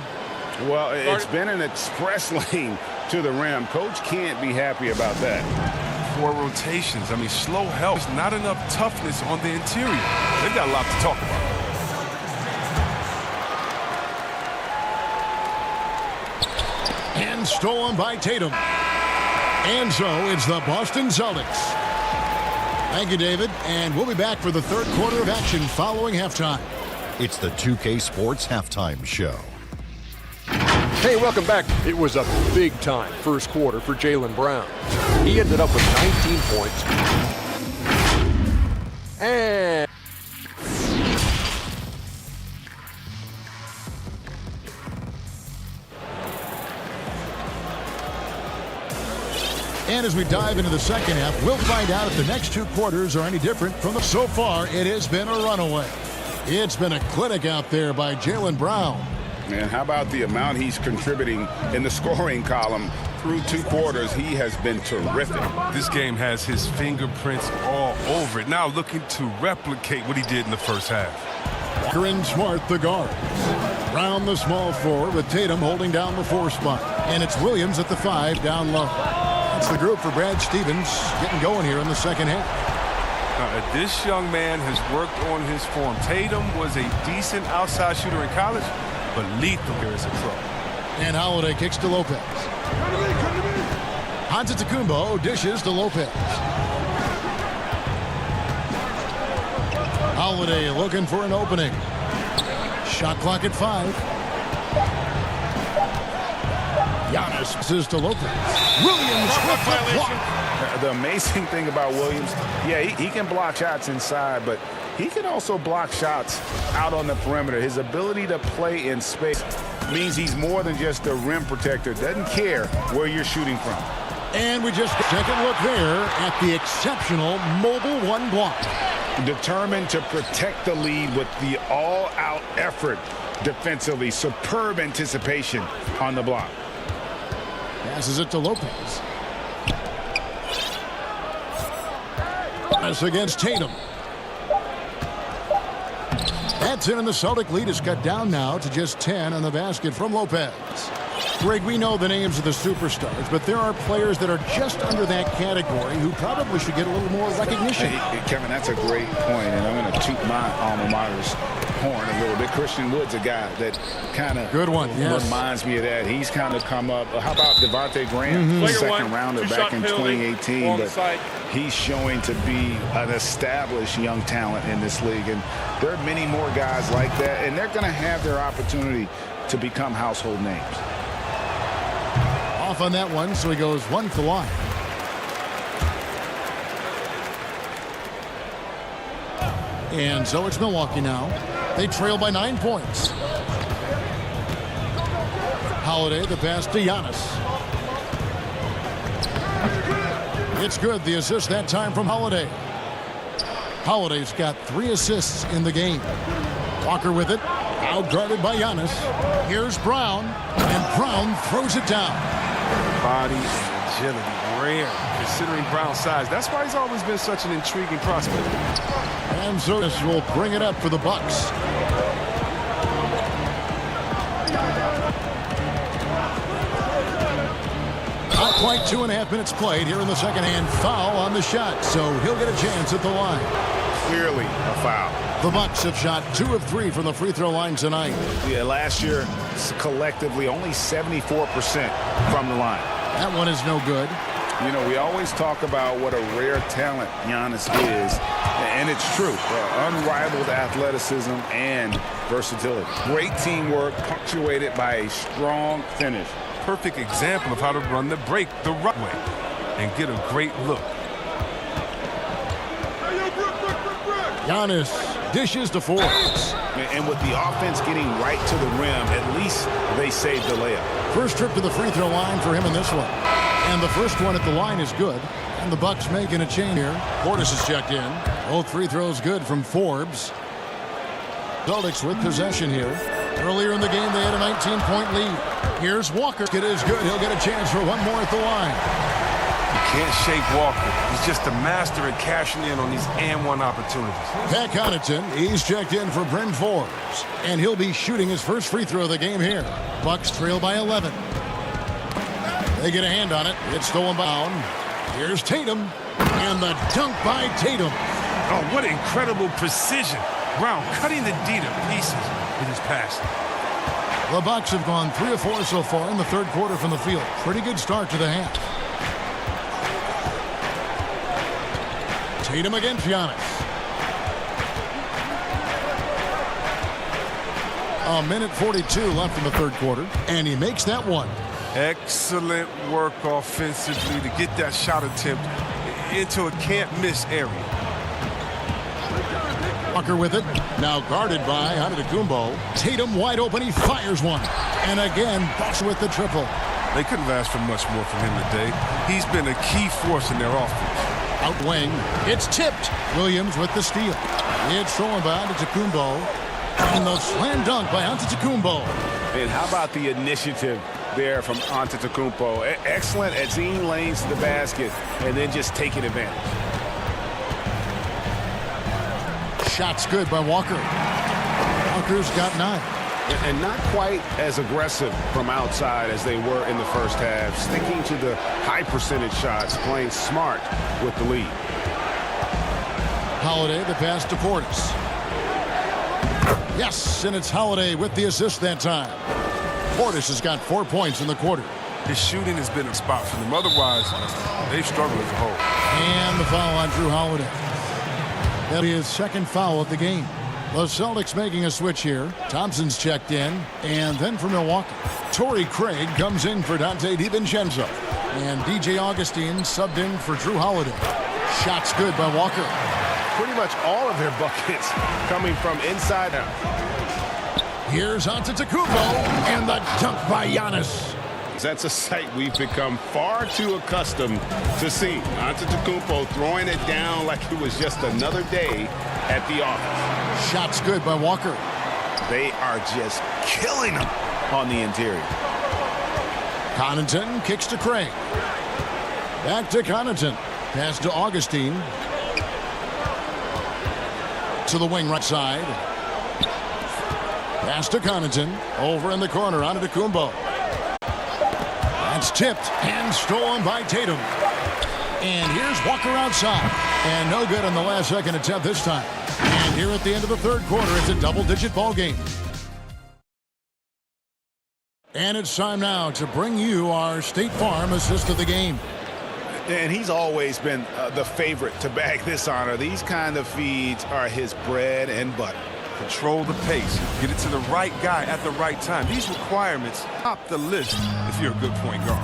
Well, it's been an express lane to the rim. Coach can't be happy about that. 4 rotations. I mean, slow help. There's not enough toughness on the interior. They've got a lot to talk about. And stolen by Tatum. And so it's the Boston Celtics. Thank you, David. And we'll be back for the third quarter of action following halftime. It's the 2K Sports Halftime Show. Hey, welcome back. It was a big-time first quarter for Jaylen Brown. He ended up with 19 points. And as we dive into the second half, we'll find out if the next 2 quarters are any different from the... So far, it has been a runaway. It's been a clinic out there by Jaylen Brown. And how about the amount he's contributing in the scoring column through 2 quarters? He has been terrific. This game has his fingerprints all over it. Now looking to replicate what he did in the first half. Corinne Smart, the guard. Brown, the small forward, with Tatum holding down the 4 spot. And it's Williams at the 5 down low. That's the group for Brad Stevens getting going here in the second half. This young man has worked on his form. Tatum was a decent outside shooter in college, but lethal here as a pro. And Holiday kicks to Lopez. Antetokounmpo dishes to Lopez. Holiday looking for an opening. Shot clock at 5. Giannis passes to Lopez. Williams with the block. The amazing thing about Williams, yeah, he can block shots inside, but he can also block shots out on the perimeter. His ability to play in space means he's more than just a rim protector. Doesn't care where you're shooting from. And we just take a look there at the exceptional mobile 1 block. Determined to protect the lead with the all-out effort defensively. Superb anticipation on the block. Passes it to Lopez. Pass against Tatum. That's in, and the Celtic lead is cut down now to just 10 on the basket from Lopez. Greg, we know the names of the superstars, but there are players that are just under that category who probably should get a little more recognition. Hey, Kevin, that's a great point, and I'm going to toot my alma mater's horn a little bit. Christian Wood's a guy that kind of reminds me of that. He's kind of come up. How about Devontae Graham, second rounder back in 2018, but he's showing to be an established young talent in this league, and there are many more guys like that, and they're going to have their opportunity to become household names. Off on that one, so he goes one for line. And so it's Milwaukee now. They trail by 9 points. Holiday, the pass to Giannis. It's good. The assist that time from Holiday. Holiday's got 3 assists in the game. Walker with it. Out guarded by Giannis. Here's Brown. And Brown throws it down. Body and agility, rare considering Brown's size. That's why he's always been such an intriguing prospect. And so this will bring it up for the Bucks. Not quite 2.5 minutes played here in the second hand. Foul on the shot, so he'll get a chance at the line. Clearly a foul. The Bucks have shot 2 of 3 from the free throw line tonight. Yeah, last year, collectively, only 74% from the line. That one is no good. You know, we always talk about what a rare talent Giannis is, and it's true. Unrivaled athleticism and versatility. Great teamwork, punctuated by a strong finish. Perfect example of how to run the break the right way and get a great look. Giannis dishes to Forbes. And with the offense getting right to the rim, at least they saved the layup. First trip to the free throw line for him in this one. And the first one at the line is good. And the Bucks making a change here. Portis is checked in. Both free throws good from Forbes. Celtics with possession here. Earlier in the game, they had a 19-point lead. Here's Walker. It is good. He'll get a chance for one more at the line. You can't shake Walker. He's just a master at cashing in on these and-one opportunities. Pat Connaughton, he's checked in for Bryn Forbes. And he'll be shooting his first free throw of the game here. Bucks trail by 11. They get a hand on it. It's stolen down. Here's Tatum. And the dunk by Tatum. Oh, what incredible precision. Brown cutting the D to pieces with his pass. The Bucks have gone 3 of 4 so far in the third quarter from the field. Pretty good start to the half. Tatum against Giannis. A minute 42 left in the third quarter, and he makes that one. Excellent work offensively to get that shot attempt into a can't-miss area. Walker with it. Now guarded by Antetokounmpo. Tatum wide open. He fires one. And again, Bucks with the triple. They couldn't have asked for much more from him today. He's been a key force in their offense. Out wing. It's tipped. Williams with the steal. It's thrown by Antetokounmpo. And the slam dunk by Antetokounmpo. And how about the initiative there from Antetokounmpo? Excellent at seeing lanes to the basket and then just taking advantage. Shots good by Walker. Walker's got 9. And not quite as aggressive from outside as they were in the first half. Sticking to the high percentage shots, playing smart with the lead. Holiday, the pass to Portis. Yes, and it's Holiday with the assist that time. Portis has got 4 points in the quarter. His shooting has been a spot for them. Otherwise, they've struggled as a whole. And the foul on Drew Holiday. That'll be his second foul of the game. The Celtics making a switch here. Thompson's checked in. And then for Milwaukee, Torrey Craig comes in for Dante DiVincenzo. And DJ Augustine subbed in for Drew Holiday. Shots good by Walker. Pretty much all of their buckets coming from inside out. Here's Antetokounmpo. And the dunk by Giannis. That's a sight we've become far too accustomed to seeing. Antetokounmpo throwing it down like it was just another day at the office. Shots good by Walker. They are just killing them on the interior. Connaughton kicks to Craig. Back to Connaughton. Pass to Augustine. To the wing right side. Pass to Connaughton. Over in the corner, Antetokounmpo. It's tipped and stolen by Tatum. And here's Walker outside. And no good on the last second attempt this time. And here at the end of the third quarter, it's a double-digit ball game. And it's time now to bring you our State Farm assist of the game. And he's always been the favorite to bag this honor. These kind of feeds are his bread and butter. Control the pace. Get it to the right guy at the right time. These requirements top the list if you're a good point guard.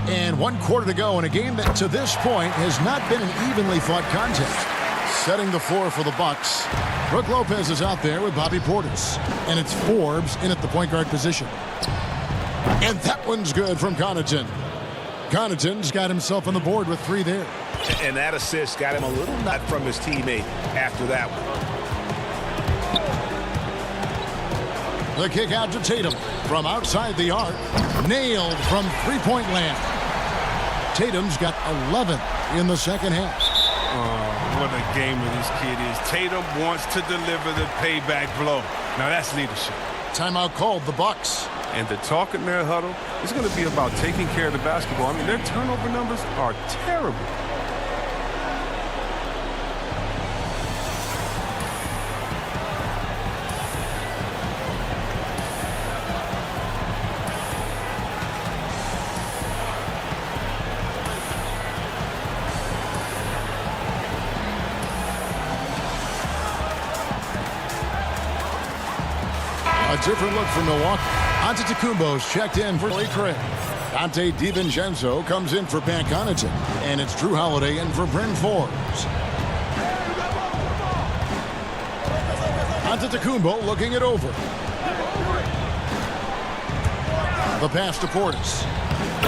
And 1 quarter to go in a game that to this point has not been an evenly fought contest. Setting the floor for the Bucks. Brook Lopez is out there with Bobby Portis. And it's Forbes in at the point guard position. And that one's good from Connaughton. Connaughton's got himself on the board with 3 there. And that assist got him a little nut from his teammate after that one. The kick out to Tatum from outside the arc. Nailed from three-point land. Tatum's got 11 in the second half. Oh, what a gamer this kid is. Tatum wants to deliver the payback blow. Now that's leadership. Timeout called, the Bucks. And the talk in their huddle is going to be about taking care of the basketball. I mean, their turnover numbers are terrible. A different look from Milwaukee. Antetokounmpo's checked in for Lee Craig. Dante DiVincenzo comes in for Pat Connaughton. And it's Drew Holiday in for Bryn Forbes. Antetokounmpo looking it over. The pass to Portis.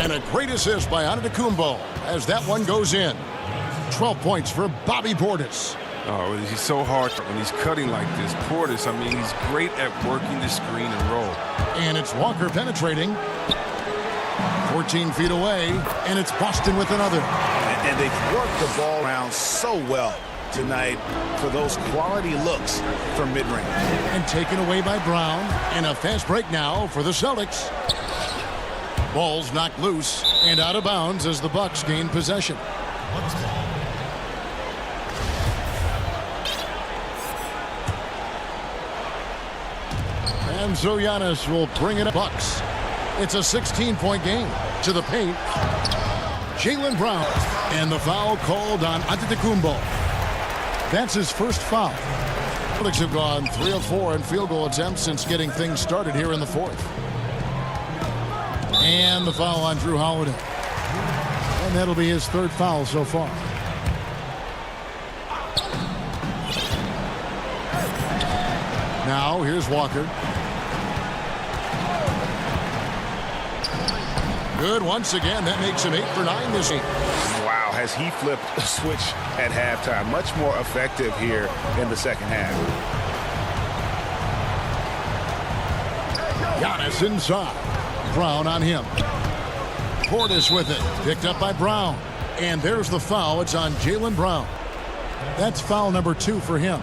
And a great assist by Antetokounmpo as that one goes in. 12 points for Bobby Portis. Oh, he's so hard when he's cutting like this. Portis, I mean, he's great at working the screen and roll. And it's Walker penetrating. 14 feet away, and it's Boston with another. And they've worked the ball around so well tonight for those quality looks from mid-range. And taken away by Brown. And a fast break now for the Celtics. Ball's knocked loose and out of bounds as the Bucks gain possession. And so Giannis will bring it up. Bucks. It's a 16-point game. To the paint. Jaylen Brown. And the foul called on Antetokounmpo. That's his first foul. Celtics have gone 3 of 4 in field goal attempts since getting things started here in the fourth. And the foul on Drew Holiday. And that'll be his third foul so far. Now here's Walker. Good once again. That makes him 8 for 9 this game. Wow, has he flipped a switch at halftime. Much more effective here in the second half. Giannis inside. Brown on him. Portis with it. Picked up by Brown. And there's the foul. It's on Jaylen Brown. That's foul number 2 for him.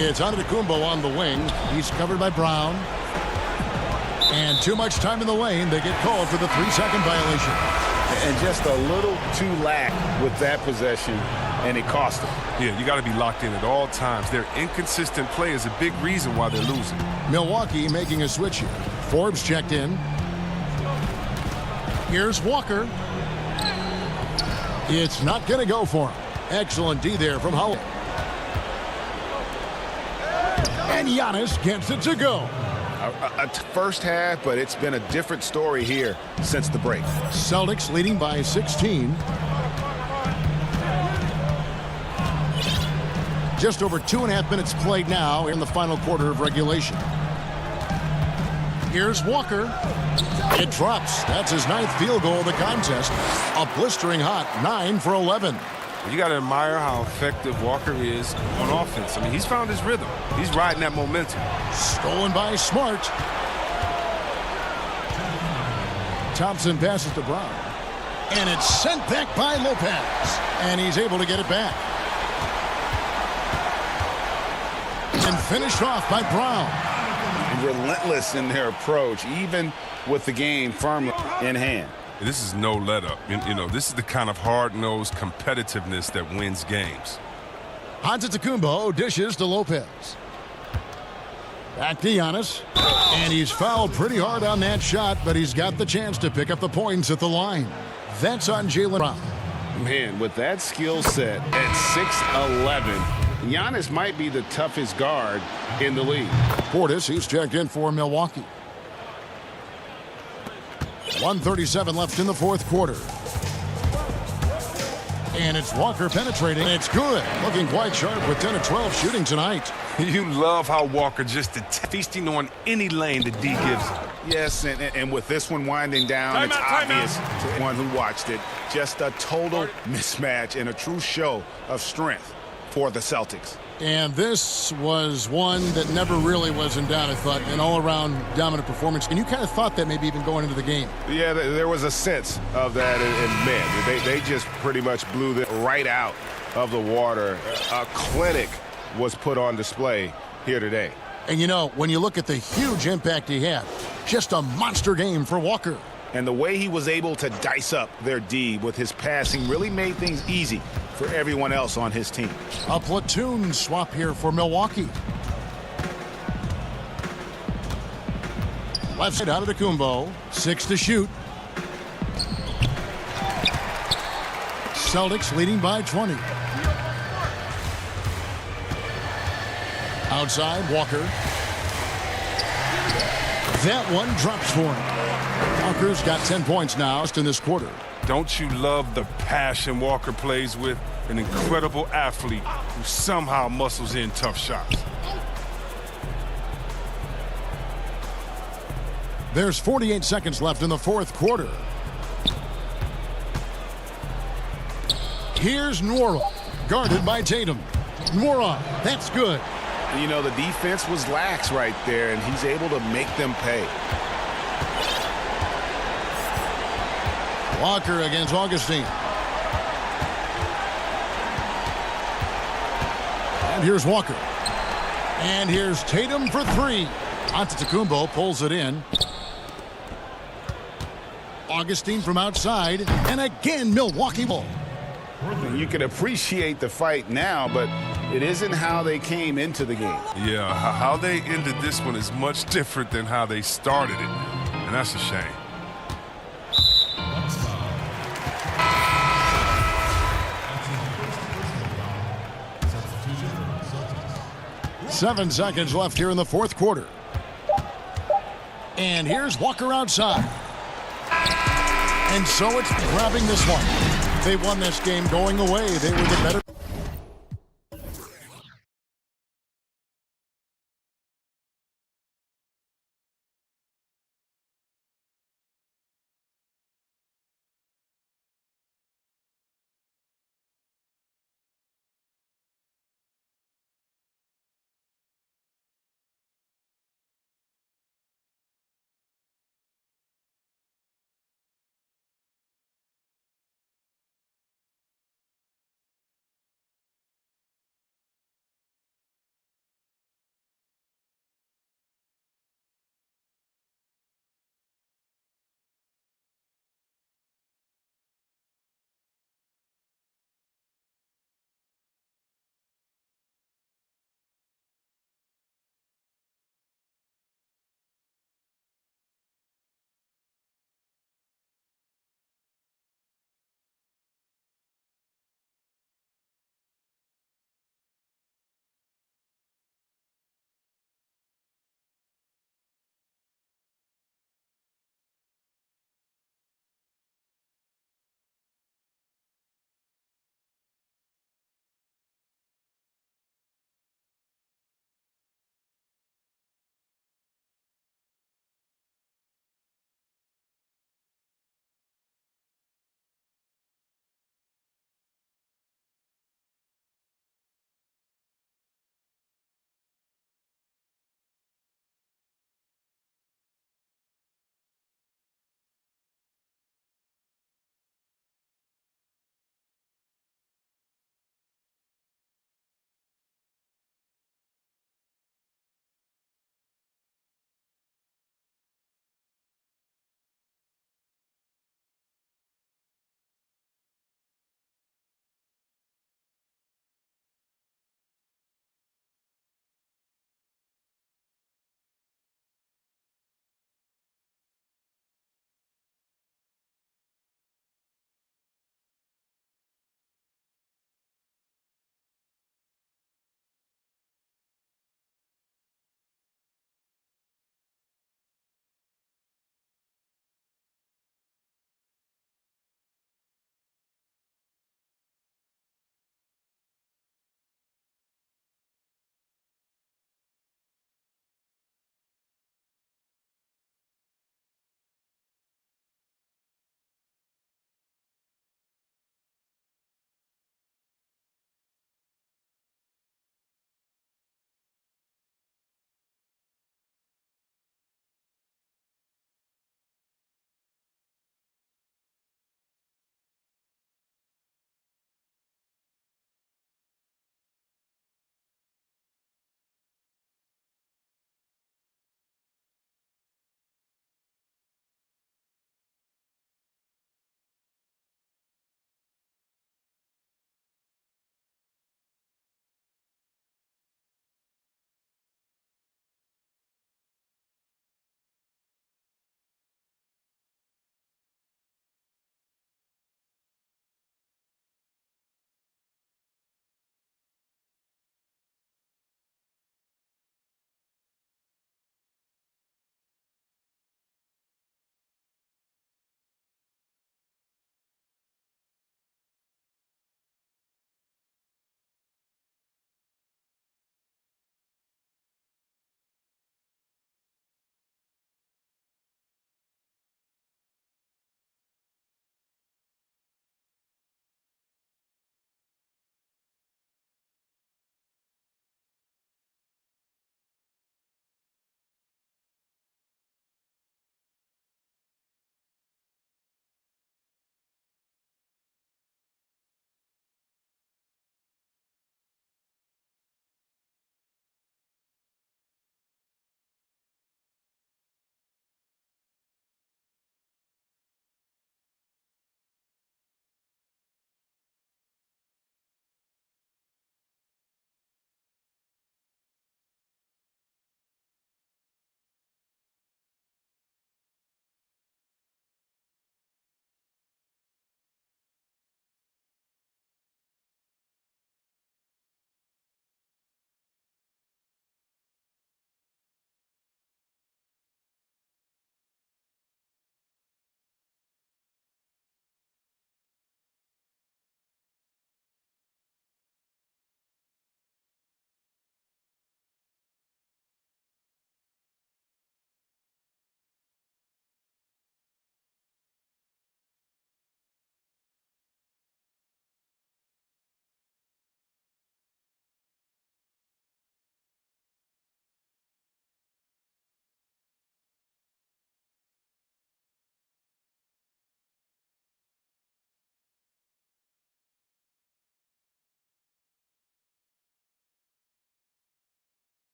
It's Antetokounmpo on the wing. He's covered by Brown. And too much time in the lane. They get called for the 3-second violation. And just a little too lax with that possession, and it cost them. Yeah, you got to be locked in at all times. Their inconsistent play is a big reason why they're losing. Milwaukee making a switch here. Forbes checked in. Here's Walker. It's not going to go for him. Excellent D there from Howell. And Giannis gets it to go. A first half, but it's been a different story here since the break. Celtics leading by 16. Just over 2.5 minutes played now in the final quarter of regulation. Here's Walker. It drops. That's his 9th field goal of the contest. A blistering hot 9 for 11. You got to admire how effective Walker is on offense. I mean, he's found his rhythm. He's riding that momentum. Stolen by Smart. Thompson passes to Brown. And it's sent back by Lopez. And he's able to get it back. And finished off by Brown. Relentless in their approach, even with the game firmly in hand. This is no let-up. You know, this is the kind of hard-nosed competitiveness that wins games. Antetokounmpo dishes to Lopez. Back to Giannis. And he's fouled pretty hard on that shot, but he's got the chance to pick up the points at the line. That's on Jaylen Brown. Man, with that skill set at 6'11", Giannis might be the toughest guard in the league. Portis, he's checked in for Milwaukee. 1:37 left in the fourth quarter. And it's Walker penetrating. It's good. Looking quite sharp with 10 of 12 shooting tonight. You love how Walker just feasting on any lane that D gives him. Yes, and with this one winding down, it's obvious to anyone who watched it. Just a total mismatch and a true show of strength for the Celtics. And this was one that never really was in doubt, I thought, an all-around dominant performance. And you kind of thought that maybe even going into the game. Yeah, there was a sense of that, and man, they just pretty much blew it right out of the water. A clinic was put on display here today. And you know, when you look at the huge impact he had, just a monster game for Walker. And the way he was able to dice up their D with his passing really made things easy for everyone else on his team. A platoon swap here for Milwaukee. Left side out of Antetokounmpo. 6 to shoot. Celtics leading by 20. Outside, Walker. That one drops for him. Walker's got 10 points now in this quarter. Don't you love the passion Walker plays with? An incredible athlete who somehow muscles in tough shots. There's 48 seconds left in the fourth quarter. Here's Nwora, guarded by Tatum. Nwora, that's good. You know, the defense was lax right there, and he's able to make them pay. Walker against Augustine. And here's Walker. And here's Tatum for 3. Antetokounmpo pulls it in. Augustine from outside. And again, Milwaukee ball. You can appreciate the fight now, but it isn't how they came into the game. Yeah, how they ended this one is much different than how they started it. And that's a shame. Seven seconds left here in the fourth quarter. And here's Walker outside. And so it's grabbing this one. They won this game going away. They were the better.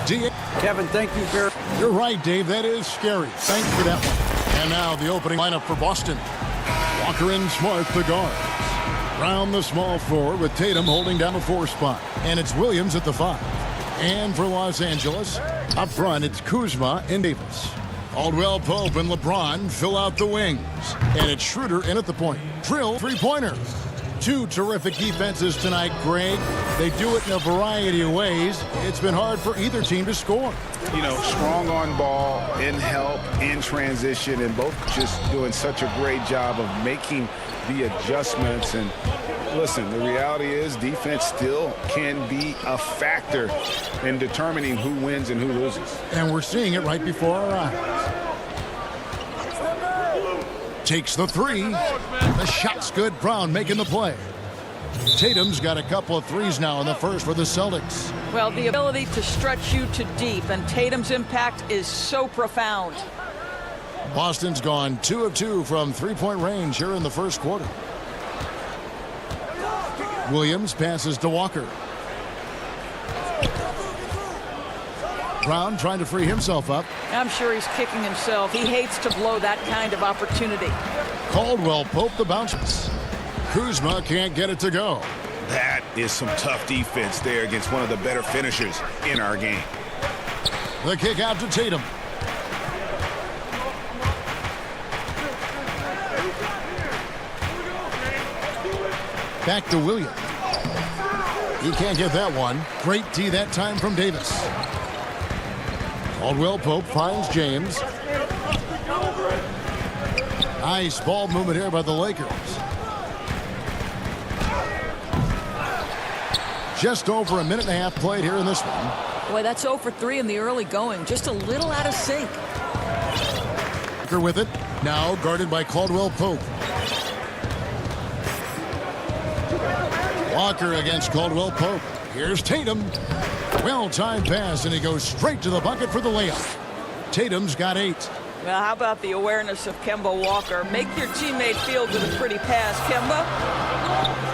Kevin, thank you very much. You're right, Dave. That is scary. Thanks for that one. And now the opening lineup for Boston. Walker and Smart, the guards. Round the small floor with Tatum holding down the 4 spot. And it's Williams at the 5. And for Los Angeles, up front, it's Kuzma and Davis. Caldwell Pope and LeBron fill out the wings. And it's Schroeder in at the point. Drill three-pointer. 2 terrific defenses tonight, Greg. They do it in a variety of ways. It's been hard for either team to score. You know, strong on ball, in help, in transition, and both just doing such a great job of making the adjustments. And listen, the reality is defense still can be a factor in determining who wins and who loses. And we're seeing it right before our eyes. Takes the 3. The shot's good. Brown making the play. Tatum's got a couple of threes now in the first for the Celtics. Well, the ability to stretch you to deep, and Tatum's impact is so profound. Boston's gone 2 of 2 from three-point range here in the first quarter. Williams passes to Walker. Brown trying to free himself up. I'm sure he's kicking himself. He hates to blow that kind of opportunity. Caldwell Pope the bounces. Kuzma can't get it to go. That is some tough defense there against one of the better finishers in our game. The kick out to Tatum. Back to Williams. He can't get that one. Great D that time from Davis. Caldwell Pope finds James. Nice ball movement here by the Lakers. Just over a minute and a half played here in this one. Boy, that's 0 for 3 in the early going. Just a little out of sync. Walker with it. Now guarded by Caldwell Pope. Walker against Caldwell Pope. Here's Tatum. Well-timed pass, and he goes straight to the bucket for the layup. Tatum's got 8. Well, how about the awareness of Kemba Walker? Make your teammate feel with a pretty pass, Kemba.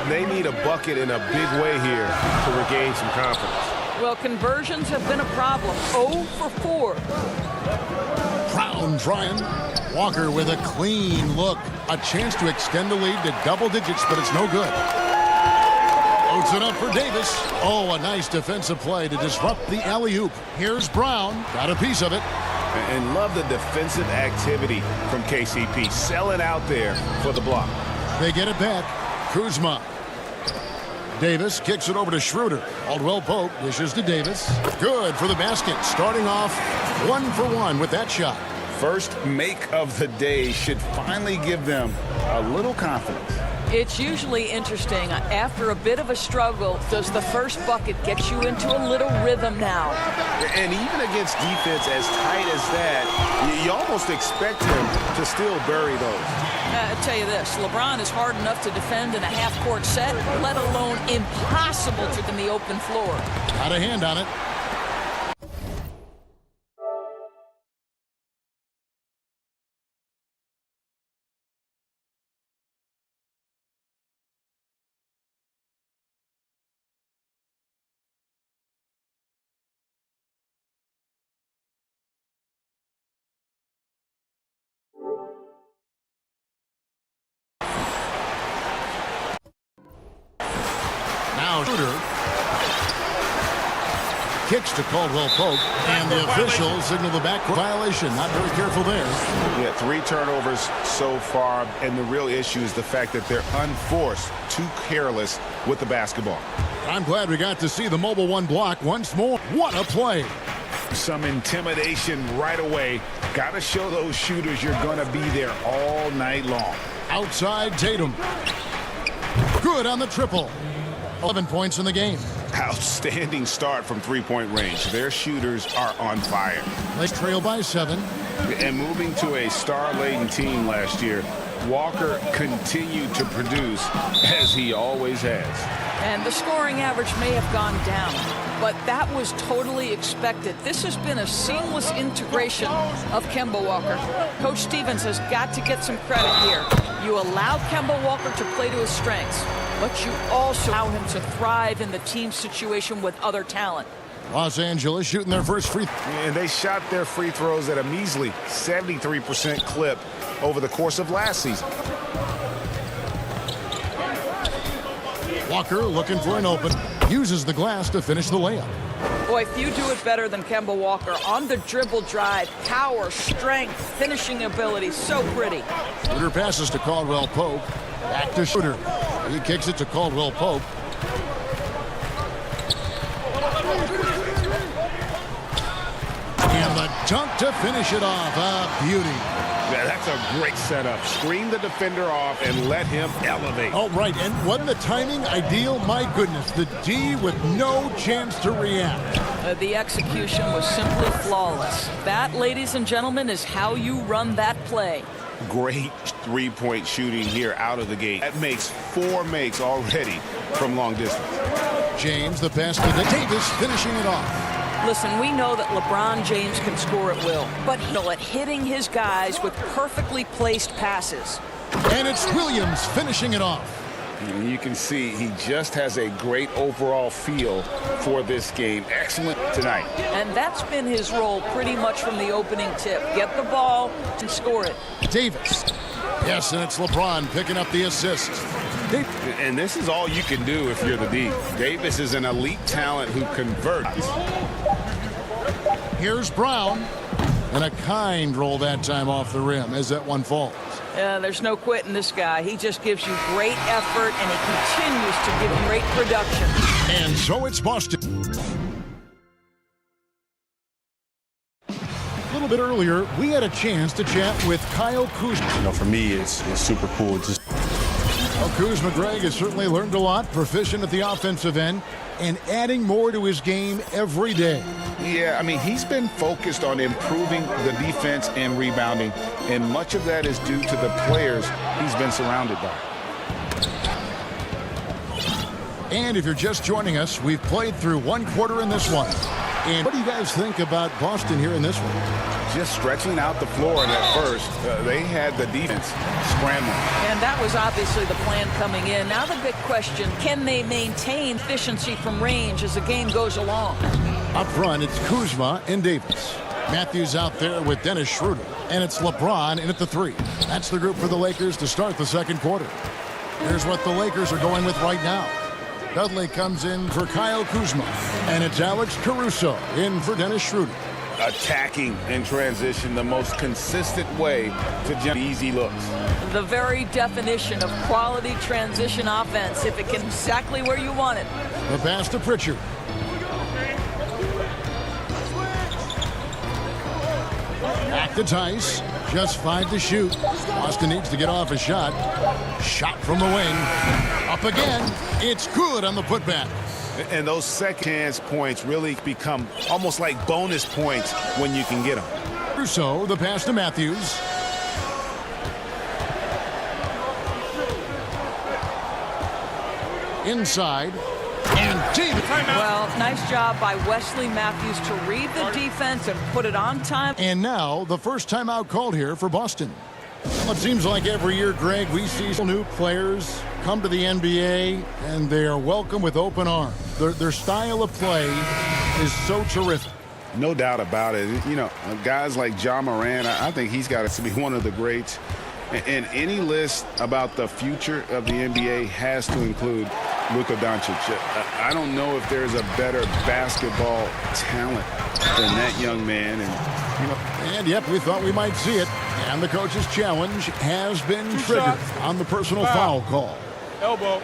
They need a bucket in a big way here to regain some confidence. Well, conversions have been a problem. 0 for 4. Brown trying. Walker with a clean look. A chance to extend the lead to double digits, but it's no good. Loads it up for Davis. Oh, a nice defensive play to disrupt the alley-oop. Here's Brown. Got a piece of it. And love the defensive activity from KCP. Selling out there for the block. They get it back. Kuzma. Davis kicks it over to Schroeder. Caldwell Pope dishes to Davis. Good for the basket. Starting off 1 for 1 with that shot. First make of the day should finally give them a little confidence. It's usually interesting. After a bit of a struggle, does the first bucket get you into a little rhythm now? And even against defense as tight as that, you almost expect him to still bury those. I'll tell you this, LeBron is hard enough to defend in a half-court set, let alone impossible to in the open floor. Got a hand on it. Now Schroeder kicks to Caldwell Pope, and the officials signal the backcourt violation. Not very careful there. Yeah, 3 turnovers so far, and the real issue is the fact that they're unforced, too careless with the basketball. I'm glad we got to see the mobile 1 block once more. What a play. Some intimidation right away. Got to show those shooters you're going to be there all night long. Outside Tatum. Good on the triple. 11 points in the game. Outstanding start from three-point range. Their shooters are on fire. They trail by 7. And moving to a star-laden team last year, Walker continued to produce as he always has. And the scoring average may have gone down, but that was totally expected. This has been a seamless integration of Kemba Walker. Coach Stevens has got to get some credit here. You allowed Kemba Walker to play to his strengths, but you also allow him to thrive in the team situation with other talent. Los Angeles shooting their first free throw. And they shot their free throws at a measly 73% clip over the course of last season. Walker looking for an open. Uses the glass to finish the layup. Boy, few do it better than Kemba Walker. On the dribble drive, power, strength, finishing ability, so pretty. Shooter passes to Caldwell Pope. Back to Shooter. He kicks it to Caldwell Pope. And the dunk to finish it off. A beauty. Yeah, that's a great setup. Screen the defender off and let him elevate. Oh, right. And wasn't the timing ideal? My goodness. The D with no chance to react. The execution was simply flawless. That, ladies and gentlemen, is how you run that play. Great three-point shooting here out of the gate. That makes 4 makes already from long distance. James, the pass to Davis, finishing it off. Listen, we know that LeBron James can score at will, but he'll at hitting his guys with perfectly placed passes. And it's Williams finishing it off. And you can see he just has a great overall feel for this game. Excellent tonight. And that's been his role pretty much from the opening tip. Get the ball and score it. Davis. Yes, and it's LeBron picking up the assist. And this is all you can do if you're the D. Davis is an elite talent who converts. Here's Brown. And a kind roll that time off the rim as that one falls. There's no quitting this guy. He just gives you great effort, and he continues to give you great production. And so it's Boston. A little bit earlier, we had a chance to chat with Kyle Kuzma. You know, for me, it's super cool. Just well, Kuzma, Greg, has certainly learned a lot, proficient at the offensive end, and adding more to his game every day. Yeah, I mean, he's been focused on improving the defense and rebounding, and much of that is due to the players he's been surrounded by. And if you're just joining us, we've played through 1 quarter in this one. And what do you guys think about Boston here in this one? Just stretching out the floor in that first. They had the defense scrambling. And that was obviously the plan coming in. Now the big question, can they maintain efficiency from range as the game goes along? Up front, it's Kuzma and Davis. Matthews out there with Dennis Schroeder. And it's LeBron in at the 3. That's the group for the Lakers to start the second quarter. Here's what the Lakers are going with right now. Dudley comes in for Kyle Kuzma. And it's Alex Caruso in for Dennis Schroeder. Attacking in transition, the most consistent way to generate easy looks. The very definition of quality transition offense, if it can exactly where you want it. The pass to Pritchard. Back to Tice. Just 5 to shoot. Boston needs to get off a shot. Shot from the wing. Up again. It's good on the putback. And those second chance points really become almost like bonus points when you can get them. Russo, the pass to Matthews. Inside. And deep. Well, nice job by Wesley Matthews to read the defense and put it on time. And now the first timeout called here for Boston. Well, it seems like every year, Greg, we see some new players come to the NBA, and they are welcome with open arms. Their style of play is so terrific. No doubt about it. You know, guys like Ja Morant, I think he's got to be one of the greats. And any list about the future of the NBA has to include Luka Doncic. I don't know if there's a better basketball talent than that young man. And yep, we thought we might see it. And the coach's challenge has been triggered on the personal foul call. Elbow.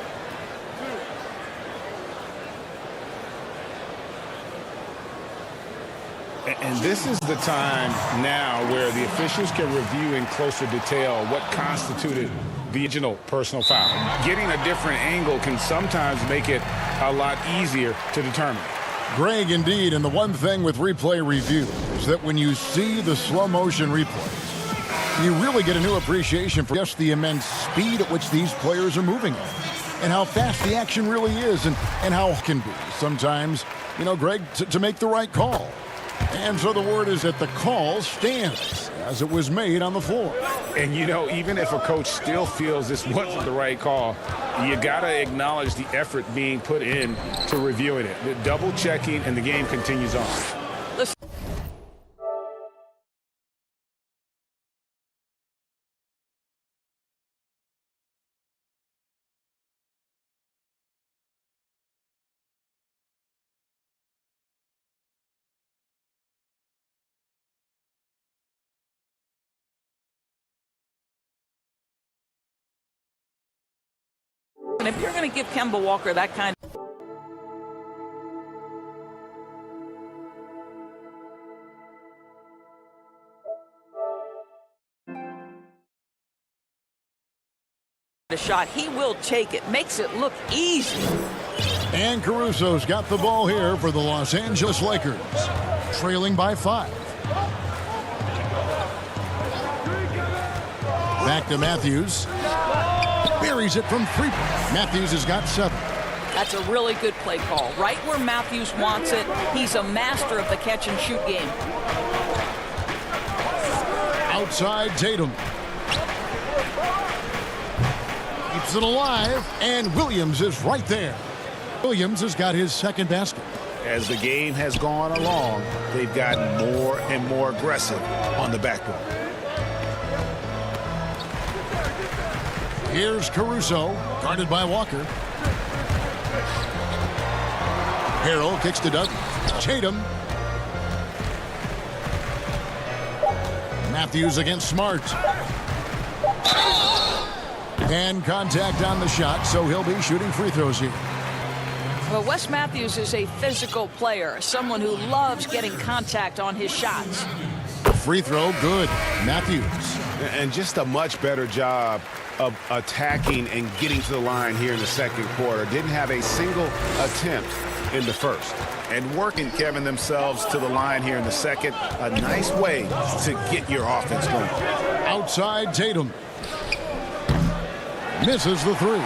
And this is the time now where the officials can review in closer detail what constituted the original personal foul. Getting a different angle can sometimes make it a lot easier to determine. Greg, indeed, and the one thing with replay review is that when you see the slow motion replays, you really get a new appreciation for just the immense speed at which these players are moving at, and how fast the action really is, and how it can be sometimes, you know, Greg, to make the right call. And so the word is that the call stands as it was made on the floor. And, you know, even if a coach still feels this wasn't the right call, You got to acknowledge the effort being put in to reviewing it. The double checking, and the game continues on. Listen. And if you're going to give Kemba Walker that kind of shot, he will take it. Makes it look easy. And Caruso's got the ball here for the Los Angeles Lakers, trailing by 5. Back to Matthews. Buries it from 3. Matthews has got 7. That's a really good play call. Right where Matthews wants it. He's a master of the catch and shoot game. Outside Tatum. Keeps it alive, and Williams is right there. Williams has got his second basket. As the game has gone along, they've gotten more and more aggressive on the backboard. Here's Caruso, guarded by Walker. Harrell kicks to Doug. Tatum. Matthews against Smart. And contact on the shot, so he'll be shooting free throws here. Well, Wes Matthews is a physical player, someone who loves getting contact on his shots. Free throw, good. Matthews. And just a much better job of attacking and getting to the line here in the second quarter. Didn't have a single attempt in the first. And working, Kevin, themselves to the line here in the second. A nice way to get your offense going. Outside Tatum. Misses the 3.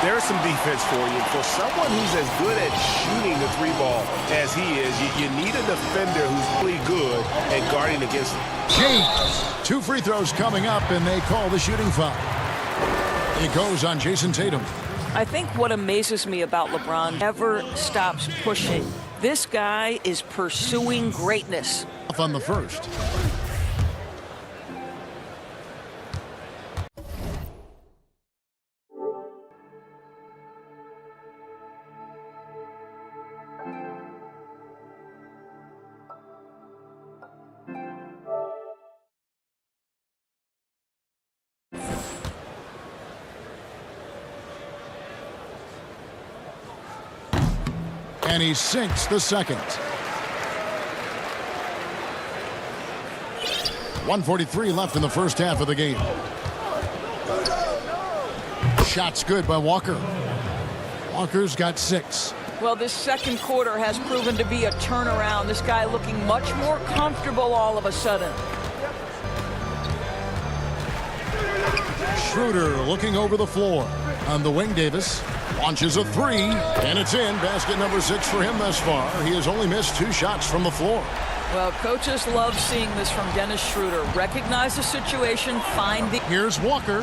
There's some defense for you. For someone who's as good at shooting the 3-ball as he is, you need a defender who's really good at guarding against him. James. 2 free throws coming up, and they call the shooting foul. It goes on Jason Tatum. I think what amazes me about LeBron never stops pushing. This guy is pursuing greatness. Off on the first. And he sinks the second. 1:43 left in the first half of the game. Shot's good by Walker. Walker's got 6. Well, this second quarter has proven to be a turnaround. This guy looking much more comfortable all of a sudden. Schroeder looking over the floor. On the wing, Davis launches a 3, and it's in. Basket number 6 for him thus far. He has only missed 2 shots from the floor. Well, coaches love seeing this from Dennis Schroeder. Recognize the situation, find the... Here's Walker.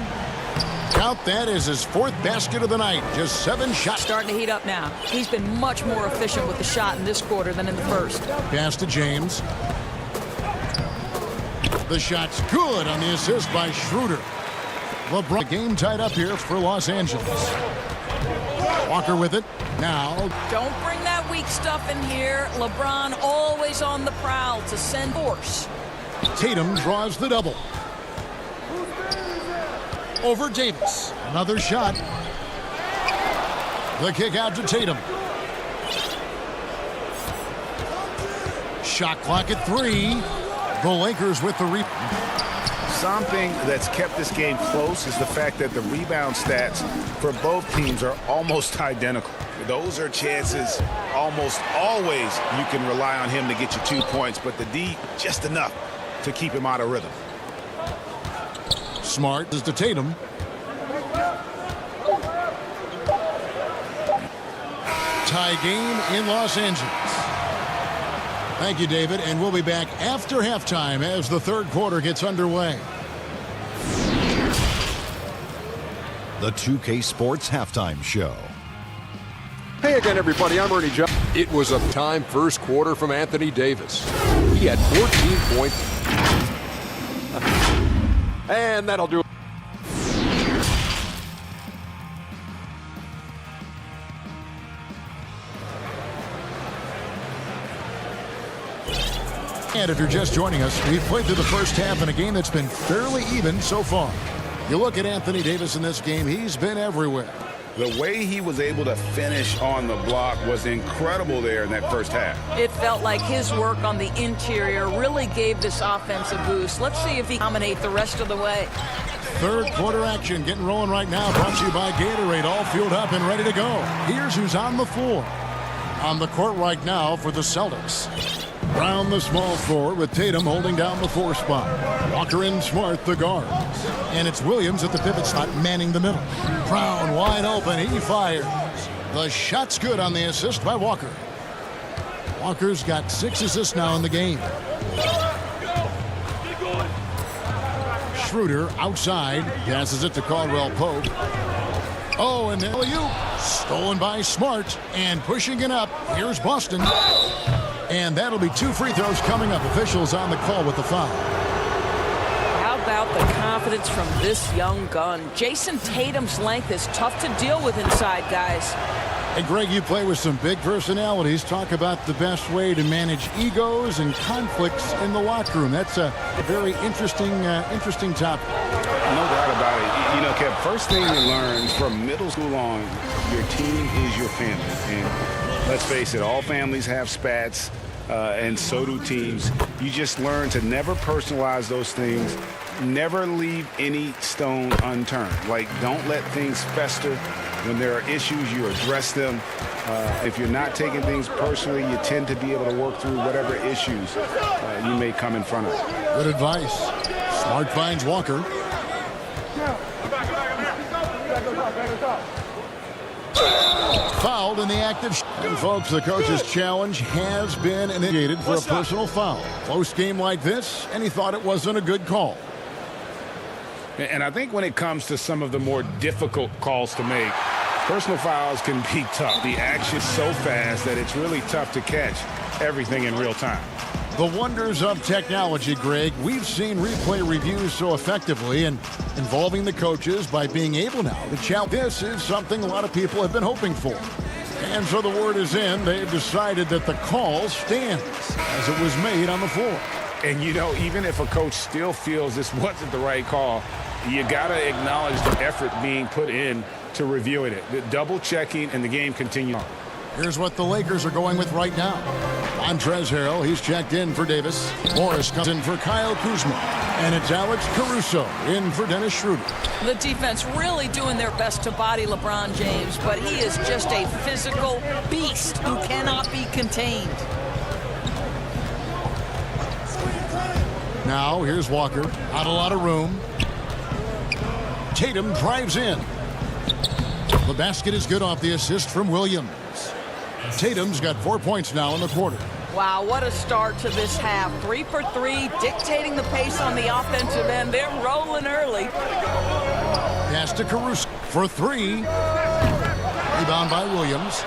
Count that as his 4th basket of the night. Just 7 shots. Starting to heat up now. He's been much more efficient with the shot in this quarter than in the first. Pass to James. The shot's good on the assist by Schroeder. LeBron, game tied up here for Los Angeles. Walker with it. Now. Don't bring that weak stuff in here. LeBron always on the prowl to send force. Tatum draws the double. Over Davis. Another shot. The kick out to Tatum. Shot clock at 3. The Lakers with the rebound. Something that's kept this game close is the fact that the rebound stats for both teams are almost identical. Those are chances almost always you can rely on him to get you 2 points, but the D just enough to keep him out of rhythm. Smart is to Tatum. Tie game in Los Angeles. Thank you, David, and we'll be back after halftime as the third quarter gets underway. The 2K Sports Halftime Show. Hey again, everybody. I'm Ernie Johnson. It was a time first quarter from Anthony Davis. He had 14 points. And that'll do it. And if you're just joining us, we've played through the first half in a game that's been fairly even so far. You look at Anthony Davis in this game, he's been everywhere. The way he was able to finish on the block was incredible there in that first half. It felt like his work on the interior really gave this offense a boost. Let's see if he can dominate the rest of the way. Third quarter action getting rolling right now, brought to you by Gatorade, all fueled up and ready to go. Here's who's on the floor. On the court right now for the Celtics. Brown, the small forward, with Tatum holding down the 4 spot. Walker and Smart, the guards. And it's Williams at the pivot spot, manning the middle. Brown wide open, he fires. The shot's good on the assist by Walker. Walker's got 6 assists now in the game. Schroeder outside, passes it to Caldwell Pope. Oh, and alley-oop, stolen by Smart, and pushing it up. Here's Boston. And that'll be 2 free throws coming up. Officials on the call with the foul. How about the confidence from this young gun? Jason Tatum's length is tough to deal with inside, guys. Hey, Greg, you play with some big personalities. Talk about the best way to manage egos and conflicts in the locker room. That's a very interesting topic. No doubt about it. You know, Kev, first thing you learn from middle school on, your team is your family. And let's face it, all families have spats, and so do teams. You just learn to never personalize those things. Never leave any stone unturned. Like, don't let things fester. When there are issues, you address them. If you're not taking things personally, you tend to be able to work through whatever issues you may come in front of. Good advice. Smart finds Walker. Fouled in the act of and folks, the coach's challenge has been initiated for a personal foul. Close game like this, and he thought it wasn't a good call. And I think when it comes to some of the more difficult calls to make, personal fouls can be tough. The action's so fast that it's really tough to catch everything in real time. The wonders of technology, Greg. We've seen replay reviews so effectively and involving the coaches by being able now to challenge. This is something a lot of people have been hoping for. And so the word is in. They've decided that the call stands as it was made on the floor. And, you know, even if a coach still feels this wasn't the right call, you got to acknowledge the effort being put in to reviewing it. The double checking, and the game continues on. Here's what the Lakers are going with right now. Montrezl Harrell, he's checked in for Davis. Morris comes in for Kyle Kuzma. And it's Alex Caruso in for Dennis Schroeder. The defense really doing their best to body LeBron James, but he is just a physical beast who cannot be contained. Now, here's Walker. Not a lot of room. Tatum drives in. The basket is good off the assist from Williams. Tatum's got 4 points now in the quarter. Wow, what a start to this half. 3 for 3, dictating the pace on the offensive end. They're rolling early. Pass to Caruso for 3. Rebound by Williams.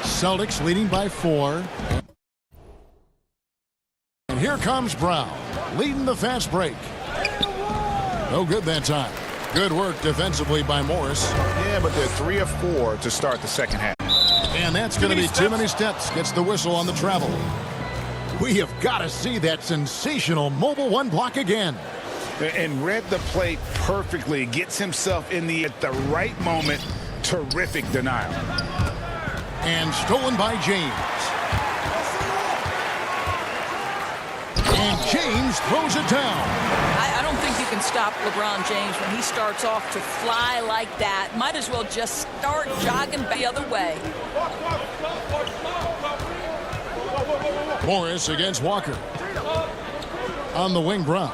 Celtics leading by 4. And here comes Brown, leading the fast break. No good that time. Good work defensively by Morris. Yeah, but they're 3 of 4 to start the second half. And that's going to be too many steps. Gets the whistle on the travel. We have got to see that sensational mobile one block again. And read the play perfectly. Gets himself in at the right moment. Terrific denial. And stolen by James. And James throws it down. I don't think you can stop LeBron James when he starts off to fly like that. Might as well just start jogging the other way. Morris against Walker. On the wing, Brown.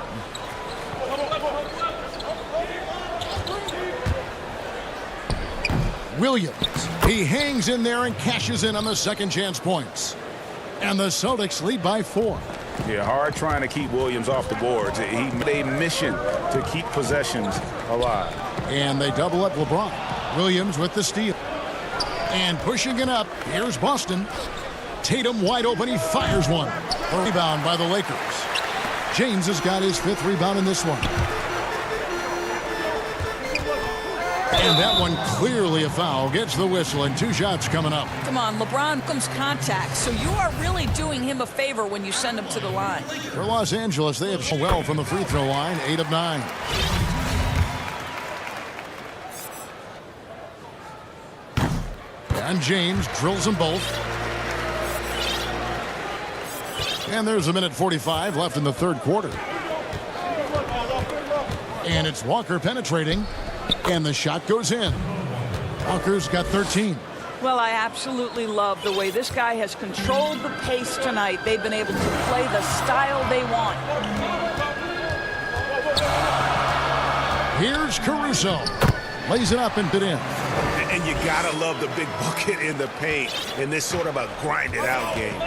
Williams. He hangs in there and cashes in on the second chance points. And the Celtics lead by 4. Yeah, hard trying to keep Williams off the boards. He made a mission to keep possessions alive. And they double up LeBron. Williams with the steal. And pushing it up, here's Boston. Tatum wide open, he fires one. A rebound by the Lakers. James has got his 5th rebound in this one. And that one clearly a foul. Gets the whistle and 2 shots coming up. Come on, LeBron comes contact, so you are really doing him a favor when you send him to the line. For Los Angeles, they have shot well from the free throw line, 8 of 9. And James drills them both. And there's a minute 45 left in the 3rd quarter. And it's Walker penetrating. And the shot goes in. Walker's got 13. Well, I absolutely love the way this guy has controlled the pace tonight. They've been able to play the style they want. Here's Caruso. Lays it up and put in. And you gotta love the big bucket in the paint in this sort of a grind-it-out game.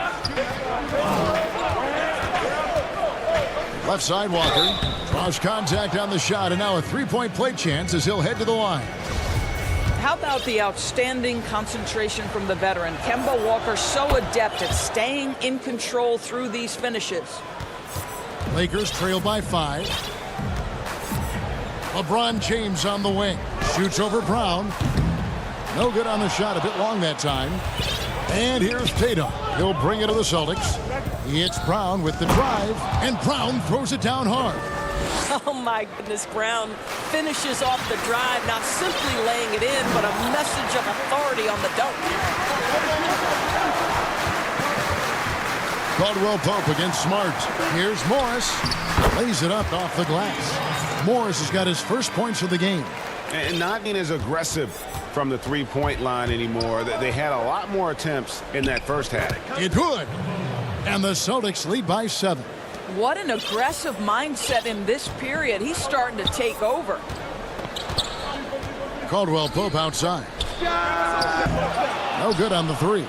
Left side, Walker draws contact on the shot, and now a 3-point play chance as he'll head to the line. How about the outstanding concentration from the veteran? Kemba Walker so adept at staying in control through these finishes. Lakers trail by 5. LeBron James on the wing. Shoots over Brown. No good on the shot, a bit long that time. And here's Tatum. He'll bring it to the Celtics. It's Brown with the drive, and Brown throws it down hard. Oh, my goodness, Brown finishes off the drive, not simply laying it in, but a message of authority on the dunk. Caldwell Pope against Smart. Here's Morris. Lays it up off the glass. Morris has got his first points of the game. And not being as aggressive from the 3-point line anymore. They had a lot more attempts in that first half. It's good. And the Celtics lead by 7. What an aggressive mindset in this period. He's starting to take over. Caldwell Pope outside. No good on the 3.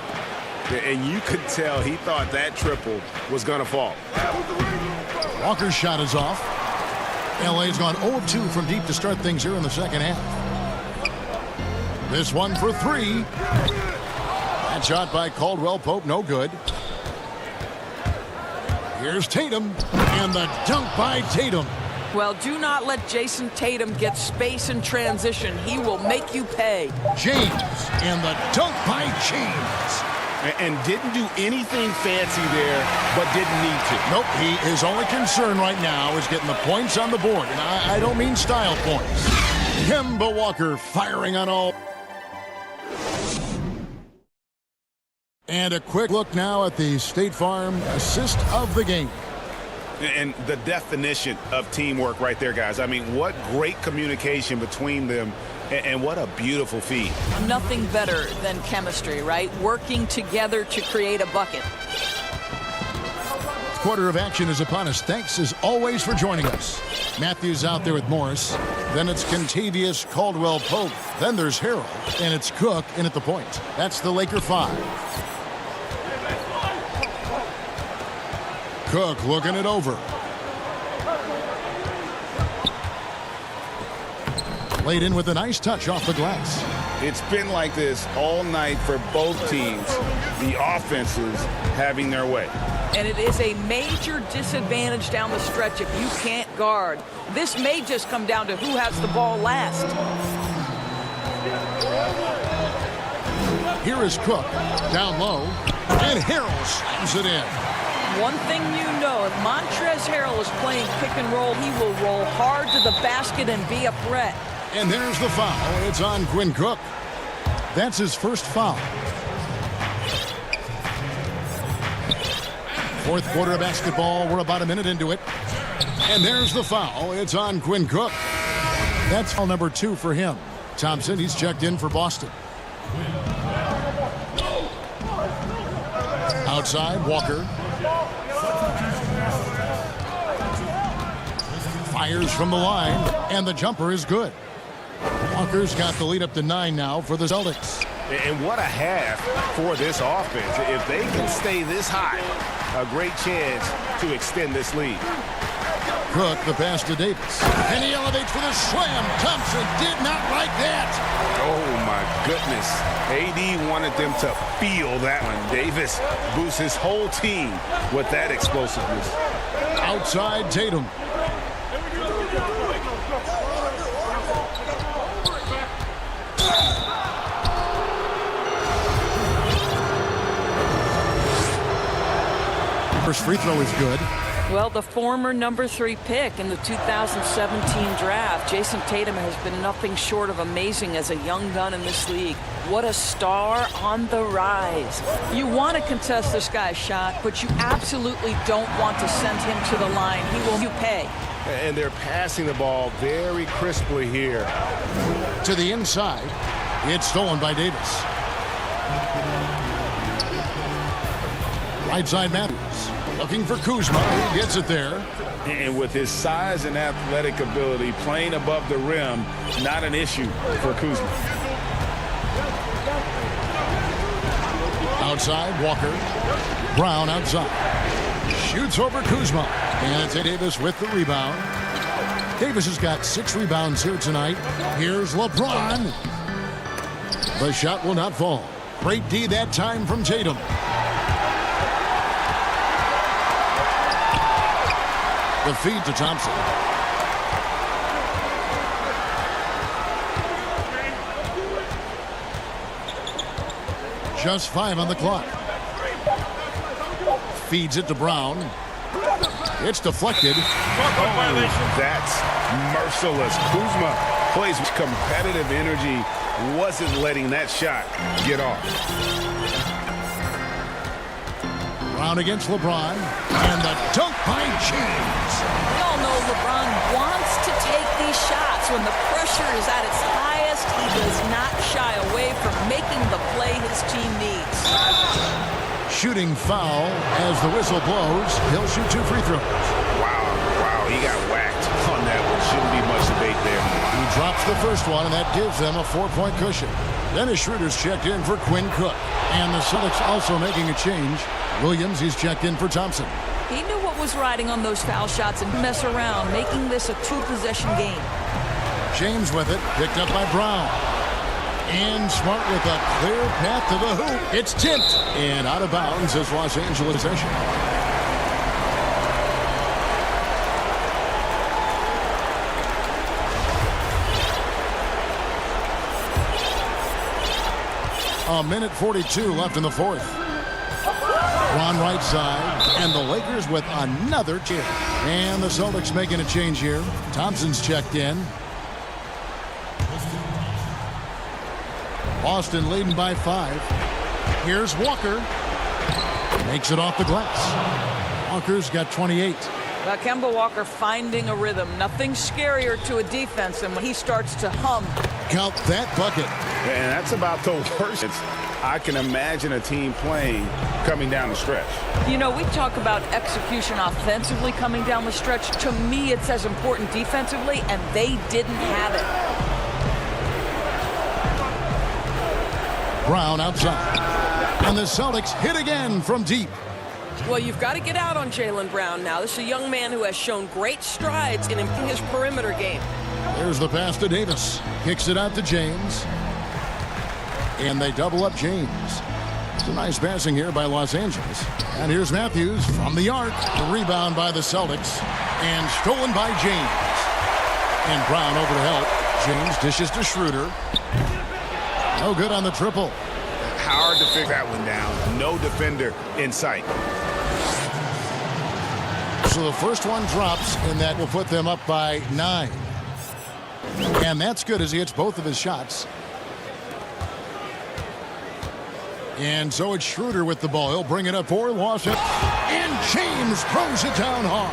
And you could tell he thought that triple was going to fall. Walker's shot is off. LA's gone 0-2 from deep to start things here in the second half. This one for 3. That shot by Caldwell Pope, no good. Here's Tatum, and the dunk by Tatum. Well, do not let Jason Tatum get space in transition. He will make you pay. James, and the dunk by James. And didn't do anything fancy there, but didn't need to. Nope, his only concern right now is getting the points on the board. And I don't mean style points. Kemba Walker firing on all. And a quick look now at the State Farm assist of the game. And the definition of teamwork right there, guys. I mean, what great communication between them, and what a beautiful feat. Nothing better than chemistry, right? Working together to create a bucket. Quarter of action is upon us. Thanks, as always, for joining us. Matthews out there with Morris. Then it's Contavious Caldwell Pope. Then there's Harrell. And it's Cook in at the point. That's the Laker 5. Cook looking it over. Laid in with a nice touch off the glass. It's been like this all night for both teams. The offenses having their way. And it is a major disadvantage down the stretch if you can't guard. This may just come down to who has the ball last. Here is Cook. Down low. And Harrell slams it in. One thing you know, if Montrezl Harrell is playing pick and roll, he will roll hard to the basket and be a threat. And there's the foul. It's on Quinn Cook. That's his first foul. Fourth quarter of basketball. We're about a minute into it. And there's the foul. It's on Quinn Cook. That's foul number 2 for him. Thompson, he's checked in for Boston. Outside, Walker. Fires from the line, and the jumper is good. Walker's got the lead up to 9 now for the Celtics. And what a half for this offense. If they can stay this high, a great chance to extend this lead. Cook, the pass to Davis. And he elevates for the slam. Thompson did not like that. Oh, my goodness. AD wanted them to feel that one. Davis boosts his whole team with that explosiveness. Outside Tatum. First free throw is good. Well, the former number 3 pick in the 2017 draft, Jason Tatum, has been nothing short of amazing as a young gun in this league. What a star on the rise. You want to contest this guy's shot, but you absolutely don't want to send him to the line. He will pay. And they're passing the ball very crisply here. To the inside. It's stolen by Davis. Right side Matthews. Looking for Kuzma, who gets it there. And with his size and athletic ability, playing above the rim, not an issue for Kuzma. Outside, Walker. Brown outside. Shoots over Kuzma. And it's Davis with the rebound. Davis has got 6 rebounds here tonight. Here's LeBron. The shot will not fall. Great D that time from Tatum. The feed to Thompson. Just 5 on the clock. Feeds it to Brown. It's deflected. Oh, that's merciless. Kuzma plays with competitive energy. Wasn't letting that shot get off. Brown against LeBron. And the dunk by James. We all know LeBron wants to take these shots. When the pressure is at its highest, he does not shy away from making the play his team needs. Shooting foul as the whistle blows. He'll shoot 2 free throws. Wow, he got whacked on that one. Shouldn't be much debate there. He drops the first one, and that gives them a 4-point cushion. Dennis Schroeder's checked in for Quinn Cook. And the Celtics also making a change. Williams, he's checked in for Thompson. He knew what was riding on those foul shots and mess around, making this a 2-possession game. James with it, picked up by Brown. And Smart with a clear path to the hoop. It's tipped and out of bounds as Los Angeles possession. A minute 42 left in the fourth. Ron right side, and the Lakers with another chance. And the Celtics making a change here. Thompson's checked in. Boston leading by 5. Here's Walker. Makes it off the glass. Walker's got 28. Well, Kemba Walker finding a rhythm. Nothing scarier to a defense than when he starts to hum. Count that bucket. And that's about the worst I can imagine a team playing coming down the stretch. You know, we talk about execution offensively coming down the stretch. To me, it's as important defensively, and they didn't have it. Brown outside. And the Celtics hit again from deep. Well, you've got to get out on Jaylen Brown now. This is a young man who has shown great strides in improving his perimeter game. There's the pass to Davis. Kicks it out to James. And they double up James. It's a nice passing here by Los Angeles. And here's Matthews from the arc. The rebound by the Celtics. And stolen by James. And Brown over to help. James dishes to Schroeder. No good on the triple. Hard to figure that one down. No defender in sight. So the first one drops, and that will put them up by 9. And that's good as he hits both of his shots. And so it's Schroeder with the ball. He'll bring it up for Los Angeles. And James throws it down hard.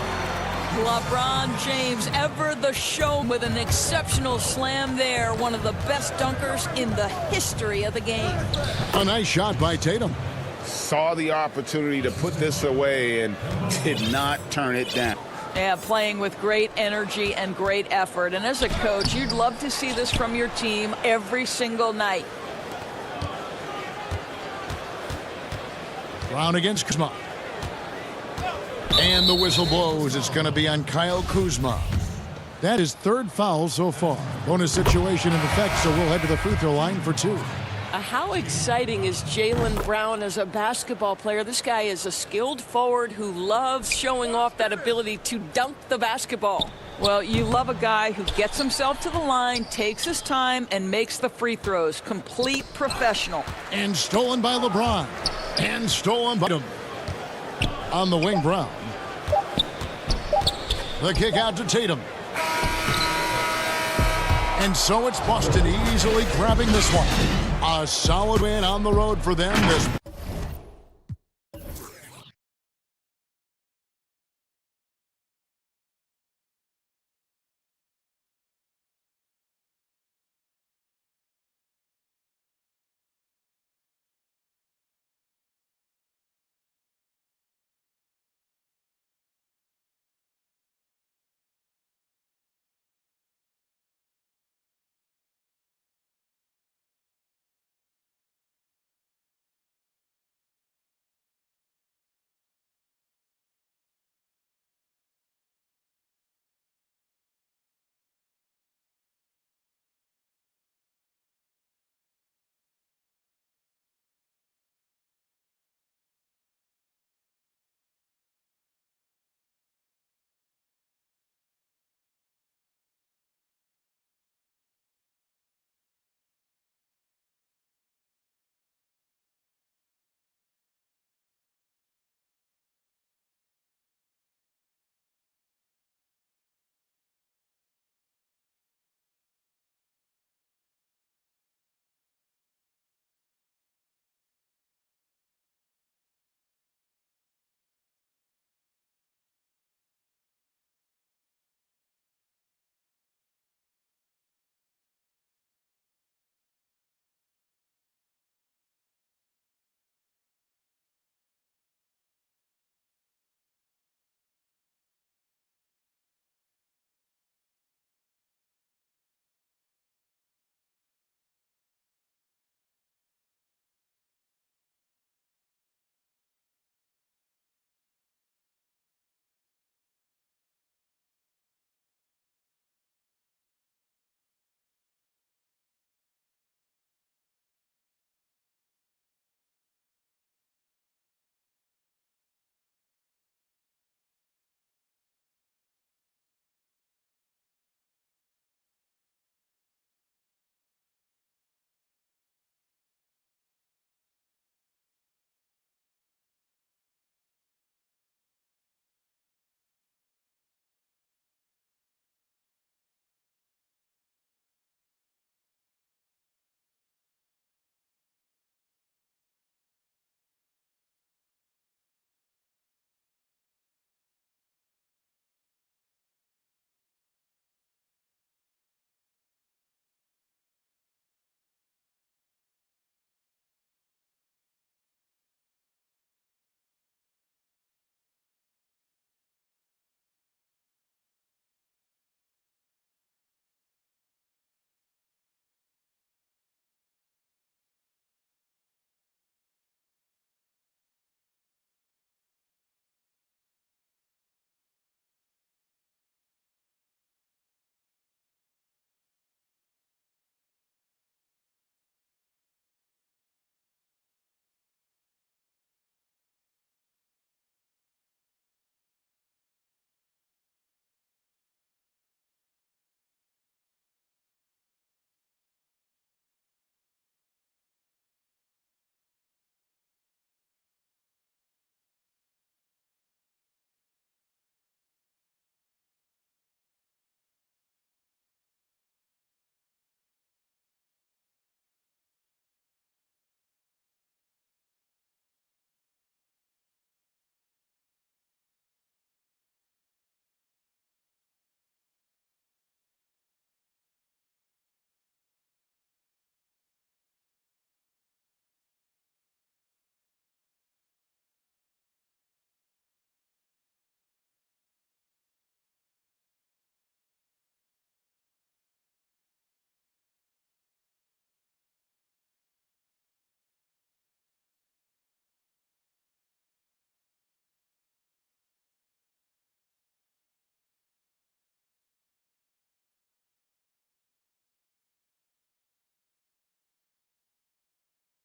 LeBron James, ever the show, with an exceptional slam there. One of the best dunkers in the history of the game. A nice shot by Tatum. Saw the opportunity to put this away and did not turn it down. Yeah, playing with great energy and great effort. And as a coach, you'd love to see this from your team every single night. Brown against Kuzma. And the whistle blows. It's going to be on Kyle Kuzma. That is third foul so far. Bonus situation in effect, so we'll head to the free throw line for 2. How exciting is Jaylen Brown as a basketball player? This guy is a skilled forward who loves showing off that ability to dunk the basketball. Well, you love a guy who gets himself to the line, takes his time, and makes the free throws. Complete professional. And stolen by LeBron. And stolen by him. On the wing, Brown. The kick out to Tatum. And so it's Boston easily grabbing this one. A solid win on the road for them this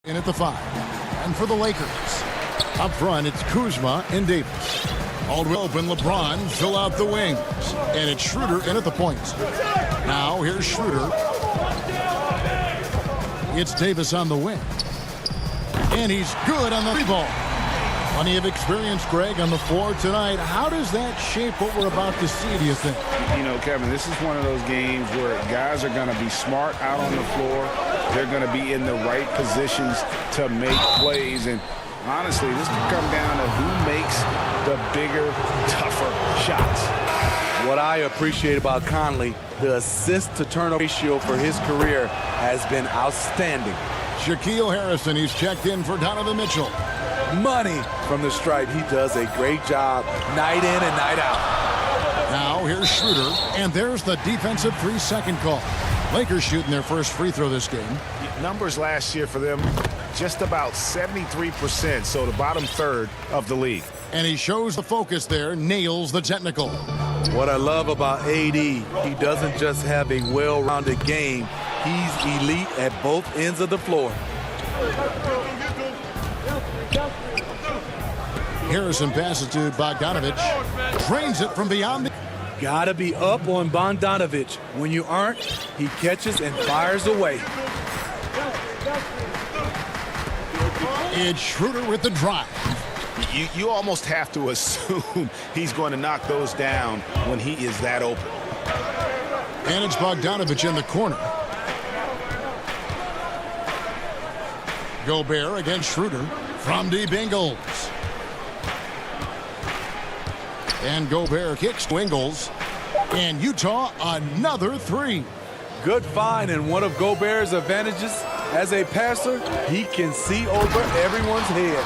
In at the 5. And for the Lakers, up front, it's Kuzma and Davis. Aldwell open, LeBron fill out the wings. And it's Schroeder in at the point. Now here's Schroeder. It's Davis on the wing. And he's good on the 3-ball. Plenty of experience, Greg, on the floor tonight. How does that shape what we're about to see, do you think? You know, Kevin, this is one of those games where guys are going to be smart out on the floor. They're going to be in the right positions to make plays. And honestly, this could come down to who makes the bigger, tougher shots. What I appreciate about Conley, the assist-to-turnover ratio for his career has been outstanding. Shaquille Harrison, he's checked in for Donovan Mitchell. Money from the stripe. He does a great job night in and night out. Now here's Schroeder, and there's the defensive 3-second call. Lakers shooting their first free throw this game. Numbers last year for them, just about 73%, so the bottom third of the league. And he shows the focus there, nails the technical. What I love about AD, he doesn't just have a well-rounded game. He's elite at both ends of the floor. Harrison passes to Bogdanovich. Drains it from beyond the... Gotta be up on Bogdanovich. When you aren't, he catches and fires away. It's Schroeder with the drive. You almost have to assume he's going to knock those down when he is that open. And it's Bogdanovich in the corner. Gobert against Schroeder from deep Ingles. And Gobert kicks to Ingles. And Utah, another 3. Good find, and one of Gobert's advantages as a passer, he can see over everyone's head.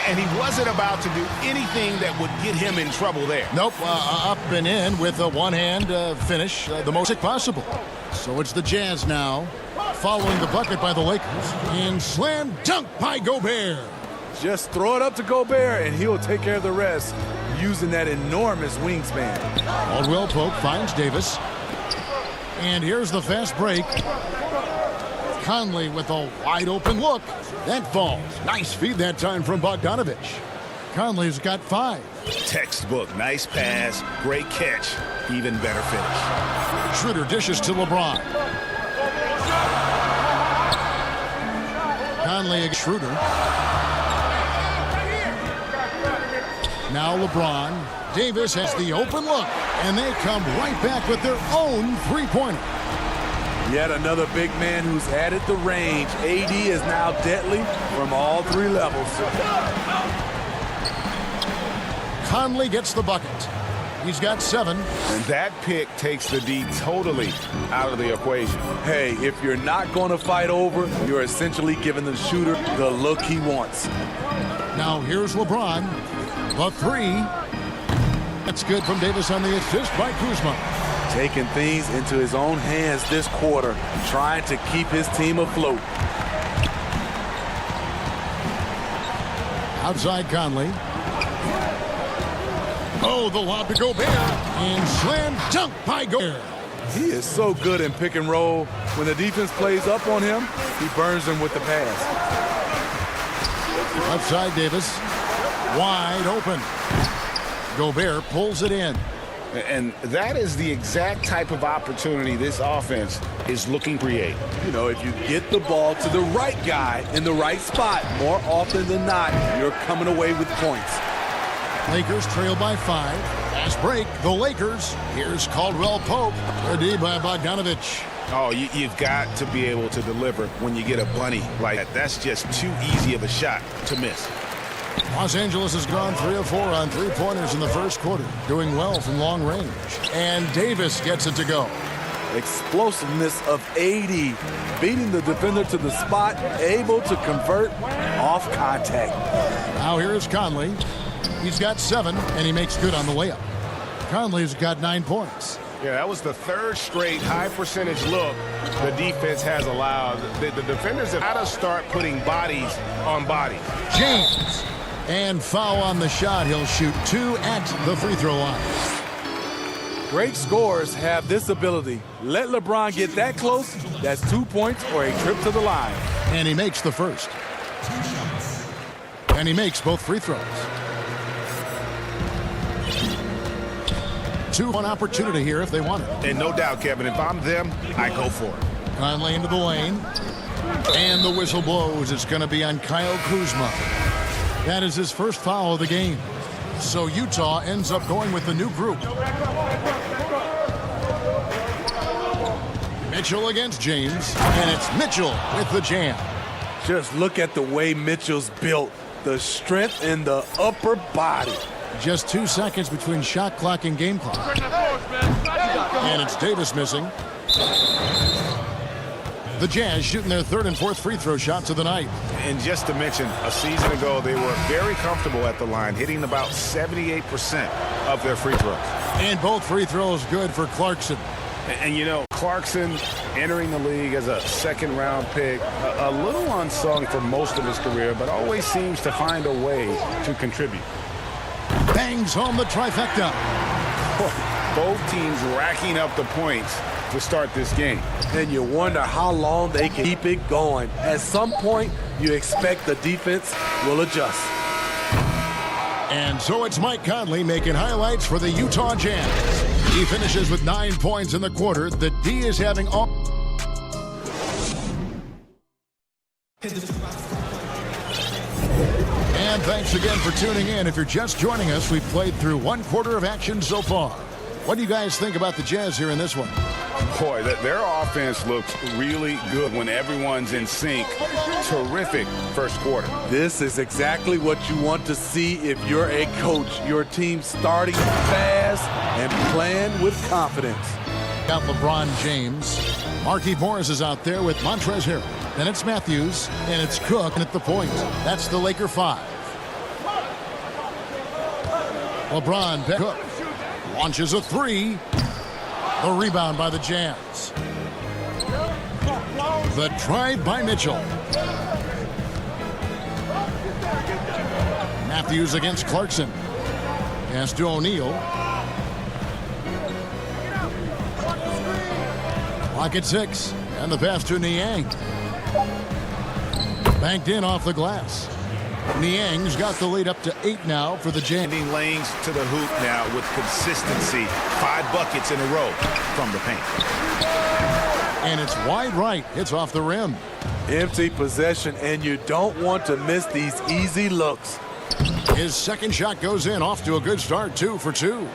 And he wasn't about to do anything that would get him in trouble there. Nope, up and in with a one-hand finish, the most possible. So it's the Jazz now, following the bucket by the Lakers. And slam dunk by Gobert. Just throw it up to Gobert, and he'll take care of the rest using that enormous wingspan. Aldwell Pope finds Davis. And here's the fast break. Conley with a wide-open look. That falls. Nice feed that time from Bogdanovich. Conley's got 5. Textbook. Nice pass. Great catch. Even better finish. Schroeder dishes to LeBron. Conley against Schroeder. Now LeBron. Davis has the open look. And they come right back with their own three-pointer. Yet another big man who's added the range. AD is now deadly from all 3 levels. Conley gets the bucket. He's got 7. And that pick takes the D totally out of the equation. Hey, if you're not going to fight over, you're essentially giving the shooter the look he wants. Now here's LeBron. The 3. That's good from Davis on the assist by Kuzma. Taking things into his own hands this quarter, trying to keep his team afloat. Outside Conley. Oh, the lob to Gobert. And slam dunk by Gobert. He is so good in pick and roll. When the defense plays up on him, he burns them with the pass. Outside Davis. Wide open. Gobert pulls it in. And that is the exact type of opportunity this offense is looking to create. You know, if you get the ball to the right guy in the right spot, more often than not, you're coming away with points. Lakers trail by 5. Fast break, the Lakers. Here's Caldwell Pope. A D by Bogdanovich. Oh, you've got to be able to deliver when you get a bunny like that. That's just too easy of a shot to miss. Los Angeles has gone 3 of 4 on 3-pointers in the first quarter, doing well from long range. And Davis gets it to go. Explosiveness of AD, beating the defender to the spot, able to convert off contact. Now here's Conley. He's got 7, and he makes good on the layup. Conley's got 9 points. Yeah, that was the 3rd straight high-percentage look the defense has allowed. The defenders have got to start putting bodies on bodies. James. And foul on the shot. He'll shoot 2 at the free throw line. Great scorers have this ability. Let LeBron get that close. That's 2 points or a trip to the line. And he makes the first. And he makes both free throws. 2-1 opportunity here if they want it. And no doubt, Kevin, if I'm them, I go for it. Conley into the lane. And the whistle blows. It's going to be on Kyle Kuzma. That is his first foul of the game. So Utah ends up going with the new group. Mitchell against James. And it's Mitchell with the jam. Just look at the way Mitchell's built. The strength in the upper body. Just 2 seconds between shot clock and game clock. And it's Davis missing. The Jazz shooting their third and fourth free throw shots of the night. And just to mention, a season ago, they were very comfortable at the line, hitting about 78% of their free throws. And both free throws good for Clarkson. And you know, Clarkson entering the league as a second-round pick, a little unsung for most of his career, but always seems to find a way to contribute. Bangs home the trifecta. Both teams racking up the points to start this game. And you wonder how long they can keep it going. At some point, you expect the defense will adjust. And so it's Mike Conley making highlights for the Utah Jazz. He finishes with 9 points in the quarter. The D is having all... And thanks again for tuning in. If you're just joining us, we've played through 1 quarter of action so far. What do you guys think about the Jazz here in this one? Boy, their offense looks really good when everyone's in sync. Terrific first quarter. This is exactly what you want to see if you're a coach. Your team starting fast and playing with confidence. Got LeBron James. Markieff Morris is out there with Montrezl Harrell. Then it's Matthews, and it's Cook at the point. That's the Laker 5. LeBron Cook launches a 3. The rebound by the Jazz. The drive by Mitchell. Matthews against Clarkson. Pass to O'Neal. Pocket 6. And the pass to Niang. Banked in off the glass. Niang's got the lead up to 8 now for the Jazz. Lanes to the hoop now with consistency. 5 buckets in a row from the paint. And it's wide right. It's off the rim. Empty possession, and you don't want to miss these easy looks. His second shot goes in, off to a good start, 2 for 2.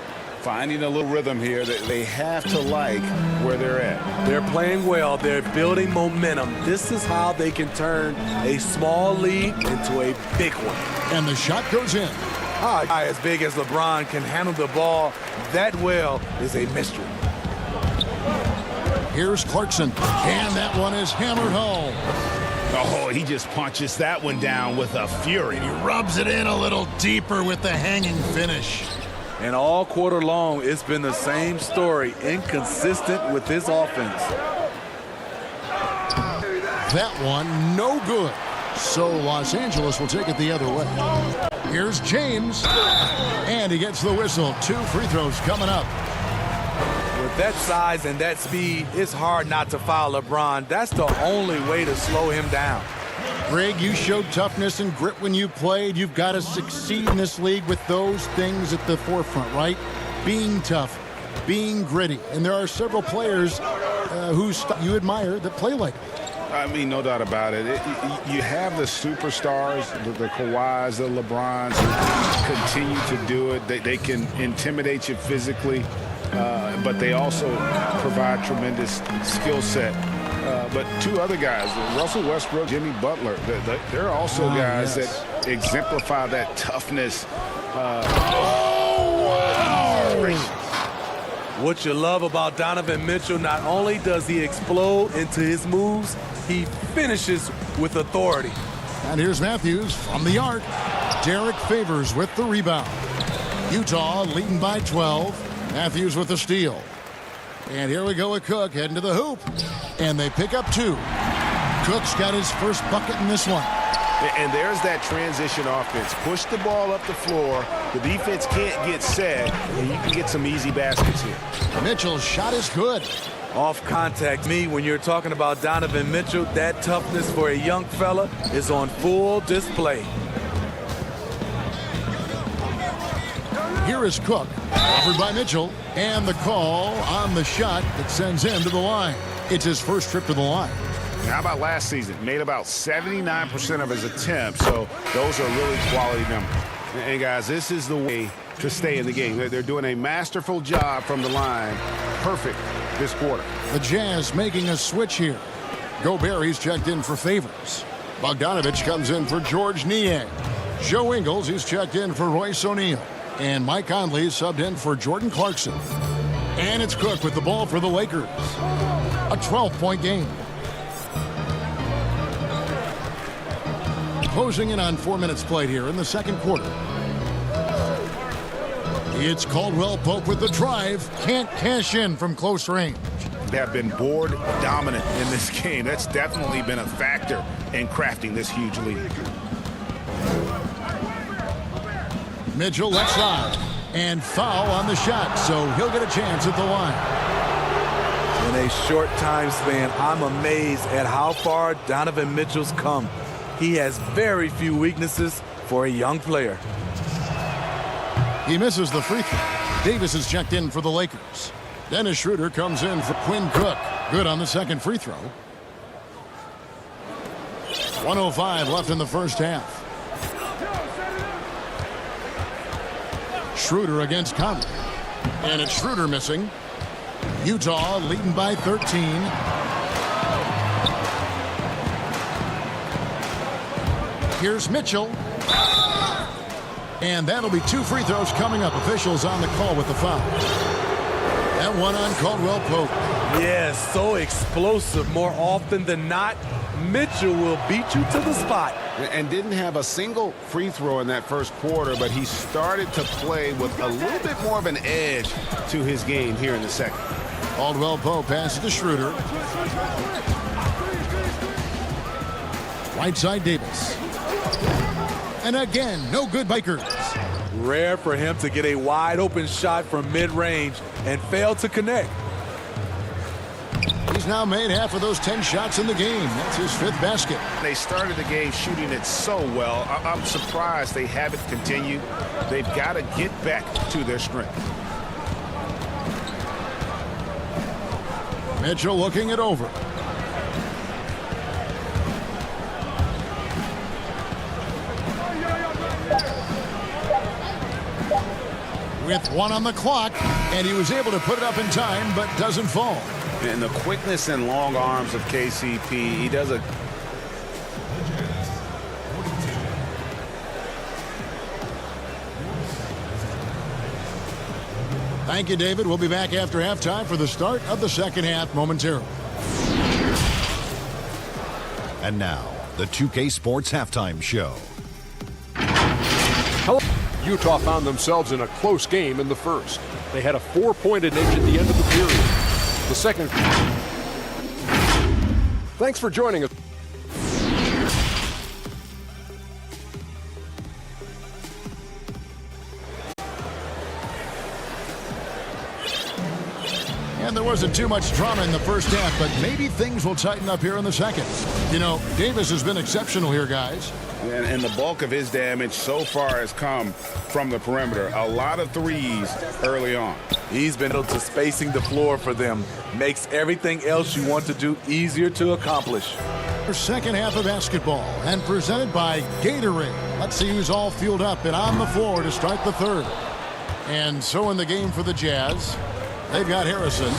Finding a little rhythm here that they have to like where they're at. They're playing well. They're building momentum. This is how they can turn a small lead into a big one. And the shot goes in. A guy as big as LeBron can handle the ball that well is a mystery. Here's Clarkson, and that one is hammered home. Oh, he just punches that one down with a fury. He rubs it in a little deeper with the hanging finish. And all quarter long, it's been the same story, inconsistent with his offense. That one, no good. So Los Angeles will take it the other way. Here's James, and he gets the whistle. 2 free throws coming up. With that size and that speed, it's hard not to foul LeBron. That's the only way to slow him down. Greg, you showed toughness and grit when you played. You've got to succeed in this league with those things at the forefront, right? Being tough, being gritty. And there are several players who you admire that play like that. I mean, no doubt about it. You have the superstars, the Kawhis, the LeBrons, who continue to do it. They can intimidate you physically, but they also provide tremendous skill set. But 2 other guys, Russell Westbrook, Jimmy Butler, they're also guys that exemplify that toughness. What you love about Donovan Mitchell, not only does he explode into his moves, he finishes with authority. And here's Matthews from the arc. Derek Favors with the rebound. Utah leading by 12. Matthews with the steal. And here we go with Cook heading to the hoop. And they pick up 2. Cook's got his first bucket in this one. And there's that transition offense. Push the ball up the floor. The defense can't get set, and you can get some easy baskets here. Mitchell's shot is good. Off contact. When you're talking about Donovan Mitchell, that toughness for a young fella is on full display. Here is Cook, offered by Mitchell, and the call on the shot that sends him to the line. It's his first trip to the line. How about last season? Made about 79% of his attempts, so those are really quality numbers. And guys, this is the way to stay in the game. They're doing a masterful job from the line. Perfect this quarter. The Jazz making a switch here. Gobert, he's checked in for Favors. Bogdanovich comes in for George Niang. Joe Ingles, he's checked in for Royce O'Neal. And Mike Conley subbed in for Jordan Clarkson. And it's Cook with the ball for the Lakers. A 12-point game. Closing in on 4 minutes played here in the second quarter. It's Caldwell Pope with the drive. Can't cash in from close range. They have been board dominant in this game. That's definitely been a factor in crafting this huge lead. Mitchell left side. And foul on the shot, so he'll get a chance at the line. In a short time span, I'm amazed at how far Donovan Mitchell's come. He has very few weaknesses for a young player. He misses the free throw. Davis is checked in for the Lakers. Dennis Schroeder comes in for Quinn Cook. Good on the second free throw. 1:05 left in the first half. Schroeder against Conley. And it's Schroeder missing. Utah leading by 13. Here's Mitchell. And that'll be 2 free throws coming up. Officials on the call with the foul. That one on Caldwell Pope. Yes, so explosive. More often than not, Mitchell will beat you to the spot. And didn't have a single free throw in that first quarter, but he started to play with a little bit more of an edge to his game here in the second. Caldwell Pope passes to Schroeder. Right side Davis. And again, no good Bikers. Rare for him to get a wide open shot from mid-range and fail to connect. He's now made half of those 10 shots in the game. That's his 5th basket. They started the game shooting it so well. I'm surprised they haven't continued. They've got to get back to their strength. Mitchell looking it over. With 1 on the clock, and he was able to put it up in time, but doesn't fall. And the quickness and long arms of KCP, he does a... Thank you, David. We'll be back after halftime for the start of the second half momentarily. And now, the 2K Sports Halftime Show. Hello. Utah found themselves in a close game in the first. They had a 4-point advantage at the end of the period. The second. Thanks for joining us. And there wasn't too much drama in the first half, but maybe things will tighten up here in the second. You know, Davis has been exceptional here, guys. And the bulk of his damage so far has come from the perimeter. A lot of threes early on. He's been able to spacing the floor for them. Makes everything else you want to do easier to accomplish. Second half of basketball and presented by Gatorade. Let's see who's all fueled up and on the floor to start the third. And so in the game for the Jazz, they've got Harrison.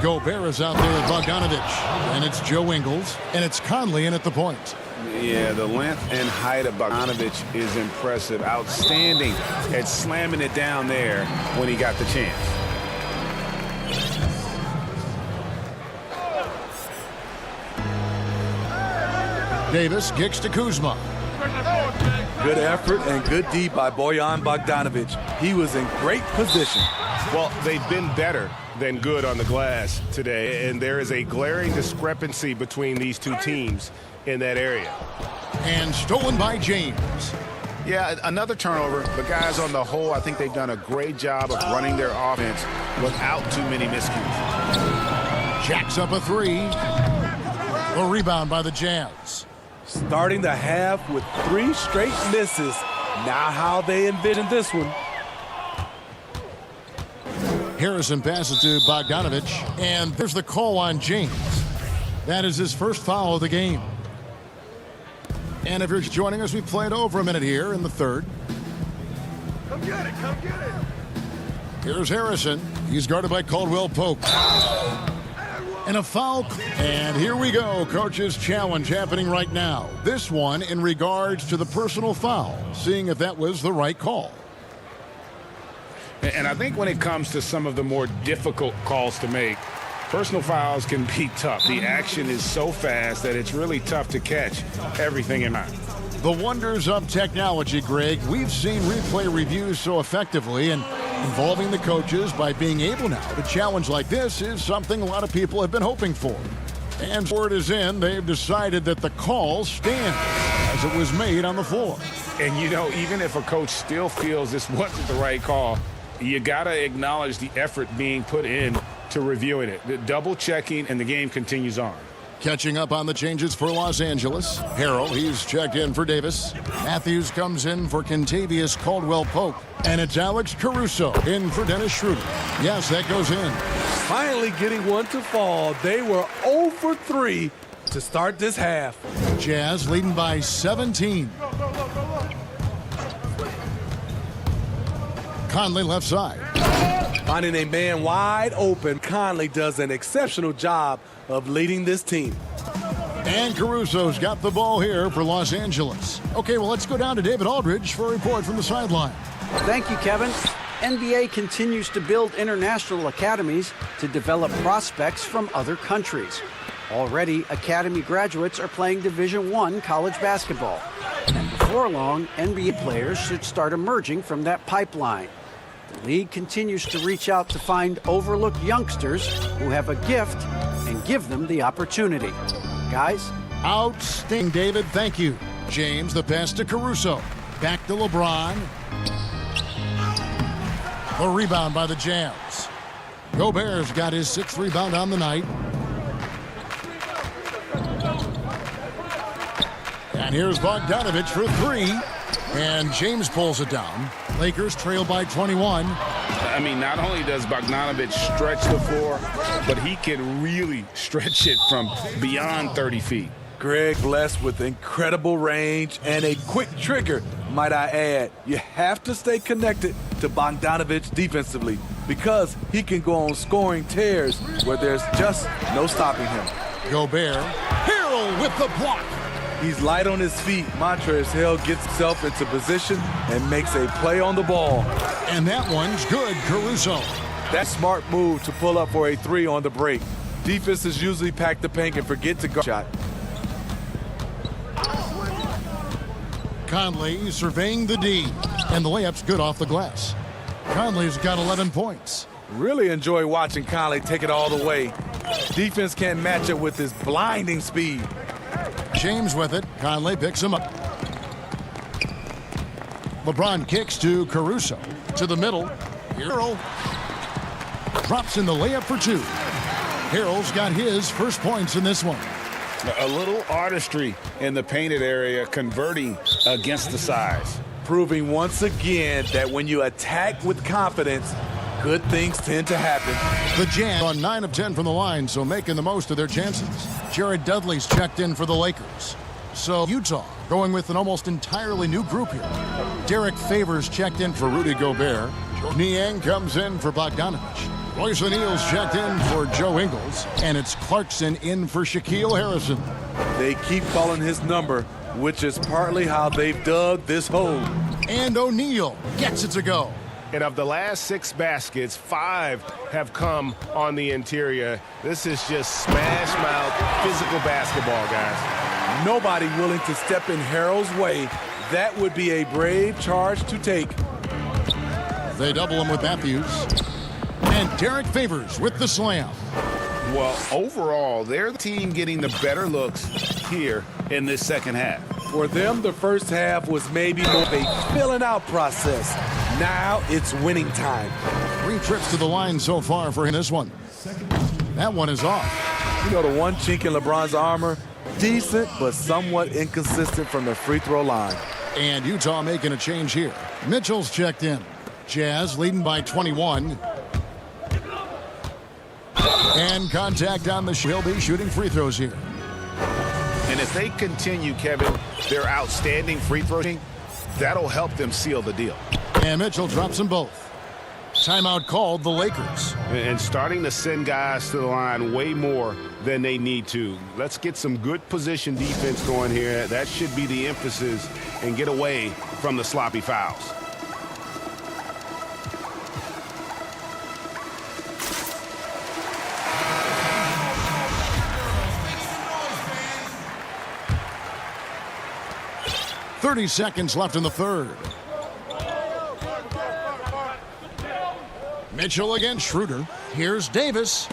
Gobert is out there with Bogdanovich. And it's Joe Ingles. And it's Conley in at the point. Yeah, the length and height of Bogdanovich is impressive. Outstanding at slamming it down there when he got the chance. Davis kicks to Kuzma. Good effort and good D by Bojan Bogdanovic. He was in great position. Well, they've been better than good on the glass today, and there is a glaring discrepancy between these two teams in that area. And stolen by James. Yeah, another turnover, but guys, on the whole, I think they've done a great job of running their offense without too many miscues. Jacks up a three. The rebound by the Jazz. Starting the half with 3 straight misses. Now how they envision this one. Harrison passes to Bogdanovich, and there's the call on James. That is his first foul of the game. And if you're joining us, we played over a minute here in the third. Come get it, come get it. Here's Harrison. He's guarded by Caldwell Pope. And a foul. And here we go. Coach's challenge happening right now. This one in regards to the personal foul, seeing if that was the right call. And I think when it comes to some of the more difficult calls to make, personal fouls can be tough. The action is so fast that it's really tough to catch everything in mind. The wonders of technology, Greg. We've seen replay reviews so effectively, and involving the coaches by being able now to challenge like this is something a lot of people have been hoping for. And word is in, they've decided that the call stands as it was made on the floor. And you know, even if a coach still feels this wasn't the right call, you got to acknowledge the effort being put in to reviewing it. The double checking, and the game continues on. Catching up on the changes for Los Angeles. Harrell, he's checked in for Davis. Matthews comes in for Kentavious Caldwell-Pope. And it's Alex Caruso in for Dennis Schroeder. Yes, that goes in. Finally getting one to fall. They were 0 for 3 to start this half. Jazz leading by 17. Conley left side. Finding a man wide open, Conley does an exceptional job of leading this team. And Caruso's got the ball here for Los Angeles. Okay, well, let's go down to David Aldridge for a report from the sideline. Thank you, Kevin. NBA continues to build international academies to develop prospects from other countries. Already, academy graduates are playing Division I college basketball. And before long, NBA players should start emerging from that pipeline. The league continues to reach out to find overlooked youngsters who have a gift and give them the opportunity. Guys? Outstanding, David. Thank you. James, the pass to Caruso. Back to LeBron. The rebound by the Jazz. Gobert's got his 6th rebound on the night. And here's Bogdanovich for 3. And James pulls it down. Lakers trail by 21. I mean, not only does Bogdanovich stretch the floor, but he can really stretch it from beyond 30 feet. Greg blessed with incredible range and a quick trigger, might I add. You have to stay connected to Bogdanovich defensively because he can go on scoring tears where there's just no stopping him. Gobert. Harrell with the block. He's light on his feet. Montrezl gets himself into position and makes a play on the ball. And that one's good, Caruso. That smart move to pull up for a 3 on the break. Defenses usually pack the paint and forget to guard shot. Conley surveying the D. And the layup's good off the glass. Conley's got 11 points. Really enjoy watching Conley take it all the way. Defense can't match it with his blinding speed. James with it. Conley picks him up. LeBron kicks to Caruso. To the middle. Harrell drops in the layup for 2. Harrell's got his first points in this one. A little artistry in the painted area, converting against the size. Proving once again that when you attack with confidence, good things tend to happen. The Jazz on 9 of 10 from the line, so making the most of their chances. Jared Dudley's checked in for the Lakers. So Utah going with an almost entirely new group here. Derek Favors checked in for Rudy Gobert. Niang comes in for Bogdanovich. Royce O'Neal's checked in for Joe Ingles. And it's Clarkson in for Shaquille Harrison. They keep calling his number, which is partly how they've dug this hole. And O'Neal gets it to go. And of the last 6 baskets, 5 have come on the interior. This is just smash mouth physical basketball, guys. Nobody willing to step in Harrell's way. That would be a brave charge to take. They double him with Matthews. And Derek Favors with the slam. Well, overall, they're the team getting the better looks here in this second half. For them, the first half was maybe more of a filling out process. Now it's winning time. 3 trips to the line so far for this one. That one is off. You know, the one chink in LeBron's armor, decent but somewhat inconsistent from the free throw line. And Utah making a change here. Mitchell's checked in. Jazz leading by 21. And contact on the he'll be shooting free throws here. And if they continue, Kevin, their outstanding free throw, that'll help them seal the deal. And Mitchell drops them both. Timeout called the Lakers. And starting to send guys to the line way more than they need to. Let's get some good position defense going here. That should be the emphasis, and get away from the sloppy fouls. .30 seconds left in the third. Mitchell against Schroeder. Here's Davis.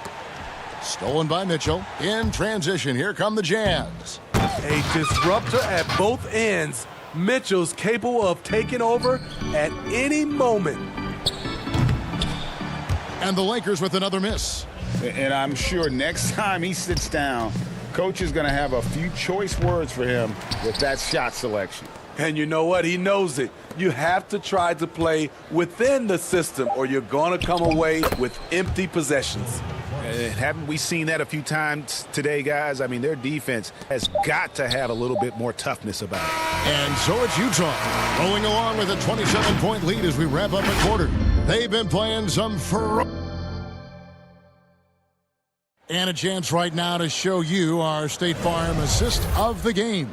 Stolen by Mitchell. In transition, here come the Jazz. A disruptor at both ends. Mitchell's capable of taking over at any moment. And the Lakers with another miss. And I'm sure next time he sits down, coach is going to have a few choice words for him with that shot selection. And you know what? He knows it. You have to try to play within the system or you're going to come away with empty possessions. Haven't we seen that a few times today, guys? I mean, their defense has got to have a little bit more toughness about it. And so it's Utah rolling along with a 27-point lead as we wrap up a quarter. They've been playing some and a chance right now to show you our State Farm assist of the game.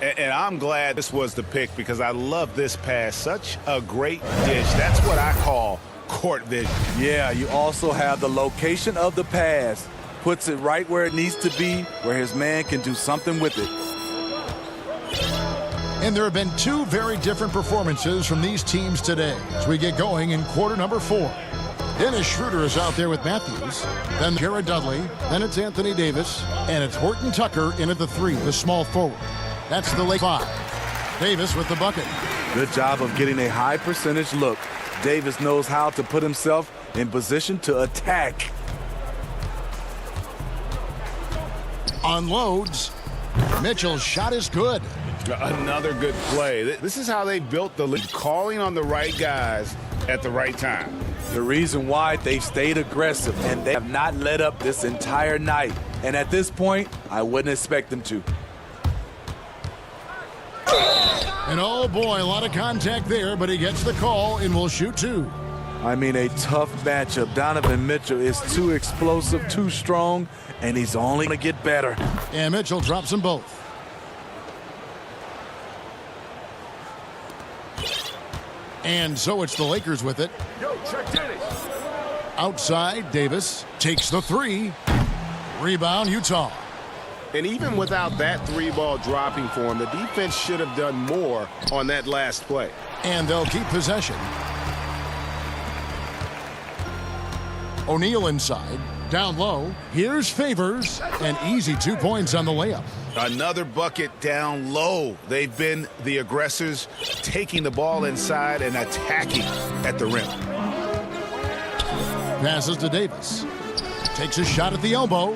And I'm glad this was the pick because I love this pass. Such a great dish. That's what I call court vision. Yeah, you also have the location of the pass. Puts it right where it needs to be, where his man can do something with it. And there have been two very different performances from these teams today as we get going in quarter number 4. Dennis Schroeder is out there with Matthews, then Jared Dudley, then it's Anthony Davis, and it's Horton Tucker in at the 3, the small forward. That's the late 5. Davis with the bucket. Good job of getting a high percentage look. Davis knows how to put himself in position to attack. Unloads. Mitchell's shot is good. Another good play. This is how they built the lead, calling on the right guys at the right time. The reason why they've stayed aggressive and they have not let up this entire night. And at this point, I wouldn't expect them to. And oh boy, a lot of contact there, but he gets the call and will shoot 2. I mean, a tough matchup. Donovan Mitchell is too explosive, too strong, and he's only going to get better. And Mitchell drops them both. And so it's the Lakers with it. Outside, Davis takes the 3. Rebound, Utah. And even without that 3-ball dropping for him, the defense should have done more on that last play. And they'll keep possession. O'Neal inside, down low. Here's Favors, an easy 2 points on the layup. Another bucket down low. They've been the aggressors, taking the ball inside and attacking at the rim. Passes to Davis. Takes a shot at the elbow.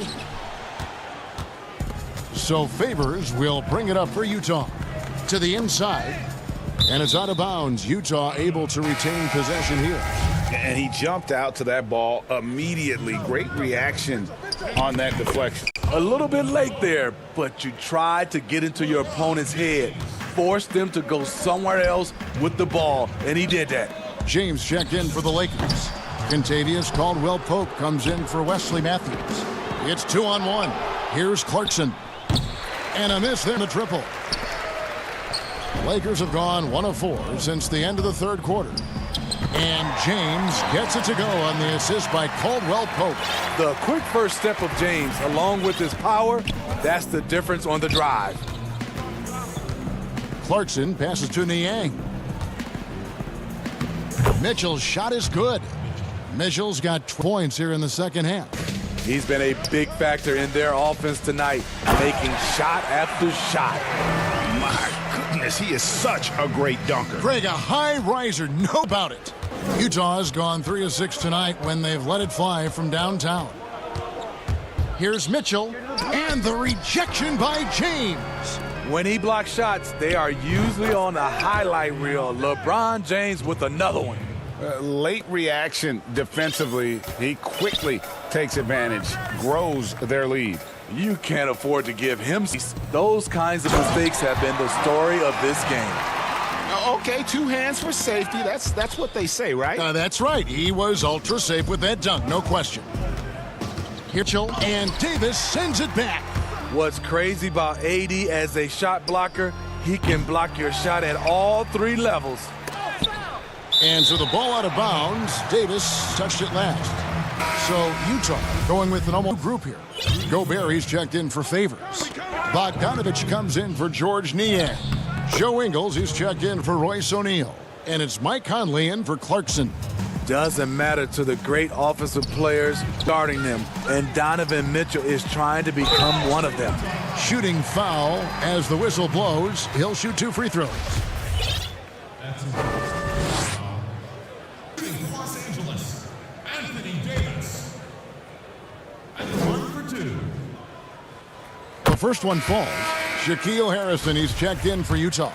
So Favors will bring it up for Utah. To the inside. And it's out of bounds. Utah able to retain possession here. And he jumped out to that ball immediately. Great reaction on that deflection. A little bit late there, but you tried to get into your opponent's head. Force them to go somewhere else with the ball, and he did that. James checked in for the Lakers. Contavious Caldwell-Pope comes in for Wesley Matthews. It's 2-on-1. Here's Clarkson. And a miss there, the triple. Lakers have gone 1 of 4 since the end of the third quarter. And James gets it to go on the assist by Caldwell-Pope. The quick first step of James, along with his power, that's the difference on the drive. Clarkson passes to Niang. Mitchell's shot is good. Mitchell's got 2 points here in the second half. He's been a big factor in their offense tonight, making shot after shot. My goodness, he is such a great dunker. Greg, a high riser, no about it. Utah has gone 3 of 6 tonight when they've let it fly from downtown. Here's Mitchell, and the rejection by James. When he blocks shots, they are usually on the highlight reel. LeBron James with another one. Late reaction defensively. He quickly takes advantage, grows their lead. You can't afford to give him. Those kinds of mistakes have been the story of this game. Okay, 2 hands for safety. That's what they say, right? That's right. He was ultra safe with that dunk, no question. Mitchell, and Davis sends it back. What's crazy about AD as a shot blocker, he can block your shot at all 3 levels. And so the ball out of bounds. Davis touched it last. So Utah going with an almost group here. Gobert, he's checked in for Favors. Bogdanovich comes in for George Niang. Joe Ingles, he's checked in for Royce O'Neal. And it's Mike Conley in for Clarkson. Doesn't matter to the great offensive players guarding them. And Donovan Mitchell is trying to become one of them. Shooting foul as the whistle blows. He'll shoot 2 free throws. Los Angeles, Anthony Davis. And the mark for 2. The first one falls. Shaquille Harrison, he's checked in for Utah.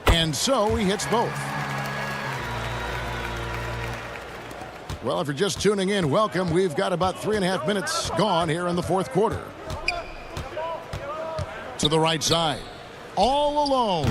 And so he hits both. Well, if you're just tuning in, welcome. We've got about 3.5 minutes gone here in the fourth quarter. To the right side. All alone.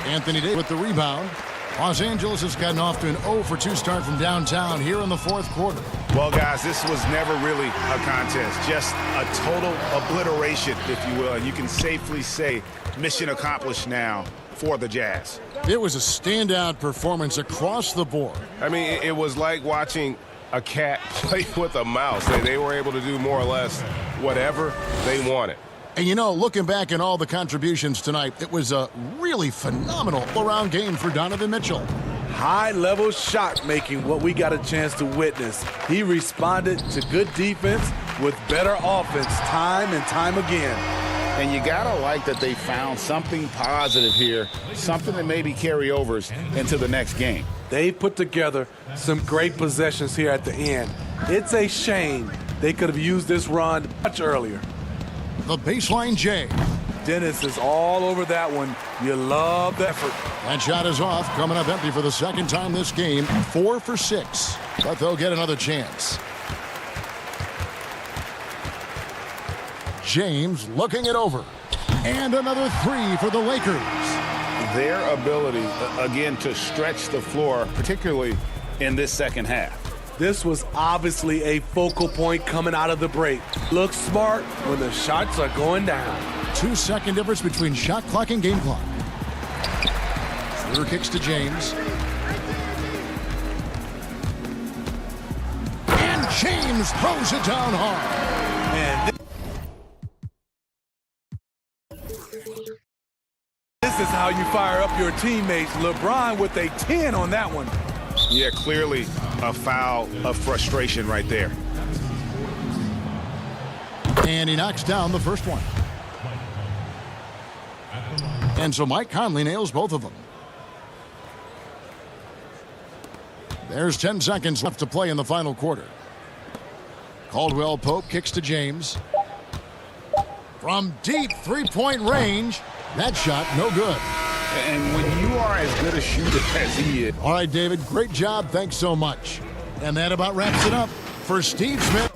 Anthony Davis with the rebound. Los Angeles has gotten off to an 0 for 2 start from downtown here in the fourth quarter. Well, guys, this was never really a contest. Just a total obliteration, if you will. And you can safely say mission accomplished now for the Jazz. It was a standout performance across the board. I mean, it was like watching a cat play with a mouse. They were able to do more or less whatever they wanted. And, you know, looking back at all the contributions tonight, it was a really phenomenal all-around game for Donovan Mitchell. High-level shot making, what we got a chance to witness. He responded to good defense with better offense time and time again. And you gotta like that they found something positive here, something that maybe carry overs into the next game. They put together some great possessions here at the end. It's a shame they could have used this run much earlier. The baseline J. Dennis is all over that one. You love the effort. That shot is off, coming up empty for the second time this game. 4 for 6, but they'll get another chance. James looking it over. And another 3 for the Lakers. Their ability, again, to stretch the floor, particularly in this second half. This was obviously a focal point coming out of the break. Looks smart when the shots are going down. 2-second difference between shot clock and game clock. Schroeder kicks to James. And James throws it down hard. And this is how you fire up your teammates. LeBron with a 10 on that one. Yeah, clearly a foul of frustration right there. And he knocks down the first one. And so Mike Conley nails both of them. There's 10 seconds left to play in the final quarter. Caldwell Pope kicks to James. From deep three-point range, that shot no good. And when you are as good a shooter as he is. All right, David, great job. Thanks so much. And that about wraps it up for Steve Smith.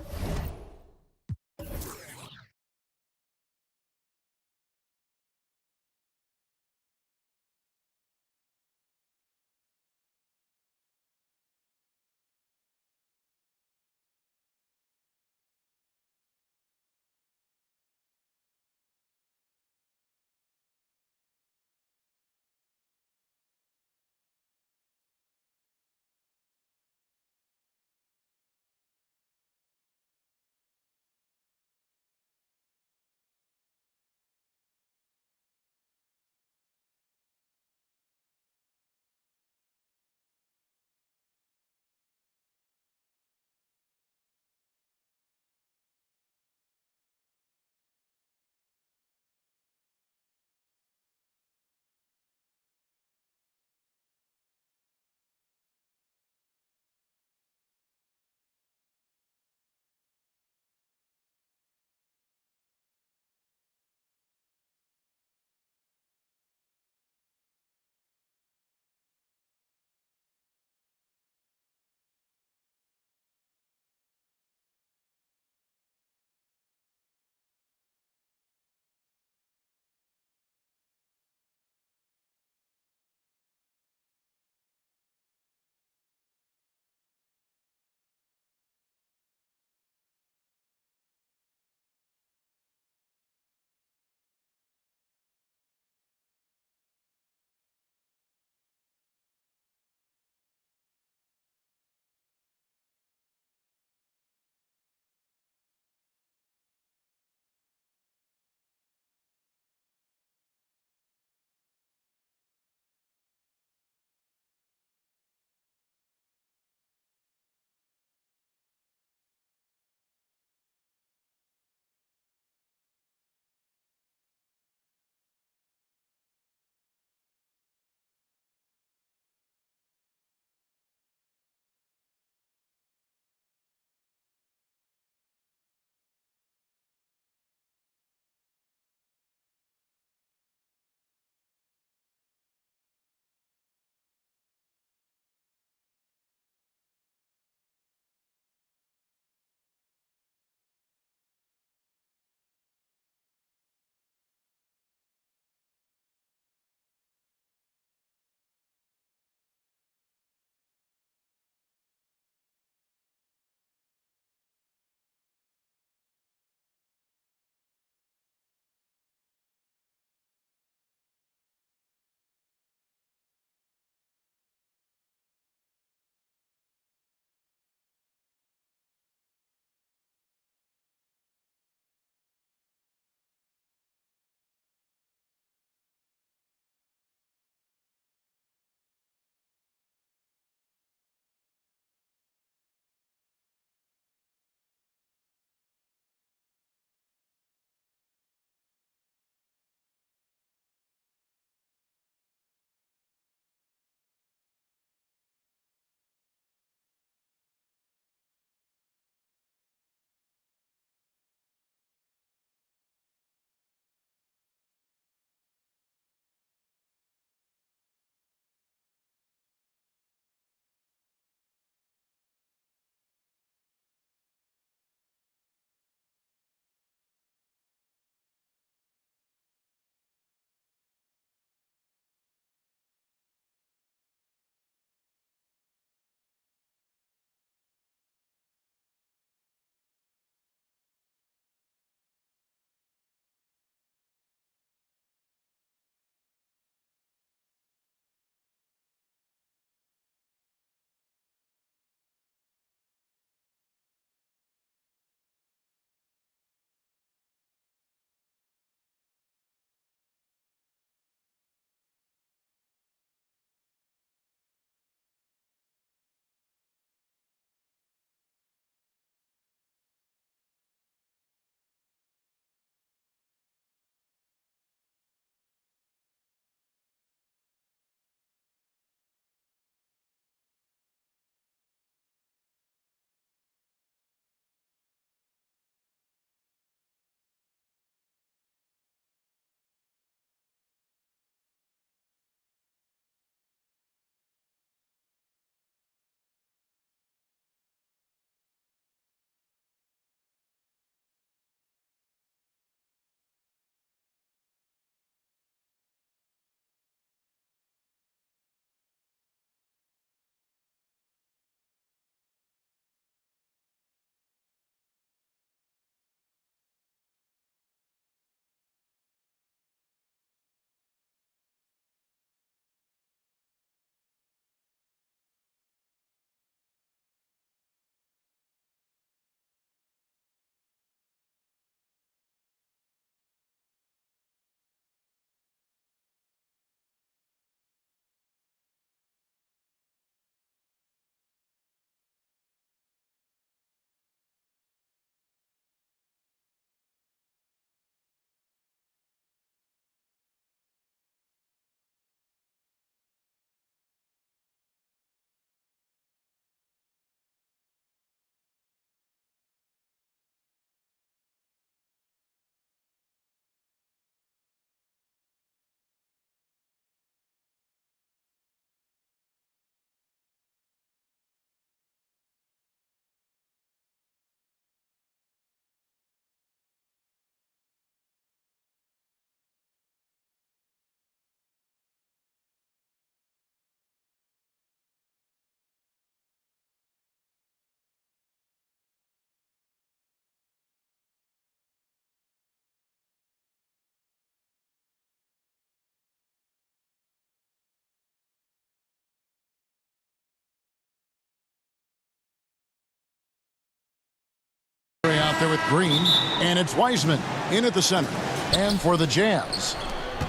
with Green, and it's Wiseman in at the center. And for the Jazz,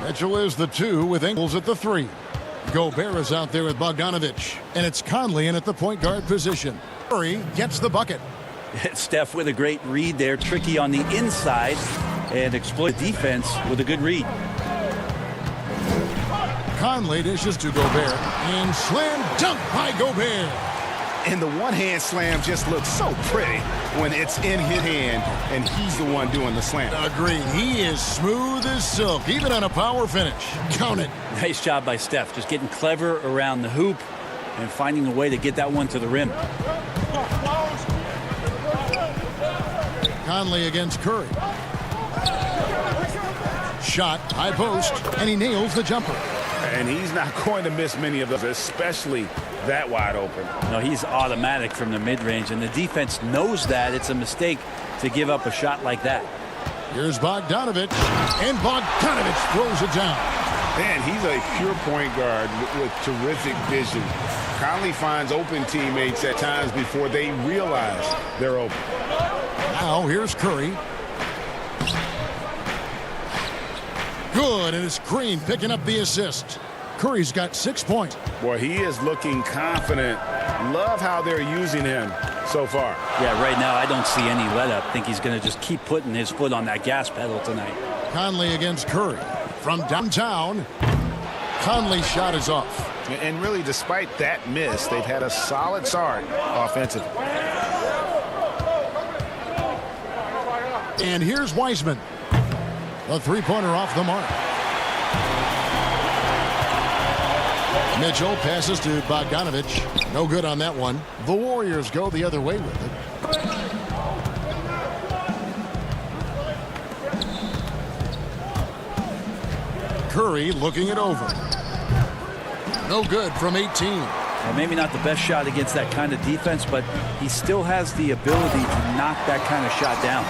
Mitchell is the 2 with Ingles at the 3. Gobert is out there with Bogdanovich, and it's Conley in at the point guard position. Curry gets the bucket. Steph with a great read there, tricky on the inside, and exploit defense with a good read. Conley dishes to Gobert, and slam dunk by Gobert. And the one-hand slam just looks so pretty when it's in his hand, and he's the one doing the slam. Agreed. He is smooth as silk, even on a power finish. Count it. Nice job by Steph, just getting clever around the hoop and finding a way to get that one to the rim. Conley against Curry. Shot, high post, and he nails the jumper. And he's not going to miss many of those, especially that wide open. No, he's automatic from the mid-range, and the defense knows that. It's a mistake to give up a shot like that. Here's Bogdanovich, and Bogdanovich throws it down. Man, he's a pure point guard with terrific vision. Conley finds open teammates at times before they realize they're open. Now here's Curry. Good, and it's Green picking up the assist. Curry's got 6 points. Boy, he is looking confident. Love how they're using him so far. Yeah, right now I don't see any let-up. I think he's going to just keep putting his foot on that gas pedal tonight. Conley against Curry. From downtown, Conley's shot is off. And really, despite that miss, they've had a solid start offensively. And here's Wiseman. The three-pointer off the mark. Mitchell passes to Bogdanovich. No good on that one. The Warriors go the other way with it. Curry looking it over. No good from 18. Well, maybe not the best shot against that kind of defense, but he still has the ability to knock that kind of shot down.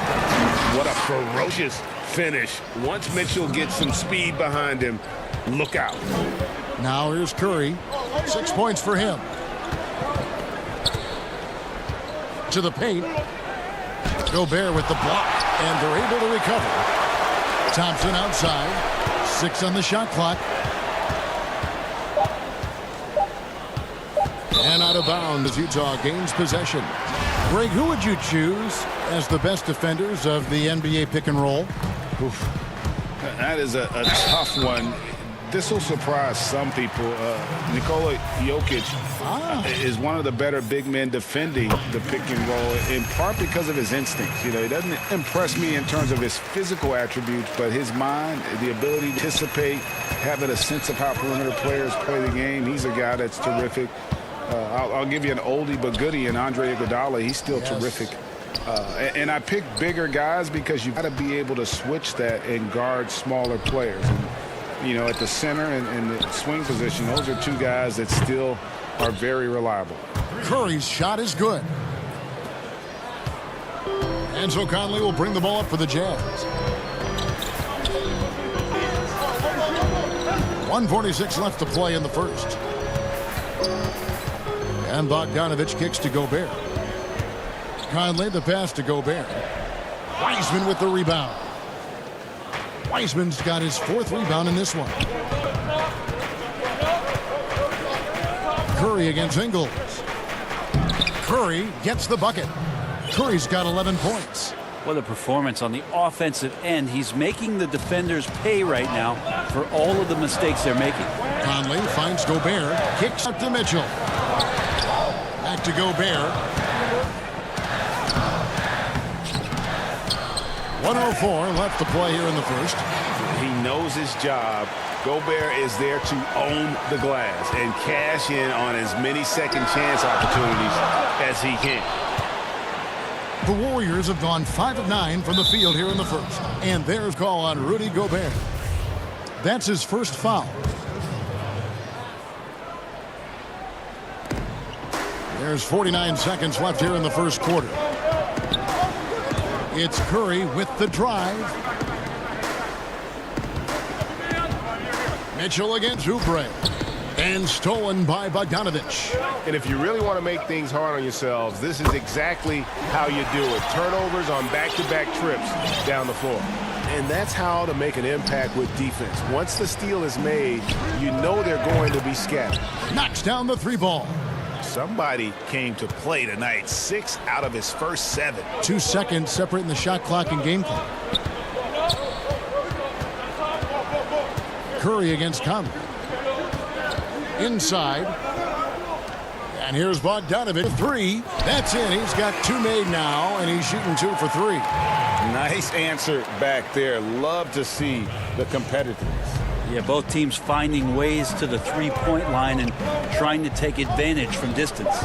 What a ferocious finish. Once Mitchell gets some speed behind him, look out. Now here's Curry. 6 points for him. To the paint. Gobert with the block, and they're able to recover. Thompson outside. 6 on the shot clock. And out of bounds as Utah gains possession. Greg, who would you choose as the best defenders of the NBA pick and roll? Oof. That is a tough one. This will surprise some people. Nikola Jokic is one of the better big men defending the pick and roll, in part because of his instincts. You know, he doesn't impress me in terms of his physical attributes, but his mind, the ability to anticipate, having a sense of how perimeter players play the game. He's a guy that's terrific. I'll give you an oldie but goodie in Andre Iguodala. He's still terrific. And I pick bigger guys because you've got to be able to switch that and guard smaller players. And, you know, at the center and the swing position, those are two guys that still are very reliable. Curry's shot is good. And so Conley will bring the ball up for the Jazz. 1:46 left to play in the first. And Bogdanovich kicks to Gobert. Conley the pass to Gobert. Wiseman with the rebound. Wiseman's got his 4th rebound in this one. Curry against Ingles. Curry gets the bucket. Curry's got 11 points. What a performance on the offensive end. He's making the defenders pay right now for all of the mistakes they're making. Conley finds Gobert. Kicks up to Mitchell. Back to Gobert. 1:04 left to play here in the first. He knows his job. Gobert is there to own the glass and cash in on as many second chance opportunities as he can. The Warriors have gone 5 of 9 from the field here in the first. And there's a call on Rudy Gobert. That's his first foul. There's 49 seconds left here in the first quarter. It's Curry with the drive. Mitchell against Oubre. And stolen by Bogdanovich. And if you really want to make things hard on yourselves, this is exactly how you do it. Turnovers on back-to-back trips down the floor. And that's how to make an impact with defense. Once the steal is made, you know they're going to be scattered. Knocks down the 3 ball. Somebody came to play tonight. 6 out of his first 7. 2 seconds separating the shot clock and game clock. Curry against Conley. Inside. And here's Bogdanovich. 3. That's in. He's got 2 made now, and he's shooting 2 for 3. Nice answer back there. Love to see the competitiveness. Yeah, both teams finding ways to the three-point line and trying to take advantage from distance.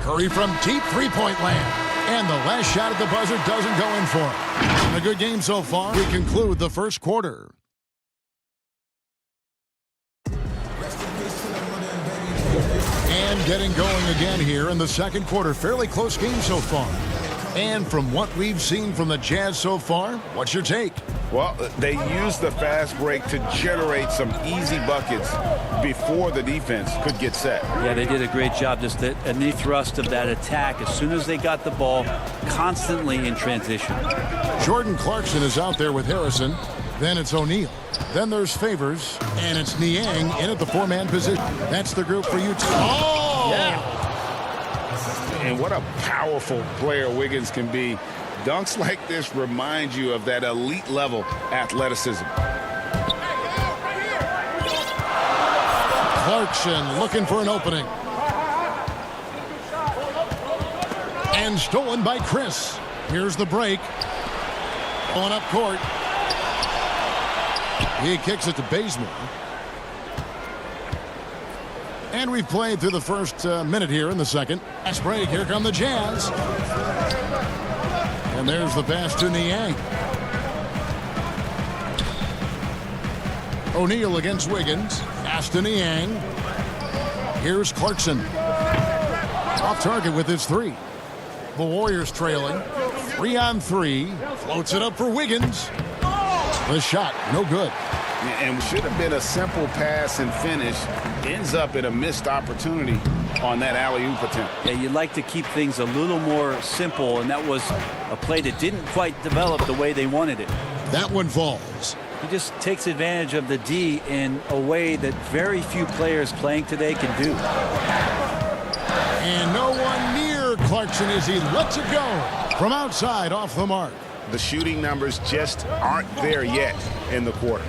Curry from deep three-point land. And the last shot at the buzzer doesn't go in for him. A good game so far. We conclude the first quarter. And getting going again here in the second quarter. Fairly close game so far. And from what we've seen from the Jazz so far, what's your take? Well, they used the fast break to generate some easy buckets before the defense could get set. Yeah, they did a great job. Just a knee thrust of that attack as soon as they got the ball, constantly in transition. Jordan Clarkson is out there with Harrison. Then it's O'Neal. Then there's Favors. And it's Niang in at the 4-man position. That's the group for Utah. Oh! Yeah. And what a powerful player Wiggins can be. Dunks like this remind you of that elite level athleticism. Clarkson looking for an opening. And stolen by Chris. Here's the break. Going up court. He kicks it to Bazemore. And we've played through the first minute here in the second. Last break. Here come the Jazz. And there's the pass to Niang. O'Neal against Wiggins. Pass to Niang. Here's Clarkson. Off target with his 3. The Warriors trailing. 3 on 3. Floats it up for Wiggins. The shot, no good. And should have been a simple pass and finish. Ends up in a missed opportunity on that alley-oop attempt. Yeah, you'd like to keep things a little more simple, and that was a play that didn't quite develop the way they wanted it. That one falls. He just takes advantage of the D in a way that very few players playing today can do. And no one near Clarkson as he lets it go. From outside, off the mark. The shooting numbers just aren't there yet in the quarter.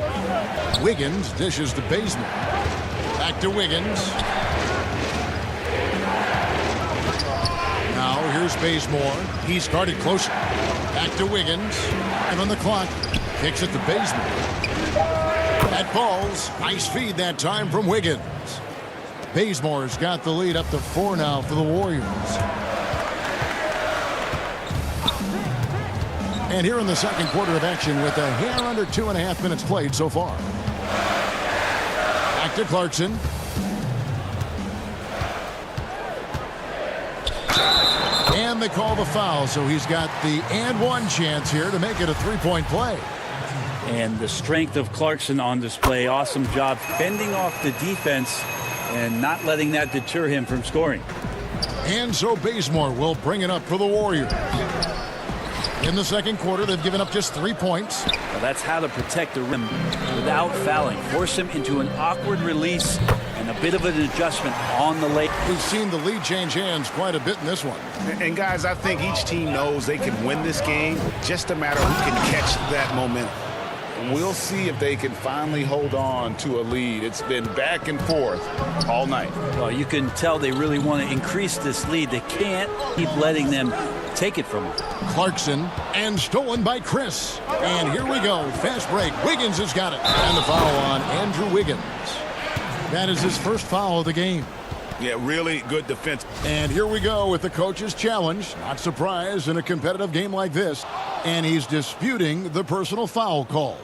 Wiggins dishes to Bazemore. Back to Wiggins. Now here's Bazemore. He started closer. Back to Wiggins. And on the clock. Kicks it to Bazemore. That falls. Nice feed that time from Wiggins. Bazemore's got the lead up to 4 now for the Warriors. And here in the second quarter of action with a hair under 2.5 minutes played so far. Back to Clarkson. And they call the foul, so he's got the and one chance here to make it a 3-point play. And the strength of Clarkson on display. Awesome job fending off the defense and not letting that deter him from scoring. And so Bazemore will bring it up for the Warriors. In the second quarter, they've given up just 3 points. Well, that's how to protect the rim without fouling. Force him into an awkward release and a bit of an adjustment on the late. We've seen the lead change hands quite a bit in this one. And guys, I think each team knows they can win this game. Just a matter who can catch that momentum. We'll see if they can finally hold on to a lead. It's been back and forth all night. Well, you can tell they really want to increase this lead. They can't keep letting them take it from him. Clarkson, and stolen by Chris. And here we go. Fast break. Wiggins has got it. And the foul on Andrew Wiggins. That is his first foul of the game. Yeah, really good defense. And here we go with the coach's challenge. Not surprised in a competitive game like this. And he's disputing the personal foul call.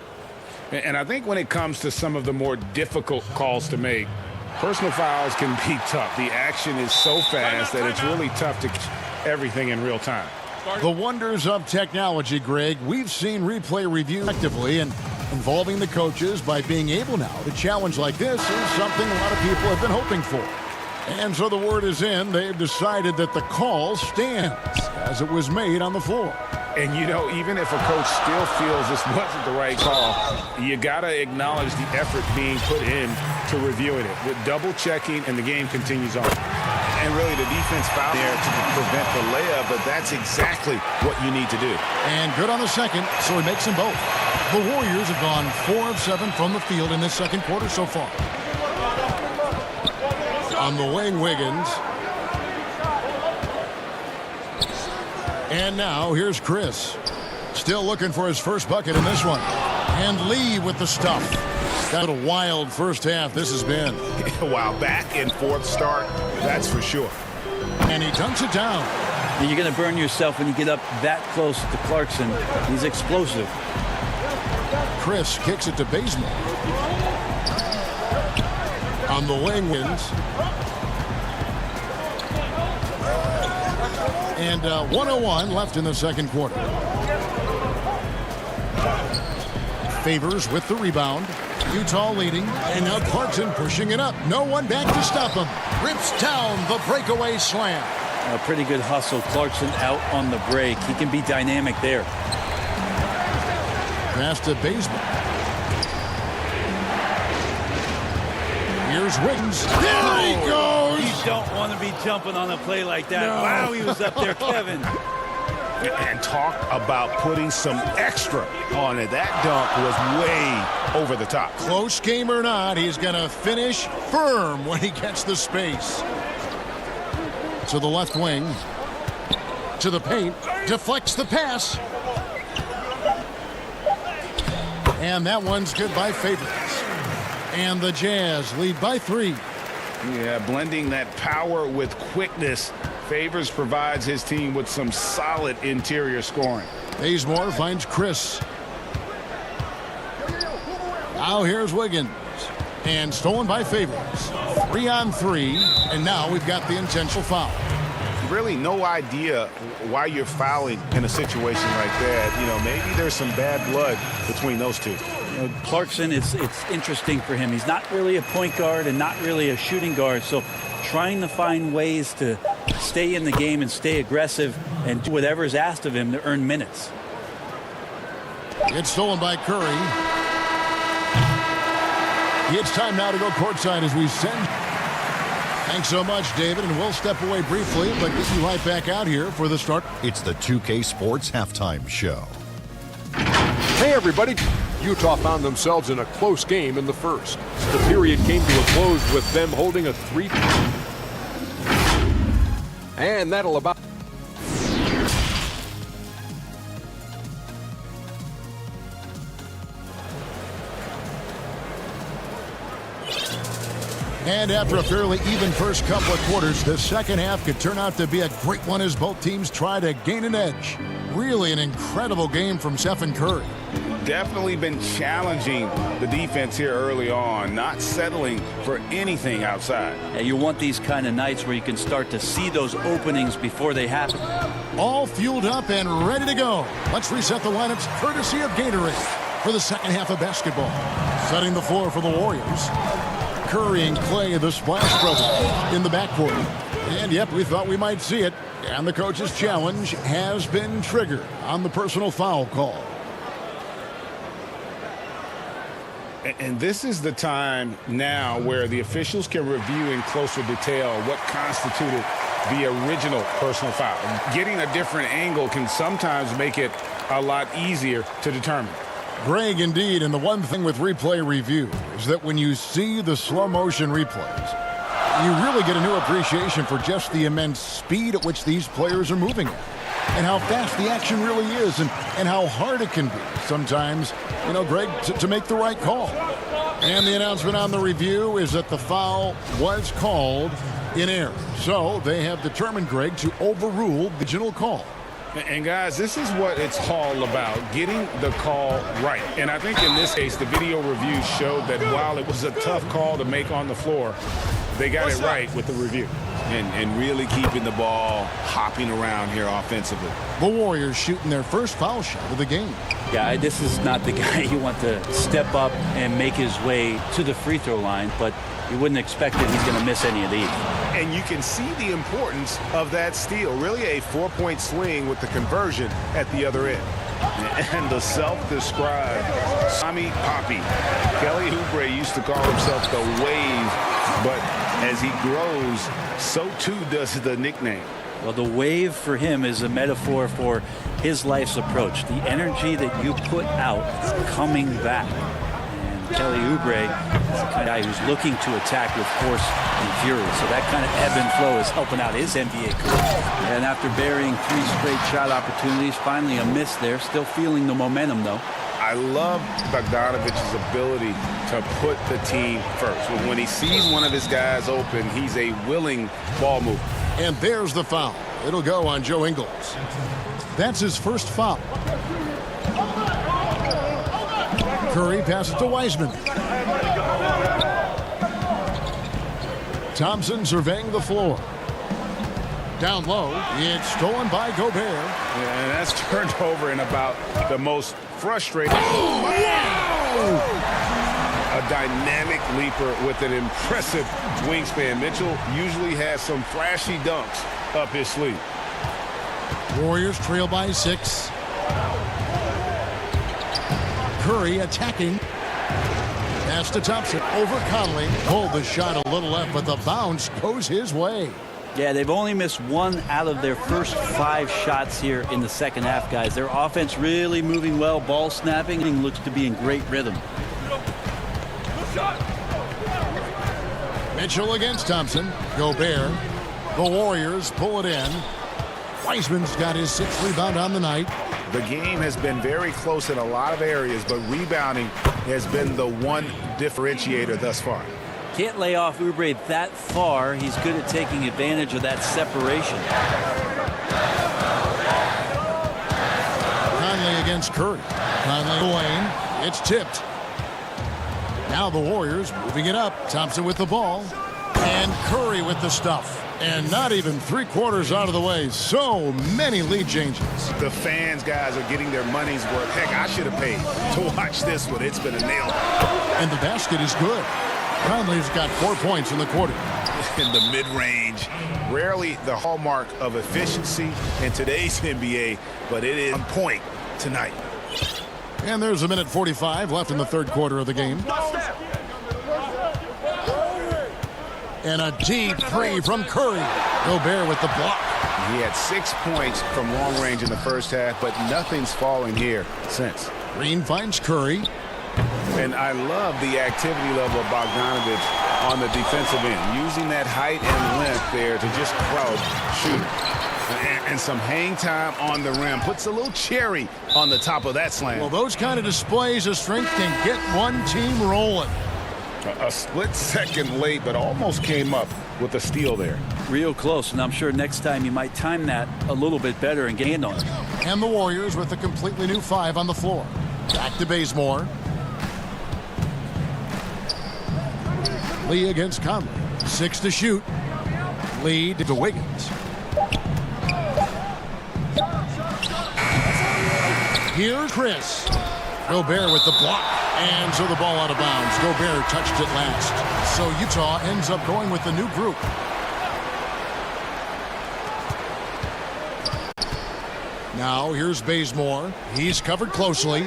And I think when it comes to some of the more difficult calls to make, personal fouls can be tough. The action is so fast that it's really tough to catch everything in real time. The wonders of technology, Greg. We've seen replay review effectively, and involving the coaches by being able now to challenge like this is something a lot of people have been hoping for. And so the word is in. They've decided that the call stands as it was made on the floor. And, you know, even if a coach still feels this wasn't the right call, you got to acknowledge the effort being put in to reviewing it. With double-checking, and the game continues on. And really, the defense fouled there to prevent the layup, but that's exactly what you need to do. And good on the second, so he makes them both. The Warriors have gone 4 of 7 from the field in this second quarter so far. On the wing, Wiggins. And now here's Chris. Still looking for his first bucket in this one. And Lee with the stuff. Got a wild first half this has been. Wow, back and forth start, that's for sure. And he dunks it down. And you're going to burn yourself when you get up that close to Clarkson. He's explosive. Chris kicks it to Bazemore. On the wing, wins. And 1:01 left in the second quarter. Favors with the rebound. Utah leading. And now Clarkson pushing it up. No one back to stop him. Rips down the breakaway slam. A pretty good hustle. Clarkson out on the break. He can be dynamic there. Pass to Bazemore. Here's Wiggins. There he goes! You don't want to be jumping on a play like that. No. Wow, he was up there, Kevin. And talk about putting some extra on it. That dunk was way over the top. Close game or not, he's going to finish firm when he gets the space. To the left wing. To the paint. Deflects the pass. And that one's good by Favors. And the Jazz lead by 3. Yeah, blending that power with quickness. Favors provides his team with some solid interior scoring. Bazemore finds Chris. Now here's Wiggins. And stolen by Favors. 3-on-3. And now we've got the intentional foul. Really no idea why you're fouling in a situation like that. You know, maybe there's some bad blood between those two. You know, Clarkson, it's interesting for him. He's not really a point guard and not really a shooting guard. So trying to find ways to stay in the game and stay aggressive and do whatever is asked of him to earn minutes. It's stolen by Curry. It's time now to go courtside as we send. Thanks so much, David, and we'll step away briefly, but get you right back out here for the start. It's the 2K Sports Halftime Show. Hey, everybody. Utah found themselves in a close game in the first. The period came to a close with them holding a 3. And that'll about... And after a fairly even first couple of quarters, the second half could turn out to be a great one as both teams try to gain an edge. Really an incredible game from Stephen Curry. Definitely been challenging the defense here early on, not settling for anything outside. Yeah, you want these kind of nights where you can start to see those openings before they happen. All fueled up and ready to go. Let's reset the lineups courtesy of Gatorade for the second half of basketball. Setting the floor for the Warriors. Curry and Clay, the Splash Brothers, in the backcourt. And, yep, we thought we might see it. And the coach's challenge has been triggered on the personal foul call. And this is the time now where the officials can review in closer detail what constituted the original personal foul. Getting a different angle can sometimes make it a lot easier to determine. Greg, indeed, and the one thing with replay review is that when you see the slow motion replays, you really get a new appreciation for just the immense speed at which these players are moving at, and how fast the action really is, and how hard it can be sometimes, you know, Greg, to make the right call. And the announcement on the review is that the foul was called in error. So they have determined, Greg, to overrule the original call. And, guys, this is what it's all about, getting the call right. And I think in this case, the video review showed that while it was a tough call to make on the floor, They got it right with the review. And really keeping the ball hopping around here offensively. The Warriors shooting their first foul shot of the game. Yeah, this is not the guy you want to step up and make his way to the free throw line, but you wouldn't expect that he's going to miss any of these. And you can see the importance of that steal. Really a 4-point swing with the conversion at the other end. And the self-described Sami Poppy. Kelly Oubre used to call himself the Wave, but as he grows, so too does the nickname. Well, the wave for him is a metaphor for his life's approach. The energy that you put out is coming back. And Kelly Oubre is the kind of guy who's looking to attack with force and fury. So that kind of ebb and flow is helping out his NBA career. And after burying 3 straight shot opportunities, finally a miss there. Still feeling the momentum, though. I love Bogdanovic's ability to put the team first. When he sees one of his guys open, he's a willing ball mover. And there's the foul. It'll go on Joe Ingles. That's his first foul. Curry passes to Wiseman. Thompson surveying the floor. Down low, it's stolen by Gobert. Yeah, and that's turned over in about the most frustrating. A dynamic leaper with an impressive wingspan. Mitchell usually has some flashy dunks up his sleeve. Warriors trail by 6. Curry attacking. Pass to Thompson. Over Conley. Pulled the shot a little left, but the bounce goes his way. Yeah, they've only missed 1 out of their first 5 shots here in the second half, guys. Their offense really moving well. Ball snapping and looks to be in great rhythm. Mitchell against Thompson. Gobert. The Warriors pull it in. Wiseman's got his 6th rebound on the night. The game has been very close in a lot of areas, but rebounding has been the one differentiator thus far. Can't lay off Oubre that far. He's good at taking advantage of that separation. Conley against Curry. Conley lane. It's tipped. Now the Warriors moving it up. Thompson with the ball. And Curry with the stuff. And not even 3/4 out of the way. So many lead changes. The fans, guys, are getting their money's worth. Heck, I should have paid to watch this one. It's been a nail. And the basket is good. Conley's got 4 points in the quarter. In the mid-range, rarely the hallmark of efficiency in today's NBA, but it is on point tonight. And there's 1:45 left in the third quarter of the game. And a deep 3 from Curry. Gobert with the block. He had 6 points from long range in the first half, but nothing's fallen here since. Green finds Curry. And I love the activity level of Bogdanovich on the defensive end, using that height and length there to just crowd shoot. And some hang time on the rim. Puts a little cherry on the top of that slam. Well, those kind of displays of strength can get one team rolling. A split second late, but almost came up with a steal there. Real close, and I'm sure next time you might time that a little bit better and gain on it. And the Warriors with a completely new 5 on the floor. Back to Bazemore. Lee against Conley. 6 to shoot. Lead to Wiggins. Here's Chris. Gobert with the block. And so the ball out of bounds. Gobert touched it last. So Utah ends up going with the new group. Now here's Bazemore. He's covered closely.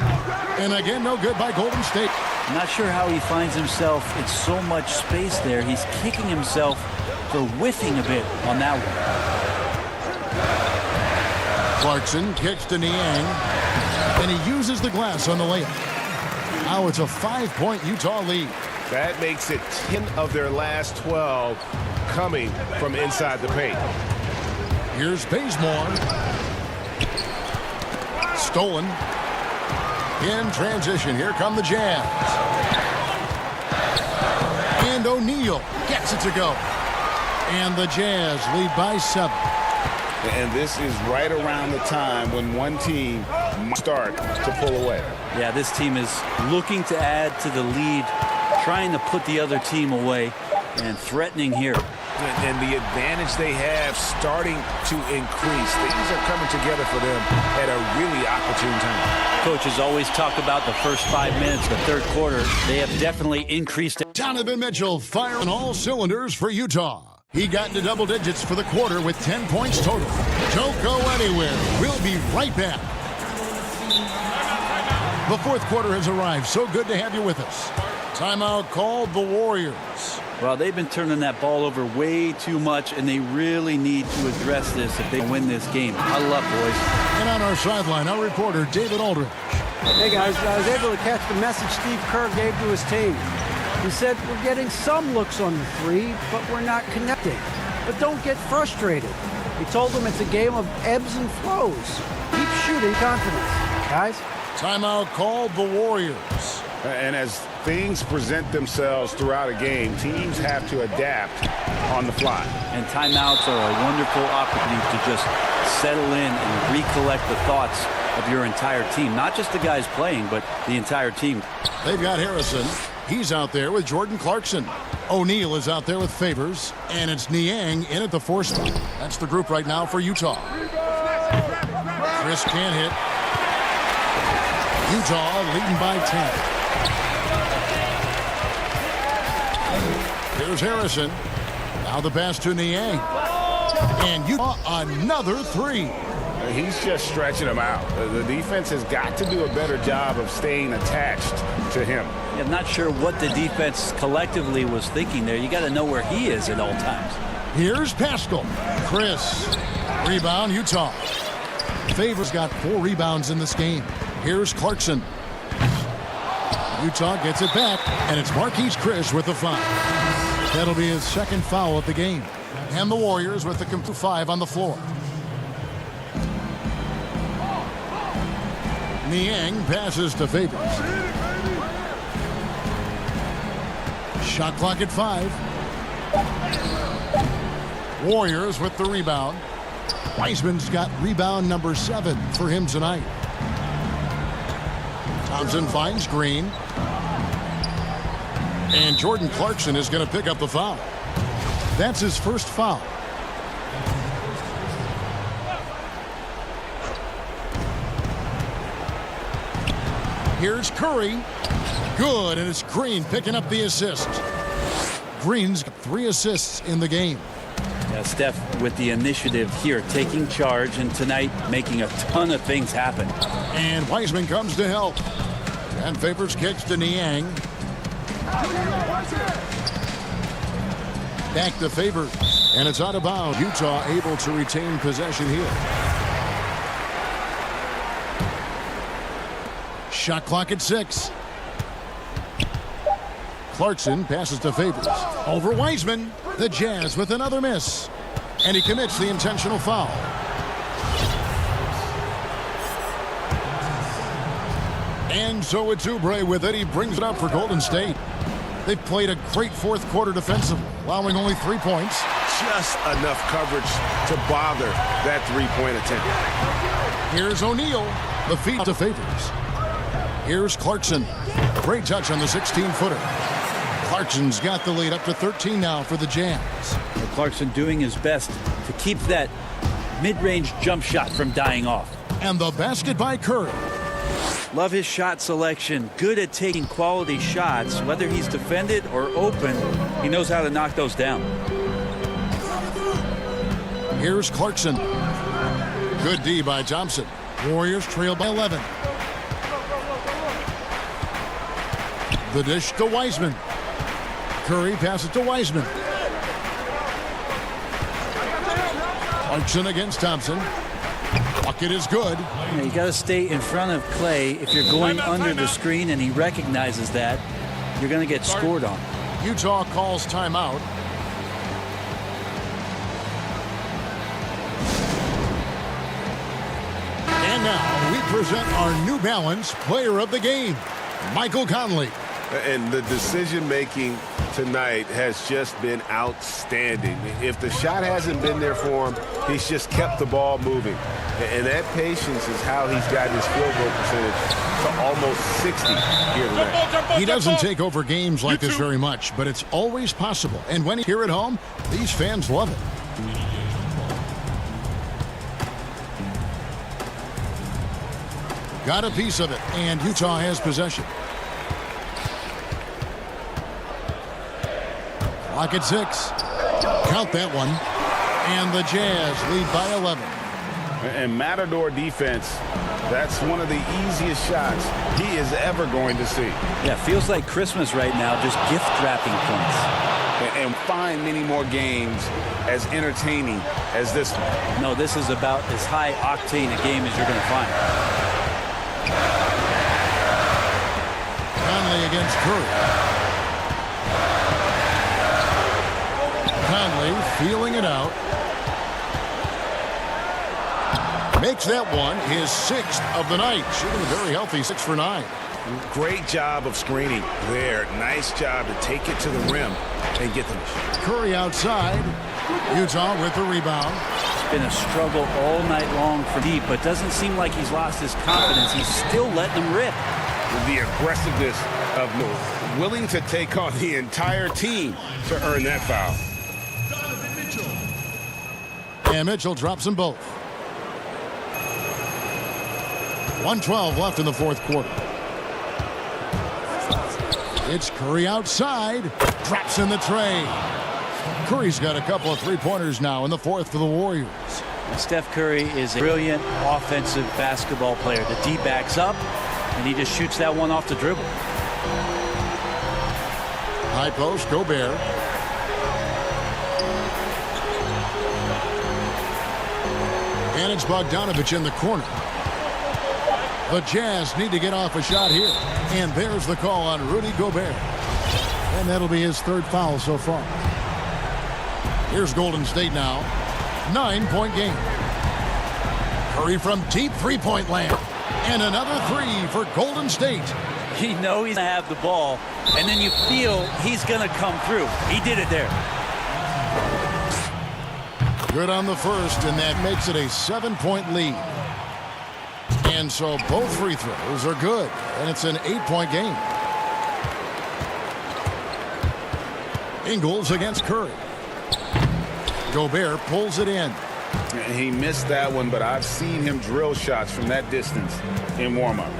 And again, no good by Golden State. I'm not sure how he finds himself in so much space there. He's kicking himself for whiffing a bit on that one. Clarkson kicks to Niang. And he uses the glass on the layup. Now it's a 5-point Utah lead. That makes it 10 of their last 12 coming from inside the paint. Here's Bazemore. Stolen. In transition, here come the Jazz. And O'Neal gets it to go. And the Jazz lead by 7. And this is right around the time when one team might start to pull away. Yeah, this team is looking to add to the lead, trying to put the other team away. And threatening here. And the advantage they have starting to increase. Things are coming together for them at a really opportune time. Coaches always talk about the first 5 minutes, the third quarter. They have definitely increased it. Donovan Mitchell firing all cylinders for Utah. He got into double digits for the quarter with 10 points total. Don't go anywhere. We'll be right back. The fourth quarter has arrived. So good to have you with us. Timeout called the Warriors. Well, they've been turning that ball over way too much, and they really need to address this if they win this game. Huddle up, boys. And on our sideline, our reporter, David Aldridge. Hey, guys, I was able to catch the message Steve Kerr gave to his team. He said, we're getting some looks on the three, but we're not connecting. But don't get frustrated. He told them it's a game of ebbs and flows. Keep shooting confidence, guys. Timeout called the Warriors. And as things present themselves throughout a game, teams have to adapt on the fly. And timeouts are a wonderful opportunity to just settle in and recollect the thoughts of your entire team. Not just the guys playing, but the entire team. They've got Harrison. He's out there with Jordan Clarkson. O'Neal is out there with Favors. And it's Niang in at the 4 spot. That's the group right now for Utah. Chris can't hit. Utah leading by 10. Here's Harrison. Now the pass to Niang. And Utah another 3. He's just stretching him out. The defense has got to do a better job of staying attached to him. I'm not sure what the defense collectively was thinking there. You got to know where he is at all times. Here's Pascal. Chris. Rebound, Utah. Favors got 4 rebounds in this game. Here's Clarkson. Utah gets it back, and it's Marquise Chris with the foul. That'll be his second foul of the game. And the Warriors with the 5 on the floor. Niang passes to Favors. Shot clock at 5. Warriors with the rebound. Wiseman's got rebound number 7 for him tonight. Thompson finds Green. And Jordan Clarkson is going to pick up the foul. That's his first foul. Here's Curry. Good, and it's Green picking up the assist. Green's got 3 assists in the game. Yeah, Steph with the initiative here, taking charge, and tonight making a ton of things happen. And Wiseman comes to help. And Favors kicks to Niang. Back to Favors. And it's out of bounds. Utah able to retain possession here. Shot clock at 6. Clarkson passes to Favors. Over Wiseman. The Jazz with another miss. And he commits the intentional foul. And so it's Oubre with it. He brings it up for Golden State. They've played a great fourth quarter defensively, allowing only 3 points. Just enough coverage to bother that 3-point attempt. Here's O'Neal. The feed to Favors. Here's Clarkson. Great touch on the 16-footer. Clarkson's got the lead up to 13 now for the Jazz. Well, Clarkson doing his best to keep that mid-range jump shot from dying off. And the basket by Curry. Love his shot selection. Good at taking quality shots. Whether he's defended or open, he knows how to knock those down. Here's Clarkson. Good D by Thompson. Warriors trail by 11. The dish to Wiseman. Curry passes to Wiseman. Clarkson against Thompson. Bucket is good. You got to stay in front of Clay. If you're going under the screen and he recognizes that, you're going to get scored on. Utah calls timeout. And now we present our New Balance Player of the Game, Michael Conley. And the decision-making tonight has just been outstanding. If the shot hasn't been there for him, he's just kept the ball moving. And that patience is how he's got his field goal percentage to almost 60 here tonight. He doesn't take over games like this very much, but it's always possible. And when he's here at home, these fans love it. Got a piece of it, and Utah has possession. Clock at 6. Count that one. And the Jazz lead by 11. And Matador defense, that's one of the easiest shots he is ever going to see. Yeah, feels like Christmas right now, just gift wrapping points. And find many more games as entertaining as this one. No, this is about as high octane a game as you're going to find. Conley against Curry. Conley feeling it out. Makes that one his 6th of the night. Shooting a very healthy 6 for 9. Great job of screening there. Nice job to take it to the rim and get them. Curry outside. Utah with the rebound. It's been a struggle all night long for deep, but doesn't seem like he's lost his confidence. He's still letting them rip. The aggressiveness of Moore, willing to take on the entire team to earn that foul. And Mitchell drops them both. 1:12 left in the fourth quarter. It's Curry outside. Drops in the tray. Curry's got a couple of three-pointers now in the fourth for the Warriors. Steph Curry is a brilliant offensive basketball player. The D backs up, and he just shoots that one off the dribble. High post, Gobert. And it's Bogdanovich in the corner. The Jazz need to get off a shot here. And there's the call on Rudy Gobert. And that'll be his 3rd foul so far. Here's Golden State now. 9-point game. Curry from deep three-point land. And another 3 for Golden State. You know he's going to have the ball, and then you feel he's going to come through. He did it there. Good on the first, and that makes it a 7-point lead. And so both free throws are good, and it's an 8-point game. Ingles against Curry. Gobert pulls it in. He missed that one, but I've seen him drill shots from that distance in warm-ups.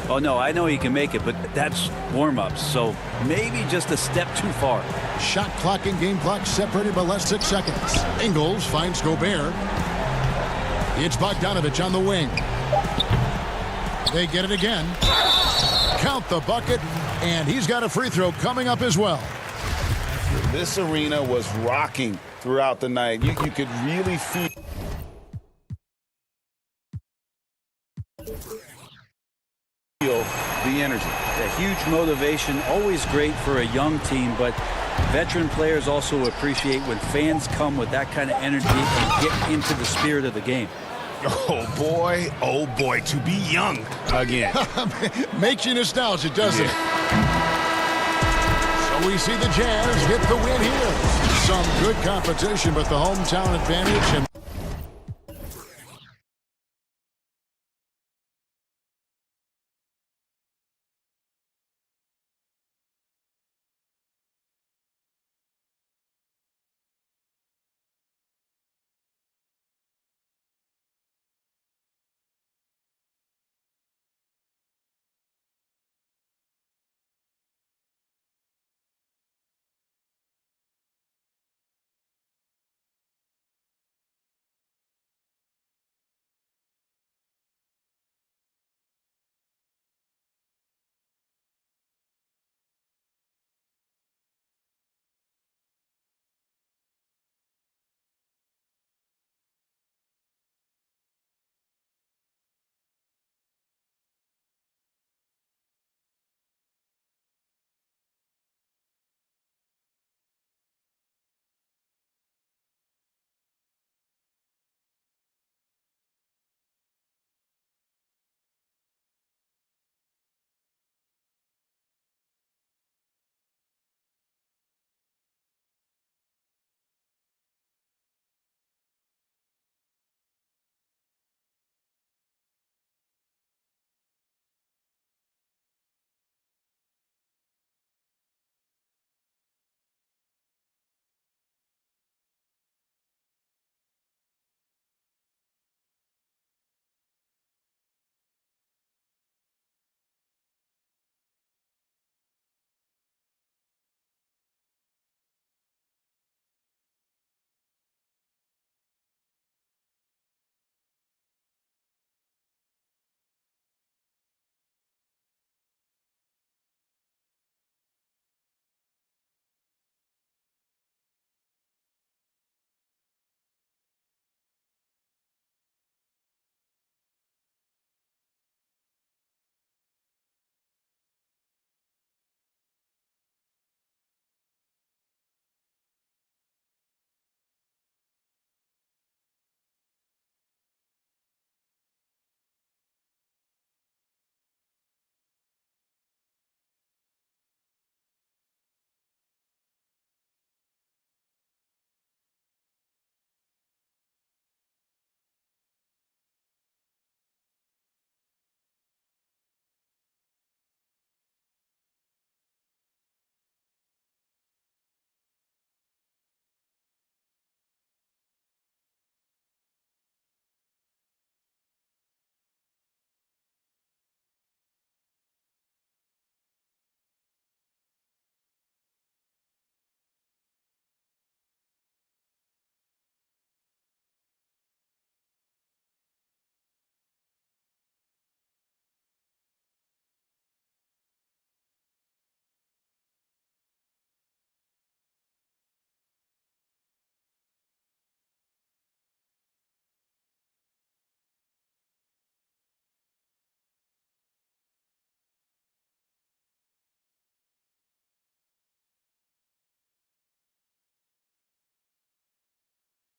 Oh, no, I know he can make it, but that's warm-ups, so maybe just a step too far. Shot clock and game clock separated by less 6 seconds. Ingles finds Gobert. It's Bogdanovich on the wing. They get it again. Count the bucket, and he's got a free throw coming up as well. This arena was rocking throughout the night. You could really feel the energy. A huge motivation, always great for a young team, but veteran players also appreciate when fans come with that kind of energy and get into the spirit of the game. Oh boy, to be young again. Makes you nostalgic, doesn't it? So we see the Jazz get the win here. Some good competition, but the hometown advantage and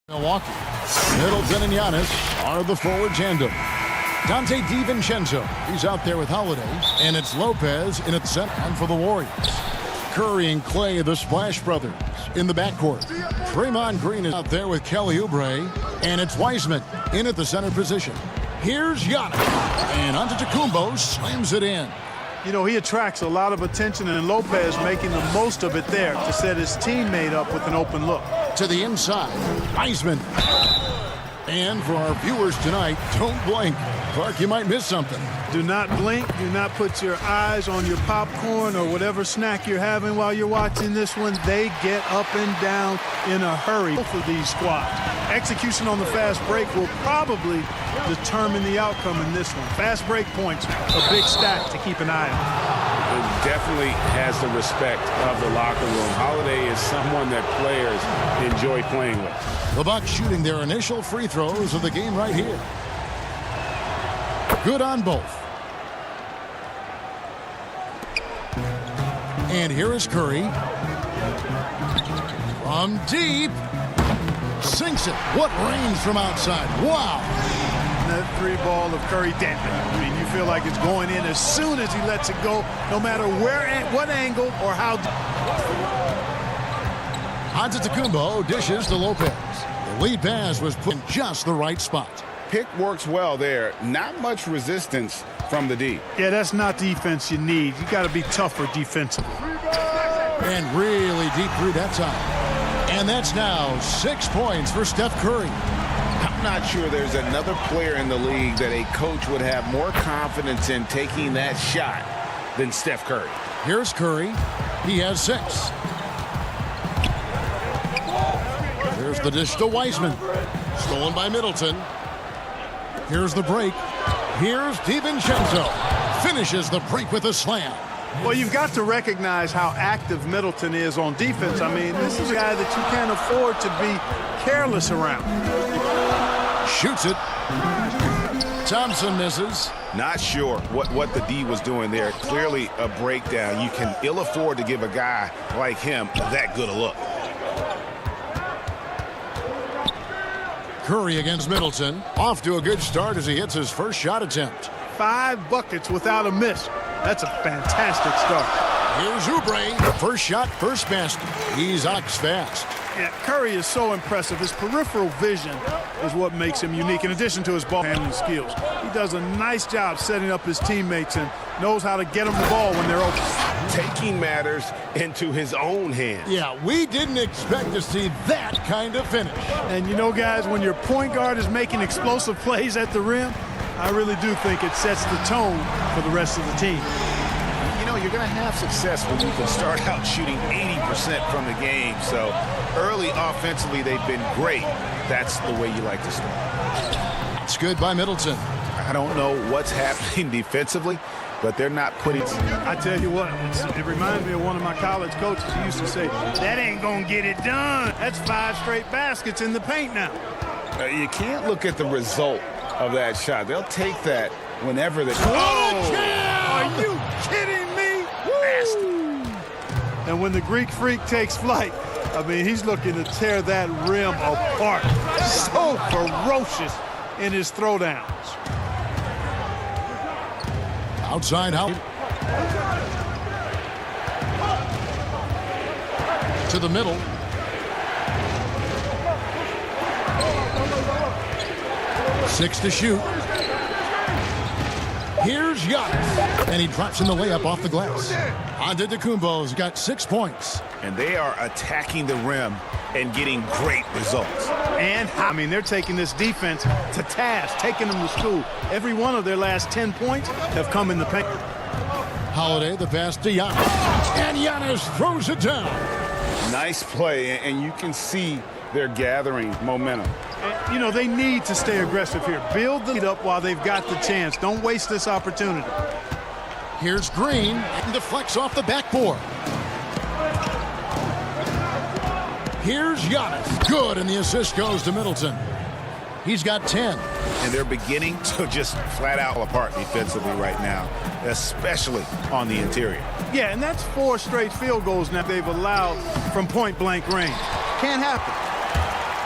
Milwaukee. Middleton and Giannis are the forward tandem. Dante DiVincenzo, he's out there with Holiday. And it's Lopez in its center. And for the Warriors, Curry and Clay, the Splash Brothers, in the backcourt. Draymond Green is out there with Kelly Oubre. And it's Wiseman in at the center position. Here's Giannis. And Antetokounmpo slams it in. You know, he attracts a lot of attention, and Lopez making the most of it there to set his teammate up with an open look. To the inside, Wiseman. And for our viewers tonight, don't blink. Clark, you might miss something. Do not blink. Do not put your eyes on your popcorn or whatever snack you're having while you're watching this one. They get up and down in a hurry for these squads. Execution on the fast break will probably determine the outcome in this one. Fast break points, a big stat to keep an eye on. It definitely has the respect of the locker room. Holiday is someone that players enjoy playing with. The Bucks shooting their initial free throws of the game right here. Good on both. And here is Curry. From deep. Sinks it. What range from outside. Wow. That three ball of Curry dead. I mean, you feel like it's going in as soon as he lets it go, no matter where, what angle, or how. Antetokounmpo dishes to Lopez. The lead pass was put in just the right spot. Pick works well there. Not much resistance from the D. Yeah, that's not defense you need. You got to be tougher defensively. And really deep three that time. And that's now 6 points for Steph Curry. I'm not sure there's another player in the league that a coach would have more confidence in taking that shot than Steph Curry. Here's Curry. He has 6. Here's the dish to Wiseman. Stolen by Middleton. Here's the break. Here's DiVincenzo. Finishes the break with a slam. Well, you've got to recognize how active Middleton is on defense. I mean, this is a guy that you can't afford to be careless around. Shoots it. Thompson misses. Not sure what the D was doing there. Clearly a breakdown. You can ill afford to give a guy like him that good a look. Curry against Middleton. Off to a good start as he hits his first shot attempt. 5 buckets without a miss. That's a fantastic start. Here's Oubre. First shot, first basket. He's ox fast. Yeah, Curry is so impressive. His peripheral vision is what makes him unique, in addition to his ball handling skills. He does a nice job setting up his teammates and knows how to get them the ball when they're open. Taking matters into his own hands. Yeah, we didn't expect to see that kind of finish. And you know, guys, when your point guard is making explosive plays at the rim, I really do think it sets the tone for the rest of the team. You know, you're going to have success when you can start out shooting 80% from the game. So early offensively, they've been great. That's the way you like to start. It's good by Middleton. I don't know what's happening defensively, but they're not putting... I tell you what, it reminds me of one of my college coaches who used to say, that ain't going to get it done. That's 5 straight baskets in the paint now. You can't look at the result of that shot. They'll take that whenever they... Are you kidding me? Nasty. And when the Greek Freak takes flight, I mean, he's looking to tear that rim apart. So ferocious in his throwdowns. Outside out. To the middle. Six to shoot. Here's Giannis. And he drops in the layup off the glass. Antetokounmpo's got 6 points. And they are attacking the rim and getting great results. And, I mean, they're taking this defense to task, taking them to school. Every one of their last 10 points have come in the paint. Holiday, the pass to Giannis. And Giannis throws it down. Nice play, and you can see they're gathering momentum. And, you know, they need to stay aggressive here. Build the lead up while they've got the chance. Don't waste this opportunity. Here's Green, and deflects off the backboard. Here's Giannis. Good, and the assist goes to Middleton. He's got 10. And they're beginning to just flat out apart defensively right now, especially on the interior. Yeah, and that's 4 straight field goals now they've allowed from point-blank range. Can't happen.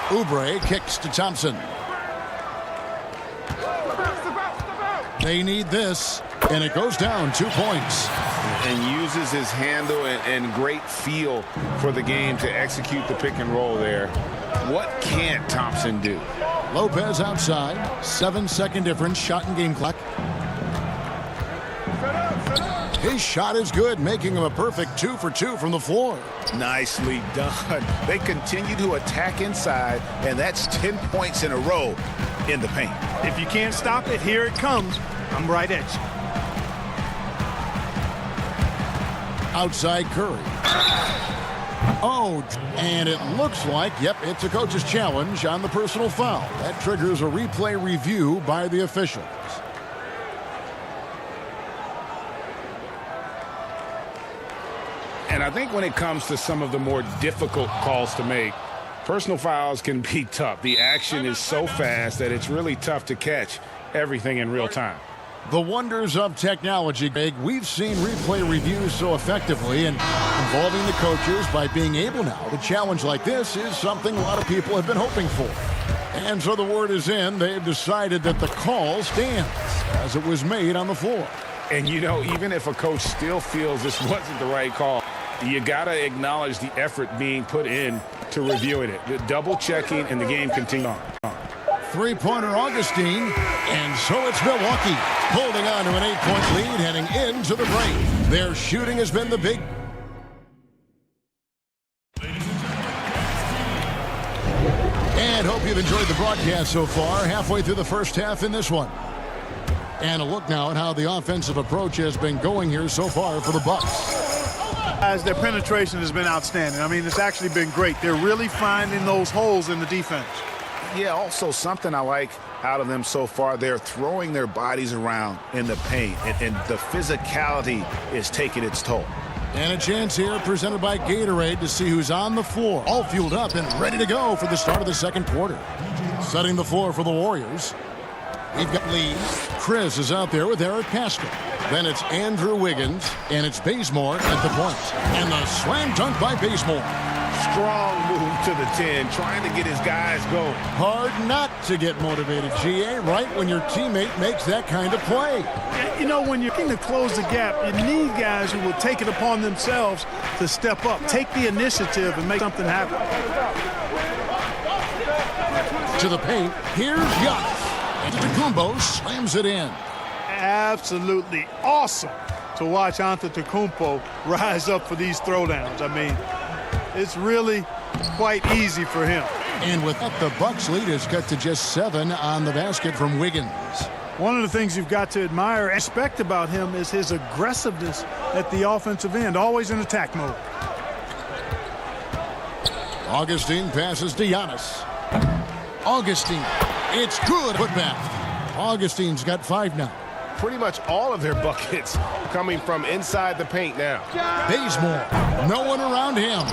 Oubre kicks to Thompson. They need this, and it goes down 2 points. And uses his handle and great feel for the game to execute the pick and roll there. What can't Thompson do? Lopez outside. 7-second difference, shot and game clock. His shot is good, making him a perfect 2 for 2 from the floor. Nicely done. They continue to attack inside, and that's 10 points in a row in the paint. If you can't stop it, here it comes. I'm right at you. Outside Curry. Oh, and it looks like, yep, it's a coach's challenge on the personal foul. That triggers a replay review by the officials. And I think when it comes to some of the more difficult calls to make, personal fouls can be tough. The action is so fast that it's really tough to catch everything in real time. The wonders of technology, Greg. We've seen replay reviews so effectively, and involving the coaches by being able now to challenge like this is something a lot of people have been hoping for. And so the word is in. They've decided that the call stands as it was made on the floor. And, you know, even if a coach still feels this wasn't the right call, you got to acknowledge the effort being put in to reviewing it. The double-checking, and the game continues on. Three-pointer Augustine, and so it's Milwaukee holding on to an 8-point lead heading into the break. Their shooting has been the big. And hope you've enjoyed the broadcast so far, halfway through the first half in this one. And a look now at how the offensive approach has been going here so far for the Bucks. Guys, their penetration has been outstanding. I mean, it's actually been great. They're really finding those holes in the defense. Yeah, also something I like out of them so far, they're throwing their bodies around in the paint, and the physicality is taking its toll. And a chance here presented by Gatorade to see who's on the floor, all fueled up and ready to go for the start of the second quarter. Setting the floor for the Warriors. We've got Lee. Chris is out there with Eric Pascal. Then it's Andrew Wiggins, and it's Bazemore at the point. And the slam dunk by Bazemore. Strong move to the 10, trying to get his guys going. Hard not to get motivated, GA, right when your teammate makes that kind of play. You know, when you're looking to close the gap, you need guys who will take it upon themselves to step up, take the initiative, and make something happen. To the paint, here's Giannis. Antetokounmpo slams it in. Absolutely awesome to watch Antetokounmpo rise up for these throwdowns. I mean, it's really quite easy for him. And with that, the Bucks lead is cut to just 7 on the basket from Wiggins. One of the things you've got to admire and respect about him is his aggressiveness at the offensive end, always in attack mode. Augustine passes to Giannis. Augustine, it's good. Put back. Augustine's got 5 now. Pretty much all of their buckets coming from inside the paint now. Bazemore, no one around him.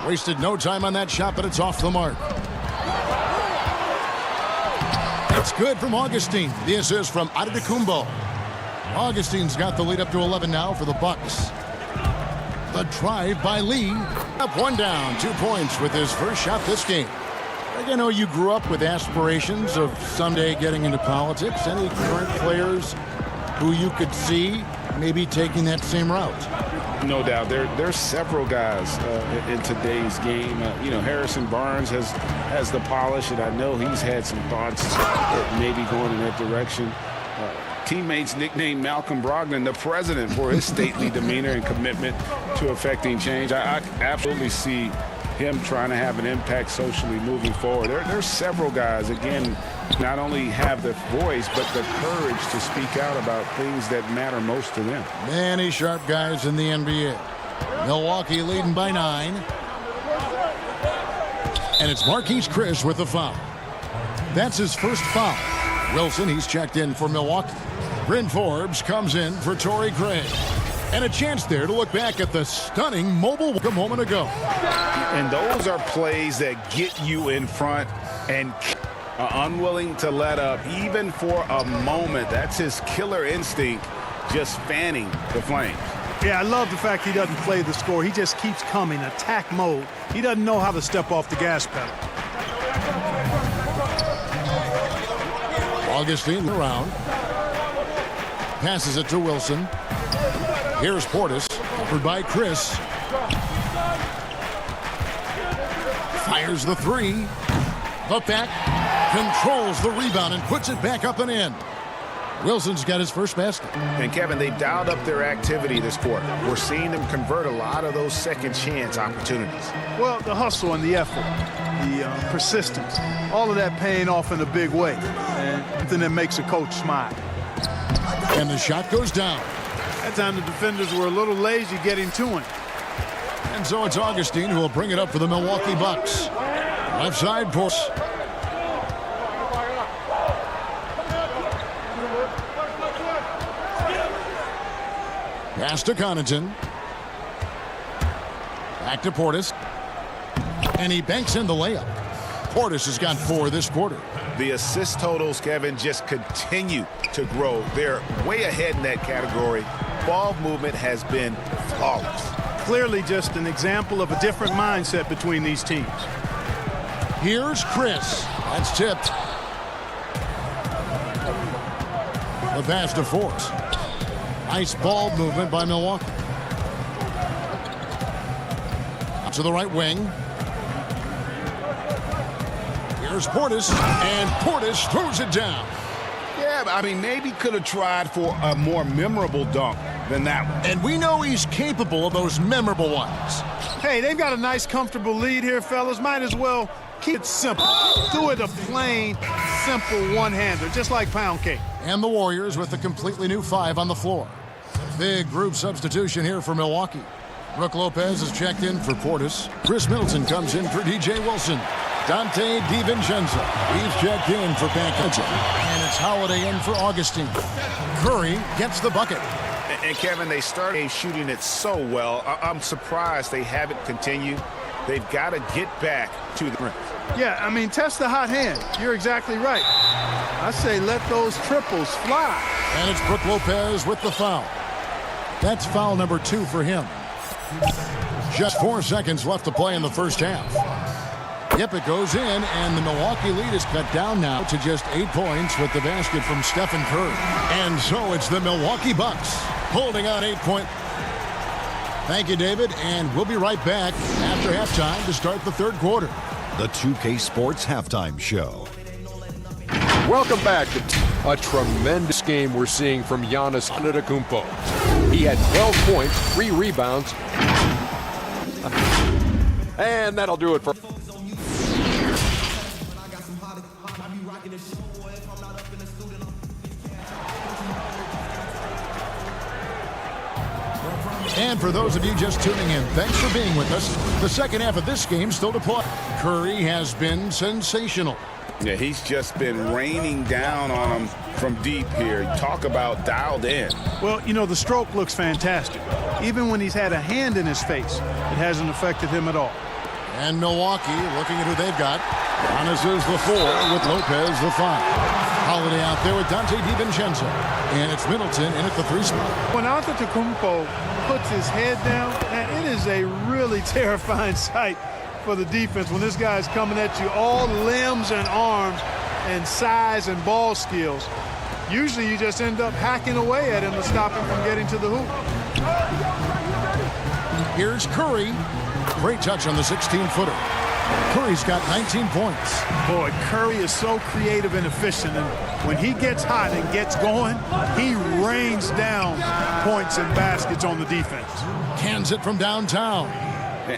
Wasted no time on that shot, but it's off the mark. It's good from Augustine. The assist from Antetokounmpo. Augustine's got the lead up to 11 now for the Bucks. The drive by Lee. Up 1 down, 2 points with his first shot this game. I know you grew up with aspirations of someday getting into politics. Any current players who you could see maybe taking that same route? No doubt. There's several guys in today's game. You know, Harrison Barnes has the polish, and I know he's had some thoughts that maybe going in that direction. Teammates nicknamed Malcolm Brogdon the president for his stately demeanor and commitment to affecting change. I absolutely see him trying to have an impact socially moving forward. There's several guys, again, not only have the voice, but the courage to speak out about things that matter most to them. Many sharp guys in the NBA. Milwaukee leading by 9. And it's Marquise Chris with the foul. That's his first foul. Wilson, he's checked in for Milwaukee. Bryn Forbes comes in for Torrey Craig. And a chance there to look back at the stunning mobile a moment ago. And those are plays that get you in front and are unwilling to let up, even for a moment. That's his killer instinct, just fanning the flames. Yeah, I love the fact he doesn't play the score. He just keeps coming, attack mode. He doesn't know how to step off the gas pedal. Augustine around. Passes it to Wilson. Here's Portis, offered by Chris. Fires the three. Up back. Controls the rebound and puts it back up and in. Wilson's got his first basket. And Kevin, they've dialed up their activity this quarter. We're seeing them convert a lot of those second chance opportunities. Well, the hustle and the effort, the persistence, all of that paying off in a big way. And something that makes a coach smile. And the shot goes down. That time the defenders were a little lazy getting to him. And so it's Augustine who will bring it up for the Milwaukee Bucks. Left side, Portis. Pass to Connaughton. Back to Portis. And he banks in the layup. Portis has got 4 this quarter. The assist totals, Kevin, just continue to grow. They're way ahead in that category. Ball movement has been flawless. Clearly just an example of a different mindset between these teams. Here's Chris. That's tipped. The pass to Force. Nice ball movement by Milwaukee. Up to the right wing. Here's Portis, and Portis throws it down. Yeah, I mean, maybe could have tried for a more memorable dunk than that one. And we know he's capable of those memorable ones. Hey, they've got a nice, comfortable lead here, fellas. Might as well keep it simple. Do it a plain, simple one-hander, just like pound cake. And the Warriors with a completely new 5 on the floor. Big group substitution here for Milwaukee. Brook Lopez is checked in for Portis. Chris Middleton comes in for DJ Wilson. Dante DiVincenzo, he's checked in for Pankage. And it's Holiday in for Augustine. Curry gets the bucket. And Kevin, they started shooting it so well. I'm surprised they haven't continued. They've got to get back to the rim. Yeah, I mean, test the hot hand. You're exactly right. I say let those triples fly. And it's Brook Lopez with the foul. That's foul number 2 for him. Just 4 seconds left to play in the first half. Yep, it goes in, and the Milwaukee lead is cut down now to just 8 points with the basket from Stephen Curry. And so it's the Milwaukee Bucks holding on 8 points. Thank you, David, and we'll be right back after halftime to start the third quarter. The 2K Sports Halftime Show. Welcome back to a tremendous game we're seeing from Giannis Antetokounmpo. He had 12 points, 3 rebounds, and that'll do it for. And for those of you just tuning in, thanks for being with us. The second half of this game still to play. Curry has been sensational. Yeah, he's just been raining down on them from deep here. Talk about dialed in. Well, you know, the stroke looks fantastic. Even when he's had a hand in his face, it hasn't affected him at all. And Milwaukee, looking at who they've got. Giannis is the 4 with Lopez the 5. Holiday out there with Dante DiVincenzo. And it's Middleton in at the 3 spot. When Antetokounmpo puts his head down, man, it is a really terrifying sight for the defense when this guy's coming at you, all limbs and arms and size and ball skills. Usually you just end up hacking away at him to stop him from getting to the hoop. Here's Curry. Great touch on the 16-footer. Curry's got 19 points. Boy, Curry is so creative and efficient, and when he gets hot and gets going, he rains down points and baskets on the defense. Cans it from downtown.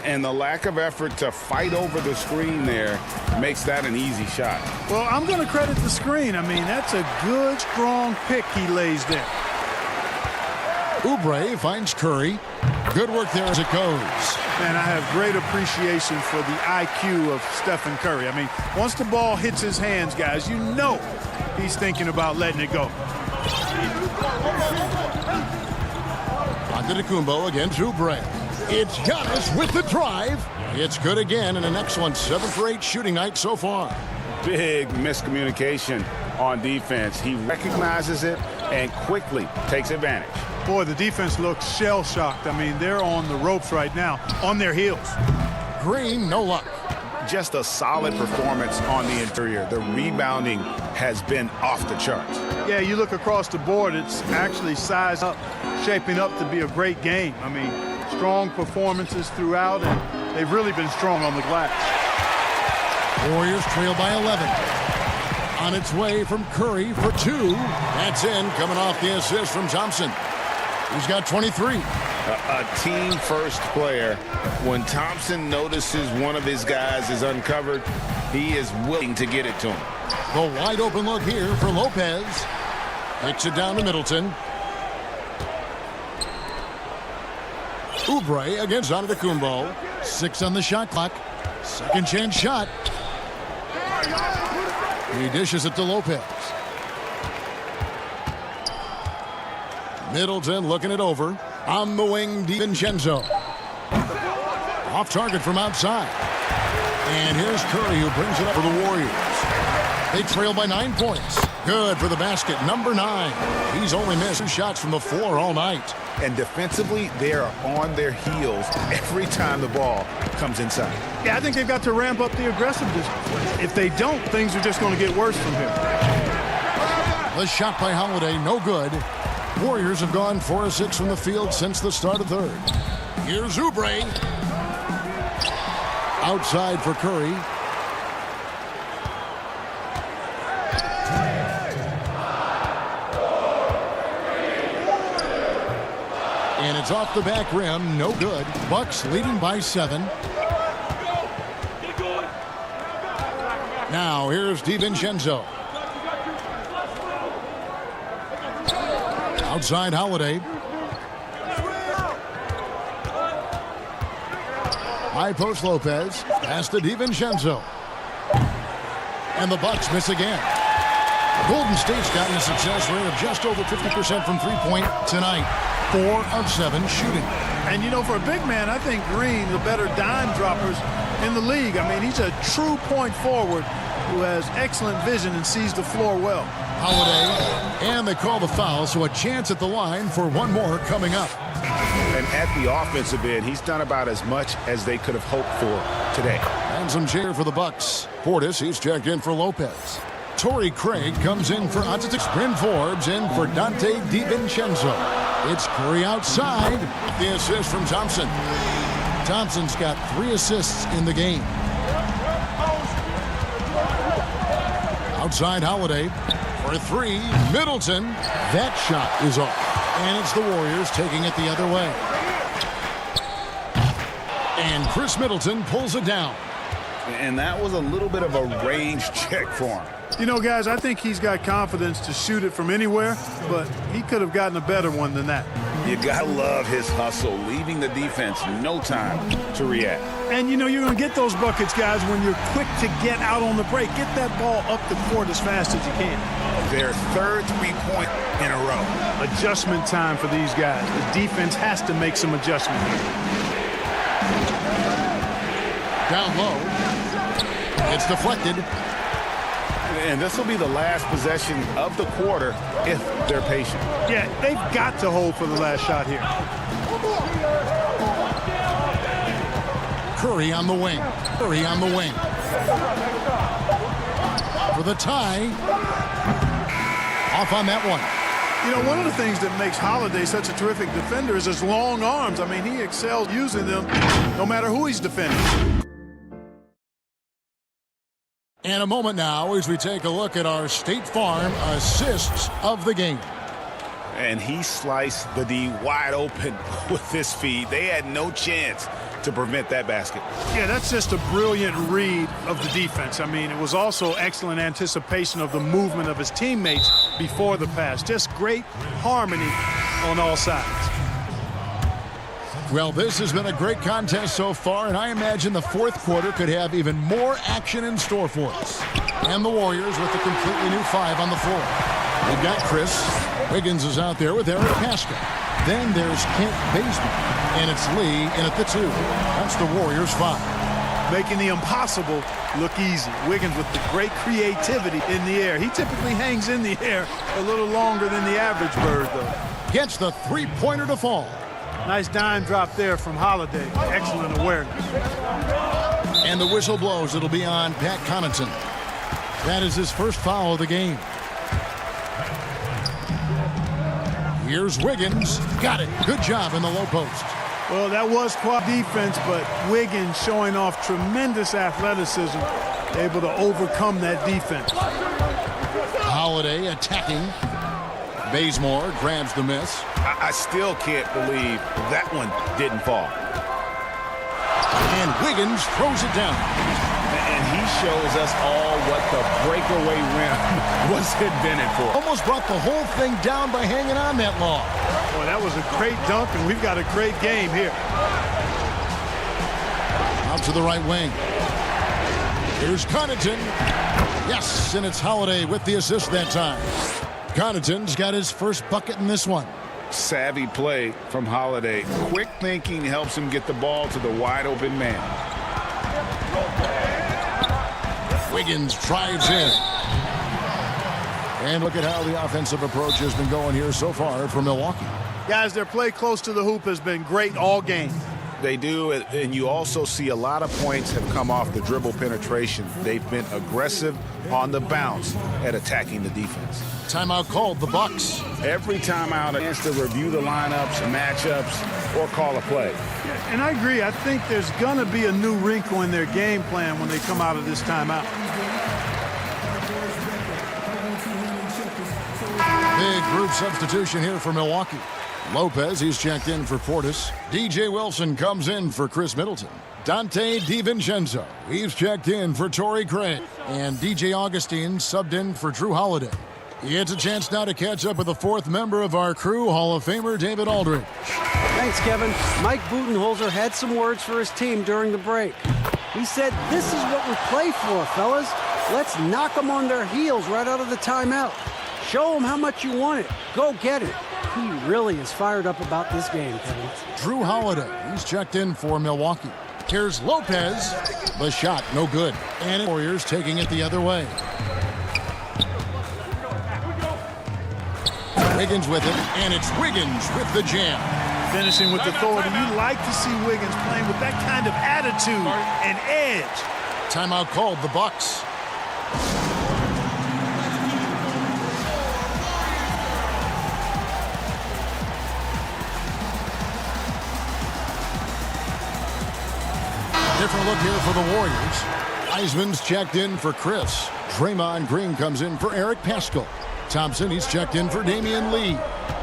And the lack of effort to fight over the screen there makes that an easy shot. Well, I'm going to credit the screen. I mean, that's a good, strong pick he lays there. Oubre finds Curry. Good work there as it goes. Man, I have great appreciation for the IQ of Stephen Curry. I mean, once the ball hits his hands, guys, you know he's thinking about letting it go. Antetokounmpo against Oubre. It's Giannis with the drive. It's good again, and an excellent 7 for 8 shooting night so far. Big miscommunication on defense. He recognizes it and quickly takes advantage. Boy, the defense looks shell-shocked. I mean, they're on the ropes right now, on their heels. Green, no luck. just a solid performance on the interior. The rebounding has been off the charts. Yeah, you look across the board, it's actually sized up, shaping up to be a great game. I mean, strong performances throughout, and they've really been strong on the glass. Warriors trail by 11. On its way from Curry for 2. That's in, coming off the assist from Thompson. He's got 23. A team-first player. When Thompson notices one of his guys is uncovered, he is willing to get it to him. The wide-open look here for Lopez. Kicks it down to Middleton. Oubre against Antetokounmpo. 6 on the shot clock. Second chance shot. He dishes it to Lopez. Middleton looking it over. On the wing, DiVincenzo. Off target from outside. And here's Curry, who brings it up for the Warriors. They trail by 9 points. Good for the basket, number 9. He's only missed 2 shots from the floor all night. And defensively, they are on their heels every time the ball comes inside. Yeah, I think they've got to ramp up the aggressiveness. If they don't, things are just going to get worse from here. The shot by Holiday, no good. Warriors have gone 4 of 6 from the field since the start of third. Here's Oubre. Outside for Curry. And it's off the back rim, no good. Bucks leading by 7. Now here's DiVincenzo. Outside Holiday. High post Lopez. Pass to DiVincenzo. And the Bucks miss again. Golden State's gotten a success rate of just over 50% from three-point tonight. 4 of 7 shooting. And, you know, for a big man, I think Green, the better dime droppers in the league. I mean, he's a true point forward who has excellent vision and sees the floor well. Holiday, and they call the foul, so a chance at the line for one more coming up. And at the offensive end, he's done about as much as they could have hoped for today. And some cheer for the Bucks. Portis, he's checked in for Lopez. Torrey Craig comes in for Antetokounmpo. Bryn Forbes in for Dante DiVincenzo. It's Curry outside. The assist from Thompson. Thompson's got 3 assists in the game. Outside Holiday for 3. Middleton. That shot is off. And it's the Warriors taking it the other way. And Chris Middleton pulls it down. And that was a little bit of a range check for him. You know, guys, I think he's got confidence to shoot it from anywhere, but he could have gotten a better one than that. You gotta love his hustle, leaving the defense no time to react. And, you know, you're going to get those buckets, guys, when you're quick to get out on the break. Get that ball up the court as fast as you can. Their third three-point in a row. Adjustment time for these guys. The defense has to make some adjustment. Down low. It's deflected. And this will be the last possession of the quarter if they're patient. Yeah, they've got to hold for the last shot here. Curry on the wing. Curry on the wing. For the tie. Off on that one. You know, one of the things that makes Holiday such a terrific defender is his long arms. I mean, he excels using them no matter who he's defending. And a moment now as we take a look at our State Farm assists of the game. And he sliced the D wide open with this feed. They had no chance to prevent that basket. Yeah, that's just a brilliant read of the defense. I mean, it was also excellent anticipation of the movement of his teammates before the pass. Just great harmony on all sides. Well, this has been a great contest so far, and I imagine the fourth quarter could have even more action in store for us. And the Warriors with a completely new 5 on the floor. We've got Chris. Wiggins is out there with Eric Pascal. Then there's Kent Bazemore, and it's Lee in at the 2. That's the Warriors 5. Making the impossible look easy. Wiggins with the great creativity in the air. He typically hangs in the air a little longer than the average bird, though. Gets the three-pointer to fall. Nice dime drop there from Holiday. Excellent awareness. And the whistle blows. It'll be on Pat Connaughton. That is his first foul of the game. Here's Wiggins. Got it. Good job in the low post. Well, that was quad defense, but Wiggins showing off tremendous athleticism, able to overcome that defense. Holiday attacking. Bazemore grabs the miss. I still can't believe that one didn't fall. And Wiggins throws it down. And he shows us all what the breakaway rim was invented for. Almost brought the whole thing down by hanging on that long. Well, that was a great dunk, and we've got a great game here. Out to the right wing. Here's Connaughton. Yes, and it's Holiday with the assist that time. Connaughton's got his first bucket in this one. Savvy play from Holiday. Quick thinking helps him get the ball to the wide open man. Wiggins drives in. And look at how the offensive approach has been going here so far for Milwaukee. Guys, their play close to the hoop has been great all game. They do, and you also see a lot of points have come off the dribble penetration. They've been aggressive on the bounce at attacking the defense. Timeout called, the Bucks. Every timeout, a chance to review the lineups, matchups, or call a play. And I agree. I think there's going to be a new wrinkle in their game plan when they come out of this timeout. Big group substitution here for Milwaukee. Lopez, he's checked in for Portis. DJ Wilson comes in for Chris Middleton. Dante DiVincenzo, he's checked in for Torrey Craig. And DJ Augustine subbed in for Drew Holiday. It's a chance now to catch up with the fourth member of our crew, Hall of Famer David Aldridge. Thanks, Kevin. Mike Budenholzer had some words for his team during the break. He said, "This is what we play for, fellas. Let's knock them on their heels right out of the timeout. Show them how much you want it. Go get it." He really is fired up about this game, Kevin. Drew Holiday, he's checked in for Milwaukee. Here's Lopez. The shot, no good. And Warriors taking it the other way. Wiggins with it, and it's Wiggins with the jam. Finishing with authority. You like to see Wiggins playing with that kind of attitude and edge. Timeout called, the Bucks. Different look here for the Warriors. Eisman's checked in for Chris. Draymond Green comes in for Eric Paschall. Thompson, he's checked in for Damian Lee.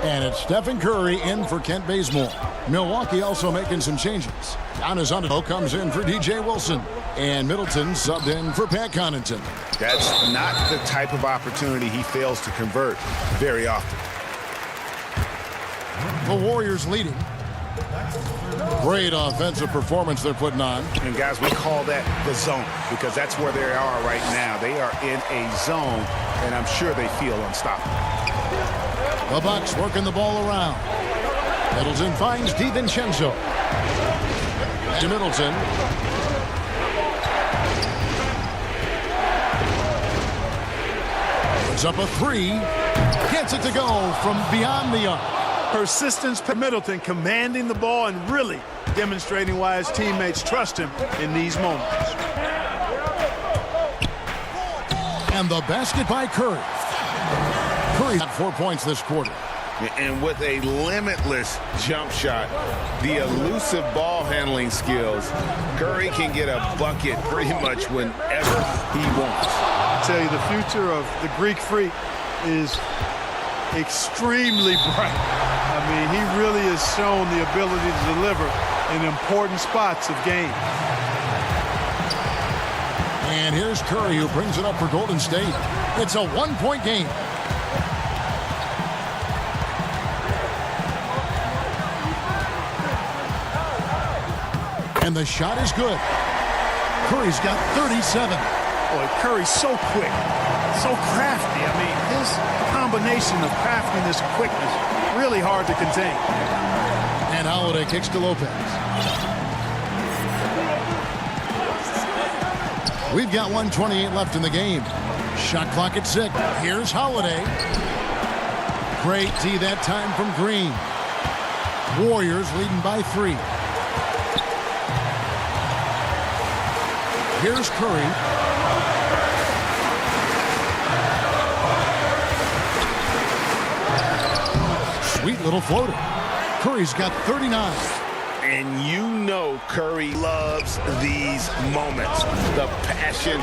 And it's Stephen Curry in for Kent Bazemore. Milwaukee also making some changes. Giannis Antetokounmpo comes in for DJ Wilson. And Middleton subbed in for Pat Connaughton. That's not the type of opportunity he fails to convert very often. The Warriors leading. Great offensive performance they're putting on. And guys, we call that the zone because that's where they are right now. They are in a zone, and I'm sure they feel unstoppable. The Bucks working the ball around. Middleton finds DiVincenzo. To Middleton. Puts up a three. Gets it to go from beyond the arc. Persistence for Middleton, commanding the ball and really demonstrating why his teammates trust him in these moments. And the basket by Curry. Curry got 4 points this quarter. And with a limitless jump shot, the elusive ball handling skills, Curry can get a bucket pretty much whenever he wants. I tell you, the future of the Greek Freak is extremely bright. I mean, he really has shown the ability to deliver in important spots of game. And here's Curry, who brings it up for Golden State. It's a one-point game. And the shot is good. Curry's got 37. Boy, Curry's so quick, so crafty. I mean, his combination of craftiness and quickness, really hard to contain. And Holiday kicks to Lopez. We've got 1:28 left in the game. Shot clock at 6. Here's Holiday. Great D that time from Green. Warriors leading by 3. Here's Curry. Sweet little floater. Curry's got 39. And you know Curry loves these moments. The passion,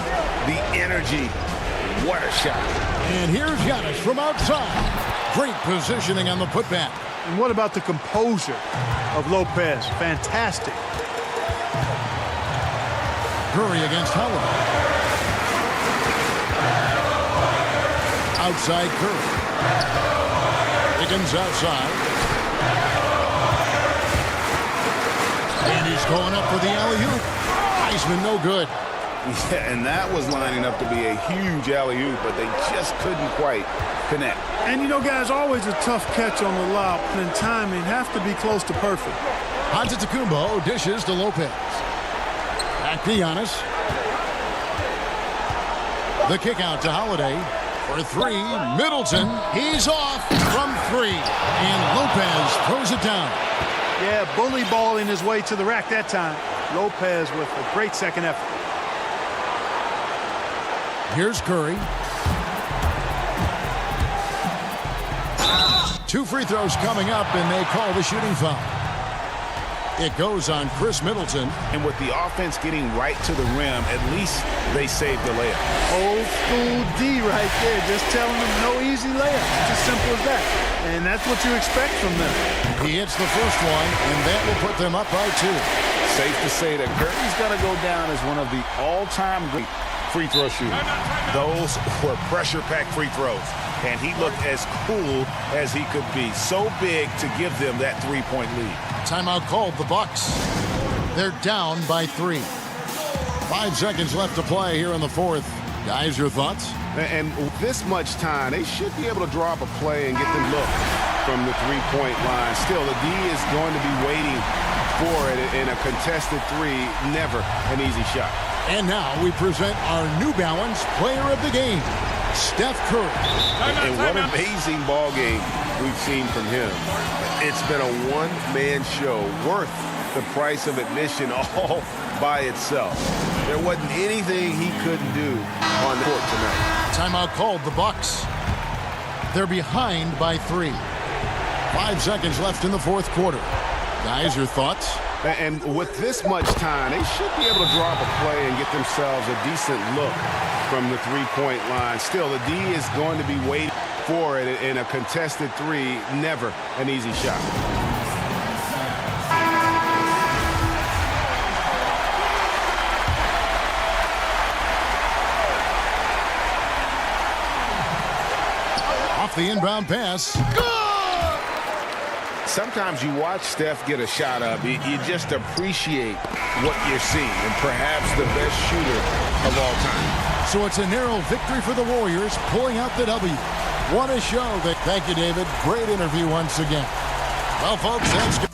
the energy. What a shot. And here's Giannis from outside. Great positioning on the putback. And what about the composure of Lopez? Fantastic. Curry against Holiday. Outside Curry. Higgins outside. And he's going up for the alley-oop. Heisman no good. Yeah, and that was lining up to be a huge alley-oop, but they just couldn't quite connect. And you know, guys, always a tough catch on the lob, and timing have to be close to perfect. Antetokounmpo dishes to Lopez. Back to Giannis. The kick out to Holiday. For three, Middleton. He's off from three. And Lopez throws it down. Yeah, bully balling his way to the rack that time. Lopez with a great second effort. Here's Curry. 2 free throws coming up, and they call the shooting foul. It goes on Chris Middleton. And with the offense getting right to the rim, at least they saved the layup. Old school D right there, just telling them no easy layup. It's as simple as that. And that's what you expect from them. He hits the first one, and that will put them up by 2. Safe to say that Curry's going to go down as one of the all-time great free throw shooters. Those were pressure-packed free throws, and he looked as cool as he could be. So big to give them that 3-point lead. Timeout called, the Bucks. They're down by 3. 5 seconds left to play here in the fourth. Guys, your thoughts? And with this much time, they should be able to draw up a play and get them look from the 3-point line. Still, the D is going to be waiting for it in a contested 3. Never an easy shot. And now we present our New Balance player of the game, Steph Curry. And what an amazing ball game we've seen from him. It's been a one-man show worth the price of admission all by itself. There wasn't anything he couldn't do on the court tonight. Timeout called, the Bucks. They're behind by 3. 5 seconds left in the fourth quarter. Guys, your thoughts? And with this much time, they should be able to draw up a play and get themselves a decent look from the 3-point line. Still, the D is going to be waiting for it in a contested 3. Never an easy shot. Off the inbound pass. Sometimes you watch Steph get a shot up, you just appreciate what you're seeing, and perhaps the best shooter of all time. So it's a narrow victory for the Warriors, pulling out the W. What a show. Thank you, David. Great interview once again. Well, folks, that's